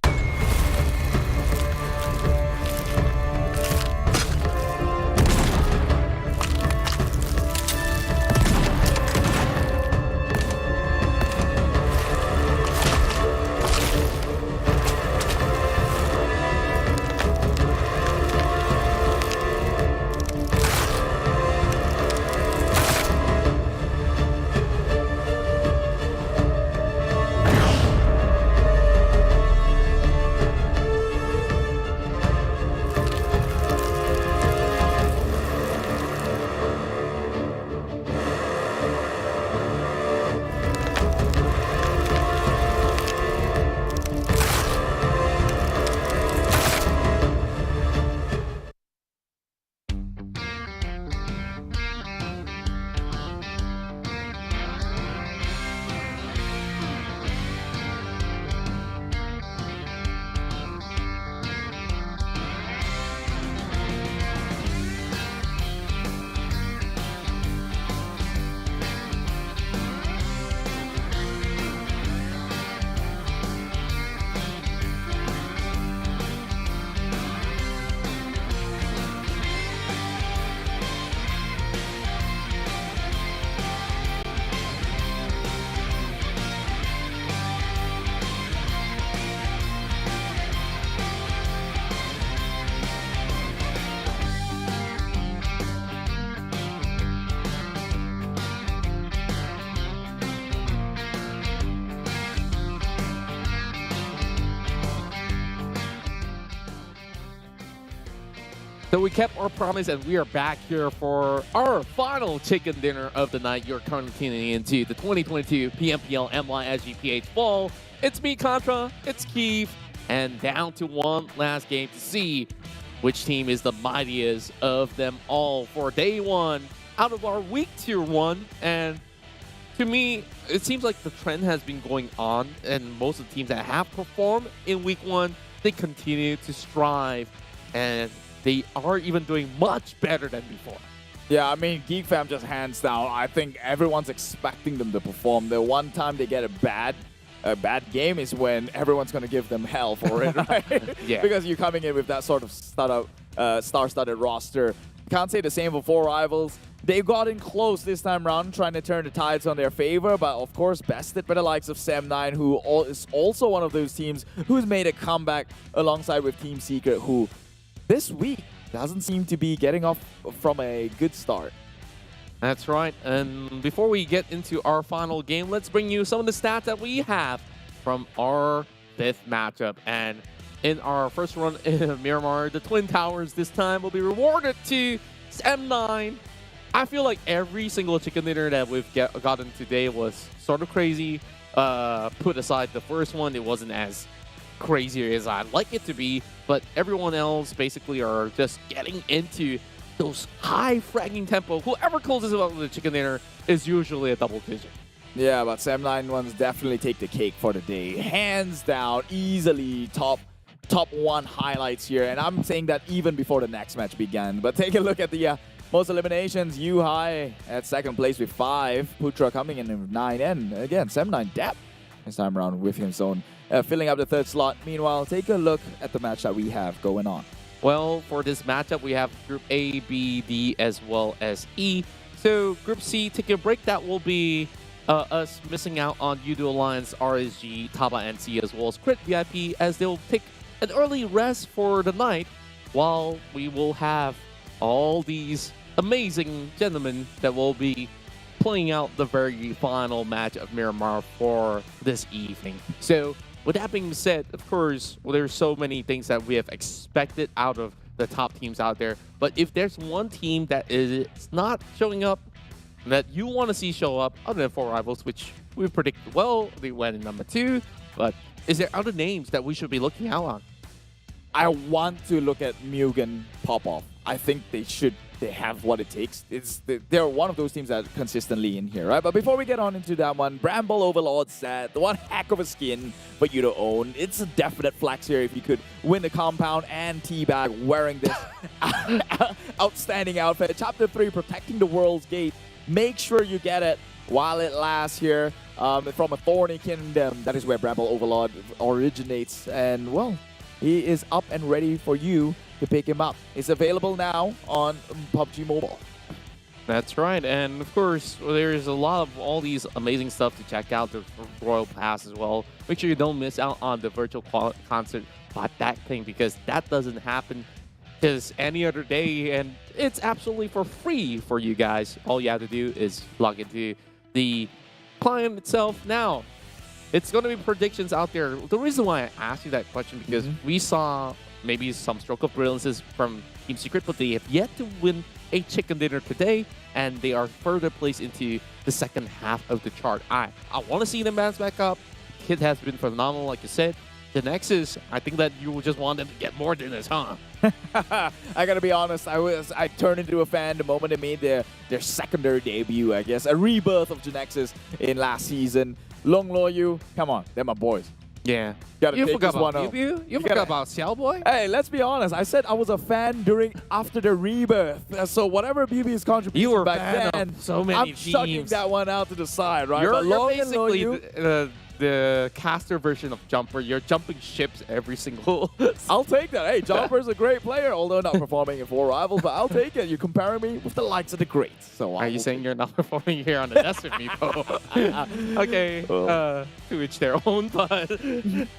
So we kept our promise and we are back here for our final chicken dinner of the night. You're currently tuning into the 2022 PMPL MYSGPH Fall. It's me, Contra, it's Keith, and down to one last game to see which team is the mightiest of them all for day one out of our week tier one. And to me, it seems like the trend has been going on, and most of the teams that have performed in week one, they continue to strive, and they are even doing much better than before. Yeah, I mean, GEEK fam just hands down. I think everyone's expecting them to perform. The one time they get a bad game is when everyone's going to give them hell for it, right? Yeah. Because you're coming in with that sort of star-studded roster. Can't say the same for Four Rivals. They got in close this time around, trying to turn the tides on their favor, but of course bested by the likes of Sem9, who is also one of those teams who's made a comeback alongside with Team Secret, who this week doesn't seem to be getting off from a good start. That's right. And before we get into our final game, let's bring you some of the stats that we have from our fifth matchup. And in our first run in Miramar, the Twin Towers this time will be rewarded to M9. I feel like every single chicken dinner that we've gotten today was sort of crazy. Put aside the first one, it wasn't as crazy as I'd like it to be, but everyone else basically are just getting into those high fragging tempo. Whoever closes out with the chicken dinner is usually a double digit. Yeah, but Sem9 ones definitely take the cake for the day. Hands down, easily top one highlights here, and I'm saying that even before the next match began. But take a look at the most eliminations. Yuhai at second place with 5, Putra coming in with 9, and again, Sem9 depth this time around with his own filling up the third slot. Meanwhile, take a look at the match that we have going on. Well, for this matchup, we have Group A, B, D, as well as E. So Group C, take a break. That will be us missing out on Yoodo Alliance, RSG, Tabah NSEA, as well as Crit VIP, as they'll take an early rest for the night, while we will have all these amazing gentlemen that will be playing out the very final match of Miramar for this evening. So with that being said, of course, there's so many things that we have expected out of the top teams out there. But if there's one team that is not showing up, that you want to see show up, other than Four Rivals, which we predicted well, they went in number 2. But is there other names that we should be looking out on? I want to look at MUGEN pop off. I think they have what it takes. They're one of those teams that are consistently in here, right? But before we get on into that one, Bramble Overlord said, the one heck of a skin for you to own. It's a definite flex here if you could win the compound and teabag wearing this outstanding outfit. Chapter 3, protecting the world's gate. Make sure you get it. while it lasts here. From a thorny kingdom, that is where Bramble Overlord originates. And, well, he is up and ready for you to pick him up. It's available now on PUBG Mobile. That's right, and of course, there's a lot of all these amazing stuff to check out, the Royal Pass as well. Make sure you don't miss out on the virtual concert by that thing, because that doesn't happen just any other day, and it's absolutely for free for you guys. All you have to do is log into the client itself. Now, it's going to be predictions out there. The reason why I asked you that question, because we saw maybe some stroke of brilliances from Team Secret, but they have yet to win a chicken dinner today, and they are further placed into the second half of the chart. I want to see them bounce back up. Kid has been phenomenal, like you said. Genexus, I think that you just want them to get more than this, huh? I gotta be honest, I turned into a fan the moment they made their secondary debut, I guess. A rebirth of Genexus in last season. Long Loyu, come on, they're my boys. Yeah. You forgot about You forgot about Xiao Boy? Hey, let's be honest. I said I was a fan after the rebirth. So whatever BB's contribution you were back fan then, of so many I'm teams. chucking that one out to the side, right? You're basically the caster version of Jumper. You're jumping ships every single... I'll take that. Hey, Jumper's a great player, although not performing in 4 Rivals, but I'll take it. You're comparing me with the likes of the greats. So are you saying you're not performing here on the desk with me, though? Okay, to each their own, but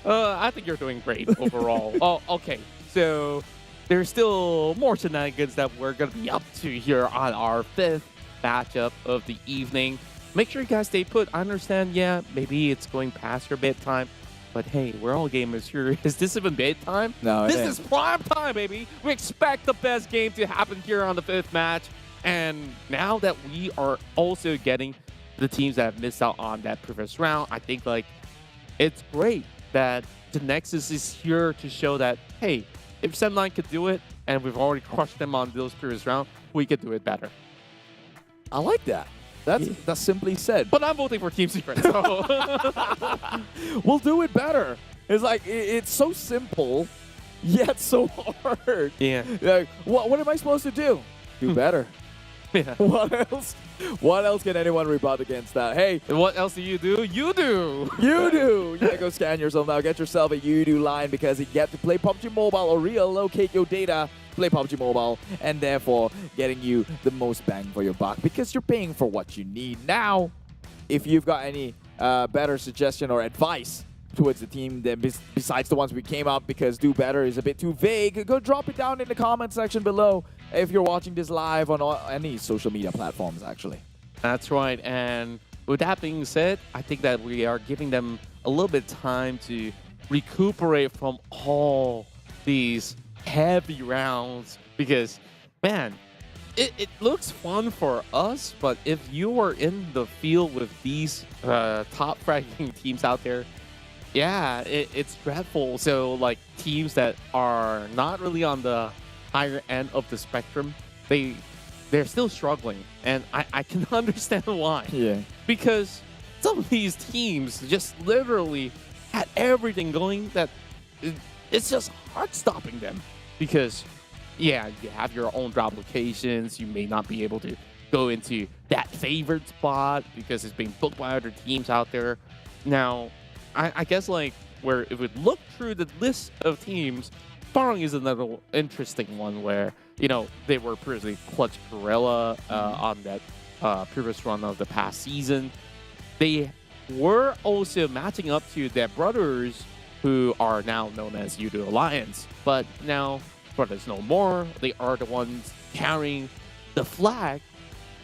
I think you're doing great overall. Oh, okay, so there's still more shenanigans that we're going to be up to here on our 5th matchup of the evening. Make sure you guys stay put. I understand, yeah, maybe it's going past your bedtime, but hey, we're all gamers here. Is this even bedtime? No, this is prime time, baby. We expect the best game to happen here on the 5th match. And now that we are also getting the teams that have missed out on that previous round, I think like it's great that Genexus is here to show that, hey, if Sem9 could do it, and we've already crushed them on those previous rounds, we could do it better. I like that. That's simply said. But I'm voting for Team Secret, so... We'll do it better. It's like, it's so simple, yet so hard. Yeah. Like, what am I supposed to do? Do better. Yeah. What else? What else can anyone rebut against that? Hey. What else do? You do. You Yeah, go scan yourself now. Get yourself a Yoodo line, because you get to play PUBG Mobile or relocate your data. Play PUBG Mobile, and therefore getting you the most bang for your buck, because you're paying for what you need. Now, if you've got any better suggestion or advice towards the team than besides the ones we came up, because do better is a bit too vague, go drop it down in the comment section below if you're watching this live on any social media platforms, actually. That's right, and with that being said, I think that we are giving them a little bit of time to recuperate from all these heavy rounds, because, man, it looks fun for us, but if you are in the field with these top fragmenting teams out there, yeah, it's dreadful. So, like, teams that are not really on the higher end of the spectrum, they're still struggling, and I can understand why. Yeah. Because some of these teams just literally had everything going that it's just hard stopping them. Because, yeah, you have your own drop locations. You may not be able to go into that favored spot because it's being booked by other teams out there. Now, I guess, like, where if we look through the list of teams, Farang is another interesting one where, you know, they were previously Farang Guerilla on that previous run of the past season. They were also matching up to their brothers, who are now known as Yoodo Alliance. But now, brothers no more. They are the ones carrying the flag.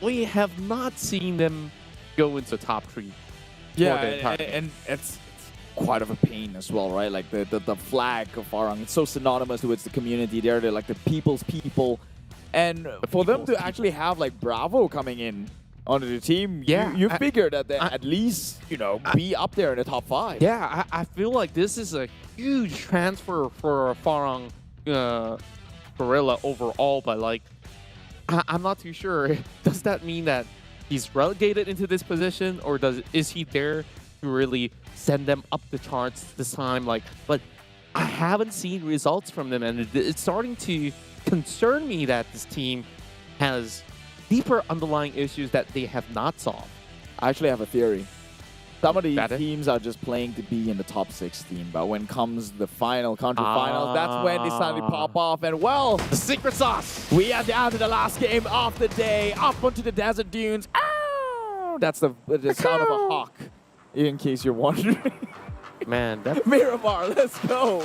We have not seen them go into top 3. Yeah, and it's quite of a pain as well, right? Like the flag of Farang, it's so synonymous with the community. They're like the people's people. And for them to actually have like Bravo coming in onto the team, yeah, you figure that they at least, you know, be up there in the top 5. Yeah, I feel like this is a huge transfer for Farang Guerilla overall, but like, I'm not too sure. Does that mean that he's relegated into this position, or is he there to really send them up the charts this time? Like, but I haven't seen results from them, and it's starting to concern me that this team has deeper underlying issues that they have not solved. I actually have a theory. Some of these Better? teams are just playing to be in the top 16, but when comes the final country finals, that's when they suddenly pop off. And well, The secret sauce. we are down to the last game of the day, up onto the desert dunes. Ow! That's the sound of a hawk, in case you're wondering. Man, that Miramar, let's go.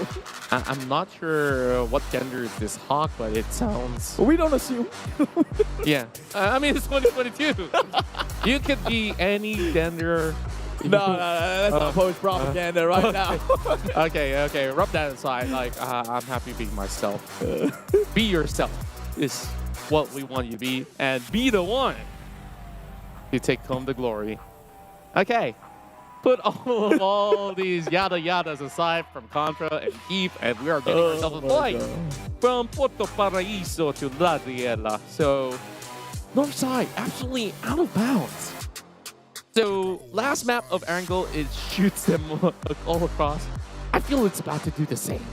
I'm not sure what gender is this hawk, but it sounds. We don't assume. Yeah, I mean it's 2022. You could be any gender. No, let's not post propaganda right now. Okay, rub that aside. Like, I'm happy being myself. Be yourself is what we want you to be, and be the one to take home the glory. Okay, put all these yada yadas aside from Contra and GEEK, and we are getting ourselves a flight from Puerto Paraíso to La Riela. So, north side, absolutely out of bounds. So, last map of Angle, it shoots them all across. I feel it's about to do the same.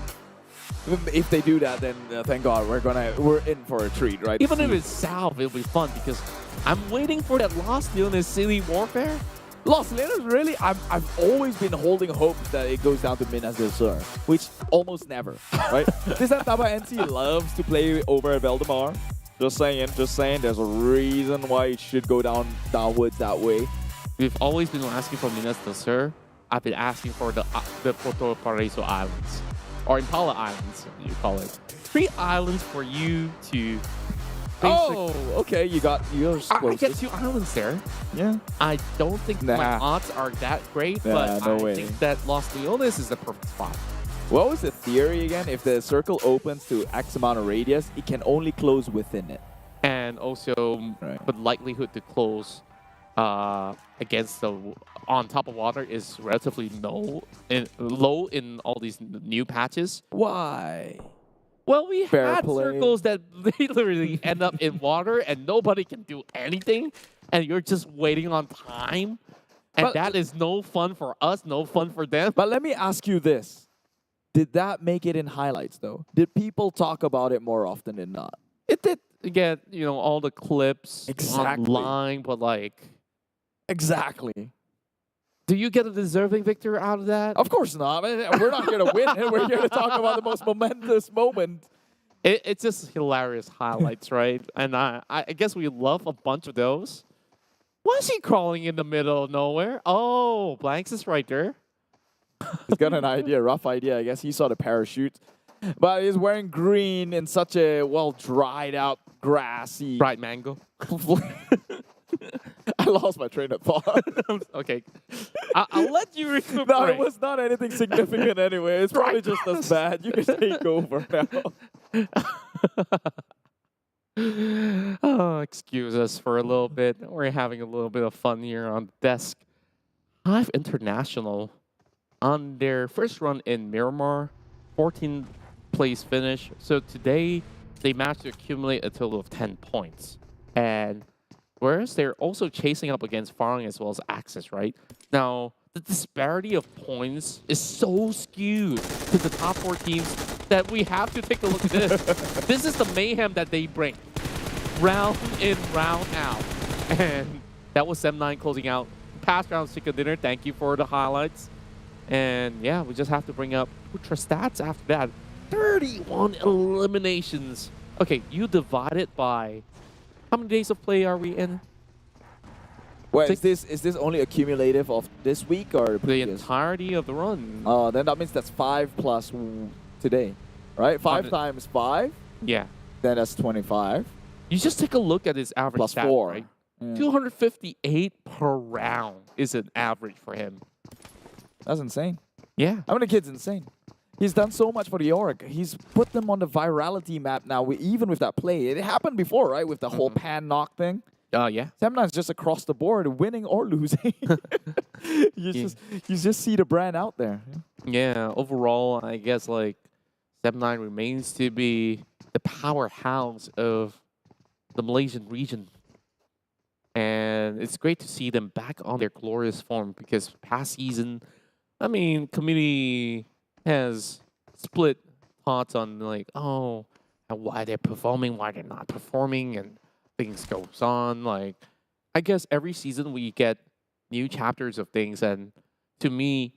If they do that, then thank God we're in for a treat, right? Even if it's south, it'll be fun because I'm waiting for that Lost Leonis City Warfare. Los Leonis, really? I've always been holding hope that it goes down to Minas del Sur, which almost never, right? This time Tabah NSEA loves to play over at Valdemar. Just saying. There's a reason why it should go downwards that way. We've always been asking for Minas del Sur. I've been asking for the Puerto Paraíso Islands, or Impala Islands, you call it. 3 islands for you to. Oh, okay. You're I get 2 islands there. Yeah. I don't think my odds are that great, but no I way. think that Los Leones is the perfect spot. What was the theory again? If the circle opens to X amount of radius, it can only close within it. And also, the likelihood to close against on top of water is relatively low in all these new patches. Why? Well, we Fair had play. circles that literally end up in water and nobody can do anything, and you're just waiting on time. And that is no fun for us, no fun for them. But let me ask you this. Did that make it in highlights, though? Did people talk about it more often than not? It did get, all the clips Exactly. online, but like... Exactly. Do you get a deserving victor out of that? Of course not. I mean, we're not here to win. We're here to talk about the most momentous moment. It's just hilarious highlights, right? And I guess we love a bunch of those. Why is he crawling in the middle of nowhere? Oh, Blanks is right there. He's got an idea, rough idea. I guess he saw the parachute. But he's wearing green in such a, dried out, grassy... Bright mango. I lost my train of thought. Okay. I'll let you recuperate. No, it was not anything significant anyway. It's probably just as bad. You can take over now. Oh, excuse us for a little bit. We're having a little bit of fun here on the desk. HYVE International on their first run in Miramar, 14th place finish. So today they managed to accumulate a total of 10 points. And whereas they're also chasing up against Farang as well as Axis, right? Now, the disparity of points is so skewed to the top 4 teams that we have to take a look at this. This is the mayhem that they bring. Round in, round out. And that was M9 closing out. Past round's chicken dinner. Thank you for the highlights. And yeah, we just have to bring up Ultra stats after that. 31 eliminations. Okay, you divide it by... How many days of play are we in? Wait, is this only accumulative of this week or the entirety of the run? Then that means that's 5 plus today, right? 5 times 5? Yeah. Then that's 25. You just take a look at his average plus stat, 4. Right? Yeah. 258 per round is an average for him. That's insane. Yeah. I mean, the kid's insane. He's done so much for the org. He's put them on the virality map now, even with that play. It happened before, right? With the whole pan knock thing. Yeah. Sometimes just across the board, winning or losing. you just see the brand out there. Yeah, overall, I guess like Step9 remains to be the powerhouse of the Malaysian region. And it's great to see them back on their glorious form because past season, I mean, community has split thoughts on like, oh, why they're performing, why they're not performing, and things goes on. Like, I guess every season we get new chapters of things. And to me,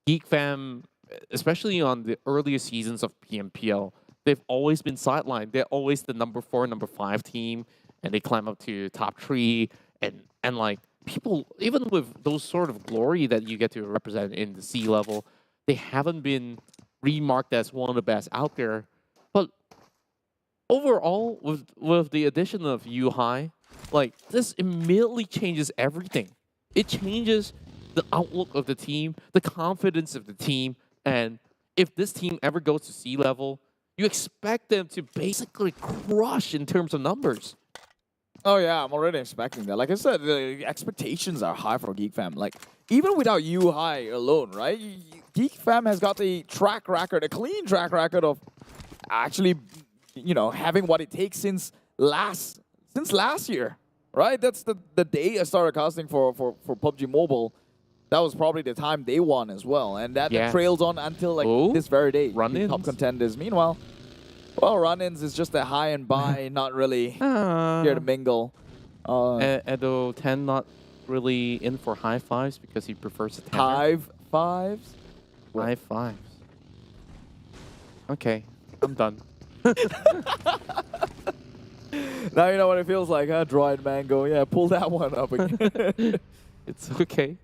Geek Fam, especially on the earlier seasons of PMPL, they've always been sidelined. They're always the number 4, number 5 team, and they climb up to top 3. And like people, even with those sort of glory that you get to represent in the C level, they haven't been remarked as one of the best out there. But overall, with the addition of HYVE, like this immediately changes everything. It changes the outlook of the team, the confidence of the team, and if this team ever goes to C level, you expect them to basically crush in terms of numbers. Oh yeah, I'm already expecting that. Like I said, the expectations are high for Geek Fam. Like even without HYVE alone, right? Geek Fam has got the track record, a clean track record of actually, you know, having what it takes since last year, right? That's the day I started casting for PUBG Mobile. That was probably the time they won as well, and that trails on until like this very day. Run-ins. Top contenders. Meanwhile, well, run-ins is just a high and buy, not really here to mingle. Edo 10 not really in for high fives because he prefers to HYVE fives. High fives. Okay, I'm done. Now you know what it feels like, huh? Dried mango. Yeah, pull that one up again. It's okay.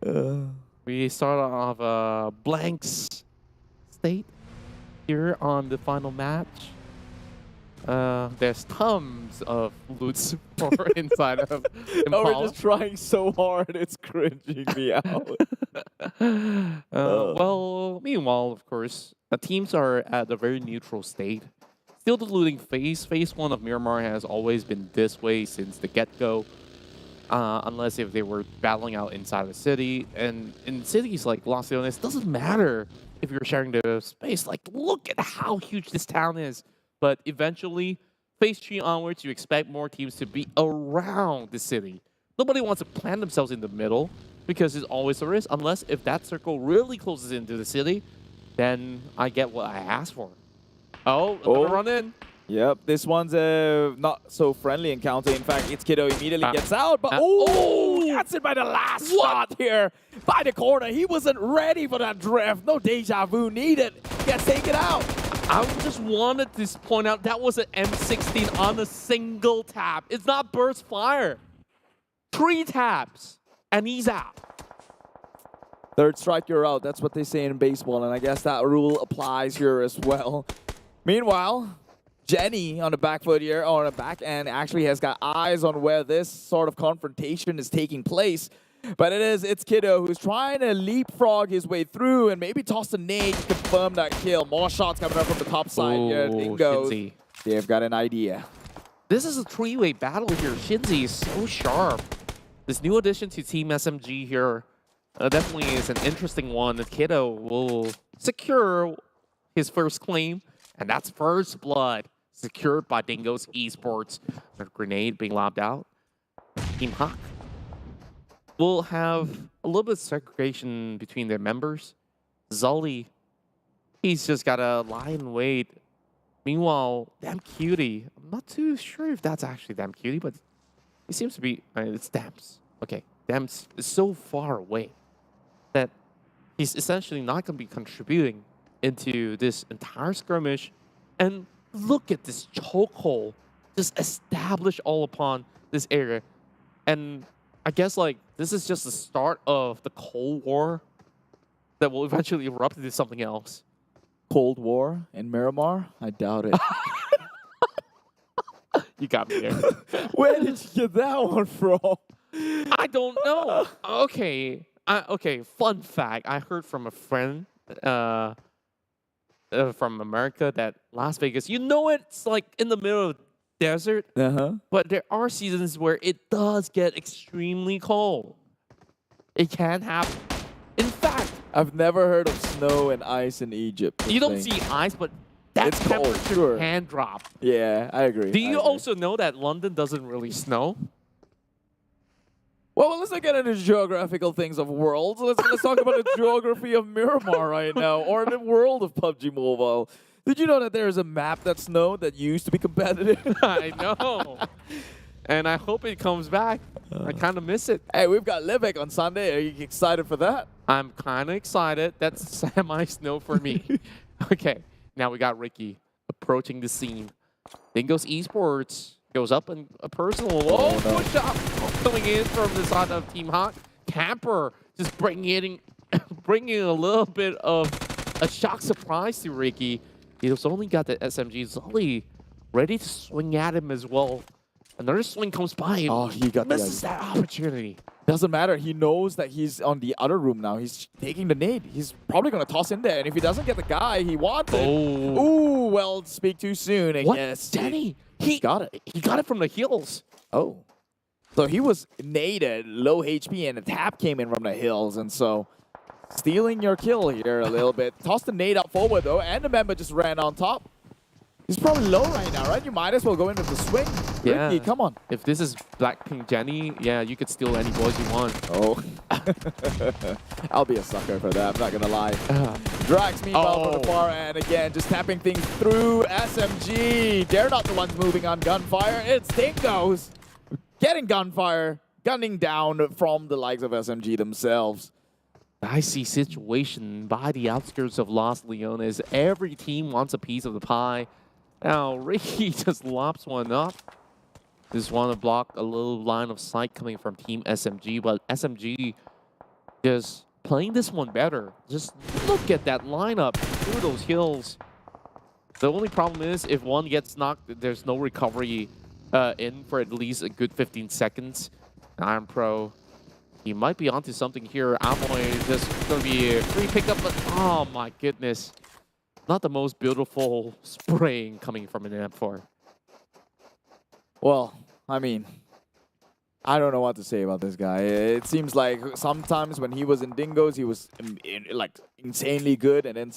We start off a blanks state here on the final match. There's tons of loots for inside of Impala. Oh, we're just trying so hard, it's cringing me out. Well, meanwhile, of course, the teams are at a very neutral state. Still the looting phase. Phase 1 of Miramar has always been this way since the get-go. Unless if they were battling out inside the city. And in cities like Los Leones, doesn't matter if you're sharing the space. Like, look at how huge this town is. But eventually, phase 3 onwards, you expect more teams to be around the city. Nobody wants to plant themselves in the middle because there's always a risk. Unless if that circle really closes into the city, then I get what I asked for. Oh, run in. Yep, this one's a not so friendly encounter. In fact, it's Kiddo immediately gets out, but gets it by the last shot here. By the corner, he wasn't ready for that drift. No deja vu needed. Gets taken out. I just wanted to point out that was an M16 on a single tap. It's not burst fire. 3 taps, and he's out. Third strike, you're out. That's what they say in baseball, and I guess that rule applies here as well. Meanwhile, Jenny on the back foot here, or on the back end, actually has got eyes on where this sort of confrontation is taking place. But it's Kiddo who's trying to leapfrog his way through and maybe toss a nade to confirm that kill. More shots coming up from the top side here. Dingoz, they've got an idea. This is a 3-way battle here. Shinzi is so sharp. This new addition to Team SMG here definitely is an interesting one. That Kiddo will secure his first claim, and that's first blood. Secured by Dingoz Esports. A grenade being lobbed out. Team Hawk will have a little bit of segregation between their members. Zully, he's just got to lie in wait. Meanwhile, Damn Cutie, I'm not too sure if that's actually Damn Cutie, but it seems to be, it's Damps. Okay, Damps is so far away that he's essentially not going to be contributing into this entire skirmish. And look at this chokehold just established all upon this area. And I guess like this is just the start of the Cold War that will eventually erupt into something else. Cold War in Miramar? I doubt it. You got me there. Where did you get that one from? I don't know. Okay. Okay, fun fact. I heard from a friend from America that Las Vegas, you know, it's like in the middle of the desert, but there are seasons where it does get extremely cold. It can happen. In fact, I've never heard of snow and ice in Egypt. You don't see ice, but that temperature can drop. Yeah, I agree. Do you also know that London doesn't really snow? Well, let's not get into geographical things of worlds. Let's talk about the geography of Miramar right now, or the world of PUBG Mobile. Did you know that there is a map that's known that used to be competitive? I know. and I hope it comes back. I kind of miss it. Hey, we've got Livik on Sunday. Are you excited for that? I'm kind of excited. That's semi-snow for me. Okay, now we got Ricky approaching the scene. Dingoz Esports goes up in a personal. Oh, push up coming in from the side of Team Hawk. Camper just bringing a little bit of a shock surprise to Ricky. He's only got the SMG. Zully ready to swing at him as well. Another swing comes by. Oh, he got misses that opportunity. Doesn't matter. He knows that he's on the other room now. He's taking the nade. He's probably going to toss in there. And if he doesn't get the guy he wanted... Oh. Ooh, well, speak too soon. What? Yes. Danny, he got it. He got it from the heels. Oh. So he was naded, low HP, and a tap came in from the hills. And so stealing your kill here a little bit. Tossed the nade up forward, though, and the member just ran on top. He's probably low right now, right? You might as well go in with the swing. Yeah. Ricky, come on. If this is Blackpink Jenny, yeah, you could steal any boys you want. Oh. I'll be a sucker for that, I'm not going to lie. Drax, meanwhile, from the far end again, just tapping things through SMG. They're not the ones moving on gunfire. It's Dingoz getting gunfire, gunning down from the likes of SMG themselves. Dicey situation by the outskirts of Los Leones. Every team wants a piece of the pie. Now, Ricky just lops one up. Just want to block a little line of sight coming from Team SMG, but SMG just playing this one better. Just look at that lineup through those hills. The only problem is if one gets knocked, there's no recovery in for at least a good 15 seconds. Iron Pro, he might be onto something here. Amoy is just going to be a free pickup, but oh my goodness. Not the most beautiful spraying coming from an M4. Well, I mean, I don't know what to say about this guy. It seems like sometimes when he was in Dingoz, he was like insanely good, and then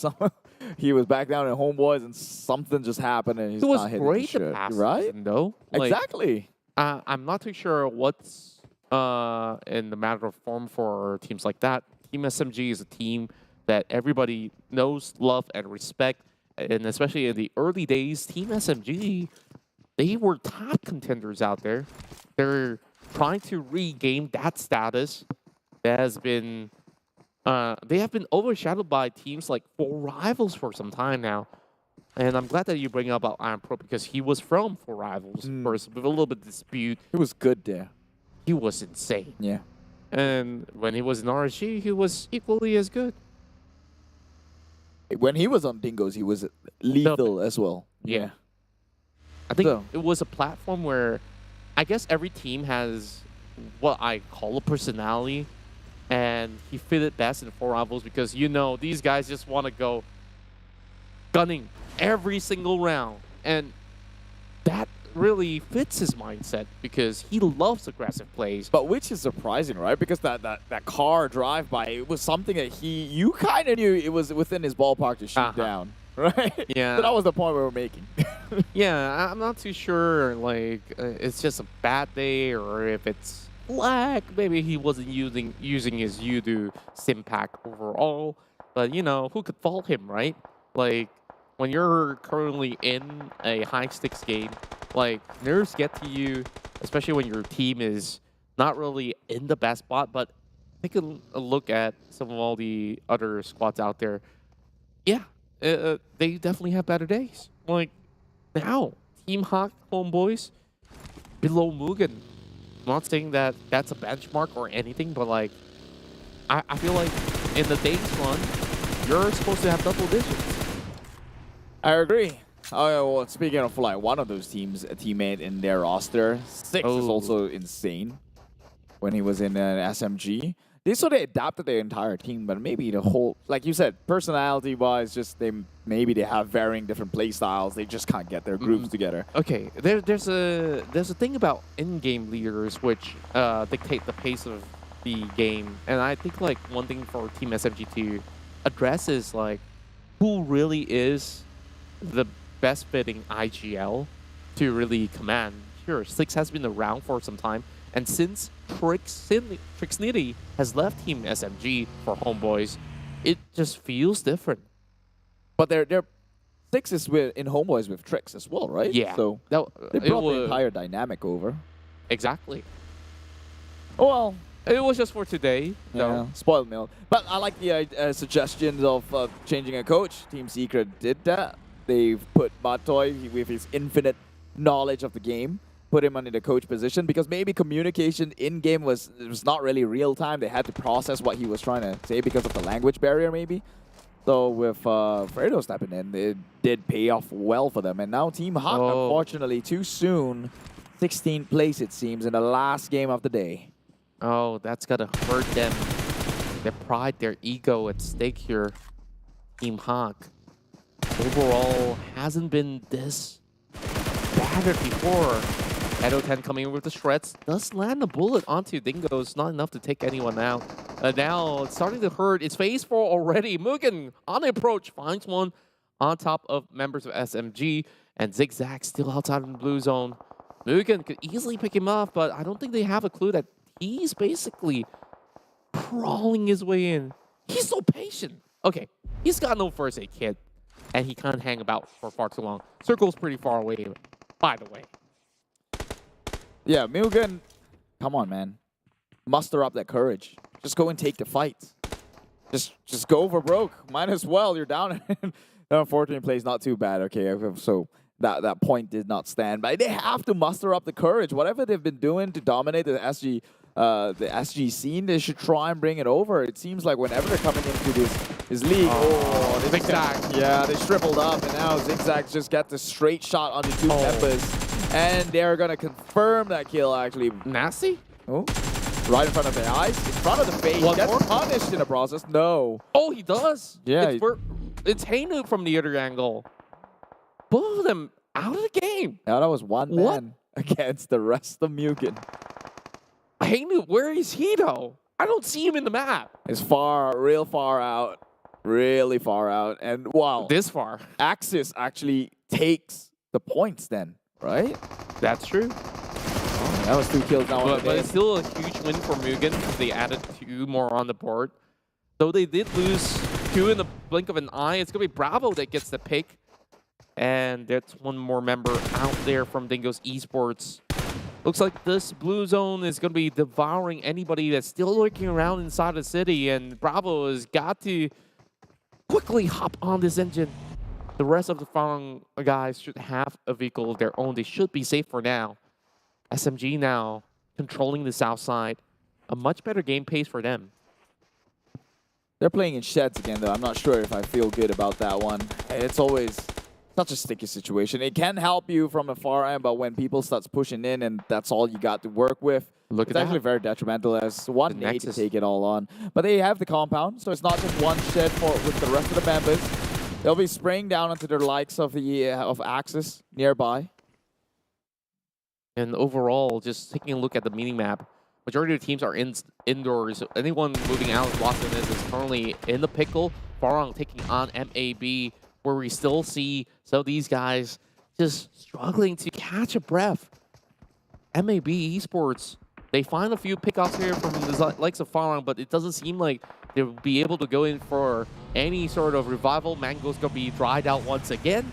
he was back down in HomeBois, and something just happened, and he's not hitting the shit, right? Though, like, exactly. I'm not too sure what's in the matter of form for teams like that. Team SMG is a team that everybody knows, love, and respect. And especially in the early days, Team SMG, they were top contenders out there. They're trying to regain that status that has been... they have been overshadowed by teams like 4 Rivals for some time now. And I'm glad that you bring up about Iron Pro because he was from 4 Rivals. First, with a little bit of dispute. He was good there. He was insane. Yeah. And when he was in RSG, he was equally as good. When he was on Dingoz, he was lethal as well. Yeah. I think it was a platform where I guess every team has what I call a personality, and he fitted best in 4 Rivals because, you know, these guys just want to go gunning every single round. And that really fits his mindset because he loves aggressive plays. But which is surprising, right? Because that car drive-by, it was something that you kind of knew it was within his ballpark to shoot down, right? Yeah. So that was the point we were making. Yeah, I'm not too sure, like, it's just a bad day or if it's lack. Maybe he wasn't using his Yoodo Simpack overall. But, you know, who could fault him, right? Like, when you're currently in a high-stakes game, like, nerves get to you, especially when your team is not really in the best spot. But take a look at some of all the other squads out there. Yeah, they definitely have better days. Like, now, Team Hawk, HomeBois, below MUGEN. I'm not saying that that's a benchmark or anything, but, like, I feel like in the days run, you're supposed to have double digits. I agree. Oh, well, speaking of like one of those teams, a teammate in their roster, 6 is also insane. When he was in SMG, they sort of adapted their entire team, but maybe the whole, like you said, personality-wise, just maybe they have varying different play styles. They just can't get their grooves together. Okay, there's a thing about in-game leaders which dictate the pace of the game, and I think like one thing for Team SMG to address is like who really is the best fitting IGL to really command. Sure, 6 has been around for some time, and since Trixnity has left Team SMG for HomeBois, it just feels different. But they're 6 is in HomeBois with Trix as well, right? Yeah. So they brought the entire dynamic over. Exactly. Well, it was just for today. Yeah, spoiled milk. But I like the suggestions of changing a coach. Team Secret did that. They've put Matoy with his infinite knowledge of the game, put him in the coach position because maybe communication in-game was not really real-time. They had to process what he was trying to say because of the language barrier maybe. So with Fredo stepping in, it did pay off well for them. And now Team Hot, unfortunately, too soon. 16th place, it seems, in the last game of the day. Oh, that's going to hurt them. Their pride, their ego at stake here. Team Hawk overall hasn't been this battered before. Edo 10 coming in with the shreds. Does land a bullet onto Dingoz. Not enough to take anyone out. Now it's starting to hurt. It's phase 4 already. MUGEN on the approach finds one on top of members of SMG. And Zigzag still outside in the blue zone. MUGEN could easily pick him off, but I don't think they have a clue that he's basically crawling his way in. He's so patient. Okay, he's got no first aid kit, and he can't hang about for far too long. Circle's pretty far away, by the way. Yeah, MUGEN, come on, man. Muster up that courage. Just go and take the fight. Just go for broke. Might as well. You're down. Unfortunately, plays not too bad. Okay, so that point did not stand. But they have to muster up the courage. Whatever they've been doing to dominate the SG scene, they should try and bring it over. It seems like whenever they're coming into this league, Zigzag. Yeah, they shriveled up, and now Zigzag just got the straight shot on the two members. And they're going to confirm that kill, actually. Nasty? Oh, right in front of their eyes, in front of the face. He gets punished in the process. No. Oh, he does? Yeah. It's Hainu from the other angle. Both of them out of the game. Yeah, that was one man against the rest of MUGEN. Hainu, where is he, though? I don't see him in the map. It's far, real far out. Really far out. And wow. This far. Axis actually takes the points then, right? That's true. Oh, that was 2 kills now. But it's still a huge win for MUGEN because they added 2 more on the board. Though they did lose 2 in the blink of an eye, it's going to be Bravo that gets the pick. And that's one more member out there from Dingoz Esports. Looks like this blue zone is going to be devouring anybody that's still lurking around inside the city. And Bravo has got to quickly hop on this engine. The rest of the Farang guys should have a vehicle of their own. They should be safe for now. SMG now controlling the south side. A much better game pace for them. They're playing in sheds again, though. I'm not sure if I feel good about that one. It's always such a sticky situation. It can help you from a far end, but when people starts pushing in and that's all you got to work with, it's actually very detrimental as one day to take it all on. But they have the compound, so it's not just one shed with the rest of the members. They'll be spraying down onto the likes of Axis nearby. And overall, just taking a look at the mini-map, majority of the teams are indoors. So anyone moving out of Los Angeles is currently in the pickle. Farang taking on MAB, where we still see some of these guys just struggling to catch a breath. MAB Esports, they find a few pickoffs here from the likes of Farang, but it doesn't seem like they'll be able to go in for any sort of revival. Mango's going to be dried out once again.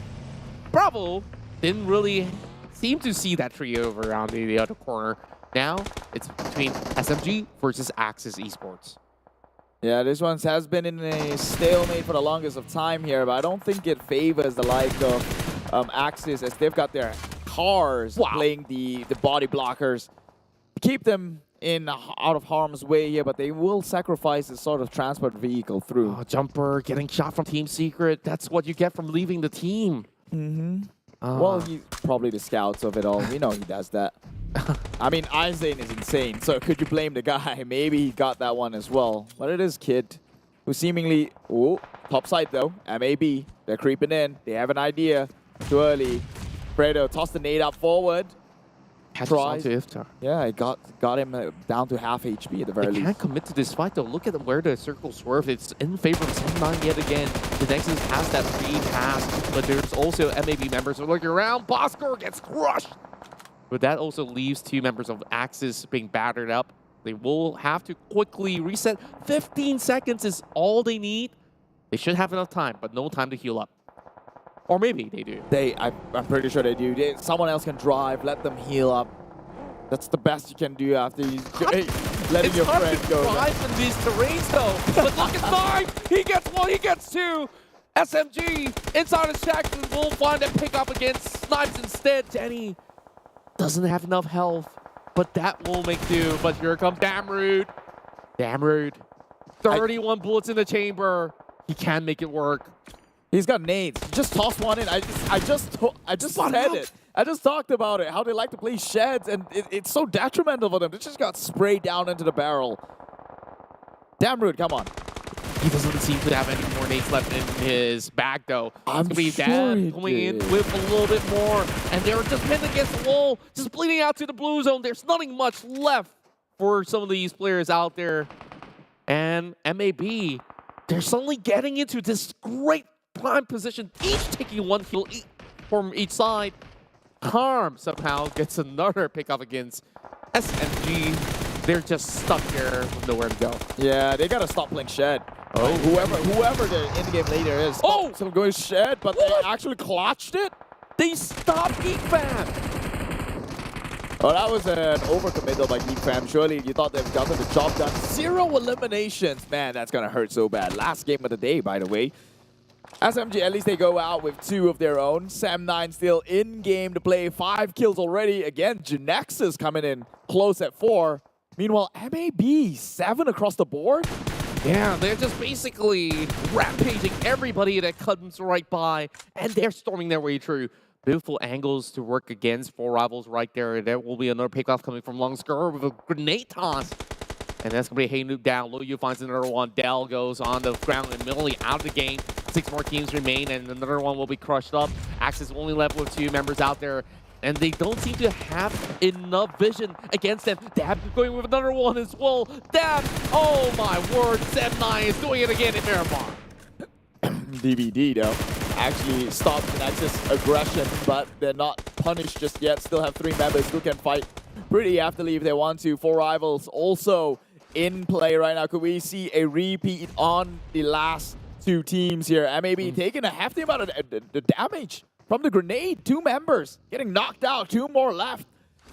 Bravo didn't really seem to see that trio over around the other corner. Now it's between SMG versus Axis Esports. Yeah, this one has been in a stalemate for the longest of time here, but I don't think it favors the like of Axis as they've got their cars playing the body blockers. Keep them out of harm's way here, but they will sacrifice this sort of transport vehicle through. Oh, Jumper getting shot from Team Secret. That's what you get from leaving the team. Well, he's probably the scouts of it all. We know he does that. I mean, Einstein is insane, so could you blame the guy? Maybe he got that one as well. But it is Kid, who seemingly... Oh, top side though. MAB, they're creeping in. They have an idea. Too early. Fredo tossed the nade up forward. Tries. Iftar. Yeah, it got him down to half HP at the very least. They can't commit to this fight though. Look at where the circle swerve. It's in favor of 7-9 yet again. Genexus has that free pass, but there's also MAB members who are looking around. Bosskurr gets crushed. But that also leaves 2 members of Axis being battered up. They will have to quickly reset. 15 seconds is all they need. They should have enough time, but no time to heal up. Or maybe they do. I'm pretty sure they do. Someone else can drive, let them heal up. That's the best you can do after you letting your friend go. It's hard to drive in these terrains though. But look at Nine! He gets one, he gets two! SMG inside his shack will find a pick up against Snipes instead. Denny doesn't have enough health, but that will make do. But here comes Damrude. Damrude. 31 bullets in the chamber. He can make it work. He's got nades. Just toss one in. I just said it. I just talked about it, how they like to play sheds, and it's so detrimental for them. They just got sprayed down into the barrel. Damrude, come on. He doesn't seem to have any more nades left in his bag, though. I'm it's going to be sure Dad coming in with a little bit more, and they're just pinned against the wall, just bleeding out to the blue zone. There's nothing much left for some of these players out there. And MAB, they're suddenly getting into this great prime position, each taking one kill from each side. Harm somehow gets another pickup against SMG. They're just stuck here with nowhere to go. Yeah, they gotta stop playing shed. Oh, whoever the in-game leader is. Oh, so going shed, but they actually clutched it. They stopped GEEK Fam. Oh, that was an overcommittal by GEEK Fam. Surely you thought they've gotten the job done. 0 eliminations. Man, that's gonna hurt so bad. Last game of the day, by the way. SMG, at least they go out with 2 of their own. Sam9 still in-game to play. 5 kills already. Again, Genexus coming in close at 4. Meanwhile, MAB, 7 across the board. Yeah, they're just basically rampaging everybody that comes right by, and they're storming their way through. Beautiful angles to work against 4 rivals right there. There will be another pickoff coming from Bosskurr with a grenade toss. And that's going to be Hey Noob down. Loyu finds another one. Dell goes on the ground and Millie out of the game. 6 more teams remain, and another one will be crushed up. Axis only left with 2 members out there, and they don't seem to have enough vision against them. Dab going with another one as well. Dab, oh my word, Sam9 is doing it again in Miramar. DVD, though, actually stopped Genexus' aggression, but they're not punished just yet. Still have 3 members who can fight pretty aptly if they want to. 4 rivals also in play right now. Could we see a repeat on the last 2 teams here? MAB taking a hefty amount of the damage from the grenade. 2 members getting knocked out. 2 more left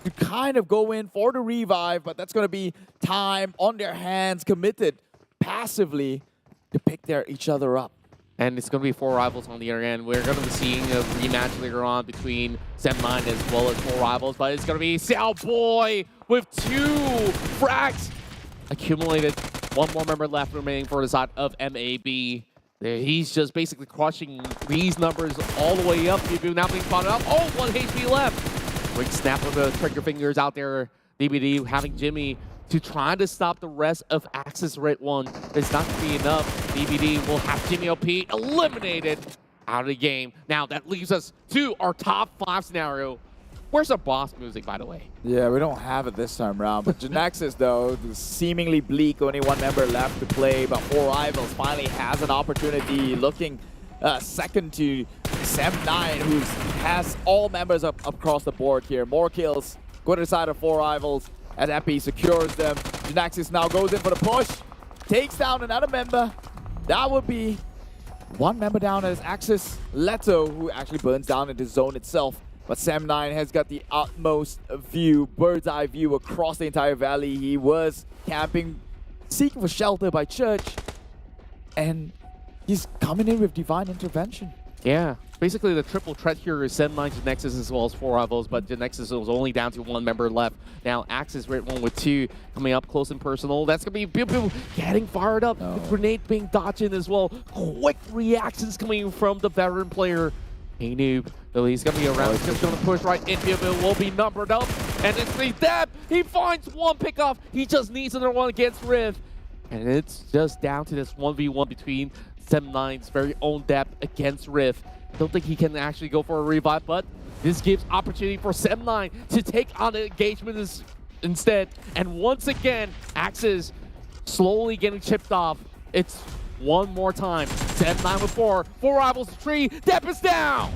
to kind of go in for the revive, but that's going to be time on their hands, committed passively to pick each other up. And it's going to be 4 rivals on the other end. We're going to be seeing a rematch later on between Sam9 as well as 4 rivals, but it's going to be Xiaoboy with 2 frags accumulated. 1 more member left remaining for the side of MAB. He's just basically crushing these numbers all the way up. People now being spotted up. Oh, 1 HP left. Quick snap with the trigger fingers out there. DBD having Jimmy to try to stop the rest of Axis redONE. It's not going to be enough. DBD will have Jimmy OP eliminated out of the game. Now that leaves us to our top 5 scenario. Where's our boss music, by the way? Yeah, we don't have it this time around. But Genexus, though, seemingly bleak. Only 1 member left to play, but 4 rivals finally has an opportunity. Looking second to Sam9, who has all members up across the board here. More kills. Go to the side of 4 rivals as Epi secures them. Genexus now goes in for the push. Takes down another member. That would be 1 member down as Axis Leto, who actually burns down into the zone itself. But Sam9 has got the utmost view, bird's eye view across the entire valley. He was camping, seeking for shelter by Church, and he's coming in with divine intervention. Yeah, basically the triple threat here is Sam9, Genexus, as well as 4 rivals, but Genexus was only down to 1 member left. Now Axis redONE with 2 coming up close and personal. That's going to be people getting fired up. The grenade being dodged in as well. Quick reactions coming from the veteran player. Hey Noob, though he's going to be around. He's just going to push right in. It will be numbered up. And it's the Dab. He finds 1 pickoff. He just needs another one against Riv. And it's just down to this 1v1 between Sam9's very own Dab against Riv. Don't think he can actually go for a revive, but this gives opportunity for Sam9 to take on the engagement instead. And once again, Axis slowly getting chipped off. It's 1 more time. Sam9 with 4. 4 rivals, 3. Dep is down!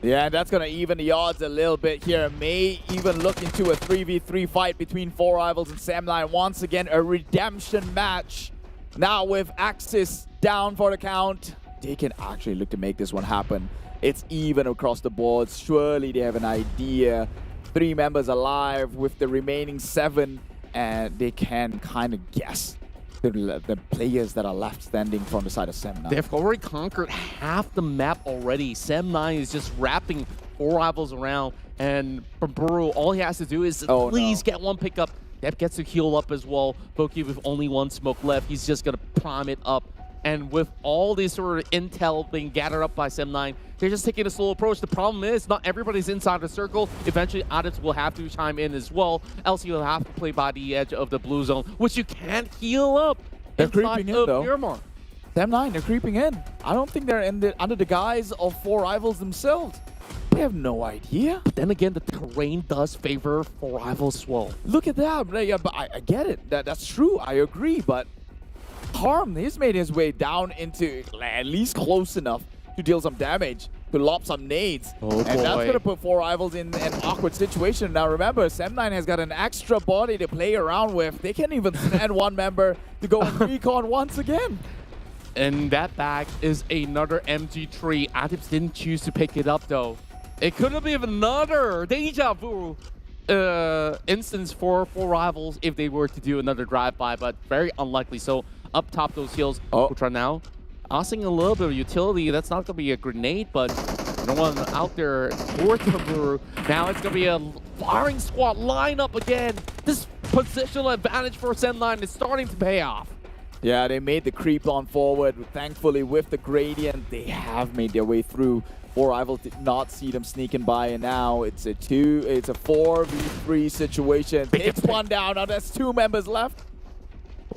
Yeah, and that's going to even the odds a little bit here. May even look into a 3v3 fight between 4 rivals and Sam9. Once again, a redemption match. Now with Axis down for the count, they can actually look to make this one happen. It's even across the board. Surely they have an idea. 3 3 members alive with the remaining 7, and they can kind of guess the players that are left standing from the side of Sem9. They've already conquered half the map already. Sem9 is just wrapping 4 rivals around, and for Buru, all he has to do is please get one pickup. Deb gets to heal up as well. Boki with only 1 smoke left, he's just gonna prime it up. And with all this sort of intel being gathered up by Sem9, they're just taking a slow approach. The problem is not everybody's inside the circle. Eventually, Adits will have to chime in as well. Else you'll have to play by the edge of the blue zone, which you can't heal up. They're creeping in though. Sem9, they're creeping in. I don't think they're under the guise of 4 rivals themselves. They have no idea. But then again, the terrain does favor 4 rivals as well. Look at that. Yeah, but I get it. That's true. I agree. But Harm, he's made his way down into at least close enough to deal some damage, to lob some nades. And that's going to put 4 rivals in an awkward situation. Now remember, Sem9 has got an extra body to play around with. They can't even send 1 member to go and recon once again. And that bag is another MG3. Adips didn't choose to pick it up though. It could have been another deja vu instance for 4 rivals if they were to do another drive-by, but very unlikely. So up top those heals, Ultra now asking a little bit of utility. That's not going to be a grenade, but no one out there towards Buru. Now it's going to be a firing squad lineup again. This positional advantage for Sem9 is starting to pay off. Yeah, they made the creep on forward. Thankfully, with the gradient, they have made their way through. 4 rivals did not see them sneaking by, and now it's a 4v3 situation. Takes one down. Now there's 2 members left.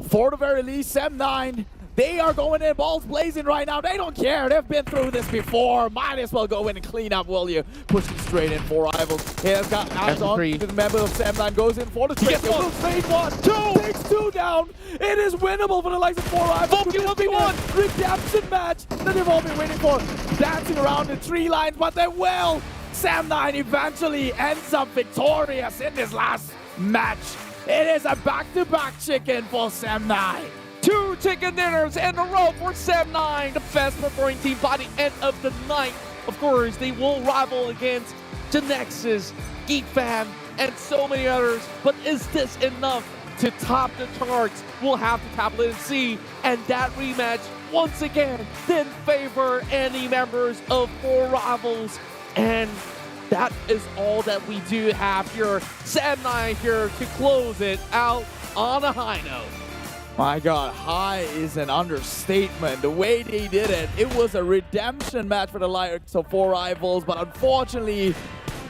For the very least, Sem9, they are going in balls blazing right now. They don't care. They've been through this before. Might as well go in and clean up, will you? Pushing straight in 4 rivals. He has got eyes on the member of Sem9. Goes in for the trade. Trade 1, 2. Takes 2 down. It is winnable for the likes of 4 rivals. Redemption match that they've all been waiting for. Dancing around the tree lines, but they will. Sem9 eventually ends up victorious in this last match. It is a back-to-back chicken for Sem9. 2 chicken dinners in a row for Sem9, the best performing team by the end of the night. Of course, they will rival against Genexus, GEEK Fam, and so many others. But is this enough to top the charts? We'll have to tablet and see. And that rematch, once again, didn't favor any members of 4 rivals. And that is all that we do have here. Sem9 here to close it out on a high note. My God, high is an understatement. The way they did it, it was a redemption match for the likes of 4 rivals, but unfortunately,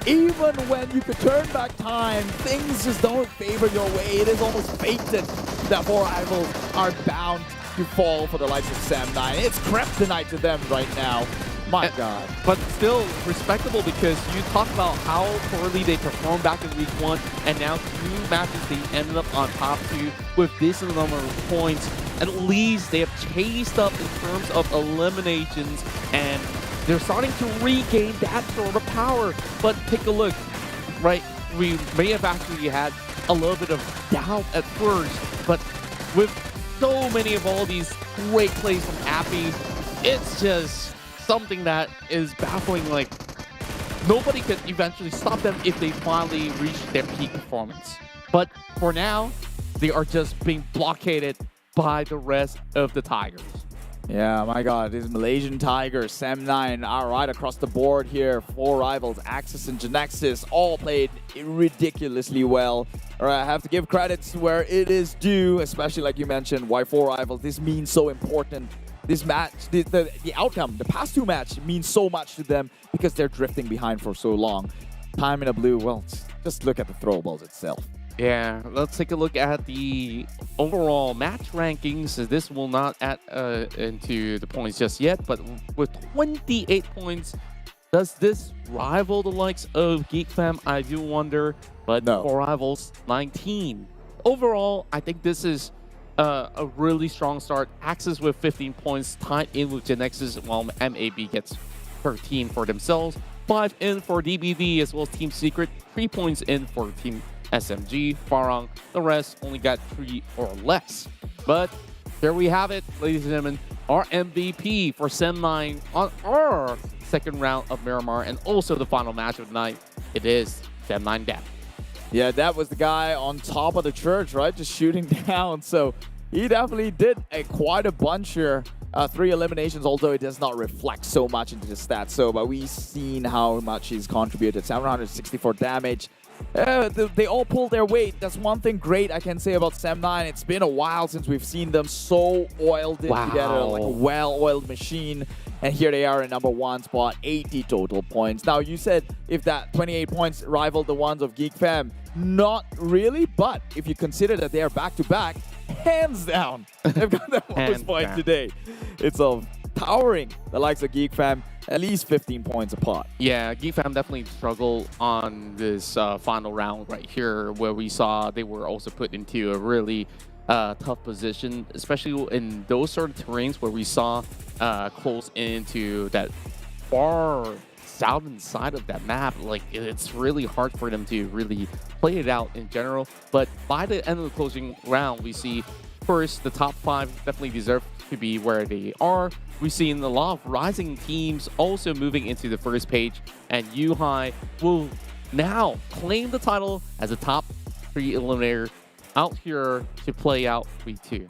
even when you could turn back time, things just don't favor your way. It is almost fated that 4 rivals are bound to fall for the likes of Sem9. It's kryptonite to them right now. My God. But still respectable, because you talk about how poorly they performed back in week 1, and now 2 matches they ended up on top 2 with decent number of points. At least they have chased up in terms of eliminations, and they're starting to regain that sort of power. But take a look, right? We may have actually had a little bit of doubt at first, but with so many of all these great plays from Appy, it's just something that is baffling. Like, nobody could eventually stop them if they finally reach their peak performance. But for now, they are just being blockaded by the rest of the Tigers. Yeah, my God, these Malaysian Tigers, Sem9 are right across the board here. 4 rivals, Axis and Genexus, all played ridiculously well. All right, I have to give credits where it is due, especially like you mentioned, why 4 rivals. This means so important. This match, the outcome, the past 2 matches means so much to them because they're drifting behind for so long. Time in a blue, well, just look at the throwables itself. Yeah, let's take a look at the overall match rankings. This will not add into the points just yet, but with 28 points, does this rival the likes of GEEK Fam? I do wonder, but no. 4 rivals, 19. Overall, I think this is a really strong start. Axis with 15 points, tied in with Genexus, while MAB gets 13 for themselves. 5 in for DBD, as well as Team Secret. 3 points in for Team SMG. Farang, the rest only got 3 or less. But there we have it, ladies and gentlemen. Our MVP for Sem9 on our second round of Miramar, and also the final match of the night. It is Sem9 Dap. Yeah, that was the guy on top of the church, right? Just shooting down. So he definitely did quite a bunch here. 3 eliminations, although it does not reflect so much into the stats. So, but we've seen how much he's contributed. 764 damage. They all pulled their weight. That's one thing great I can say about Sem9. It's been a while since we've seen them so oiled in together, like a well-oiled machine. And here they are in #1 spot, 80 total points. Now, you said if that 28 points rivaled the ones of GEEK Fam, not really, but if you consider that they are back-to-back, hands down, they've got the most points today. It's towering the likes of GEEK Fam, at least 15 points apart. Yeah, GEEK Fam definitely struggled on this final round right here, where we saw they were also put into a really tough position, especially in those sort of terrains where we saw close into that far southern side of that map. Like, it's really hard for them to really play it out in general. But by the end of the closing round, we see first the top 5 definitely deserve to be where they are. We've seen a lot of rising teams also moving into the first page, and HYVE will now claim the title as a top 3 eliminator out here to play out week 2.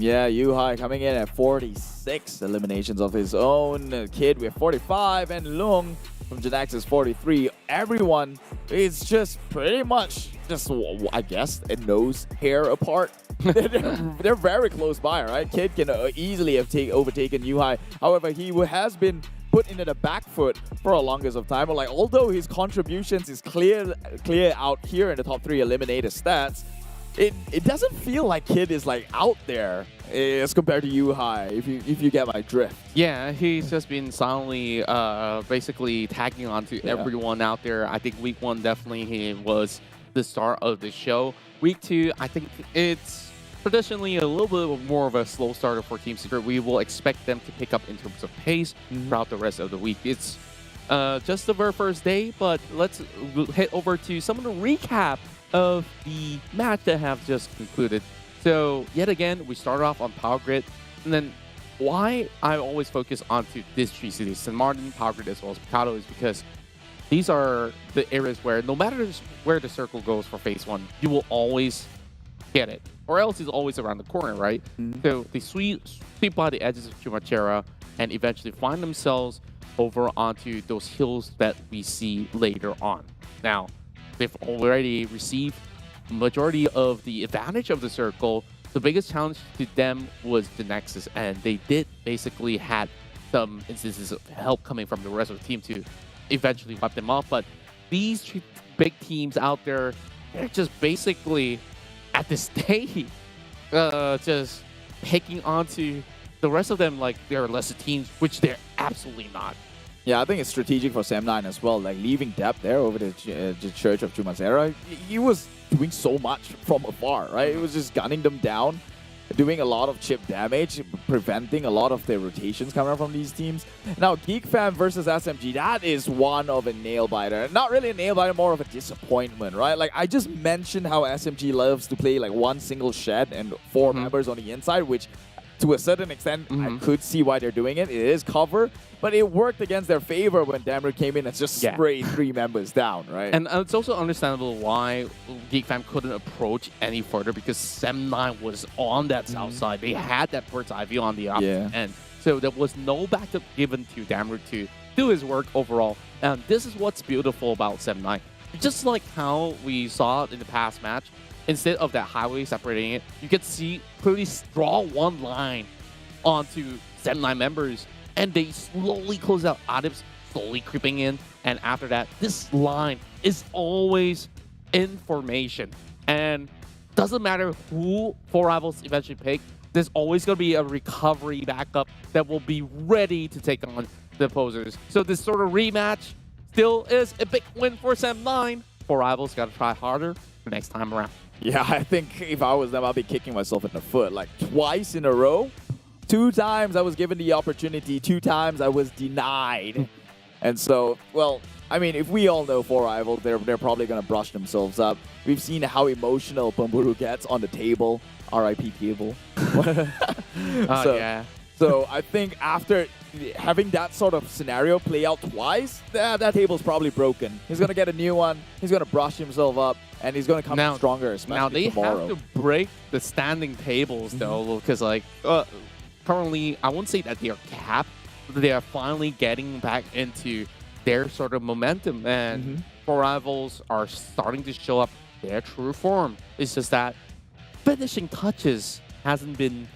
Yeah, HYVE coming in at 46 eliminations of his own. Kid with 45, and Lung from Genexus 43. Everyone is just pretty much just, I guess, a nose hair apart. They're very close by, right? Kid can easily have overtaken HYVE. However, he has been put into the back foot for a longest of time. But like, although his contributions is clear out here in the top 3 eliminator stats, it doesn't feel like Kid is like out there as compared to HYVE, if you get my drift. Yeah, he's just been silently basically tagging on to everyone out there. I think week 1 definitely was the start of the show. Week 2, I think it's traditionally a little bit more of a slow starter for Team Secret. We will expect them to pick up in terms of pace throughout the rest of the week. It's just the very first day, but let's head over to some of the recap of the match that have just concluded. So yet again, we started off on Power Grid, and then why I always focus onto these 3 cities, St. Martin, Power Grid, as well as Picado, is because these are the areas where no matter where the circle goes for phase 1, you will always get it, or else it's always around the corner, right? So they sweep by the edges of Chumacera and eventually find themselves over onto those hills that we see later on. Now, they've already received majority of the advantage of the circle. The biggest challenge to them was the Nexus, and they did basically had some instances of help coming from the rest of the team to eventually wipe them off. But these 2 big teams out there, they're just basically at this stage just taking on to the rest of them like they're lesser teams, which they're absolutely not. Yeah, I think it's strategic for Sem9 as well, like leaving Depp there over the Church of Chumacera. He was doing so much from afar, right? It was just gunning them down, doing a lot of chip damage, preventing a lot of their rotations coming from these teams. Now, GEEK Fam versus SMG, that is one of a nail-biter. Not really a nail-biter, more of a disappointment, right? Like, I just mentioned how SMG loves to play like one single shed and 4 members on the inside, which to a certain extent, I could see why they're doing it. It is cover, but it worked against their favor when Damru came in and just sprayed 3 members down, right? And it's also understandable why GEEK Fam couldn't approach any further, because Sem9 was on that south side. They had that bird's eye view on the opposite end. So there was no backup given to Damru to do his work overall. And this is what's beautiful about Sem9. Just like how we saw in the past match, instead of that highway separating it, you can see clearly draw one line onto Sem9 members, and they slowly close out. Adib's slowly creeping in, and after that, this line is always in formation. And doesn't matter who 4 rivals eventually pick, there's always going to be a recovery backup that will be ready to take on the opposers. So this sort of rematch still is a big win for Sem9. 4 rivals got to try harder the next time around. Yeah, I think if I was them, I'd be kicking myself in the foot. Like, twice in a row. 2 times I was given the opportunity, 2 times I was denied. And so, well, I mean, if we all know 4 rivals, they're probably going to brush themselves up. We've seen how emotional Pemburu gets on the table. RIP table. Yeah. So I think after having that sort of scenario play out twice, that table's probably broken. He's going to get a new one. He's going to brush himself up, and he's going to come stronger, especially now they tomorrow. have to break the standing tables, though, because like currently, I won't say that they are capped, but they are finally getting back into their sort of momentum, and Pro Rivals are starting to show up their true form. It's just that finishing touches hasn't been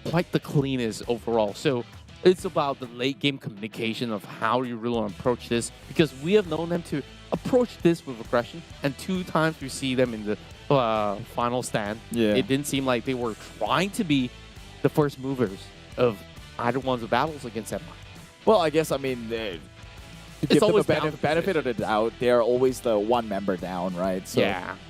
quite the cleanest overall. So it's about the late game communication of how you really want to approach this, because we have known them to approach this with aggression, and 2 times we see them in the final stand. It didn't seem like they were trying to be the first movers of either one's battles against them. Well, I guess, I mean, to give them a benefit of the doubt, they're always the one member down, right? So,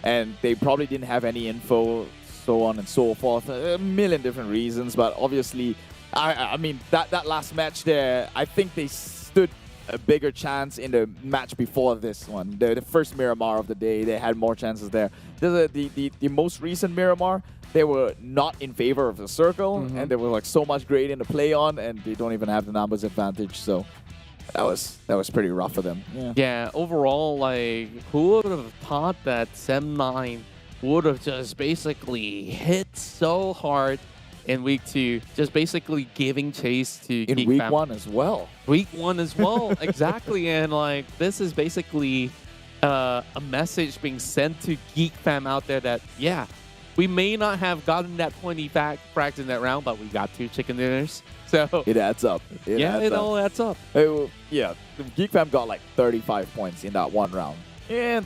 and they probably didn't have any info, so on and so forth. A million different reasons, but obviously, I mean, that last match there, I think they stood a bigger chance in the match before this one. The first Miramar of the day, they had more chances there. The most recent Miramar, they were not in favor of the circle, and there was like so much gradient to play on, and they don't even have the numbers advantage, so that was pretty rough for them. Yeah, overall, like, who would have thought that Sem9 would have just basically hit so hard in week 2, just basically giving chase to in Geek week Fam. 1 as well. Week 1 as well, exactly. And like, this is basically a message being sent to Geek Fam out there that, yeah, we may not have gotten that 20 frags in that round, but we got 2 chicken dinners. So it adds up. It all adds up. Yeah, Geek Fam got like 35 points in that one round. And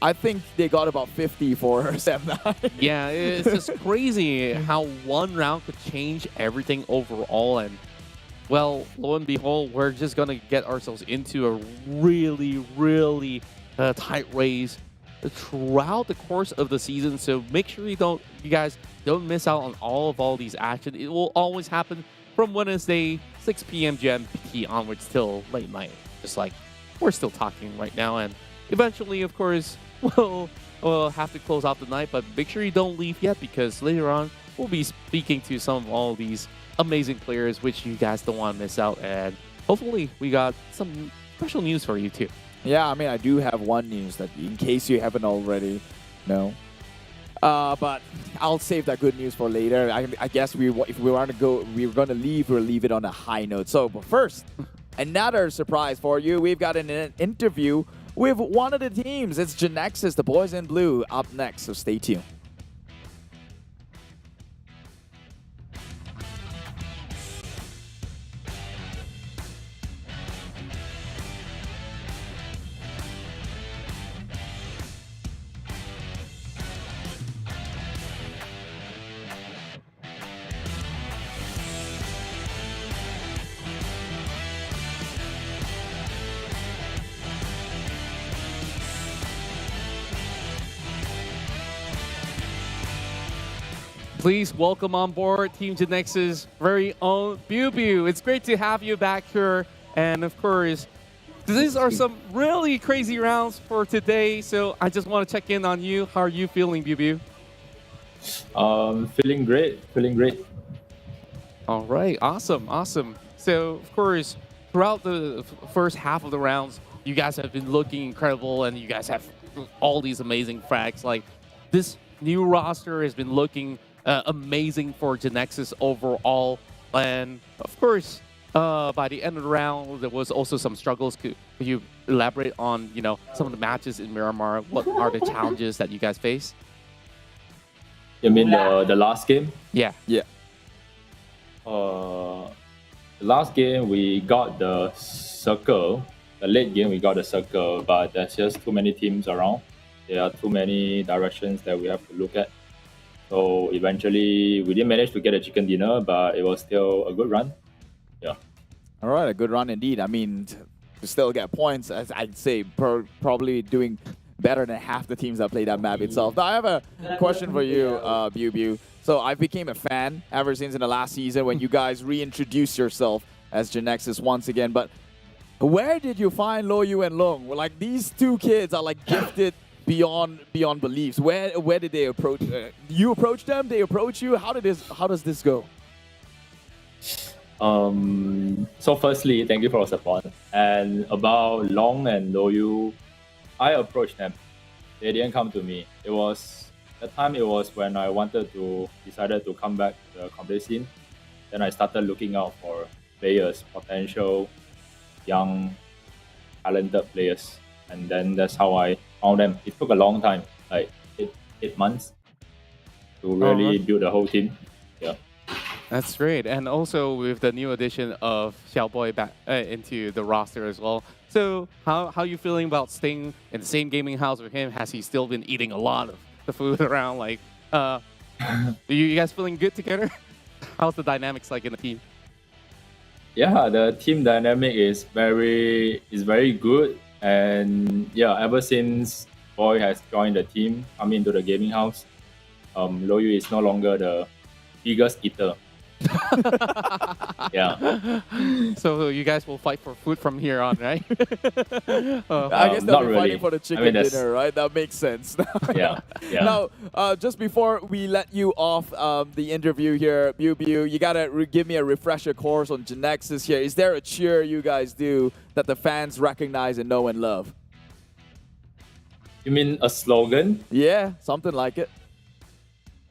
I think they got about 50 for Sem9. Yeah, it's just crazy how one round could change everything overall. And, well, lo and behold, we're just going to get ourselves into a really, really tight race throughout the course of the season. So make sure you guys don't miss out on all these action. It will always happen from Wednesday, 6 p.m. GMT onwards till late night. Just like we're still talking right now. And eventually, of course, we'll have to close out the night, but make sure you don't leave yet, because later on we'll be speaking to some of all these amazing players which you guys don't want to miss out, and hopefully we got some special news for you too. Yeah, I mean, I do have one news that in case you haven't already know. But I'll save that good news for later. I guess if we want to go, we're going to leave, we'll leave it on a high note. So, but first, another surprise for you. We've got an interview with one of the teams. It's Genexus, the boys in blue, up next, so stay tuned. Please welcome on board Team Genexus' very own BuBu. It's great to have you back here. And of course, these are some really crazy rounds for today. So I just want to check in on you. How are you feeling, BuBu? Feeling great. All right, awesome. So of course, throughout the first half of the rounds, you guys have been looking incredible, and you guys have all these amazing frags. Like, this new roster has been looking amazing for Genexus overall. And of course, by the end of the round, there was also some struggles. Could you elaborate on, some of the matches in Miramar? What are the challenges that you guys face? You mean the last game? Yeah. The last game we got the circle. The late game we got the circle, but there's just too many teams around. There are too many directions that we have to look at. So eventually, we didn't manage to get a chicken dinner, but it was still a good run. Yeah. All right, a good run indeed. I mean, to still get points, as I'd say, probably doing better than half the teams that played that map itself. Now, I have a question for you, BuBu. So I became a fan ever since in the last season when you guys reintroduced yourself as Genexus once again. But where did you find Lo Yu and Long? Well, like, these two kids are like gifted beyond beliefs. Where did they approach? You approach them? They approach you? How does this go? So firstly, thank you for your support. And about Long and Loyu, I approached them. They didn't come to me. It was when I decided to come back to the competition scene. Then I started looking out for players, potential young, talented players. And then that's how I found them. It took a long time, like 8 months to really build the whole team. Yeah. That's great. And also with the new addition of Xiaoboy back into the roster as well. So how are you feeling about staying in the same gaming house with him? Has he still been eating a lot of the food around? Like, are you guys feeling good together? How's the dynamics like in the team? Yeah, the team dynamic is very good. And yeah, ever since Boy has joined the team, coming into the gaming house, Loyu is no longer the biggest eater. Yeah. So you guys will fight for food from here on, right? I guess they'll be fighting for the chicken dinner, right? That makes sense. Yeah. Now, just before we let you off the interview here, Biu, you gotta give me a refresher course on Genexus here. Is there a cheer you guys do that the fans recognize and know and love? You mean a slogan? Yeah, something like it.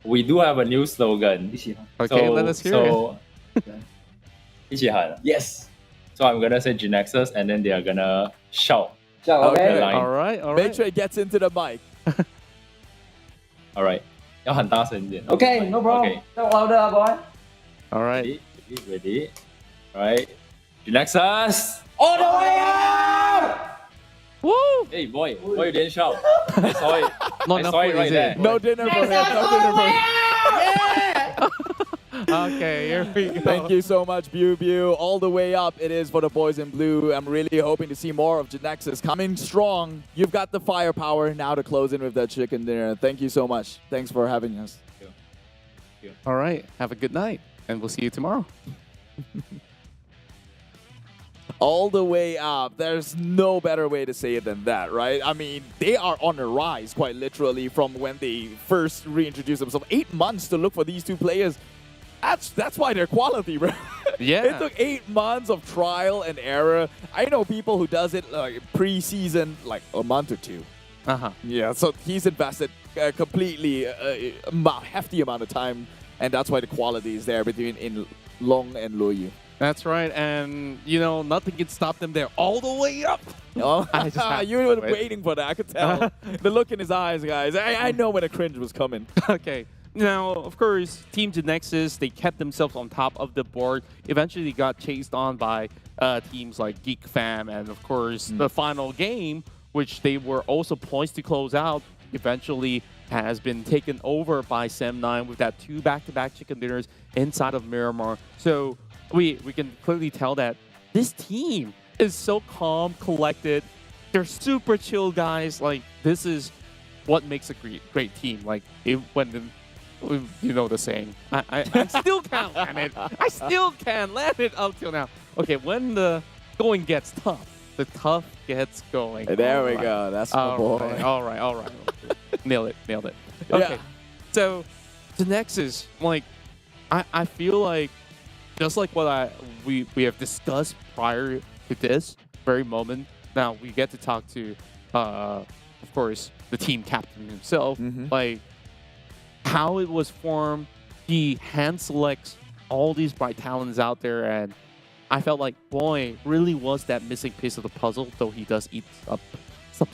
We do have a new slogan. Okay, let us hear it. 一起喊. Yes. So I'm gonna say Genexus, and then they are gonna shout. Okay. All right. Make sure it gets into the mic. All right. 要很大声一点. Okay, no problem. Okay. Talk louder, boy. All right. Ready? All right. Genexus. All the way up! Woo! Hey, boy, why you didn't shout? I saw it. Not I enough saw it food, right is there. it? No dinner for him. No dinner for him. Okay, here we go. Thank you so much, Biu. All the way up it is for the boys in blue. I'm really hoping to see more of Genexus coming strong. You've got the firepower now to close in with that chicken dinner. Thank you so much. Thanks for having us. Thank you. All right. Have a good night, and we'll see you tomorrow. All the way up. There's no better way to say it than that, right? I mean, they are on a rise, quite literally, from when they first reintroduced themselves. 8 months to look for these two players. That's why they're quality, bro. Yeah. It took 8 months of trial and error. I know people who does it like pre-season, like a month or two. Yeah, so he's invested completely hefty amount of time, and that's why the quality is there between Long and Loyu. That's right, and you know, nothing can stop them there all the way up. Oh, you were waiting for that, I could tell. The look in his eyes, guys. I know when a cringe was coming. Okay. Now, of course, Team Genexus, they kept themselves on top of the board. Eventually, they got chased on by teams like GEEK Fam, and of course, the final game, which they were also poised to close out, eventually has been taken over by Sem9 with that 2 back-to-back chicken dinners inside of Miramar. So we can clearly tell that this team is so calm, collected. They're super chill guys. Like, this is what makes a great team. Like, when you know the saying. I still can't land it. I still can't land it up till now. Okay, when the going gets tough, the tough gets going. There we go. That's my boy. All right. Nailed it. Okay, so Genexus, like, I feel like just like what we have discussed prior to this very moment. Now we get to talk to, of course, the team captain himself. Like, how it was formed. He hand selects all these bright talents out there, and I felt like Boy really was that missing piece of the puzzle, though he does eat up some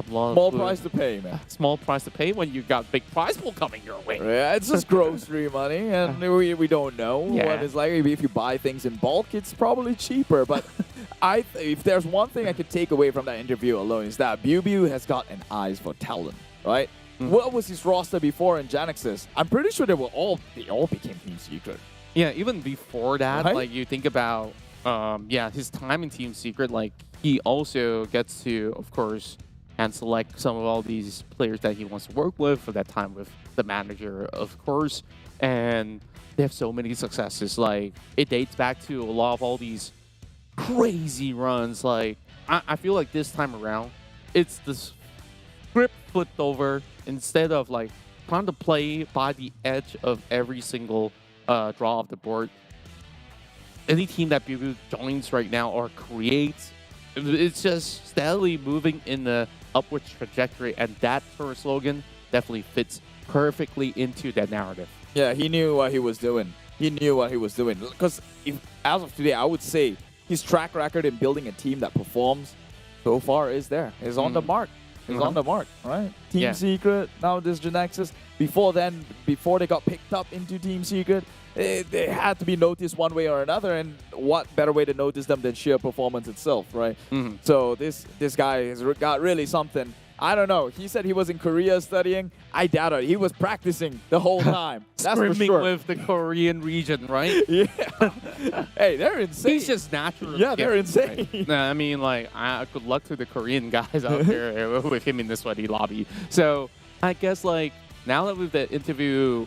small price to pay, man. Small price to pay when you got big prize pool coming your way. Yeah, it's just grocery money, and we don't know what it's like. Maybe if you buy things in bulk, it's probably cheaper. But if there's one thing I could take away from that interview alone, is that Biu has got an eyes for talent, right? What was his roster before in Genexus? I'm pretty sure they all became Team Secret. Yeah, even before that, Right? like you think about, his time in Team Secret, like he also gets to, of course, hand select some of all these players that he wants to work with for that time with the manager, of course. And they have so many successes. Like, it dates back to a lot of all these crazy runs. Like, I feel like this time around, it's the script flipped over. Instead of like trying to play by the edge of every single draw of the board, any team that Bubu joins right now or creates, it's just steadily moving in the upward trajectory, and that sort of slogan definitely fits perfectly into that narrative. Yeah, he knew what he was doing. He knew what he was doing. Because as of today, I would say his track record in building a team that performs so far is there. Is on the mark. Is on the mark, right? Team Secret, now this Genexus. Before then, before they got picked up into Team Secret, they had to be noticed one way or another, and what better way to notice them than sheer performance itself, right? So this guy has got really something. I don't know. He said he was in Korea studying. I doubt it. He was practicing the whole time. That's for sure. With the Korean region, right? Yeah. Hey, they're insane. He's just natural. Yeah, they're insane. Right? I mean, like, good luck to the Korean guys out there with him in the sweaty lobby. So I guess, like, now that we've the interview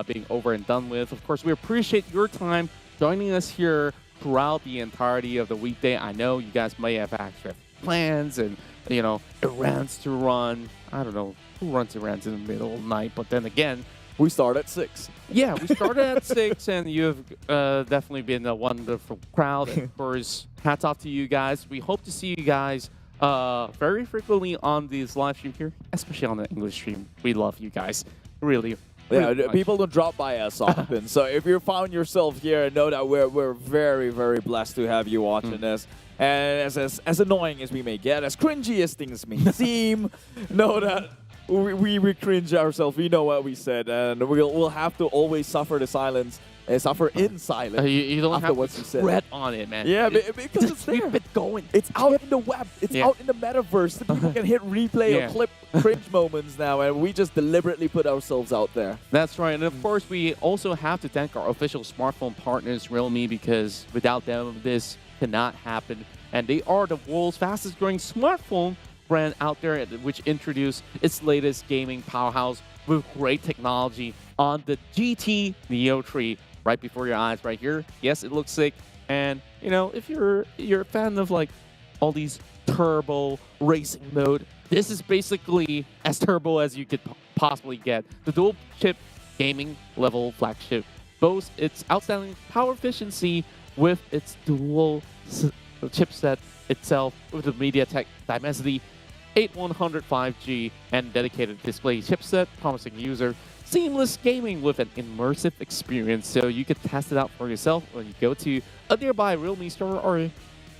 being over and done with, of course, we appreciate your time joining us here throughout the entirety of the weekday. I know you guys may have extra plans and, you know, errands to run. I don't know who runs errands in the middle of the night, but then again, we start at 6. Yeah, we started at 6, and you've definitely been a wonderful crowd. And of course, hats off to you guys. We hope to see you guys very frequently on this live stream here, especially on the English stream. We love you guys, really. Yeah, people don't drop by us often. So if you found yourself here, know that we're very, very blessed to have you watching this. And as annoying as we may get, as cringy as things may seem, know that we cringe ourselves. We know what we said, and we'll have to always suffer the silence. Suffer in silence. You don't have what to you said. sweat on it, man. Yeah, because it's there. Keep it going. It's out in the web. It's out in the metaverse. The people can hit replay or clip cringe moments now, and we just deliberately put ourselves out there. That's right. And of course, we also have to thank our official smartphone partners, Realme, because without them, this cannot happen. And they are the world's fastest growing smartphone brand out there, which introduced its latest gaming powerhouse with great technology on the GT Neo 3 right before your eyes right here. Yes, it looks sick. And, you know, if you're a fan of like all these turbo racing mode, this is basically as turbo as you could possibly get. The dual chip gaming level flagship boasts its outstanding power efficiency with its dual chipset itself with the MediaTek Dimensity 8100 5G and dedicated display chipset, promising user seamless gaming with an immersive experience. So you can test it out for yourself when you go to a nearby Realme store, or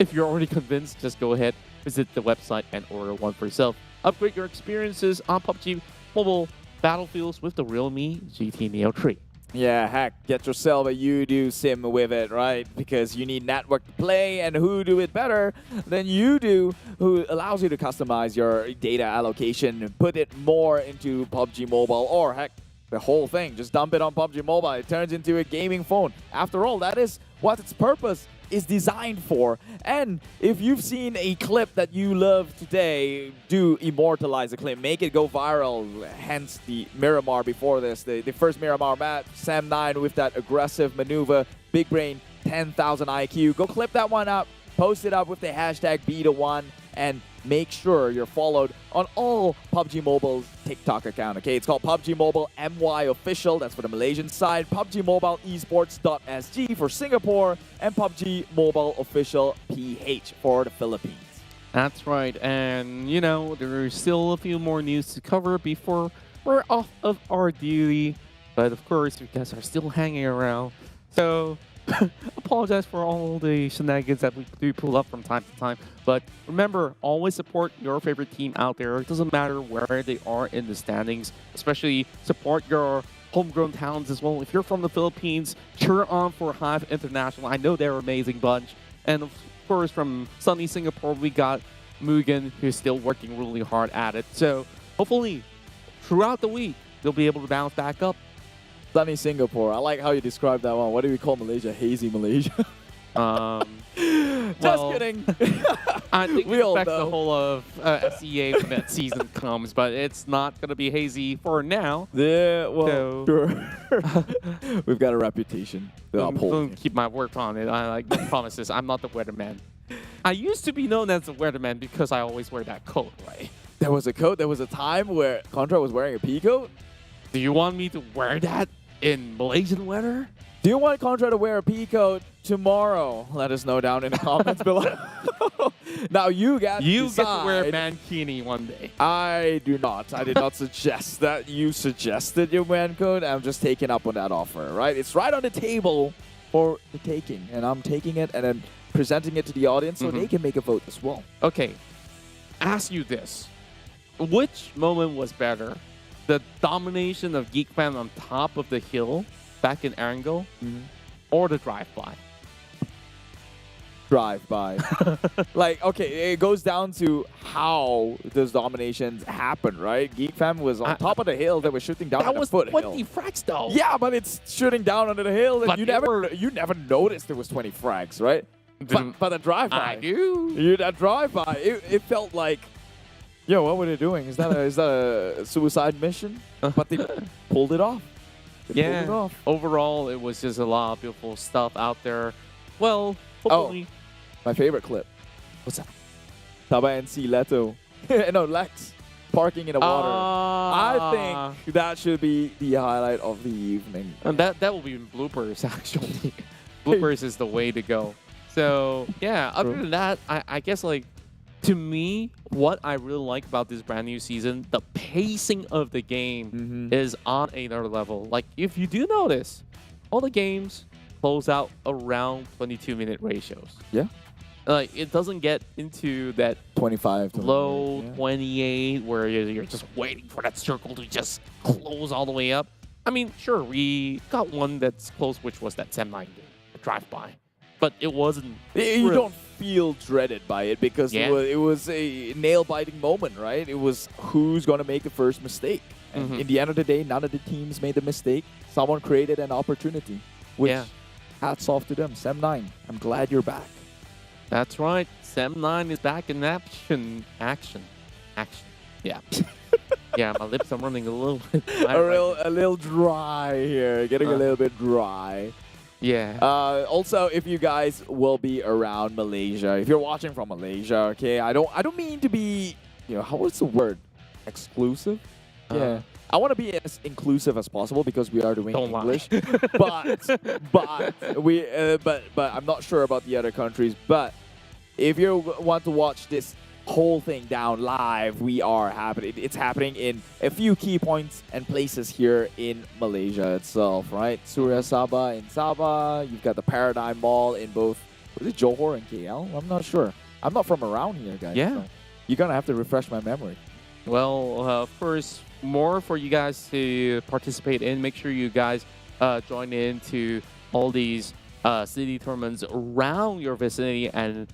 if you're already convinced, just go ahead, visit the website and order one for yourself. Upgrade your experiences on PUBG Mobile battlefields with the Realme GT Neo 3. Yeah, heck, get yourself a Yoodo sim with it, right? Because you need network to play, and who do it better than Yoodo, who allows you to customize your data allocation and put it more into PUBG Mobile, or heck, the whole thing. Just dump it on PUBG Mobile. It turns into a gaming phone. After all, that is what its purpose is designed for. And if you've seen a clip that you love today, do immortalize the clip. Make it go viral. Hence the Miramar before this. The first Miramar map, Sam9 with that aggressive maneuver. Big Brain, 10,000 IQ. Go clip that one up. Post it up with the hashtag #BeTheOne. And make sure you're followed on all PUBG Mobile's TikTok account, okay? It's called PUBG Mobile MY Official, that's for the Malaysian side, PUBG Mobile Esports.SG for Singapore, and PUBG Mobile Official PH for the Philippines. That's right, and you know, there's still a few more news to cover before we're off of our duty, but of course, you guys are still hanging around, so apologize for all the shenanigans that we do pull up from time to time. But remember, always support your favorite team out there. It doesn't matter where they are in the standings. Especially support your homegrown talents as well. If you're from the Philippines, cheer on for HYVE International. I know they're an amazing bunch. And of course, from sunny Singapore, we got MUGEN, who's still working really hard at it. So hopefully, throughout the week, they'll be able to bounce back up. Sunny Singapore. I like how you described that one. What do we call Malaysia? Hazy Malaysia. Just kidding. I think we expect the whole of SEA when that season comes, but it's not going to be hazy for now. Yeah, well, sure. We've got a reputation to uphold. Don't keep my word on it. I like no promises. I'm not the weatherman. I used to be known as the weatherman because I always wear that coat, right? There was a coat. There was a time where Contra was wearing a pea coat. Do you want me to wear that in Malaysian weather? Do you want Contra to wear a P coat tomorrow? Let us know down in the comments below. Now you guys You decide. get to wear a mankini one day. I do not. I did not suggest that. You suggested your man code. I'm just taking up on that offer, right? It's right on the table for the taking. And I'm taking it and then presenting it to the audience so they can make a vote as well. Okay, ask you this. Which moment was better? The domination of Geek Fam on top of the hill back in Erangel or the drive-by? Drive-by. Like, okay, it goes down to how those dominations happen, right? Geek Fam was on top of the hill that was shooting down on the foothill. That was 20 frags though. Yeah, but it's shooting down onto the hill, and but you never noticed there was 20 frags, right? But a drive-by. I do. That drive-by, it felt like, yo, what were they doing? Is that a suicide mission? But they pulled it off. Yeah. Pulled it off. Overall, it was just a lot of beautiful stuff out there. Well, hopefully. My favorite clip. What's that? Tabah NSEA Leto. No, Lex. Parking in the water. I think that should be the highlight of the evening. And that will be in bloopers, actually. Bloopers is the way to go. So, yeah, other than that, I guess, like, to me, what I really like about this brand new season, the pacing of the game is on another level. Like, if you do notice, all the games close out around 22-minute ratios. Yeah. Like, it doesn't get into that 25 low 28 where you're just waiting for that circle to just close all the way up. I mean, sure, we got one that's close, which was that Sem 9 game, a drive-by. But it wasn't... You don't feel dreaded by it because it was a nail-biting moment, right? It was who's going to make the first mistake. And in the end of the day, none of the teams made the mistake. Someone created an opportunity, which hats off to them. Sem 9, I'm glad you're back. That's right. Sem 9 is back in action. Yeah. Yeah, my lips are running a little bit dry. A little dry here. Getting a little bit dry. Yeah. Also, if you guys will be around Malaysia, if you're watching from Malaysia, okay, I don't mean to be, what's the word? Exclusive? Yeah. I want to be as inclusive as possible because we are doing English. but I'm not sure about the other countries. But if you want to watch this whole thing down live, we are happening. It's happening in a few key points and places here in Malaysia itself, right? Surya Sabah in Sabah. You've got the Paradigm Mall in both, was it Johor and KL? I'm not sure. I'm not from around here, guys. Yeah. So you're going to have to refresh my memory. Well, first, more for you guys to participate in. Make sure you guys join in to all these city tournaments around your vicinity, and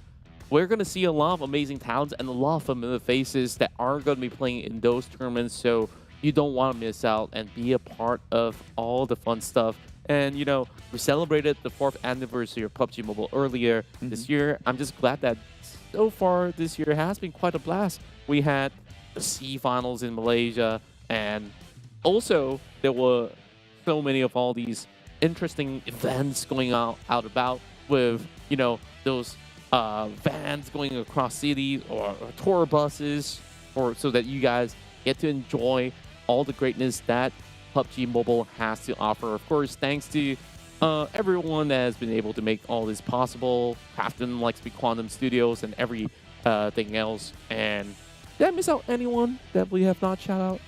we're going to see a lot of amazing talents and a lot of familiar faces that are going to be playing in those tournaments, so you don't want to miss out and be a part of all the fun stuff. And, we celebrated the 4th anniversary of PUBG Mobile earlier this year. I'm just glad that so far this year has been quite a blast. We had the C finals in Malaysia, and also there were so many of all these interesting events going out about with, those vans going across cities or tour buses, so that you guys get to enjoy all the greatness that PUBG Mobile has to offer. Of course, thanks to everyone that has been able to make all this possible. Crafton, Lightspeed Quantum Studios, and everything else. And did I miss out anyone that we have not shout out?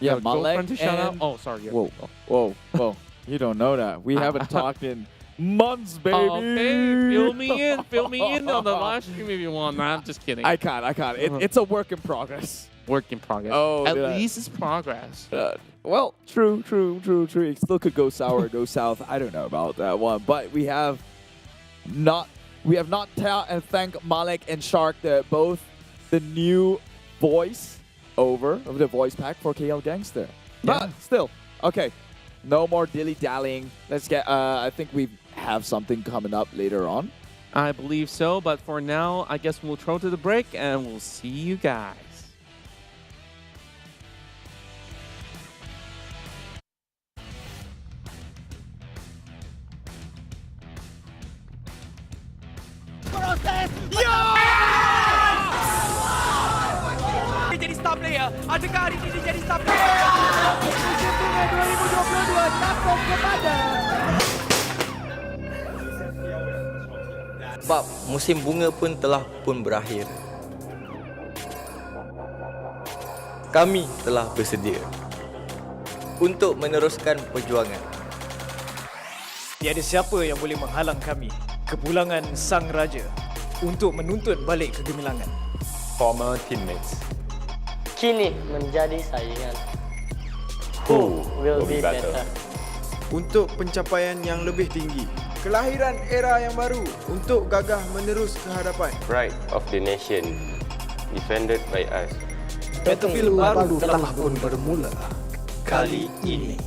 Yeah, Malek to shout out. and- Oh, sorry. Yeah. Whoa. You don't know that. We haven't talked in months, baby. Okay, fill me in on the live stream if you want. Nah, I'm just kidding. I can't. It's a work in progress. Work in progress. Oh, at did I- least it's progress. Well, true. It still could go sour, go south. I don't know about that one, but we have not thanked Malek and Shark, both the new voice of the voice pack for KL Gangster. But still, okay. No more dilly-dallying. Let's get, I think we have something coming up later on. I believe so, but for now, I guess we'll throw to the break and we'll see you guys. Proses! Dia jadi star player. Adakah hari ini dia jadi star player? Musim bunga 2022 takut kepada Sebab musim bunga pun telah pun berakhir. Kami telah bersedia untuk meneruskan perjuangan. Tiada siapa yang boleh menghalang kami, kepulangan Sang Raja, untuk menuntut balik kegemilangan. Former teammates. Kini menjadi saingan. Who will be better? Untuk pencapaian yang lebih tinggi. Kelahiran era yang baru untuk gagah menerus ke hadapan. Pride of the nation, defended by us. Battlefield baru telah pun bermula. Kali ini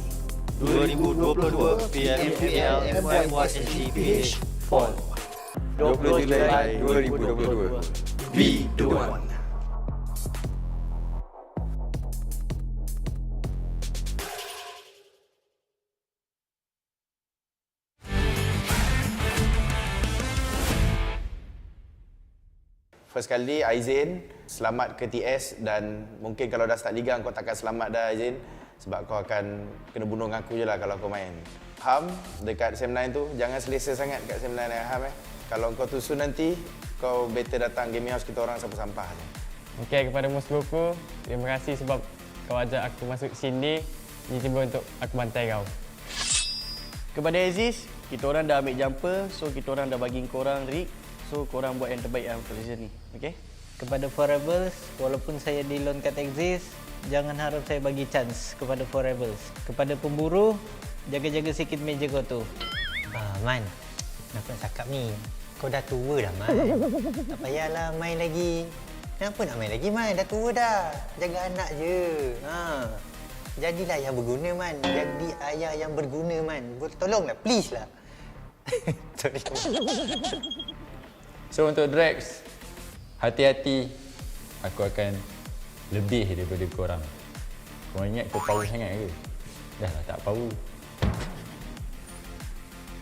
2022 PMPL MYSGPH Fall 20 Julai 2022 redONE. First kali Aizin, selamat ke TS dan mungkin kalau dah start liga kau takkan selamat dah Aizin sebab kau akan kena bunuh dengan aku je lah kalau kau main. Ham dekat SEM9 tu jangan selesa sangat kat SEM9 dengan Ham Kalau kau tusu nanti kau better datang gaming house kita orang sampah-sampah je. Okey, kepada Bosskurr, terima kasih sebab kau ajak aku masuk sini tiba-tiba untuk aku bantai kau. Kepada Aziz, kita orang dah ambil jumper, so kita orang dah bagi korang rig. So, korang buat yang terbaik dalam season ni, okey? Kepada Forever's, walaupun saya di loan kat Exist, jangan harap saya bagi chance kepada Forever's. Kepada pemburu, jaga-jaga sikit meja kau tu. Man, kenapa nak cakap ni? Kau dah tua dah, Man. Tak payahlah main lagi. Kenapa nak main lagi, Man? Dah tua dah. Jaga anak je. Jadilah yang berguna, Man. Jadi ayah yang berguna, Man. Tolonglah, please lah. Sorry. So untuk Drex, hati-hati, aku akan lebih daripada korang. Korang ingat kau power sangat ke? Dah lah tak power.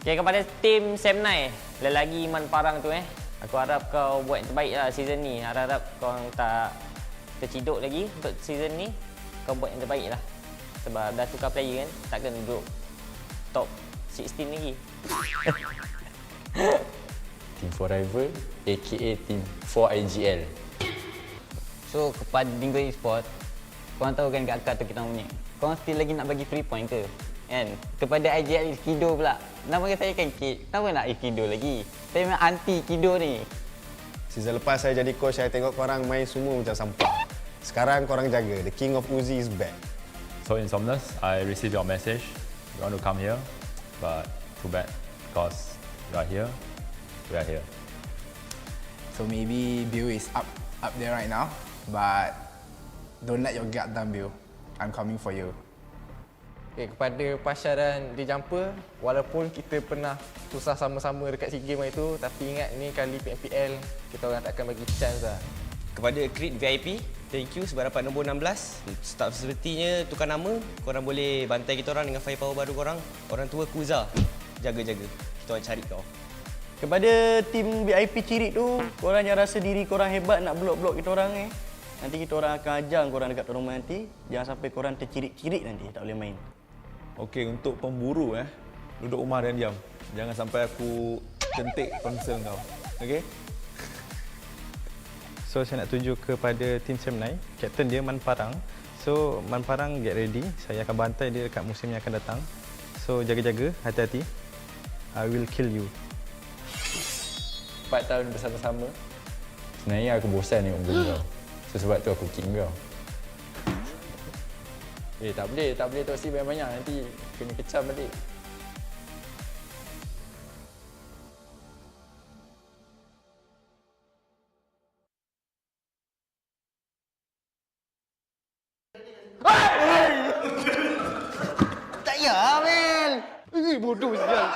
Okay, kepada tim SEM9, lelaki Iman Farang tu aku harap kau buat yang terbaik lah season ni. Harap kau tak terciduk lagi untuk season ni. Kau buat yang terbaik lah. Sebab dah tukar player kan, takkan duduk top 16 lagi. Team Forever, aka Team 4IGL. So, kepada Dingoz Esports, korang tahu kan kat akad tu kita punya. Korang still lagi nak bagi free point ke? Kan? Kepada IGL Kido pula. Nama saya kan Kid. Kenapa nak Kido lagi? Saya memang anti Kido ni. Season lepas saya jadi coach, saya tengok korang main semua macam sampah. Sekarang korang jaga, the King of Uzi is back. So Insomnus, I received your message. You want to come here, but too bad because you are here. We are here. So maybe Bill is up there right now, but don't let your guard down, Bill. I'm coming for you. Okay, kepada Pasha dan The Jumper, walaupun kita pernah susah sama-sama dekat SEA Games itu, tapi ingat ni kali PMPL kita orang takkan bagi chance lah. Kepada Creed VIP, thank you sebab dapat nombor 16. Start sepertinya tukar nama, korang boleh bantai kita orang dengan firepower baru korang. Orang tua Kuza, jaga-jaga. Kita orang cari kau. Kepada tim VIP Cirit tu, korang yang rasa diri korang hebat nak blok-blok kita orang nanti kita orang akan ajar korang dekat tournament nanti. Jangan sampai korang tercirit-cirit nanti, tak boleh main. Okey, untuk pemburu duduk rumah dan diam. Jangan sampai aku kentik concern kau. Okey? So saya nak tunjuk kepada tim SEM9, kapten dia Man Farang. So Man Farang get ready, saya akan bantai dia dekat musim yang akan datang. So jaga-jaga, hati-hati. I will kill you. 4 tahun bersama-sama. Sebenarnya aku bosan tengok muka kau. So sebab tu aku kick kau. Tak boleh toksi banyak-banyak, nanti kena kecam balik. Tak ya, Mel. Bodoh sial.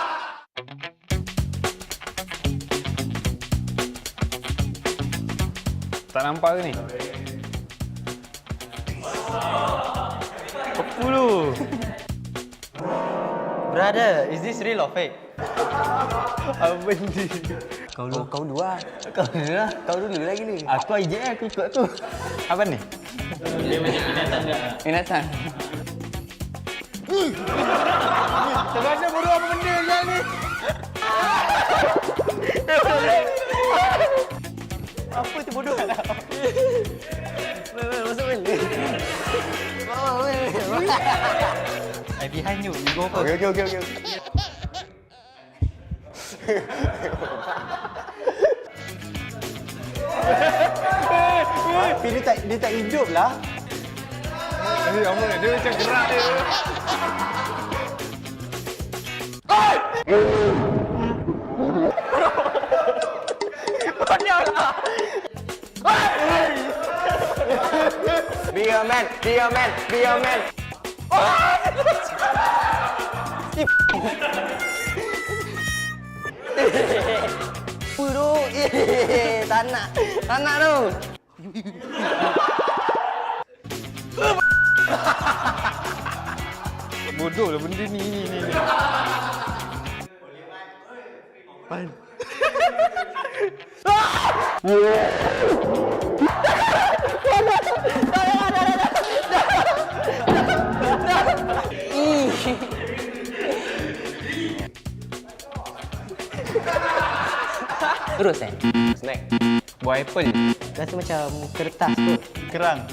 Tak nampak ke ni? 10. Brother, is this real or fake? Apa ni? Kau dulu lah. Kau dulu lagi ni. Aku IJL, aku ikut aku. Apa ni? Dia macam binatang. Terasa bodoh apa benda ni? bodoh. Masuk mana? I behind you. You go first. Okay. Tapi dia tak hidup lah. Dia macam gerak dia. Be a man. Bro, tak nak tu. Bodoh lah benda ni. Pan. Terus Snack. Buah apple. Rasa macam kertas kot. Kerang.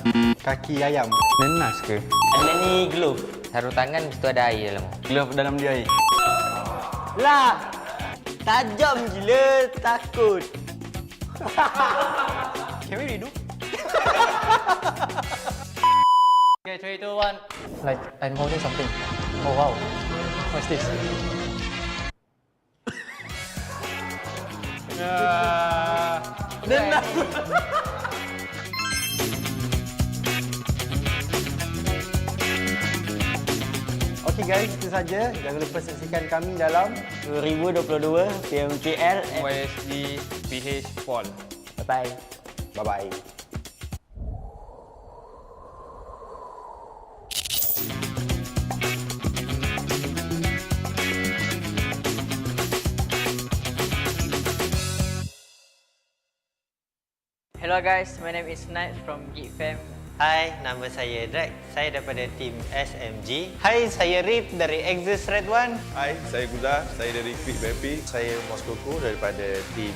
Kaki ayam. Nenas ke? Ada ni glove. Sarung tangan mesti ada air dalam. Glove dalam dia air. Lah. Tajam gila, takut. Can we redo? Okay, 3, 2, 1. Like I'm holding something. Oh wow. What's this? Nenas. Okay guys, itu saja. Jangan lupa saksikan kami dalam 2022 PMPL MYSGPH Fall. Bye-bye. Bye-bye. Hello guys, my name is Knight from GEEK. Hai, nama saya Drake. Saya daripada tim SMG. Hai, saya Rip dari Exus Red One. Hai, saya Guza. Saya dari Quick Baby. Saya Bosskurr daripada tim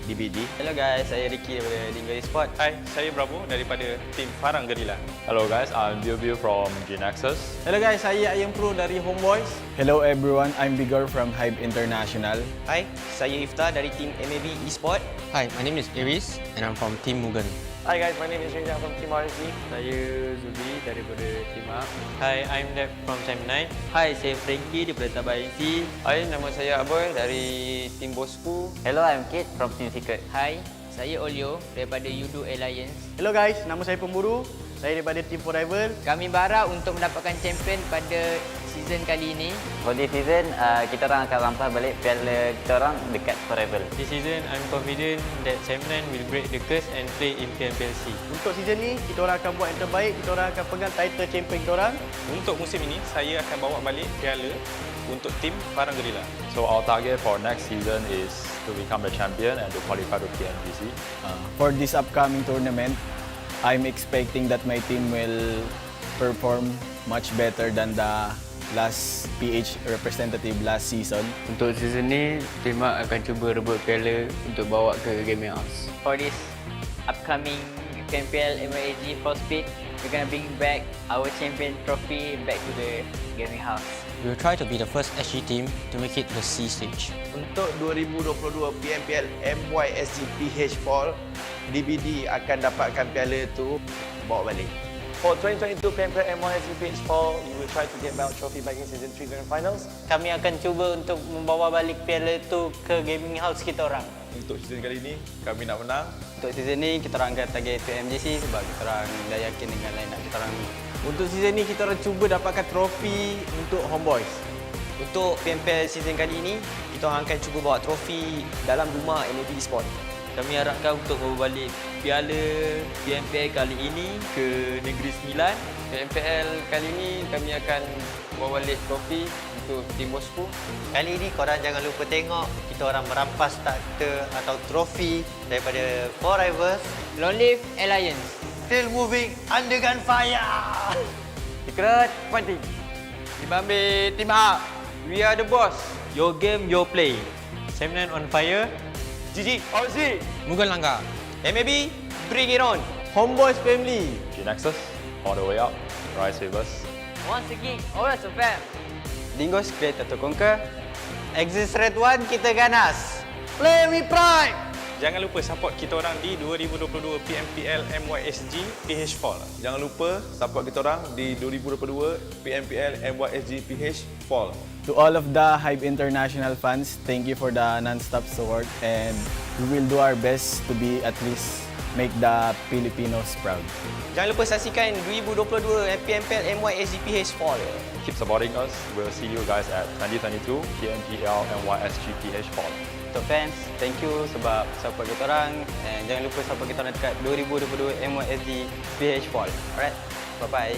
DBD. Hello guys, saya Ricky daripada Dingoz Esports. Hai, saya Bravo daripada tim Farang Guerilla. Hello guys, I'm Bill from Genexus. Hello guys, saya Ayam Pro dari HomeBois. Hello everyone, I'm Bigger from HYVE International. Hai, saya Iftar dari tim MAB Esports. Hi, my name is Iris and I'm from Team MUGEN. Hi guys, my name is Rizal from Team RSG. Saya Zuli daripada Team MAB. Hi, I'm Deb from Sam9. Hi, saya Frankie daripada Tabah NSEA. Hai, nama saya Abel dari tim Bosskurr. Hello, I'm Kit from Team Secret. Hi, saya Olio daripada Yoodo Alliance. Hello guys, nama saya Pemburu. Saya daripada Team Forever. Kami berharap untuk mendapatkan champion pada season kali ini. For this season, kita orang akan rampas balik piala kita orang dekat Forever. This season, I'm confident that Sam9 will break the curse and play in PMPLC. Untuk season ni, kita orang akan buat yang terbaik. Kita orang akan pegang title champion kita orang. Untuk musim ini, saya akan bawa balik piala untuk tim Farang Guerilla. So our target for next season is to become the champion and to qualify to PMPC. For this upcoming tournament, I'm expecting that my team will perform much better than the last PH representative last season. Untuk season ni, tim Mak akan cuba rebut piala untuk bawa ke Gaming House. For this upcoming PMPL MY Speed, we're gonna bring back our champion trophy back to the Gaming House. We will try to be the first SG team to make it to the C stage. Untuk 2022 PMPL MYSGPH Fall, DBD akan dapatkan piala tu bawa balik. For 2022 PMPL MYSGPH Fall, we will try to get back trophy back in season 3 grand finals. Kami akan cuba untuk membawa balik piala tu ke Gaming House kita orang. Untuk season kali ini, kami nak menang. Untuk season ni, kita orang akan target PMGC sebab kita orang dah yakin dengan line-up kita orang. Untuk season ni, kita orang cuba dapatkan trofi untuk HomeBois. Untuk PMPL season kali ini, kita orang akan cuba bawa trofi dalam rumah MAB Esports. Kami harapkan untuk membawa balik piala PMPL kali ini ke Negeri Sembilan. PMPL kali ini kami akan bawa balik trofi untuk tim Bosskurr. Kali ini korang jangan lupa tengok kita orang merampas takta atau trofi daripada Forever. Long live Alliance. Still moving under gunfire. Secret fighting. Tim Ambil, Tim A. We are the boss. Your game, your play. Sam9 on fire. GG, RC. MUGEN langgar. MAB, bring it on. HomeBois family. Genexus, all the way up. Rise with us. Once a geek, always a fan. Dingoz create to conquer. Exist redONE, kita ganas. Play with pride. Jangan lupa support kita orang di 2022 PMPL MYSGPH Fall. Jangan lupa support kita orang di 2022 PMPL MYSGPH Fall. To all of the HYVE International fans, thank you for the non-stop support and we will do our best to be at least make the Filipinos proud. Jangan lupa saksikan 2022 PMPL MYSGPH Fall. Keep supporting us. We'll see you guys at 2022 PMPL MYSGPH Fall. Untuk fans, thank you sebab support kita orang. And jangan lupa support kita orang dekat 2022 MYSGPH Fall. Alright, bye-bye.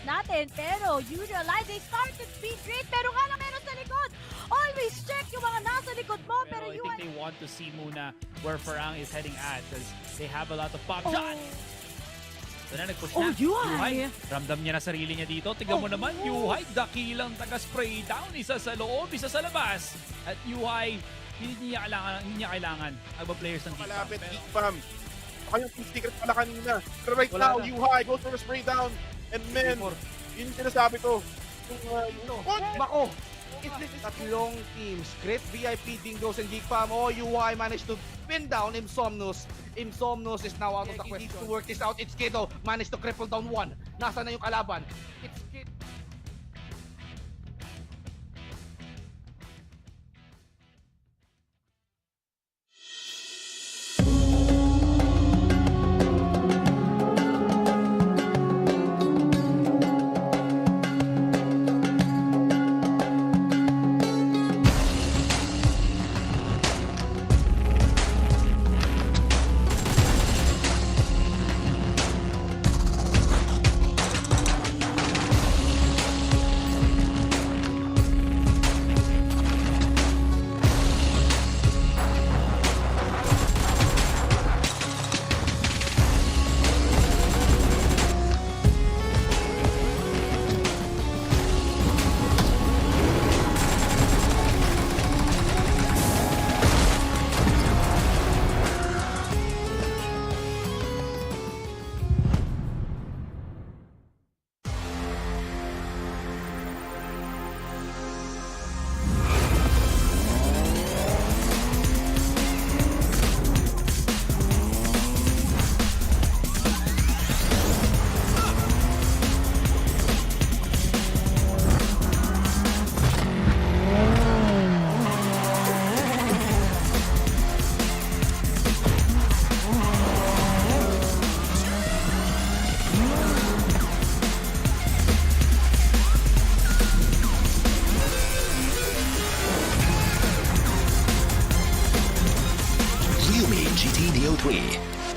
Natin, pero Yoodo Alliance, they started speed great, pero nga lang meron sa likod. Always check yung mga nasa likod mo, pero I think they want to see muna where Farang is heading at because they have a lot of pop shots. So na nag-push na. Yuhai. Ramdam niya na sarili niya dito. Tignan mo naman, Yuhai, dakilang taga-spray down. Isa sa loob, isa sa labas. At Yuhai, hindi niya kailangan ang players ng Geek Malapit, Geek Fam. Kanyang team secret pala kanina. Pero right now, Yuhai goes for the spray down. And men, yun yung sinasabi ko. Mako! Tatlong teams, Great VIP, Dingoz, and GEEK Fam. UI managed to pin down Imsomnus. Imsomnus is now out of the question. To work this out, it's Kido. Managed to cripple down one. Nasa na yung kalaban? It's Kido.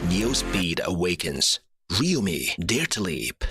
Neo Speed awakens. Realme, dare to leap.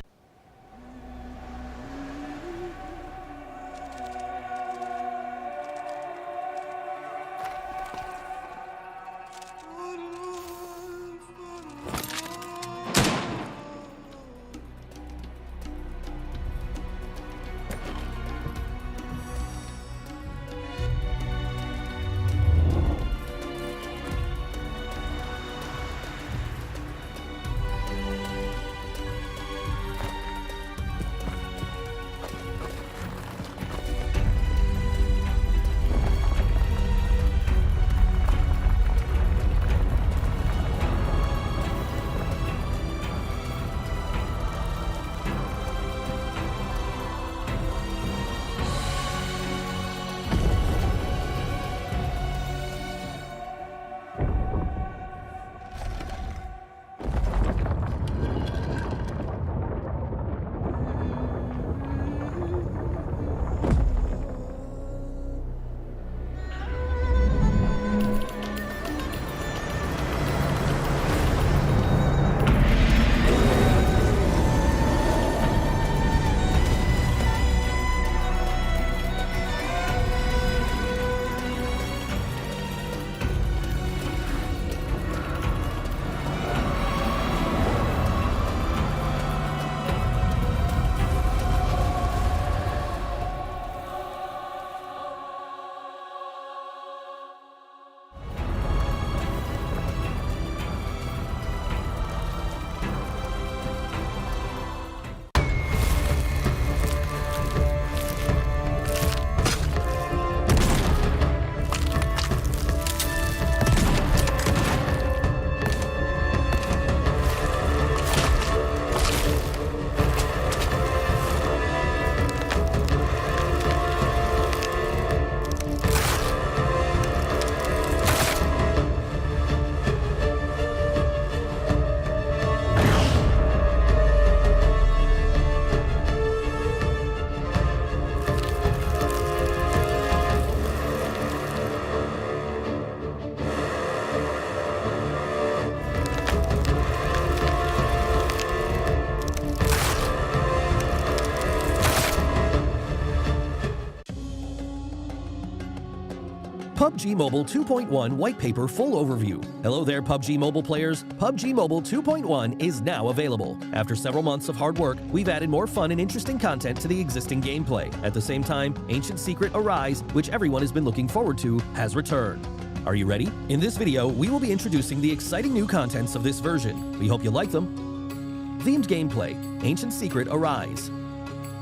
PUBG Mobile 2.1 White Paper Full Overview. Hello there, PUBG Mobile players. PUBG Mobile 2.1 is now available. After several months of hard work, we've added more fun and interesting content to the existing gameplay. At the same time, Ancient Secret Arise, which everyone has been looking forward to, has returned. Are you ready? In this video, we will be introducing the exciting new contents of this version. We hope you like them. Themed gameplay, Ancient Secret Arise.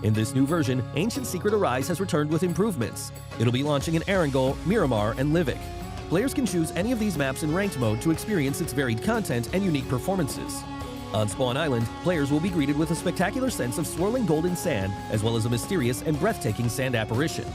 In this new version, Ancient Secret Arise has returned with improvements. It'll be launching in Erangel, Miramar, and Livik. Players can choose any of these maps in ranked mode to experience its varied content and unique performances. On Spawn Island, players will be greeted with a spectacular sense of swirling golden sand, as well as a mysterious and breathtaking sand apparition.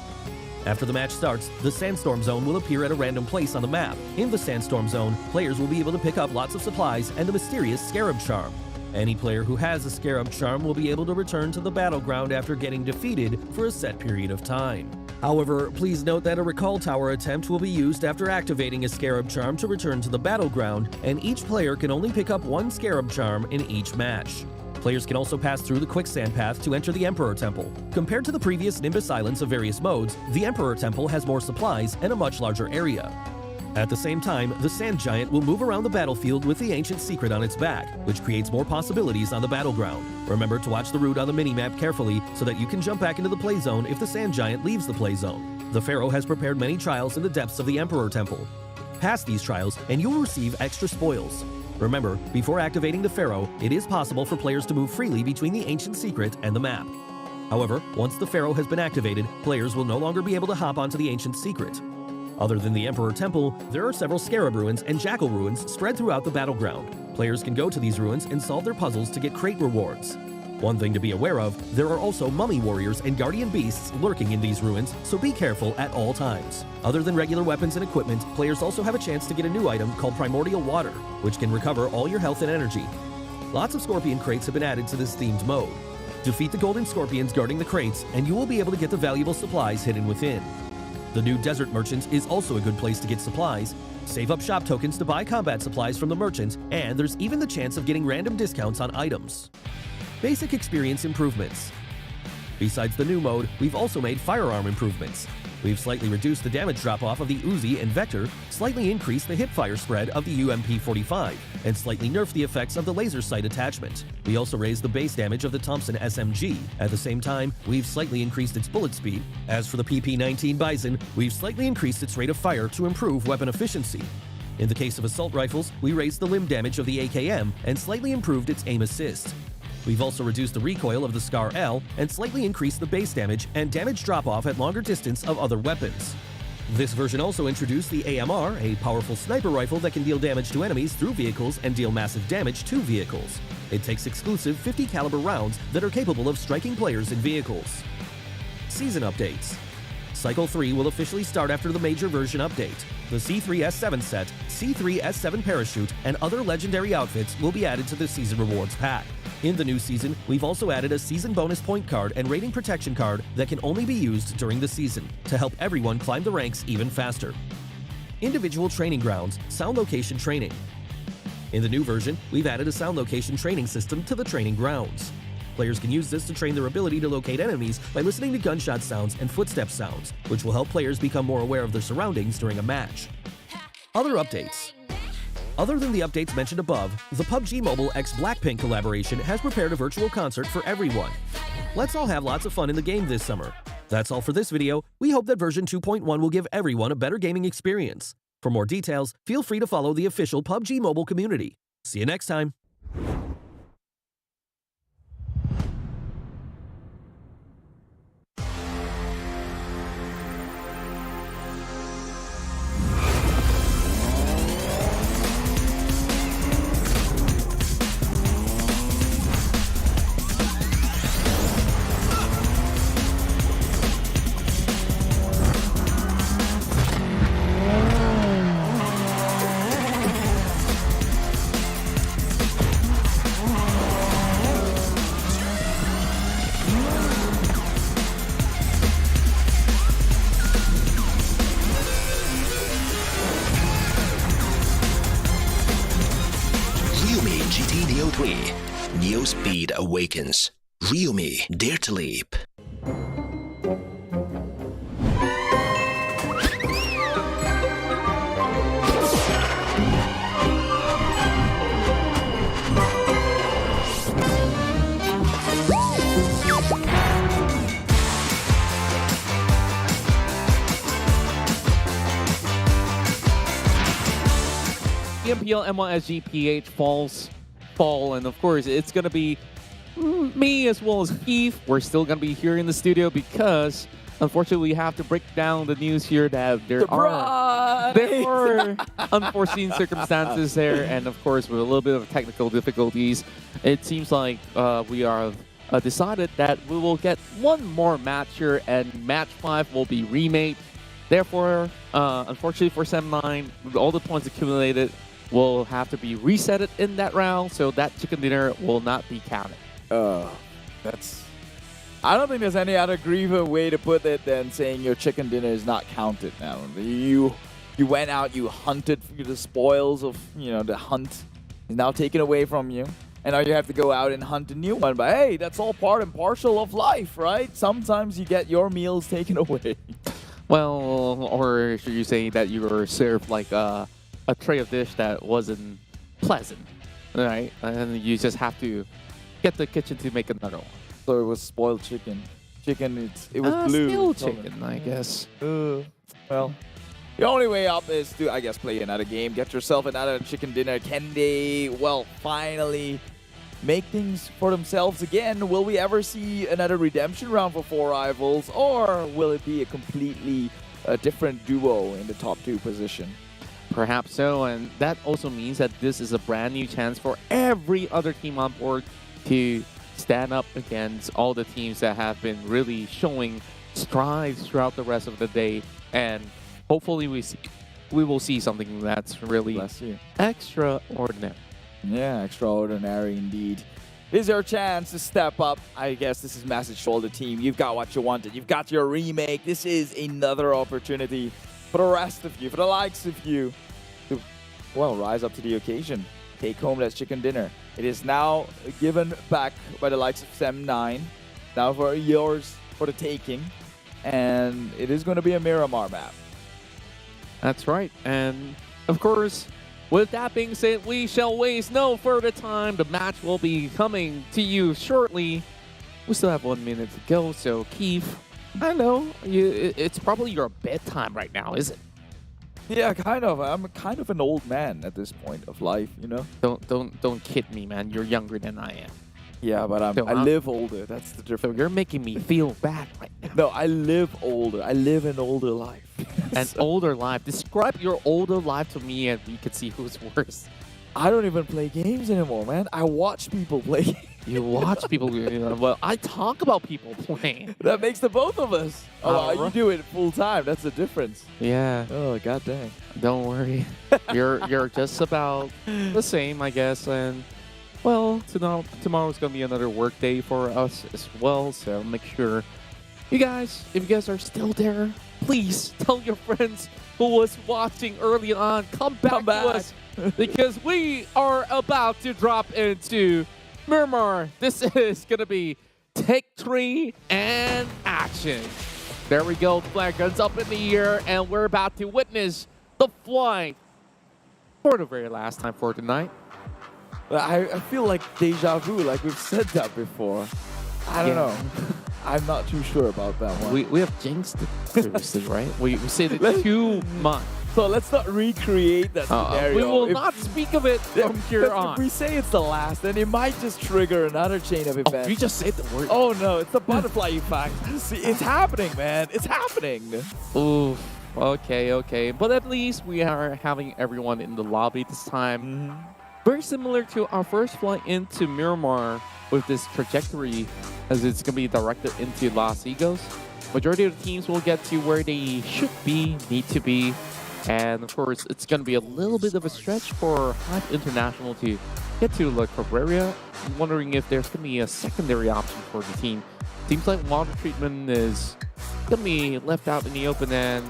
After the match starts, the Sandstorm Zone will appear at a random place on the map. In the Sandstorm Zone, players will be able to pick up lots of supplies and the mysterious Scarab Charm. Any player who has a Scarab Charm will be able to return to the battleground after getting defeated for a set period of time. However, please note that a Recall Tower attempt will be used after activating a Scarab Charm to return to the battleground, and each player can only pick up one Scarab Charm in each match. Players can also pass through the Quicksand Path to enter the Emperor Temple. Compared to the previous Nimbus Islands of various modes, the Emperor Temple has more supplies and a much larger area. At the same time, the Sand Giant will move around the battlefield with the Ancient Secret on its back, which creates more possibilities on the battleground. Remember to watch the route on the minimap carefully so that you can jump back into the play zone if the Sand Giant leaves the play zone. The Pharaoh has prepared many trials in the depths of the Emperor Temple. Pass these trials and you will receive extra spoils. Remember, before activating the Pharaoh, it is possible for players to move freely between the Ancient Secret and the map. However, once the Pharaoh has been activated, players will no longer be able to hop onto the Ancient Secret. Other than the Emperor Temple, there are several Scarab Ruins and Jackal Ruins spread throughout the battleground. Players can go to these ruins and solve their puzzles to get crate rewards. One thing to be aware of, there are also Mummy Warriors and Guardian Beasts lurking in these ruins, so be careful at all times. Other than regular weapons and equipment, players also have a chance to get a new item called Primordial Water, which can recover all your health and energy. Lots of Scorpion crates have been added to this themed mode. Defeat the Golden Scorpions guarding the crates, and you will be able to get the valuable supplies hidden within. The new Desert Merchants is also a good place to get supplies. Save up shop tokens to buy combat supplies from the merchants, and there's even the chance of getting random discounts on items. Basic experience improvements. Besides the new mode, we've also made firearm improvements. We've slightly reduced the damage drop-off of the Uzi and Vector, slightly increased the hipfire spread of the UMP-45, and slightly nerfed the effects of the laser sight attachment. We also raised the base damage of the Thompson SMG. At the same time, we've slightly increased its bullet speed. As for the PP-19 Bison, we've slightly increased its rate of fire to improve weapon efficiency. In the case of assault rifles, we raised the limb damage of the AKM and slightly improved its aim assist. We've also reduced the recoil of the Scar L and slightly increased the base damage and damage drop-off at longer distance of other weapons. This version also introduced the AMR, a powerful sniper rifle that can deal damage to enemies through vehicles and deal massive damage to vehicles. It takes exclusive 50 caliber rounds that are capable of striking players in vehicles. Season updates. Cycle 3 will officially start after the major version update. The C3S7 set, C3S7 parachute, and other legendary outfits will be added to the season rewards pack. In the new season, we've also added a season bonus point card and rating protection card that can only be used during the season to help everyone climb the ranks even faster. Individual training grounds, sound location training. In the new version, we've added a sound location training system to the training grounds. Players can use this to train their ability to locate enemies by listening to gunshot sounds and footstep sounds, which will help players become more aware of their surroundings during a match. Other updates. Other than the updates mentioned above, the PUBG Mobile x Blackpink collaboration has prepared a virtual concert for everyone. Let's all have lots of fun in the game this summer. That's all for this video. We hope that version 2.1 will give everyone a better gaming experience. For more details, feel free to follow the official PUBG Mobile community. See you next time. Neo Speed Awakens. Realme, dare to leap. PMPL MYSGPH fall, and of course it's gonna be me as well as Keith. We're still gonna be here in the studio because unfortunately we have to break down the news here that there are unforeseen circumstances there, and of course with a little bit of technical difficulties, it seems like we are decided that we will get one more match here, and match 5 will be remade. Therefore, unfortunately for Sem 9, all the points accumulated will have to be resetted in that round, so that chicken dinner will not be counted. That's... I don't think there's any other griever way to put it than saying your chicken dinner is not counted now. You went out, you hunted for the spoils of, you know, the hunt is now taken away from you. And now you have to go out and hunt a new one. But hey, that's all part and parcel of life, right? Sometimes you get your meals taken away. Well, or should you say that you were served like a tray of dish that wasn't pleasant, right? And you just have to get the kitchen to make another one. So it was spoiled chicken. Chicken, it was blue. Still chicken, I guess. Well, the only way up is to, I guess, play another game. Get yourself another chicken dinner. Can they, well, finally make things for themselves again? Will we ever see another redemption round for 4 rivals? Or will it be a completely different duo in the top 2 position? Perhaps so, and that also means that this is a brand new chance for every other team on board to stand up against all the teams that have been really showing strides throughout the rest of the day, and hopefully we will see something that's really extraordinary. Yeah, extraordinary indeed. This is your chance to step up. I guess this is message to all the team. You've got what you wanted. You've got your remake. This is another opportunity for the rest of you, for the likes of you, to, well, rise up to the occasion. Take home that chicken dinner. It is now given back by the likes of Sem 9. Now for yours for the taking. And it is going to be a Miramar map. That's right. And of course, with that being said, we shall waste no further time. The match will be coming to you shortly. We still have 1 minute to go, so Keith, I know it's probably your bedtime right now, is it? Yeah, kind of. I'm kind of an old man at this point of life, you know. Don't kid me, man. You're younger than I am. Yeah, but I live older. That's the difference. So you're making me feel bad right now. No, I live older. I live an older life. An older life. Describe your older life to me, and we could see who's worse. I don't even play games anymore, man. I watch people play. You watch people. Well, I talk about people playing. That makes the both of us. You do it full time. That's the difference. Yeah. Oh, god dang. Don't worry. You're just about the same, I guess. And well, tomorrow's gonna be another work day for us as well. So make sure you guys, if you guys are still there, please tell your friends who was watching early on, come back to us because we are about to drop into Miramar. This is gonna be take 3 and action. There we go, flag guns up in the air, and we're about to witness the flight for the very last time for tonight. I feel like deja vu, like we've said that before. I don't know. I'm not too sure about that one. We have jinxed it, right? We said it too much. So let's not recreate that scenario. We will not speak of it from here on. If we say it's the last, then it might just trigger another chain of events. You just said the word. Oh no, it's the butterfly effect. See, it's happening, man. It's happening. Ooh, okay. But at least we are having everyone in the lobby this time. Very similar to our first flight into Miramar with this trajectory, as it's going to be directed into Los Egos. Majority of the teams will get to where they should be, need to be. And of course, it's going to be a little bit of a stretch for HYVE International to get to La Cabrera. I'm wondering if there's going to be a secondary option for the team. Seems like water treatment is going to be left out in the open, and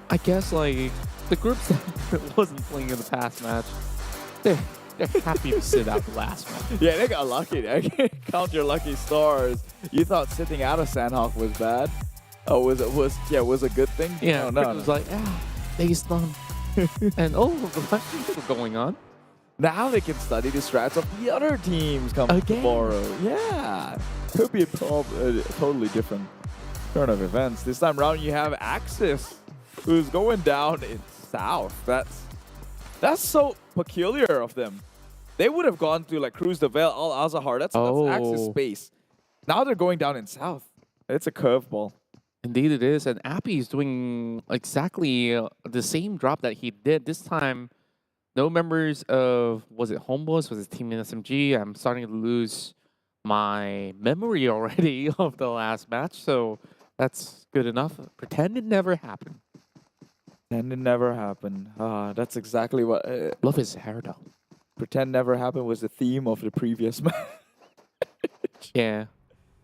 I guess like the groups that wasn't playing in the past match, they're happy to sit out the last one. Yeah, they got lucky. Count your lucky stars. You thought sitting out of Sandhawk was bad? Oh, was a good thing? Yeah, no. It was like, they stunned. And the questions were going on. Now they can study the strats of the other teams coming tomorrow. Yeah. Could be a totally different turn of events. This time around you have Axis, who's going down in South. That's That's so peculiar of them. They would have gone to like Cruz de Vale, Al Azahar. That's Axis space. Now they're going down in south. It's a curveball. Indeed it is. And Appy is doing exactly the same drop that he did. This time, no members of, was it HomeBois? Was it Team SMG? I'm starting to lose my memory already of the last match. So that's good enough. Pretend it never happened. Pretend it never happened. That's exactly what... Love his hair though. Pretend never happened was the theme of the previous match. Yeah.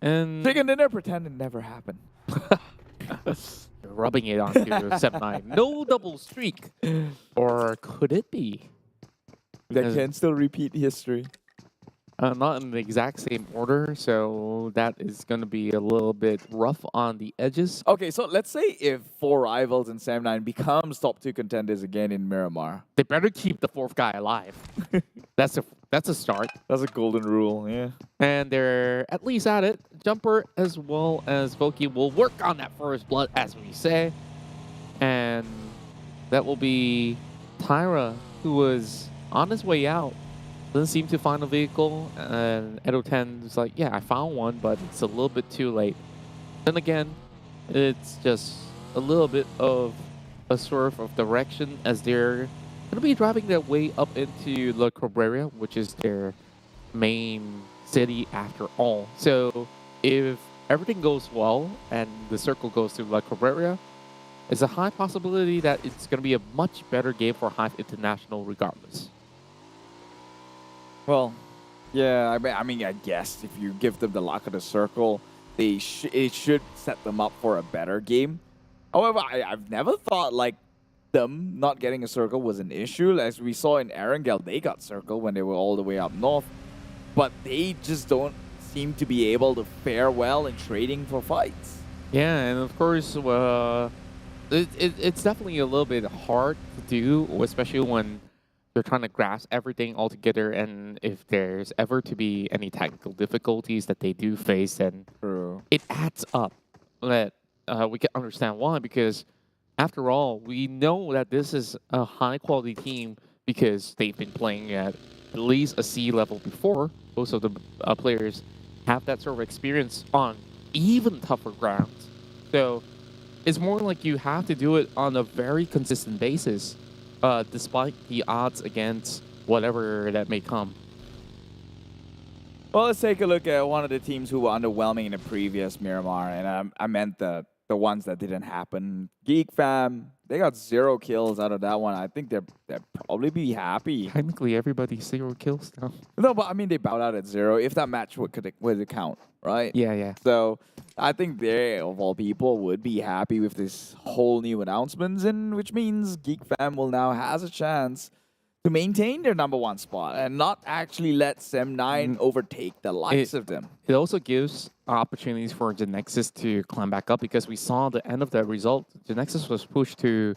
And Chicken dinner, pretend it never happened. rubbing it onto Sep9. No double streak. Or could it be? That can still repeat history. Not in the exact same order, so that is going to be a little bit rough on the edges. Okay, so let's say if 4 Rivals and Sam9 becomes top 2 contenders again in Miramar. They better keep the 4th guy alive. That's a start. That's a golden rule, yeah. And they're at least at it. Jumper as well as Voki will work on that first blood, as we say. And that will be Tyra, who was on his way out. Doesn't seem to find a vehicle, and Edo10 is like, yeah, I found one, but it's a little bit too late. Then again, it's just a little bit of a swerve of direction as they're going to be driving their way up into La Cabrera, which is their main city after all. So if everything goes well and the circle goes to La Cabrera, it's a high possibility that it's going to be a much better game for HYVE International regardless. Well, yeah, I mean, I guess if you give them the luck of the circle, it should set them up for a better game. However, I've never thought like them not getting a circle was an issue. As we saw in Erangel, they got circle when they were all the way up north, but they just don't seem to be able to fare well in trading for fights. Yeah, and of course, it's definitely a little bit hard to do, especially when they're trying to grasp everything all together, and if there's ever to be any technical difficulties that they do face, then it adds up. That we can understand why, because after all, we know that this is a high-quality team because they've been playing at least a C level before. Most of the players have that sort of experience on even tougher grounds. So it's more like you have to do it on a very consistent basis. Despite the odds against whatever that may come. Well, let's take a look at one of the teams who were underwhelming in the previous Miramar, and I meant the ones that didn't happen. GEEK fam, they got 0 kills out of that one. I think they'll probably be happy. Technically, everybody's 0 kills now. No, but I mean, they bowed out at 0. If that match would count, right? Yeah, yeah. So I think they, of all people, would be happy with this whole new announcements, and which means GEEK fam will now has a chance to maintain their #1 spot and not actually let Sem9 overtake the likes of them. It also gives opportunities for Genexus to climb back up, because we saw the end of the result. Genexus was pushed to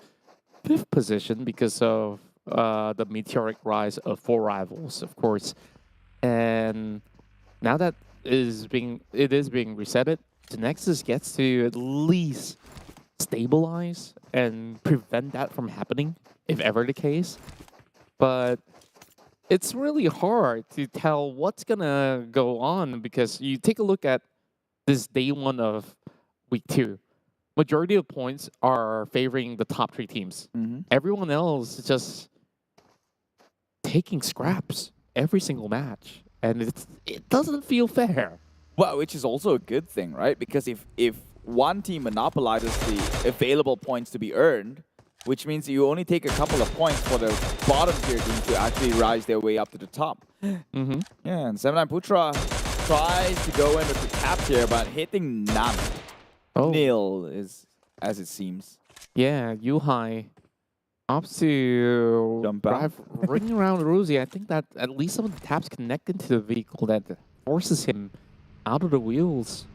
5th position because of the meteoric rise of 4 Rivals, of course. And now that it is being resetted, Genexus gets to at least stabilize and prevent that from happening, if ever the case. But it's really hard to tell what's going to go on, because you take a look at this day 1 of week 2. Majority of points are favoring the top 3 teams. Everyone else is just taking scraps every single match. And it doesn't feel fair. Well, which is also a good thing, right? Because if one team monopolizes the available points to be earned, which means you only take a couple of points for the bottom tier team to actually rise their way up to the top. Yeah, and Sem9 Putra tries to go in with the tap tier, but hitting none. Nil is as it seems. Yeah, Yuhai opts to drive ring around Rosie. I think that at least some of the taps connect into the vehicle that forces him out of the wheels.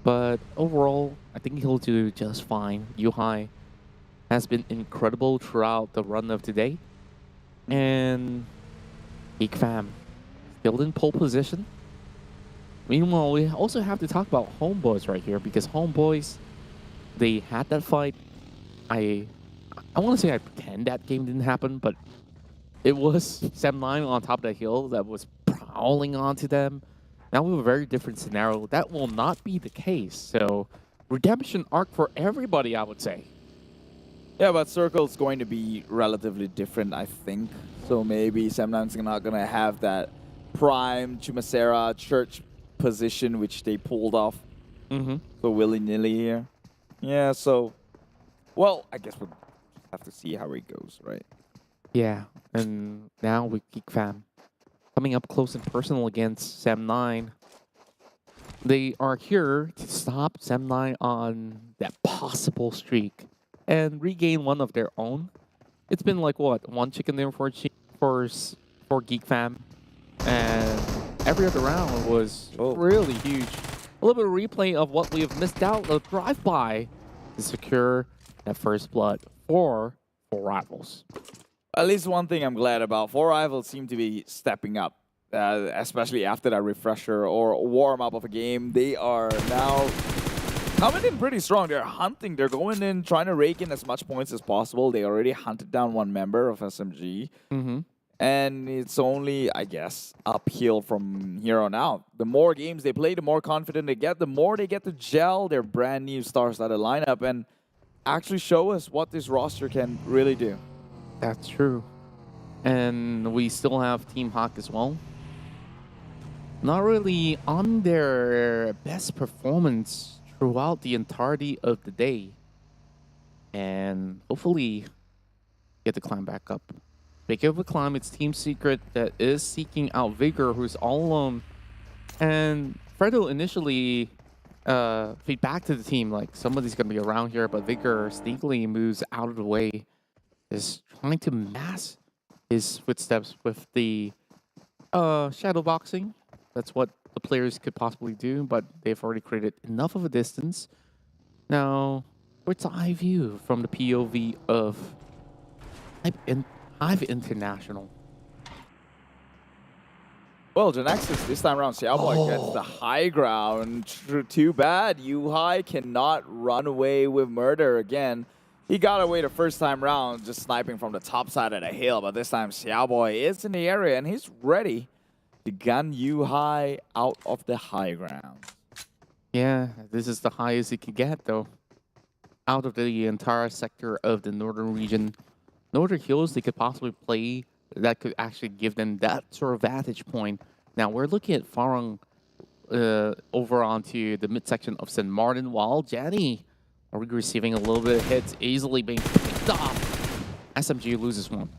But overall, I think he'll do just fine. Yuhai has been incredible throughout the run of today. And GEEK fam still in pole position. Meanwhile, we also have to talk about HomeBois right here, because HomeBois, they had that fight. I want to say I pretend that game didn't happen, but it was Sem9 on top of the hill that was prowling onto them. Now we have a very different scenario. That will not be the case. So redemption arc for everybody, I would say. Yeah, but Circle's going to be relatively different, I think. So maybe Sem9's not going to have that prime Chumacera church position, which they pulled off so willy-nilly here. Yeah, so, well, I guess we'll have to see how it goes, right? Yeah, and now with GEEK Fam coming up close and personal against Sem9. They are here to stop Sem9 on that possible streak and regain one of their own. It's been like, what, one chicken dinner for GEEK Fam, and every other round was really huge. A little bit of replay of what we have missed out, a drive-by to secure that first blood for 4Rivals. At least one thing I'm glad about, 4Rivals seem to be stepping up, especially after that refresher or warm-up of a game. They are now coming in pretty strong. They're hunting. They're going in, trying to rake in as much points as possible. They already hunted down one member of SMG. And it's only, I guess, uphill from here on out. The more games they play, the more confident they get. The more they get to gel their brand new star-studded lineup and actually show us what this roster can really do. That's true. And we still have Team Hawk as well. Not really on their best performance throughout the entirety of the day. And hopefully get to climb back up. Big of a climb, it's Team Secret that is seeking out Vigor, who's all alone. And Fredo initially feedback to the team, like somebody's going to be around here, but Vigor sneakily moves out of the way, is trying to mask his footsteps with the shadow boxing. That's what the players could possibly do, but they've already created enough of a distance. Now, what's the eye view from the POV of HYVE International? Well, Genexus this time around, Xiaoboy gets the high ground. Too bad, Yuhai cannot run away with murder again. He got away the first time round, just sniping from the top side of the hill, but this time Xiaoboy is in the area and he's ready to gun Yuhai out of the high ground. Yeah, this is the highest he could get, though. Out of the entire sector of the northern region. Northern hills they could possibly play that could actually give them that sort of vantage point. Now we're looking at Farang over onto the midsection of St. Martin, while Jenny are receiving a little bit of hits, easily being picked off. SMG loses one.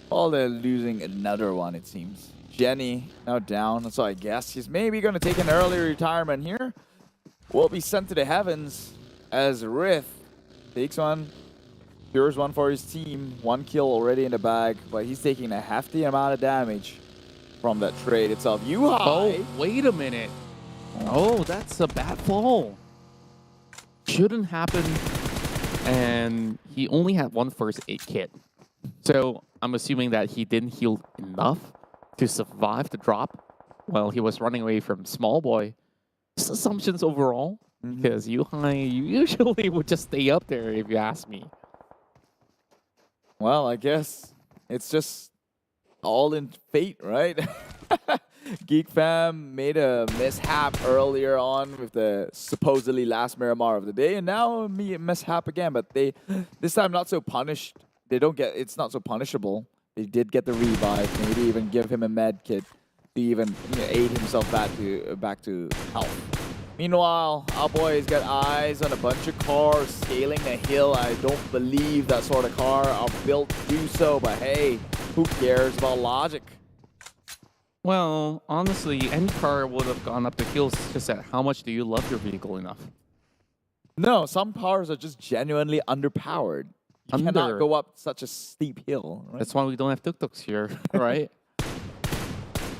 Well, they're losing another one, it seems. Jenny now down, so I guess he's maybe going to take an early retirement here. Will be sent to the heavens as Rith takes one. Cures one for his team. One kill already in the bag, but he's taking a hefty amount of damage from that trade itself. Yuhai! Oh, wait a minute. Oh, that's a bad fall. Shouldn't happen. And he only had one first aid kit. So I'm assuming that he didn't heal enough to survive the drop while he was running away from Small Boy. Just assumptions overall, because Yuhai usually would just stay up there if you ask me. Well, I guess it's just all in fate, right? GEEK Fam made a mishap earlier on with the supposedly last Miramar of the day, and now a mishap again, but they this time not so punished. They don't get, it's not so punishable. They did get the revive, maybe even give him a med kit to even aid himself back to health. Meanwhile, our boy's got eyes on a bunch of cars scaling the hill. I don't believe that sort of car are built to do so, but hey, who cares about logic? Well, honestly, any car would have gone up the hills. It's just that how much do you love your vehicle enough? No, some cars are just genuinely underpowered. You cannot go up such a steep hill. Right? That's why we don't have tuk-tuks here, right?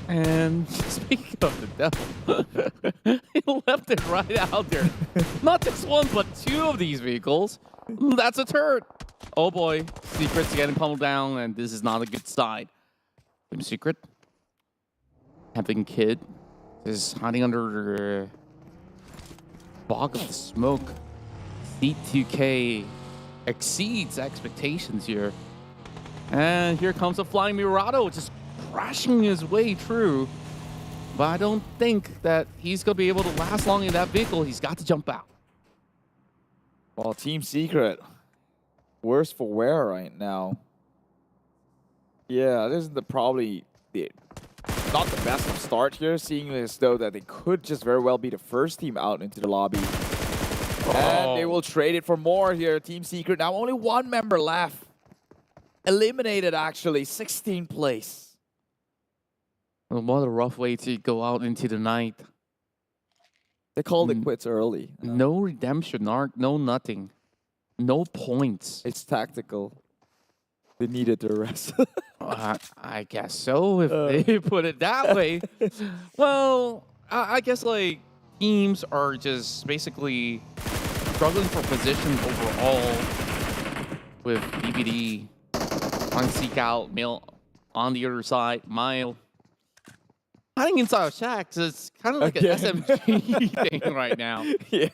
And speaking of the devil, he left it right out there. Not just one, but two of these vehicles. That's a turret. Oh boy, Secret's getting pummeled down, and this is not a good sign. Team Secret, having Kid, is hiding under the fog of the smoke. C2K exceeds expectations here. And here comes a flying Mirado, just crashing his way through. But I don't think that he's going to be able to last long in that vehicle. He's got to jump out. Well, Team Secret, worse for wear right now. Yeah, this is probably not the best of start here, seeing as though that they could just very well be the first team out into the lobby. And they will trade it for more here. Team Secret now only one member left. Eliminated, actually, 16th place. Well, what a rough way to go out into the night. They called it quits early. No redemption arc, no nothing. No points. It's tactical. They needed the rest. I guess so, if they put it that way. Well, I guess like teams are just basically struggling for position overall with DVD on Seek Out, Mail on the other side, Mile hiding inside of Shacks is kind of like an SMG thing right now. Yeah.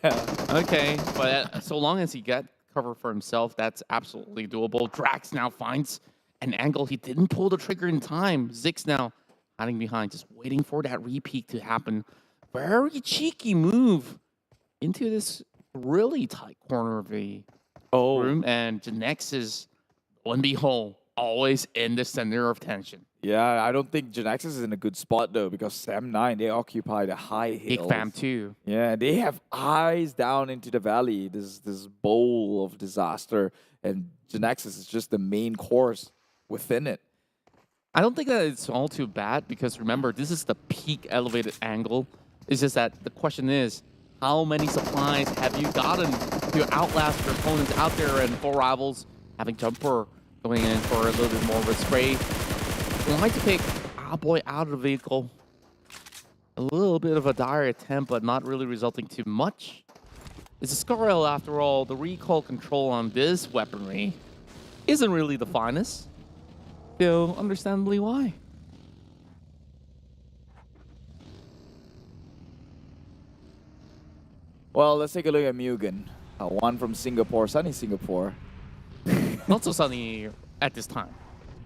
Okay, but so long as he get cover for himself, that's absolutely doable. Drax now finds an angle. He didn't pull the trigger in time. Ziggs now hiding behind, just waiting for that repeat to happen. Very cheeky move into this really tight corner of the room. And Genexus, lo and behold, always in the center of tension. Yeah, I don't think Genexus is in a good spot though, because Sam9, they occupy the high hills. Big fam too. Yeah, they have eyes down into the valley, this bowl of disaster, and Genexus is just the main course within it. I don't think that it's all too bad, because remember, this is the peak elevated angle. It's just that the question is, how many supplies have you gotten to outlast your opponents out there? And 4 rivals having Jumper going in for a little bit more of a spray. Like to pick Boy out of the vehicle. A little bit of a dire attempt, but not really resulting too much. It's a Scarrel after all. The recoil control on this weaponry isn't really the finest. So, understandably why. Well, let's take a look at MUGEN. One from Singapore, sunny Singapore. Not so sunny at this time.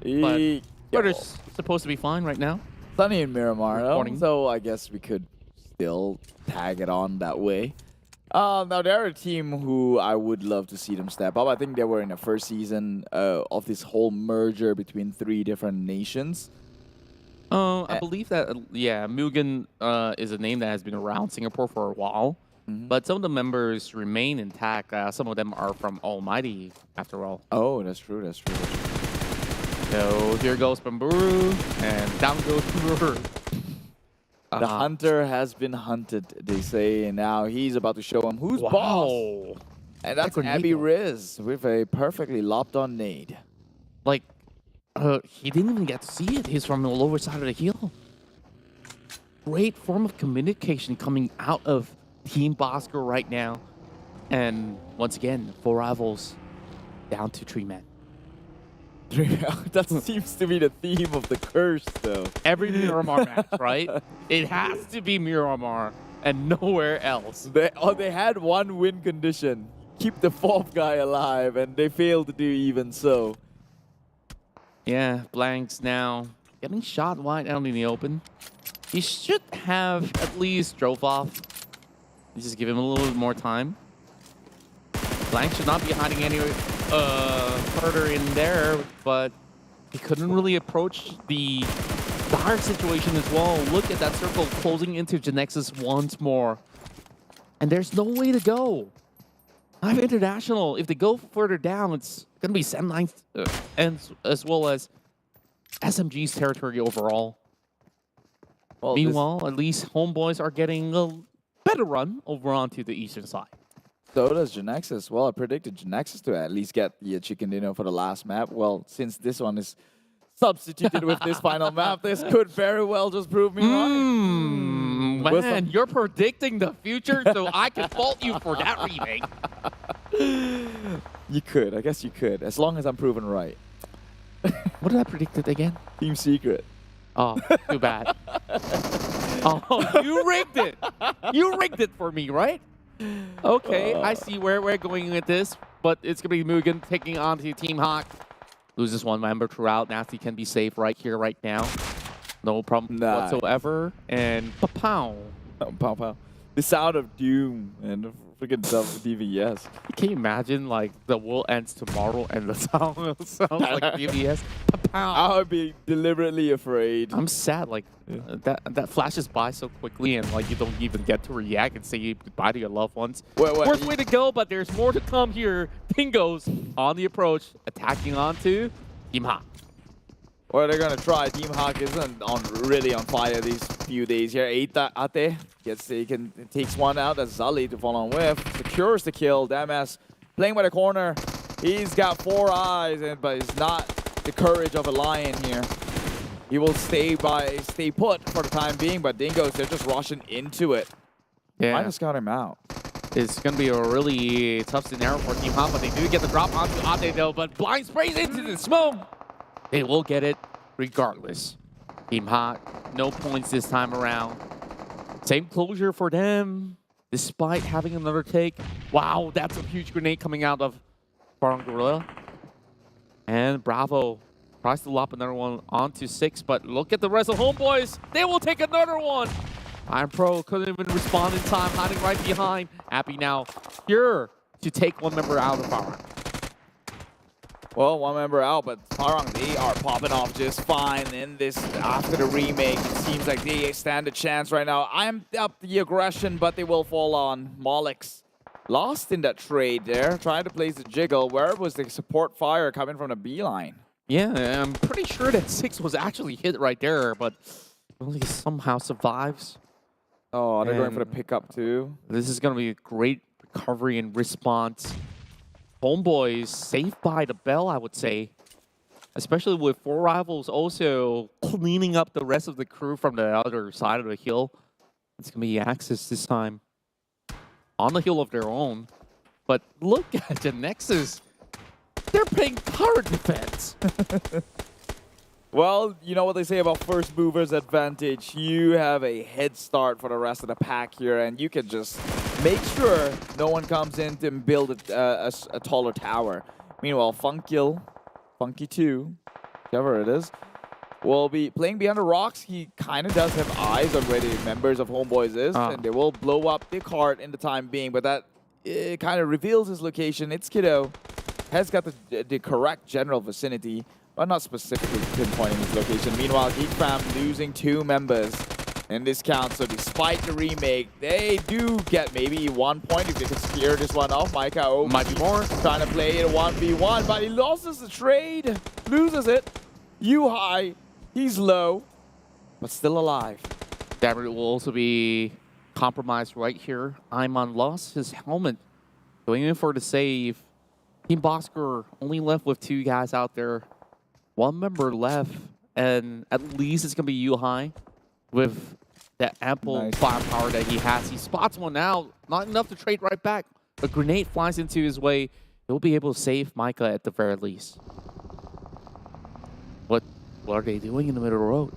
But weather's supposed to be fine right now. Sunny in Miramar, though, so I guess we could still tag it on that way. Now, they're a team who I would love to see them step up. I think they were in the first season of this whole merger between 3 different nations. I believe that, yeah, MUGEN is a name that has been around Singapore for a while. But some of the members remain intact. Some of them are from Almighty, after all. Oh, that's true, that's true. So here goes Bamburu, and down goes Bamburu. The hunter has been hunted, they say, and now he's about to show him who's boss. And that's Abby Riz with a perfectly lopped-on nade. Like, he didn't even get to see it. He's from the lower side of the hill. Great form of communication coming out of Team Bosskurr right now. And once again, 4 rivals down to 3 men. That seems to be the theme of the curse, though. Every Miramar match, right? It has to be Miramar and nowhere else. They had 1 win condition. Keep the 4th guy alive, and they failed to do even so. Yeah, Blanks now getting shot wide out in the open. He should have at least drove off. Just give him a little bit more time. Blank should not be hiding any further in there, but he couldn't really approach the dire situation as well. Look at that circle closing into Genexus once more. And there's no way to go. HYVE International, if they go further down, it's going to be Sam9 as well as SMG's territory overall. Well, meanwhile, at least HomeBois are getting a better run over onto the eastern side. So does Genexus. Well, I predicted Genexus to at least get the chicken dinner for the last map. Well, since this one is substituted with this final map, this could very well just prove me wrong. Man, you're predicting the future, so I can fault you for that remake. You could. I guess you could, as long as I'm proven right. What did I predict it again? Team Secret. Oh, too bad. Oh, you rigged it. You rigged it for me, right? Okay, I see where we're going with this, but it's going to be MUGEN taking on to Team Hawk. Loses one member throughout. Nasty can be safe right here, right now. No problem whatsoever. And pow. Pow. The sound of doom and freaking DVS. Can you imagine like the world ends tomorrow and the sound like DVS? I would be deliberately afraid. I'm sad. Like that flashes by so quickly, and like you don't even get to react and say goodbye to your loved ones. Worst way to go, but there's more to come here. Dingoz on the approach, attacking onto Team Hawk. Well, they're gonna try. Team Hawk isn't really on fire these few days here. Eita Ate takes one out. That's Zali to follow on with. Secures the kill. Damas playing by the corner. He's got 4 eyes, but he's not the courage of a lion here. He will stay put for the time being, but Dingoz, they're just rushing into it. Yeah. Might have scout him out. It's going to be a really tough scenario for Team Hawk, but they do get the drop onto Ate though, but blind sprays into the smoke. They will get it regardless. Team Hawk, no points this time around. Same closure for them, despite having another take. Wow, that's a huge grenade coming out of Farang Guerilla. And Bravo tries to lop another one onto 6, but look at the rest of HomeBois. They will take another one. Iron Pro couldn't even respond in time, hiding right behind. Happy now here to take one member out of Farang. Well, one member out, but Farang, they are popping off just fine in this. After the remake, it seems like they stand a chance right now. I'm up the aggression, but they will fall on. Molix lost in that trade there, trying to place the jiggle. Where was the support fire coming from the B line? Yeah, I'm pretty sure that 6 was actually hit right there, but only somehow survives. Oh, they're going for the pickup too. This is going to be a great recovery and response. HomeBois safe by the bell, I would say. Especially with 4 rivals also cleaning up the rest of the crew from the other side of the hill. It's going to be Axis this time. On the hill of their own. But look at Genexus. They're playing turret defense. Well, you know what they say about first mover's advantage. You have a head start for the rest of the pack here, and you can just make sure no one comes in to build a taller tower. Meanwhile, Funky 2, whatever it is, will be playing behind the rocks. He kind of does have eyes on where the members of HomeBois is, and they will blow up the cart in the time being, but that kind of reveals his location. It's Kiddo. Has got the correct general vicinity, but not specifically pinpointing his location. Meanwhile, GEEK fam losing 2 members in this count. So despite the remake, they do get maybe 1 point if they can steer this one off. Micah might be more. Trying to play it 1v1, but he loses the trade. Loses it. HYVE, he's low, but still alive. Dabber will also be compromised right here. Iman lost his helmet. Going in for the save. Team Bosskurr only left with 2 guys out there. 1 member left, and at least it's going to be HYVE with that ample firepower that he has. He spots one out, not enough to trade right back. A grenade flies into his way. He'll be able to save Micah at the very least. What are they doing in the middle of the road?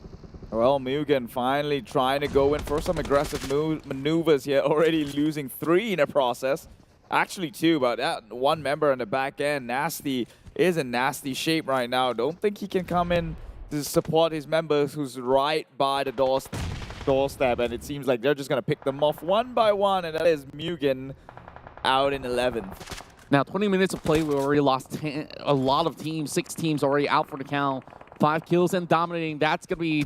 Well, MUGEN finally trying to go in for some aggressive maneuvers here, already losing 3 in the process. Actually 2, but that 1 member on the back end, Nasty, is in nasty shape right now. Don't think he can come in to support his members who's right by the doorstep, and it seems like they're just going to pick them off one by one, and that is MUGEN out in 11th. Now, 20 minutes of play, we already lost a lot of teams. 6 teams already out for the count. 5 kills and dominating. That's going to be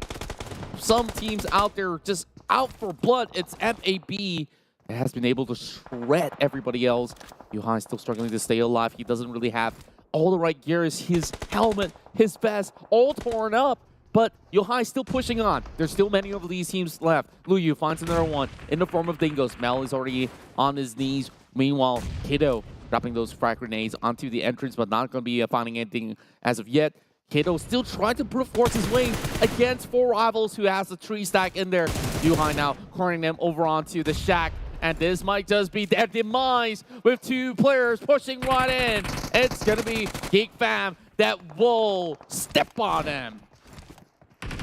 some teams out there just out for blood. It's MAB that has been able to shred everybody else. HYVE still struggling to stay alive. He doesn't really have all the right gears. His helmet, his vest, all torn up. But HYVE still pushing on. There's still many of these teams left. Luyu finds another one in the form of Dingoz. Mel is already on his knees. Meanwhile, Kiddo dropping those frag grenades onto the entrance, but not going to be finding anything as of yet. Kiddo still trying to brute force his way against 4 rivals who has a 3 stack in there. HYVE now cornering them over onto the shack. And this might just be their demise with 2 players pushing right in. It's going to be GEEK fam that will step on them.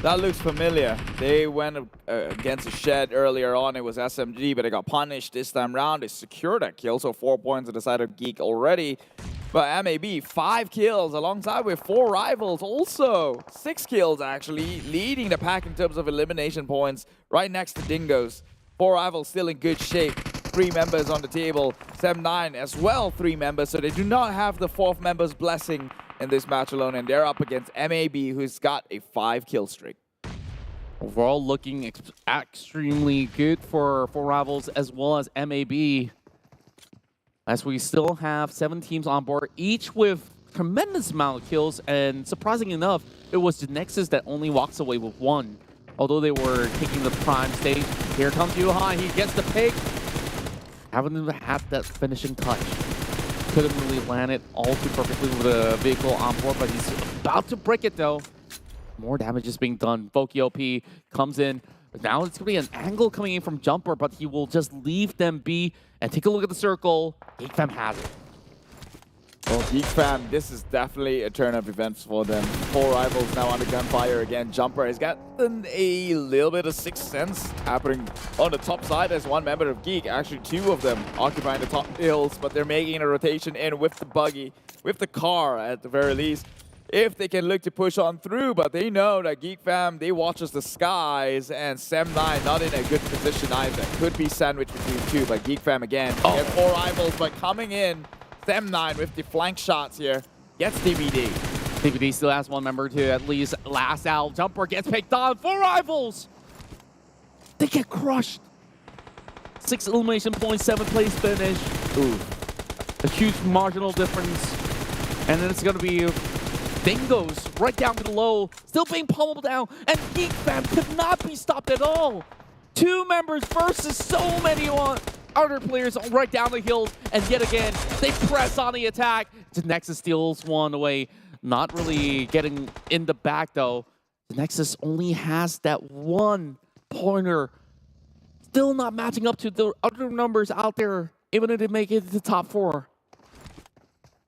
That looks familiar. They went against a shed earlier on. It was SMG, but they got punished this time round. They secured that kill, so 4 points on the side of GEEK already. But MAB, 5 kills alongside with 4 rivals. Also, 6 kills actually, leading the pack in terms of elimination points, right next to Dingoz. 4 rivals still in good shape. 3 members on the table. 7-9 as well, 3 members. So they do not have the 4th member's blessing in this match alone. And they're up against MAB, who's got a 5-kill streak. Overall, looking extremely good for rivals as well as MAB. As we still have 7 teams on board, each with tremendous amount of kills, and surprisingly enough, it was Genexus that only walks away with 1. Although they were taking the prime stage. Here comes Yuhai, he gets the pick. Haven't even had that finishing touch. Couldn't really land it all too perfectly with the vehicle on board, but he's about to break it though. More damage is being done. Voki OP comes in. Now it's going to be an angle coming in from Jumper, but he will just leave them be. And take a look at the circle. GEEK Fam has it. Well, GEEK Fam, this is definitely a turn of events for them. 4 rivals now under gunfire again. Jumper has gotten a little bit of sixth sense happening on the top side. There's 1 member of GEEK, actually 2 of them occupying the top hills, but they're making a rotation in with the buggy, with the car at the very least. If they can look to push on through, but they know that GEEK Fam, they watches the skies, and Sem9 not in a good position either. Could be sandwiched between 2, but GEEK Fam again. They have 4 rivals, but coming in, Sem9 with the flank shots here, gets TBD. TBD still has 1 member to at least last out. Jumper gets picked on, 4 rivals! They get crushed. 6 elimination points, 7 place finish. Ooh, a huge marginal difference. And then it's gonna be Dingoz right down to the low, still being pummeled down, and GEEK Fam could not be stopped at all. 2 members versus so many other players right down the hill, and yet again, they press on the attack. Genexus steals 1 away, not really getting in the back though. Genexus only has that 1 pointer, still not matching up to the other numbers out there, even if they make it to the top 4.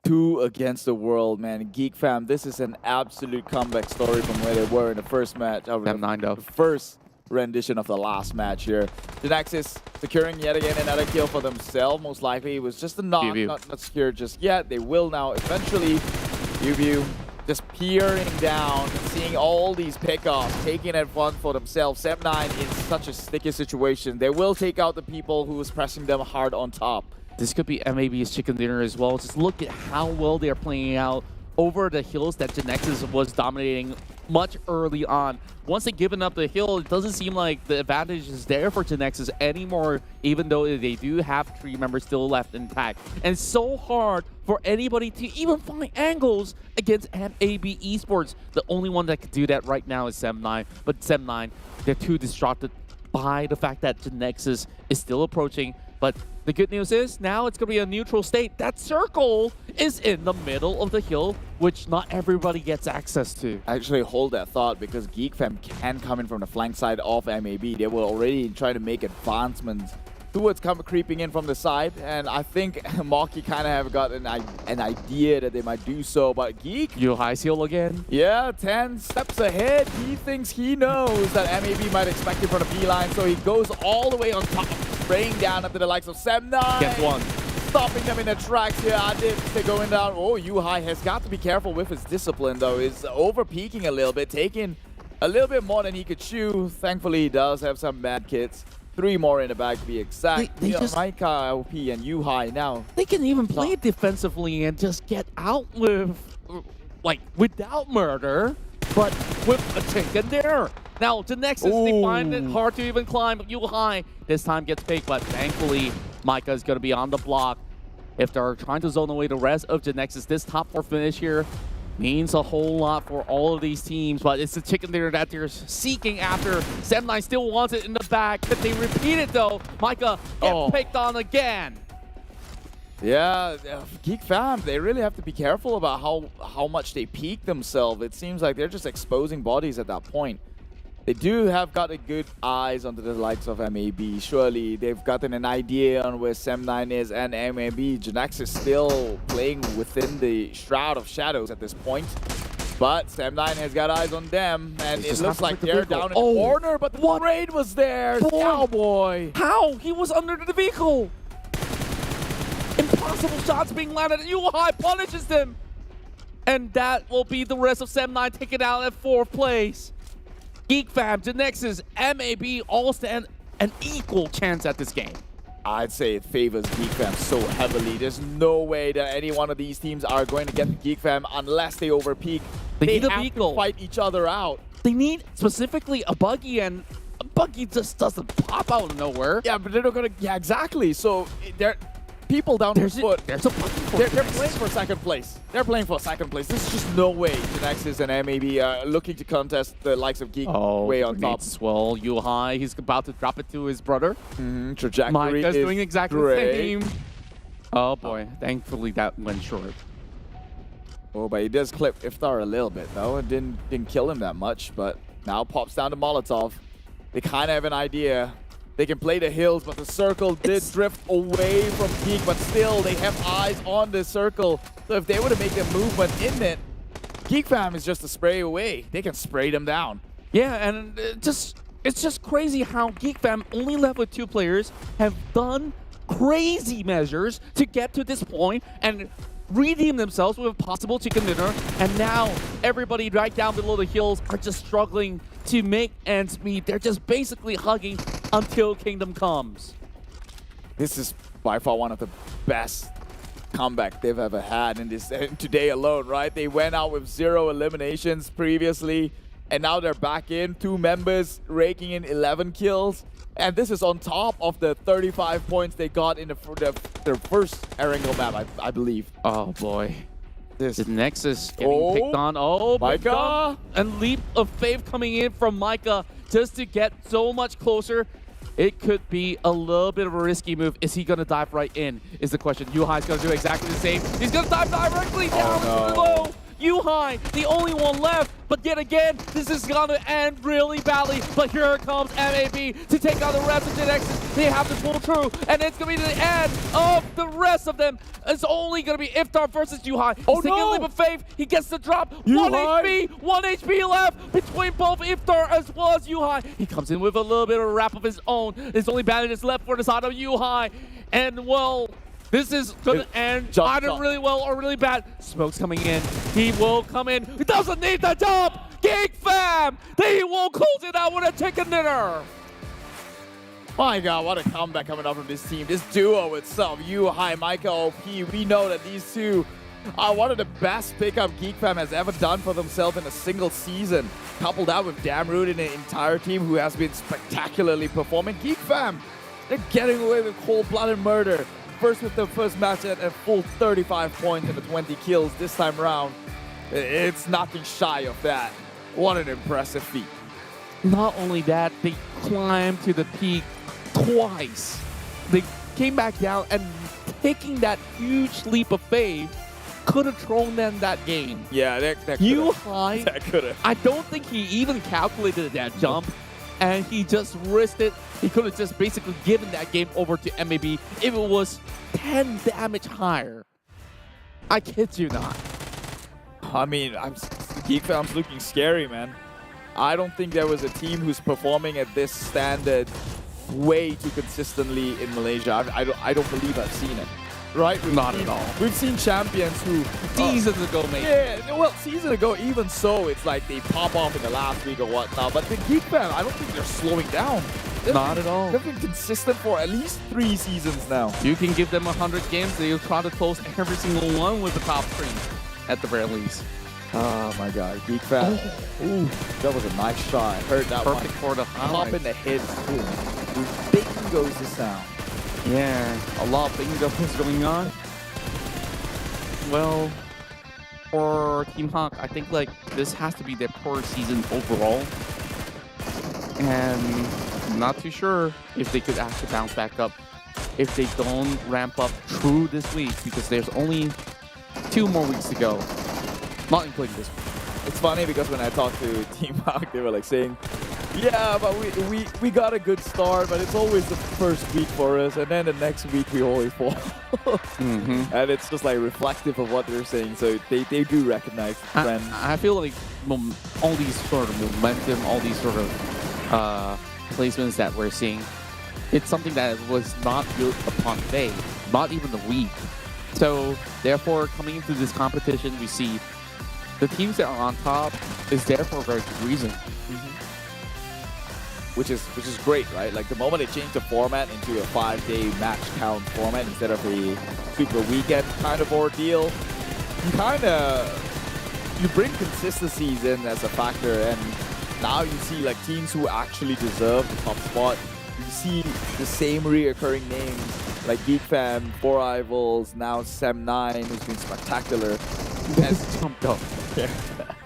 2 against the world, man. GEEK Fam, this is an absolute comeback story from where they were in the first match. The first rendition of the last match here. Genexus securing yet again another kill for themselves. Most likely it was just a knock, not secured just yet. They will now eventually. View just peering down, seeing all these pickoffs, taking it fun for themselves. Sem9 in such a sticky situation. They will take out the people who is pressing them hard on top. This could be MAB's chicken dinner as well. Just look at how well they're playing out over the hills that Genexus was dominating much early on. Once they've given up the hill, it doesn't seem like the advantage is there for Genexus anymore, even though they do have 3 members still left intact. And it's so hard for anybody to even find angles against MAB Esports. The only one that can do that right now is Sem9. But Sem9, they're too distracted by the fact that Genexus is still approaching. But the good news is now it's going to be a neutral state. That circle is in the middle of the hill, which not everybody gets access to. Actually, hold that thought, because GEEK Fam can come in from the flank side of MAB. They were already trying to make advancements towards creeping in from the side, and I think Maki kind of have got an idea that they might do so, but GEEK... Yuhai's heal again. Yeah, 10 steps ahead. He thinks he knows that MAB might expect him from the B-line, so he goes all the way on top, spraying down up to the likes of Sem9. Gets 1. Stopping them in their tracks here. They're going down. Oh, Yuhai has got to be careful with his discipline, though. He's over-peaking a little bit, taking a little bit more than he could chew. Thankfully, he does have some bad kits. 3 more in the bag to be exact. They just Maika, OP, and Yuhai now. They can even play it defensively and just get out with, like, without murder, but with a chicken dinner. Now, Genexus, they find it hard to even climb. Yuhai this time gets picked, but thankfully, Maika is going to be on the block. If they're trying to zone away the rest of Genexus, this top 4 finish here means a whole lot for all of these teams, but it's the chicken dinner that they're seeking after. Sem9 still wants it in the back, but they repeat it though. Maika gets picked on again. Yeah, GEEK Fam, they really have to be careful about how much they peak themselves. It seems like they're just exposing bodies at that point. They do have got a good eyes onto the likes of MAB. Surely they've gotten an idea on where Sem9 is, and MAB. Genexus still playing within the shroud of shadows at this point. But Sem9 has got eyes on them, and it looks like they're down in the corner, but the raid was there. Cowboy. How? He was under the vehicle. Impossible. multiple shots being landed. Yuhai punishes them. And that will be the rest of Sem9 taken out at 4th place. GEEK fam, Genexus, MAB all stand an equal chance at this game. I'd say it favors GEEK fam so heavily. There's no way that any one of these teams are going to get the GEEK fam unless they overpeak. They have to fight each other out. They need specifically a buggy, and a buggy just doesn't pop out of nowhere. Yeah, but they're not gonna. Yeah, exactly. So they're people down the foot. There's a buggy for they're playing for 2nd place. They're playing for 2nd place. There's just no way Genexus and MAB are looking to contest the likes of GEEK way on top. Well, Yuhai, he's about to drop it to his brother. Trajectory Micah's is doing exactly great. the same. Oh boy, thankfully that went short. Oh, but he does clip Iftar a little bit though. It didn't kill him that much, but now pops down to Molotov. They kind of have an idea. They can play the hills, but the circle did drift away from GEEK, but still they have eyes on the circle. So if they were to make a movement in it, GEEK fam is just a spray away. They can spray them down. Yeah, and it's just crazy how GEEK fam, only left with 2 players, have done crazy measures to get to this point and redeem themselves with a possible chicken dinner, and now everybody right down below the hills are just struggling to make ends meet. They're just basically hugging until Kingdom comes. This is by far one of the best comeback they've ever had in this today alone, right? They went out with 0 eliminations previously, and now they're back in. 2 members raking in 11 kills. And this is on top of the 35 points they got in their first Erangel map, I believe. Oh boy. This Nexus getting picked on. Oh, Micah! And leap of faith coming in from Micah just to get so much closer. It could be a little bit of a risky move. Is he going to dive right in is the question. Yuhai's going to do exactly the same. He's going to dive directly down below. Yuhai, the only one left, but yet again, this is gonna end really badly. But here comes MAB to take out the rest of Genexus. They have to pull through, and it's gonna be the end of the rest of them. It's only gonna be Iftar versus Yuhai. He's taking a leap of faith. He gets the drop. 1 HP left between both Iftar as well as Yuhai. He comes in with a little bit of a wrap of his own. His only bandages left for the side of Yuhai, and well, this is going to end either really well or really bad. Smoke's coming in. He will come in. He doesn't need the jump. GEEK fam. They will close it out with a chicken dinner. My God, what a comeback coming up from this team. This duo itself, Yuhai, Micah, OP. We know that these two are one of the best pickup GEEK fam has ever done for themselves in a single season. Coupled out with Damroot and an entire team who has been spectacularly performing. GEEK fam, they're getting away with cold-blooded murder. First with the first match at a full 35 points and the 20 kills this time around. It's nothing shy of that. What an impressive feat. Not only that, they climbed to the peak twice. They came back down, and taking that huge leap of faith could have thrown them that game. Yeah, that Yuhai, could have. I don't think he even calculated that jump, and he just risked it. He could have just basically given that game over to MAB if it was 10 damage higher. I kid you not. I mean, GEEK fam's looking scary, man. I don't think there was a team who's performing at this standard way too consistently in Malaysia. I don't believe I've seen it. Right? Not at all. We've seen champions who... Seasons ago, maybe. Yeah, well, season ago, even so, it's like they pop off in the last week or whatnot. But the GEEK fam, I don't think they're slowing down. Not at all. They've been consistent for at least 3 seasons now. You can give them 100 games, they'll try to close every single one with the top 3, at the very least. Oh my God, GEEK fam. Ooh, that was a nice shot. Heard that Perfect one. for the Pop in the head. Bing goes the sound. Yeah, a lot of bingo is going on. Well, for Team Hawk, I think like this has to be their poor season overall. And I'm not too sure if they could actually bounce back up if they don't ramp up through this week, because there's only 2 more weeks to go. Not including this week. It's funny because when I talked to Team Hawk, they were like saying, yeah, but we got a good start, but it's always the first week for us, and then the next week we always fall. And it's just like reflective of what they're saying, so they do recognize the trend. I feel like all these sort of momentum, all these sort of placements that we're seeing, it's something that was not built upon faith, not even the week. So therefore, coming into this competition, we see the teams that are on top is there for a very good reason. Which is great, right? Like the moment they change the format into a 5-day match count format instead of a super weekend kind of ordeal, you bring consistencies in as a factor, and now you see like teams who actually deserve the top spot. You see the same reoccurring names like GEEK Fam, 4Rivals, now Sem9, who's been spectacular. This jumped up. Yeah.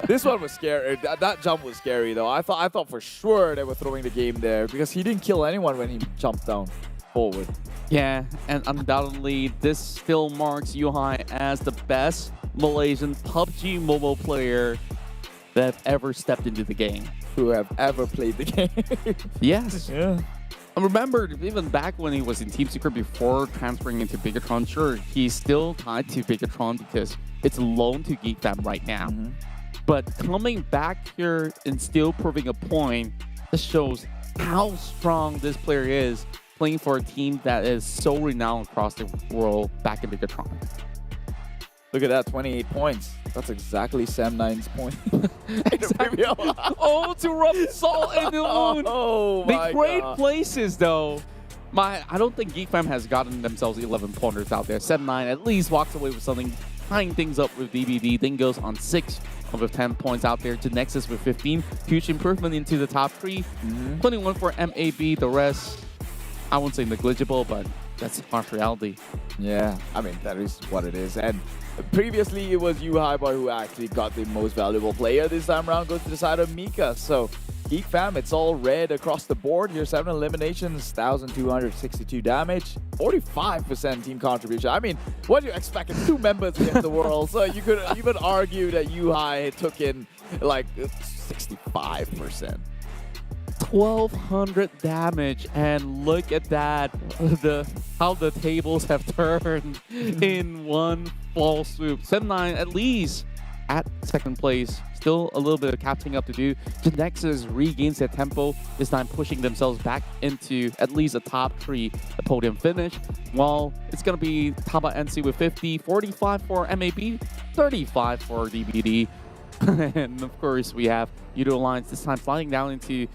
This one was scary. That jump was scary though. I thought for sure they were throwing the game there because he didn't kill anyone when he jumped down forward. Yeah, and undoubtedly this still marks Yuhai as the best Malaysian PUBG Mobile player that have ever stepped into the game. Who have ever played the game. Yes. Yeah. I remember even back when he was in Team Secret before transferring into Bigatron, sure, he's still tied to Bigatron because it's loaned to GEEK Fam right now. But coming back here and still proving a point, this shows how strong this player is playing for a team that is so renowned across the world back in Bigatron. Look at that, 28 points. That's exactly Sem9's point. Exactly. Oh, to rub salt in the wound. Oh my great God. places though. I don't think GEEK Fam has gotten themselves 11 pointers out there. Sem9 at least walks away with something, tying things up with DBD. Dingoz on 6 with 10 points out there. Genexus with 15. Huge improvement into the top 3. 21 for MAB. The rest, I won't say negligible, but that's harsh reality. Yeah, I mean, that is what it is. And previously, it was HYVE who actually got the most valuable player. This time around goes to the side of Mika. So GEEK Fam, it's all red across the board here. 7 eliminations, 1,262 damage, 45% team contribution. I mean, what do you expect? It's 2 members against the world. So you could even argue that HYVE took in like 65%. 1,200 damage, and look at that, how the tables have turned in one fall swoop. Sem9 at least at second place, still a little bit of catching up to do. Genexus regains their tempo, this time pushing themselves back into at least a top 3 podium finish, while it's going to be Tabah NSEA with 50, 45 for MAB, 35 for DBD. And of course we have Yoodo Alliance this time flying down into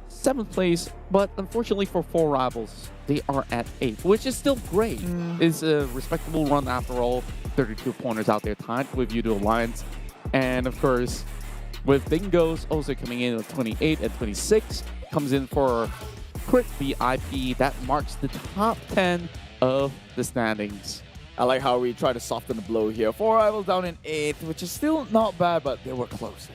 7th place, but unfortunately for 4Rivals, they are at 8th, which is still great. It's a respectable run after all. 32 pointers out there tied with Yoodo Alliance. And of course, with Dingoz also coming in at 28 and 26, comes in for Crit VIP. That marks the top 10 of the standings. I like how we try to soften the blow here. 4Rivals down in 8th, which is still not bad, but they were closer.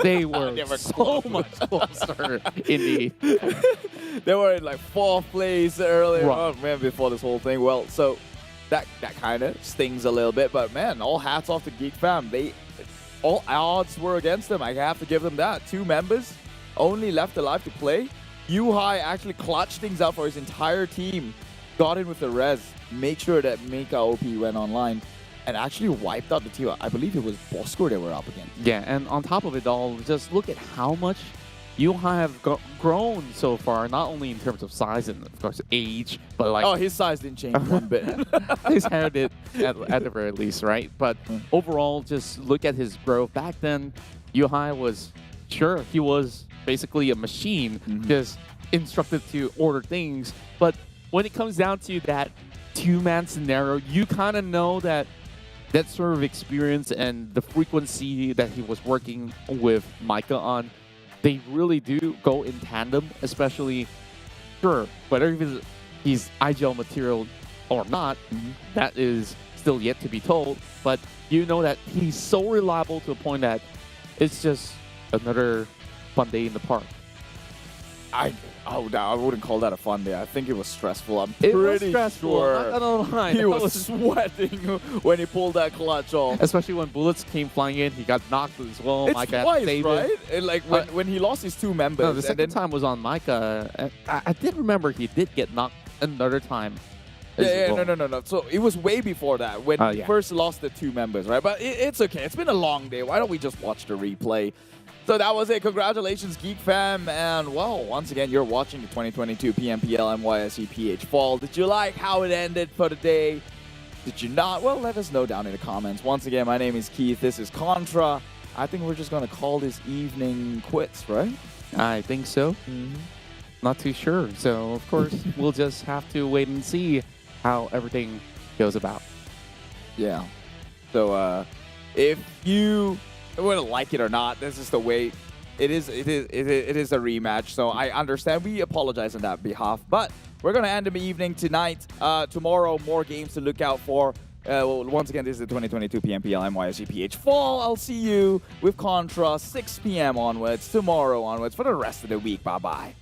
They were so much closer, indeed. They were in like 4th place earlier on, man, before this whole thing. Well, so that kind of stings a little bit, but man, all hats off to GEEK Fam. All odds were against them. I have to give them that. 2 members only left alive to play. HYVE actually clutched things up for his entire team. Got in with the res, make sure that Mika OP went online, and actually wiped out the team. I believe it was Bosskurr they were up against. Yeah, and on top of it all, just look at how much you have grown so far, not only in terms of size and, of course, age, but like... Oh, his size didn't change one bit. His hair did, at the very least, right? But overall, just look at his growth. Back then, HYVE was, sure, he was basically a machine, just instructed to order things. But when it comes down to that 2-man scenario, you kind of know that sort of experience and the frequency that he was working with Micah on, they really do go in tandem, especially, sure, whether he's IGL material or not, that is still yet to be told, but you know that he's so reliable to a point that it's just another fun day in the park. I wouldn't call that a fun day. I think it was stressful. I'm It was pretty stressful, sure not gonna lie. he was sweating when he pulled that clutch off. Especially when bullets came flying in, he got knocked as well. It's Micah twice, saved right? it. And like when he lost his 2 members. No, the second time was on Micah. I did remember he did get knocked another time. No. So it was way before that when he first lost the 2 members, right? But it's okay. It's been a long day. Why don't we just watch the replay? So that was it. Congratulations, GEEK Fam. And, well, once again, you're watching the 2022 PMPL MYSGPH Fall. Did you like how it ended for the day? Did you not? Well, let us know down in the comments. Once again, my name is Keith. This is Contra. I think we're just going to call this evening quits, right? I think so. Not too sure. So, of course, we'll just have to wait and see how everything goes about. Yeah. So, if you wouldn't like it or not, this is the way. It is a rematch, so I understand. We apologize on that behalf, but we're gonna end the evening tonight. Tomorrow, more games to look out for. Well, once again, this is the 2022 PMPL MYSGPH Fall. I'll see you with Contra 6 p.m. onwards, tomorrow onwards, for the rest of the week. Bye-bye.